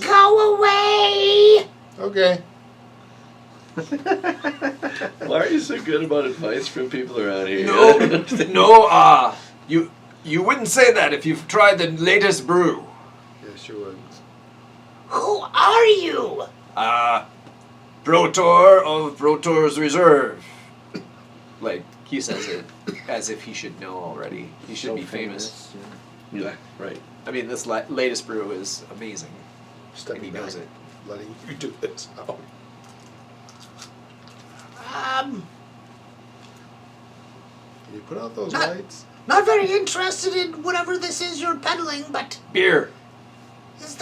Go away! Okay. Why are you so good about advice from people around here? No, you wouldn't say that if you've tried the latest brew. Yes, you would. Who are you? Brotor of Brotor's Reserve. Like, he says it as if he should know already. He should be famous. Yeah, right. I mean, this latest brew is amazing. And Stepping he back, knows it. letting you do this. Oh. Um, Can you put out those Not- lights? not very interested in whatever this is you're peddling, but Beer. is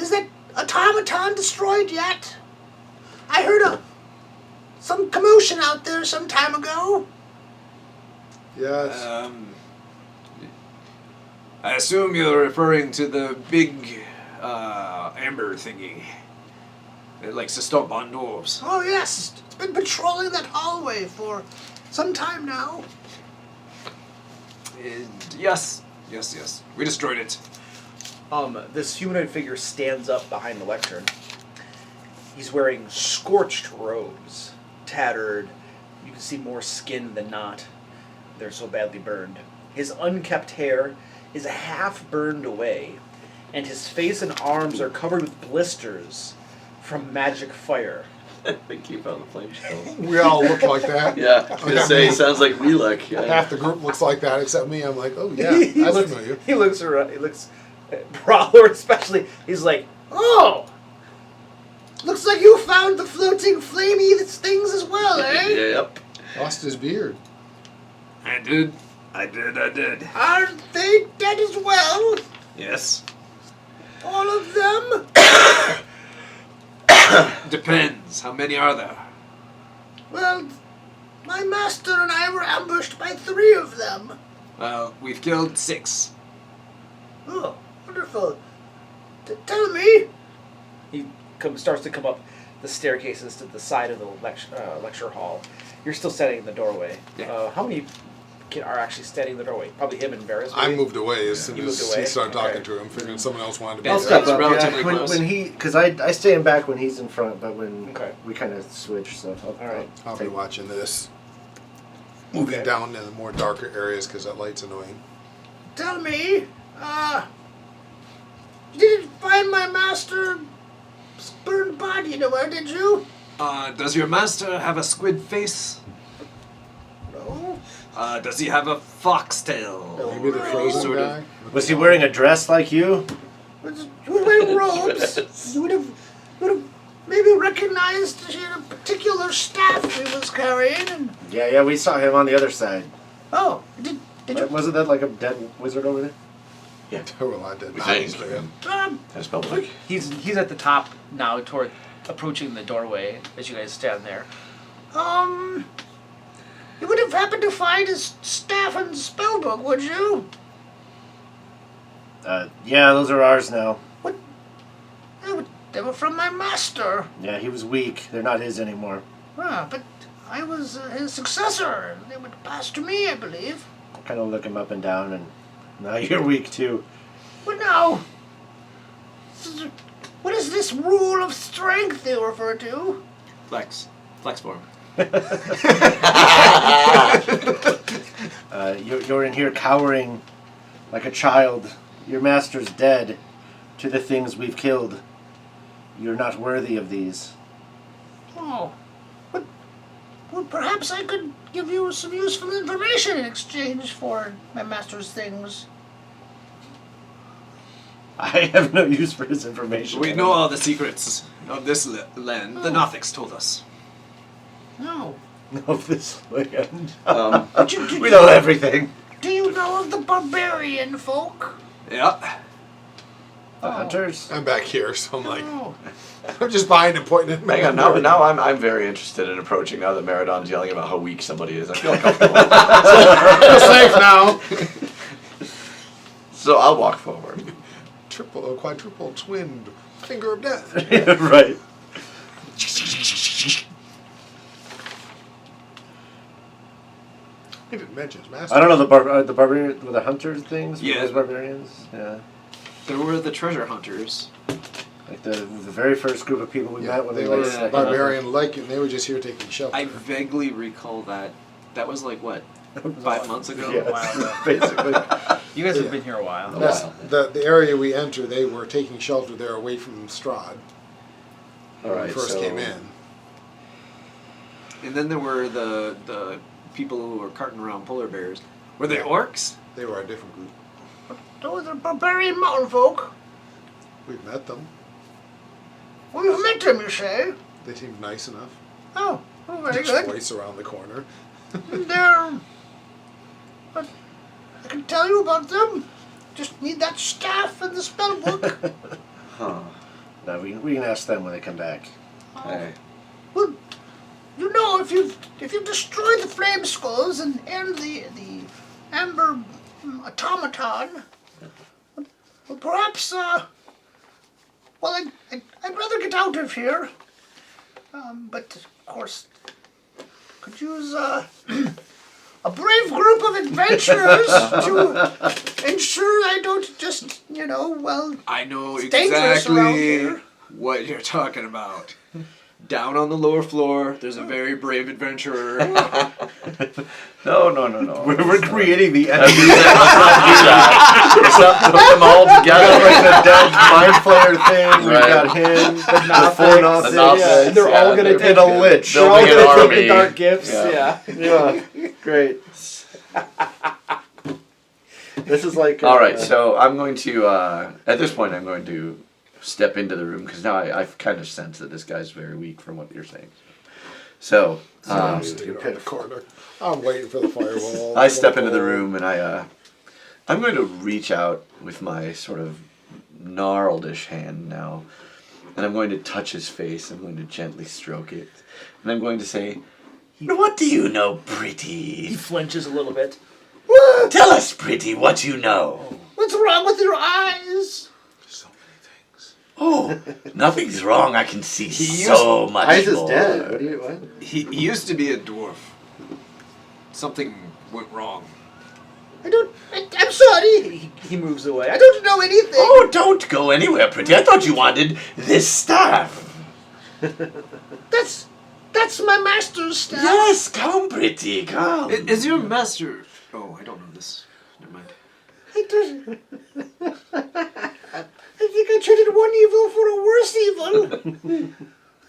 that automaton destroyed yet? I heard some commotion out there some time ago. Yes. I assume you're referring to the big amber thingy that likes to stomp on doors. Oh yes, it's been patrolling that hallway for some time now. Yes. We destroyed it. This humanoid figure stands up behind the lectern. He's wearing scorched robes, tattered. You can see more skin than not. They're so badly burned. His unkept hair is half burned away, and his face and arms are covered with blisters from magic fire. They keep on the flame shells. We all look like that. Yeah, I was gonna say, sounds like Relic. Yeah. Half the group looks like that except me. I'm like, oh yeah, He that's looks- familiar. He looks around. He looks, Brawler especially. He's like, Oh, looks like you found the floating flamey things as well, eh? Yep. Lost his beard. I did. Aren't they dead as well? Yes. All of them? Depends. How many are there? Well, my master and I were ambushed by 3 of them. Well, we've killed 6. Oh, wonderful. Tell me. he starts to come up the staircases to the side of the lecture hall. You're still standing in the doorway. Yeah. How many are actually standing in the doorway? Probably him and Varys. I maybe? moved away as soon You as moved away? he started Okay. talking to him, figuring someone else wanted to be I'll there. step It's up. relatively when, close. when he, because I stand back when he's in front, but when Okay. we kind of switch, so All right. I'll be watching this. Moving Okay. down in the more darker areas because that light's annoying. Tell me, you didn't find my master's burned body anywhere, did you? Does your master have a squid face? No. Does he have a foxtail? Maybe the frozen Sort of. guy. was he wearing a dress like you? You were wearing robes. You would have maybe recognized a particular staff he was carrying. And, Yeah, we saw him on the other side. oh, did you? Wasn't that like a dead wizard over there? There were a lot of dead We bodies think. for him. That's public. He's at the top now, toward approaching the doorway as you guys stand there. You would have happened to find his staff and spellbook, would you? Yeah, those are ours now. They were from my master. Yeah, he was weak. They're not his anymore. But I was his successor. They would pass to me, I believe. Kind of look him up and down, and now you're weak too. But now, what is this rule of strength you refer to? Flex form. You're in here cowering like a child Your master's dead to the things we've killed. You're not worthy of these. Oh. Well, perhaps I could give you some useful information in exchange for my master's things. I have no use for his information. We know all the secrets of this land. The Nothics told us. No. Of this land. We know everything. Do you know of the barbarian folk? Yeah. The hunters? I'm back here, so I'm like, Oh. I'm just behind and pointing at Hang on, now I'm very interested in approaching now that Meridon's yelling about how weak somebody is. I feel uncomfortable. You're safe now. So I'll walk forward. Triple or quadruple twinned finger of death. Right. He didn't mention his master. I don't know the barbarian, were the hunters things? Yeah. Were those barbarians? Yeah. There were the treasure hunters. Like the very first group of people we met when they we were like snuck barbarian like, and they were just here taking shelter. I vaguely recall that. That was like, what, 5 months ago? Yes, A while ago. basically. You guys have Yeah. been here a while. That's the area we enter. They were taking shelter there away from Strahd when Alright, we first so came in. And then there were the people who were carting around polar bears. Were they orcs? They were a different group. Those are barbarian mountain folk. We've met them. Well, you've met them, you say? They seemed nice enough. Oh, very Just good. twice around the corner. They're... But I can tell you about them. Just need that staff and the spell book. Huh. No, we can ask them when they come back. Hey. Well, you know, if you've destroyed the flame skulls and the amber automaton, well, perhaps well, I'd rather get out of here. But of course, could use a brave group of adventurers to ensure I don't just, well, I know it's dangerous around exactly here. what you're talking about. Down on the lower floor, there's a very brave adventurer. No. We're creating the Let's enemy. not do that. Let's not put them all We together. got like the dead mind flayer thing. We've Right. got him. The four The Nothics. Nothics, Yeah, And they're all gonna and take a lich. They'll They're all make an gonna take army. the dark gifts. Yeah. Yeah. Yeah, great. This is like. All right, so I'm going to, at this point, I'm going to step into the room because now I've kind of sensed that this guy's very weak from what you're saying. So, I'm sticking around the corner. I'm waiting for the firewall. I step into the room and I'm going to reach out with my sort of gnarledish hand now, and I'm going to touch his face. I'm going to gently stroke it, and I'm going to say, "What do you know, He pretty? flinches a little bit. Tell us, pretty, what you know." What's wrong with your eyes? So many things. Oh, nothing's wrong. I can see He so much Ice is more. dead. What? He used to be a dwarf. Something went wrong. I'm sorry. He moves away. I don't know anything. Oh, don't go anywhere, pretty. I thought you wanted this staff. That's my master's staff. Yes, come, pretty, come. Is your master... Oh, I don't know this. Never mind. I think I traded one evil for a worse evil.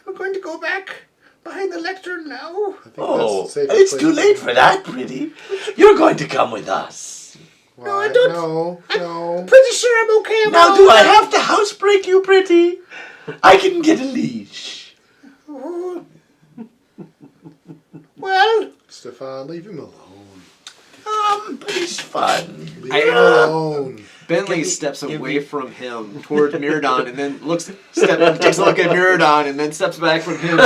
I'm going to go back behind the lectern now. I think Oh, that's the safest it's place too to late go. for that, pretty. You're going to come with us. No, I Why? don't- No. Pretty sure I'm okay about Now, do I have to housebreak you, pretty? I can get a leash. Oh. Well, Stefan, leave him alone. He's fun. Leave him alone. Bentley steps away from him towards Miradon and then takes a look at Miradon and then steps back from him.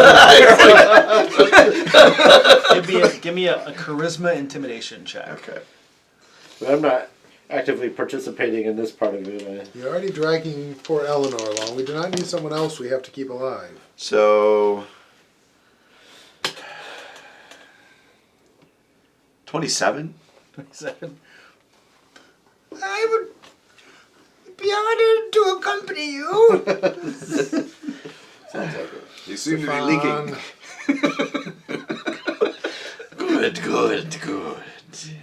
Give me a charisma intimidation check. Okay. But I'm not actively participating in this part of it. You're already dragging poor Eleanor along. We do not need someone else we have to keep alive. So, 27? 27. I would be honored to accompany you. Sounds like it. You seem to be leaking. Stefan, Good.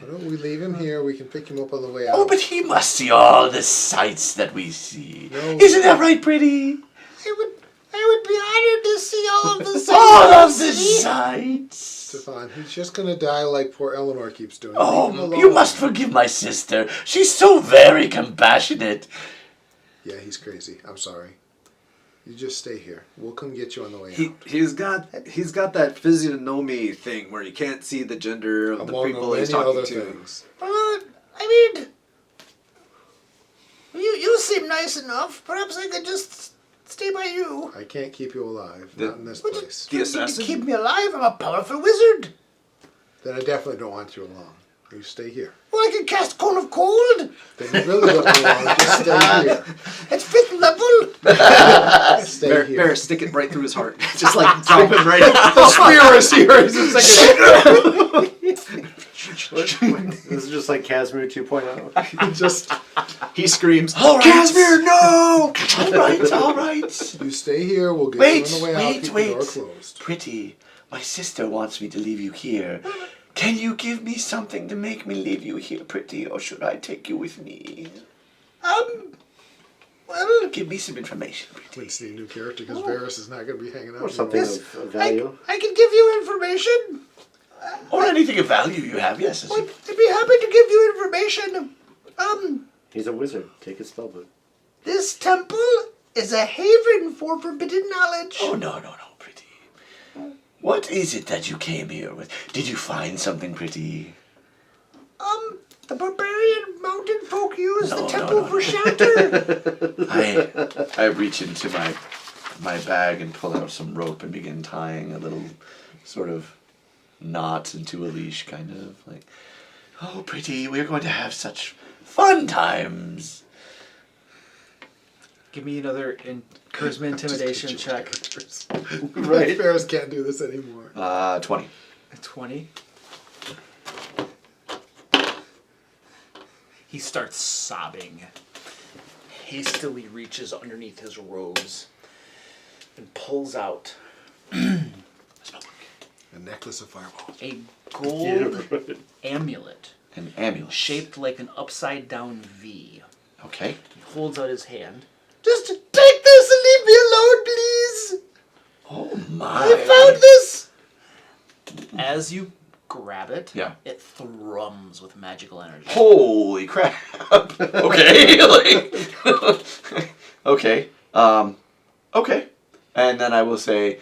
I don't we leave him here. We can pick him up on the way out. Oh, but he must see all the sights that we see. No. Isn't that right, pretty? I would be honored to see all of the sights. All of the sights. Stefan, he's just gonna die like poor Eleanor keeps doing. Leave him Oh, alone. you must forgive my sister. She's so very compassionate. Yeah, he's crazy. I'm sorry. You just stay here. We'll come get you on the way out. He's got that physiognomy thing where you can't see the gender of the Among people he's many talking other to. things. I mean, you seem nice enough. Perhaps I could just stay by you. I can't keep you alive. Not in this But place. The you need to assassin? keep me alive. I'm a powerful wizard. Then I definitely don't want you along. You stay here. Well, I can cast Cone of Cold. Then you really don't belong. Just stay here. At 5th level. Stay Bear, here. Bear, stick it right through his heart. Just like drop him right in. The spear is here. He's just like This is just like Casimir 2.0. just He screams, All right. Casimir, no! All right. you stay here. We'll get Wait, you on the way out. Keep the door closed. Pretty, my sister wants me to leave you here. Can you give me something to make me leave you here, Pretty, or should I take you with me? Well, Give me some information, Pretty. Let's see a new character because Varys is not going to be hanging out. Or something anymore. of value. I can give you information. Or anything of value you have, yes. I'd be happy to give you information. He's a wizard. Take his spellbook. This temple is a haven for forbidden knowledge. Oh, no, Pretty. What is it that you came here with? Did you find something, Pretty? The barbarian mountain folk use No, the no, temple no, for no. shelter. I reach into my bag and pull out some rope and begin tying a little sort of knot into a leash, kind of like, oh, Pretty, we're going to have such fun times. Give me another charisma intimidation check. Right. Varys can't do this anymore. 20. A 20. He starts sobbing. Hastily reaches underneath his robes and pulls out A necklace of fireballs. a gold amulet An amulet. shaped like an upside down V. Okay. He holds out his hand. Just take this and leave me alone, please. Oh I my. found this. As you grab it, Yeah. it thrums with magical energy. Holy crap. Okay. Okay. Okay. And then I will say,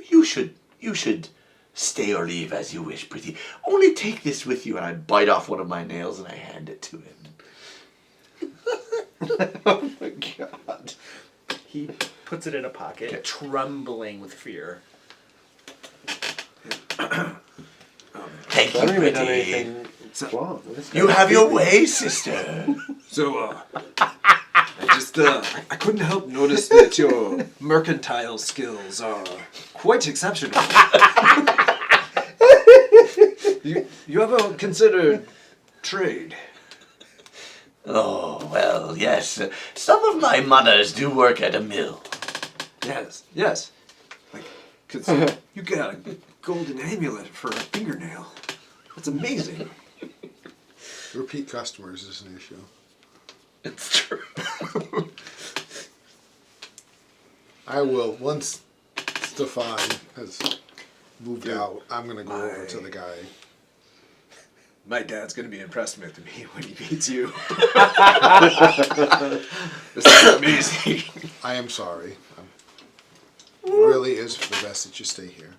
you should stay or leave as you wish, Pretty. Only take this with you. And I bite off one of my nails and I hand it to him. Oh my god. He puts it in a pocket, Okay. trembling with fear. Thank I you, don't even know Pretty. anything wrong. You have your way, sister. So, I couldn't help notice that your mercantile skills are quite exceptional. you ever considered trade? Oh, well, yes. Some of my mothers do work at a mill. Yes. Like, 'cause you got a golden amulet for a fingernail. That's amazing. Repeat customers is an issue. It's true. I will, once Stefan has moved out, I'm going to go over to the guy. My dad's gonna be impressed with me when he meets you. This is amazing. I am sorry. It really is for the best that you stay here.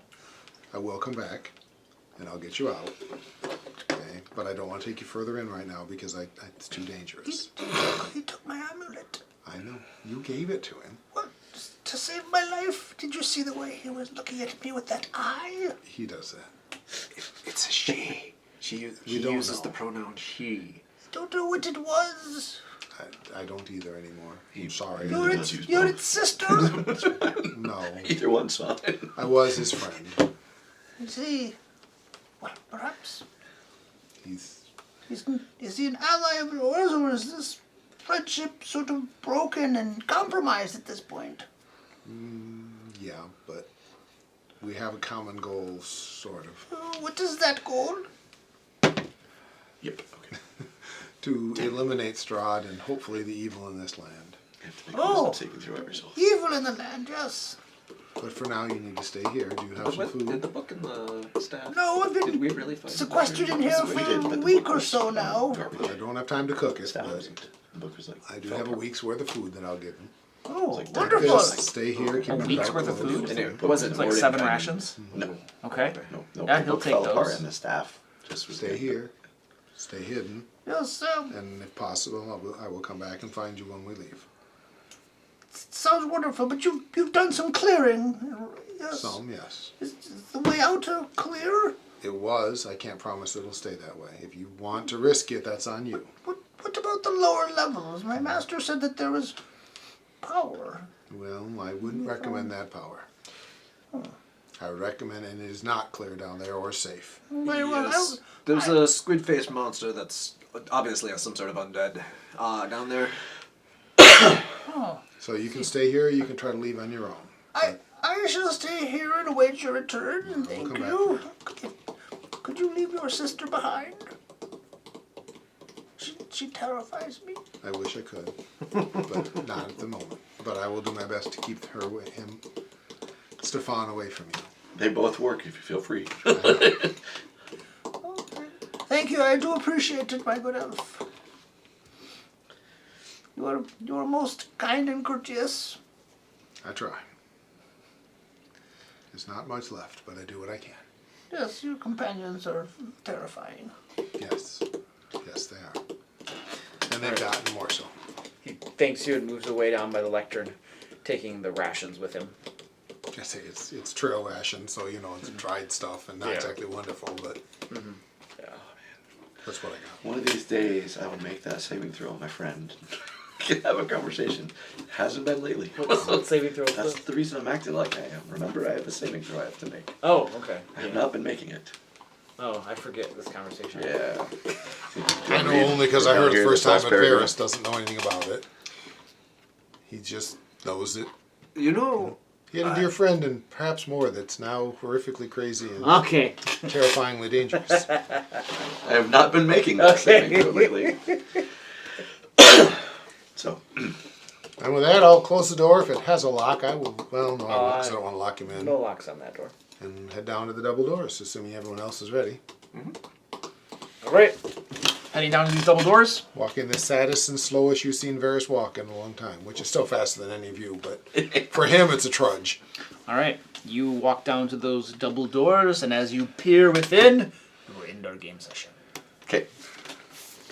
I will come back, and I'll get you out. Okay? But I don't want to take you further in right now because it's too dangerous. He took my amulet. I know. You gave it to him. What? To save my life? Did you see the way he was looking at me with that eye? He does that. It's a she. He don't uses know. the pronoun she. Don't know what it was. I don't either anymore. I'm sorry. You're its sister. No. Either one's fine. I was his friend. Is he? Well, perhaps. He's Is he an ally of yours, or is this friendship sort of broken and compromised at this point? yeah, but we have a common goal, sort of, What is that goal? Yep. Okay. to eliminate Strahd and hopefully the evil in this land. I have to make a saving throw every so often. Evil in the land, yes. But for now, you need to stay here. Do you have some Did food? the book and the staff? No, I've Did been we really find sequestered in here We did, for a but the week book or was so now. Garbage. I don't have time to cook it, Staff but wasn't. The book was like. I do have a week's worth of food that I'll give him. Oh, like wonderful. Just stay here. Keep A him week's dark worth of clothes. food? And it wasn't It's like more 7 than- rations. No. Okay. No. No. Yeah, the he'll book take fell apart those. and the staff just was Stay here. Stay hidden. Yes, And if possible, I will come back and find you when we leave. sounds wonderful, but you've done some clearing. Yes. Some, yes. Is the way out clear? It was. I can't promise it'll stay that way. If you want to risk it, that's on you. What about the lower levels? My master said that there was power. Well, I wouldn't recommend that power. I would recommend, and it is not clear down there or safe. Very well. Yes. There's a squid-faced monster that's obviously some sort of undead down there. So you can stay here, or you can try to leave on your own. I shall stay here and await your return. Thank come you. Could you leave your sister behind? She terrifies me. I wish I could, but not at the moment. But I will do my best to keep Stefan away from you. They both work if you feel free. Okay. Thank you. I do appreciate it, my good elf. You are most kind and courteous. I try. There's not much left, but I do what I can. Yes, your companions are terrifying. Yes. Yes, they are. And they've gotten more so. He thanks you and moves away down by the lectern, taking the rations with him. I say it's trail ration, so it's dried stuff and not Yeah. exactly wonderful, but Yeah. that's what I got. One of these days, I will make that saving throw, my friend. Can have a conversation. Hasn't been lately. What saving throw? That's the reason I'm acting like I am. Remember, I have a saving throw I have to make. Oh, okay. I have not been making it. Oh, I forget this conversation. Yeah. I know only because I heard it Here, the first this last time at paragraph. Paris, doesn't know anything about it. He just knows it. You know, He had a dear friend, and perhaps more, that's now horrifically crazy and Okay. terrifyingly dangerous. I have not been making that saving throw lately. So, And with that, I'll close the door. If it has a lock, I will. Well, no, I won't, 'cause I don't want to lock him in. No locks on that door. And head down to the double doors, assuming everyone else is ready. All right. Heading down to these double doors. Walking the saddest and slowest you've seen Varys walk in a long time, which is still faster than any of you, but for him, it's a trudge. All right. You walk down to those double doors, and as you peer within, we're in our game session. okay.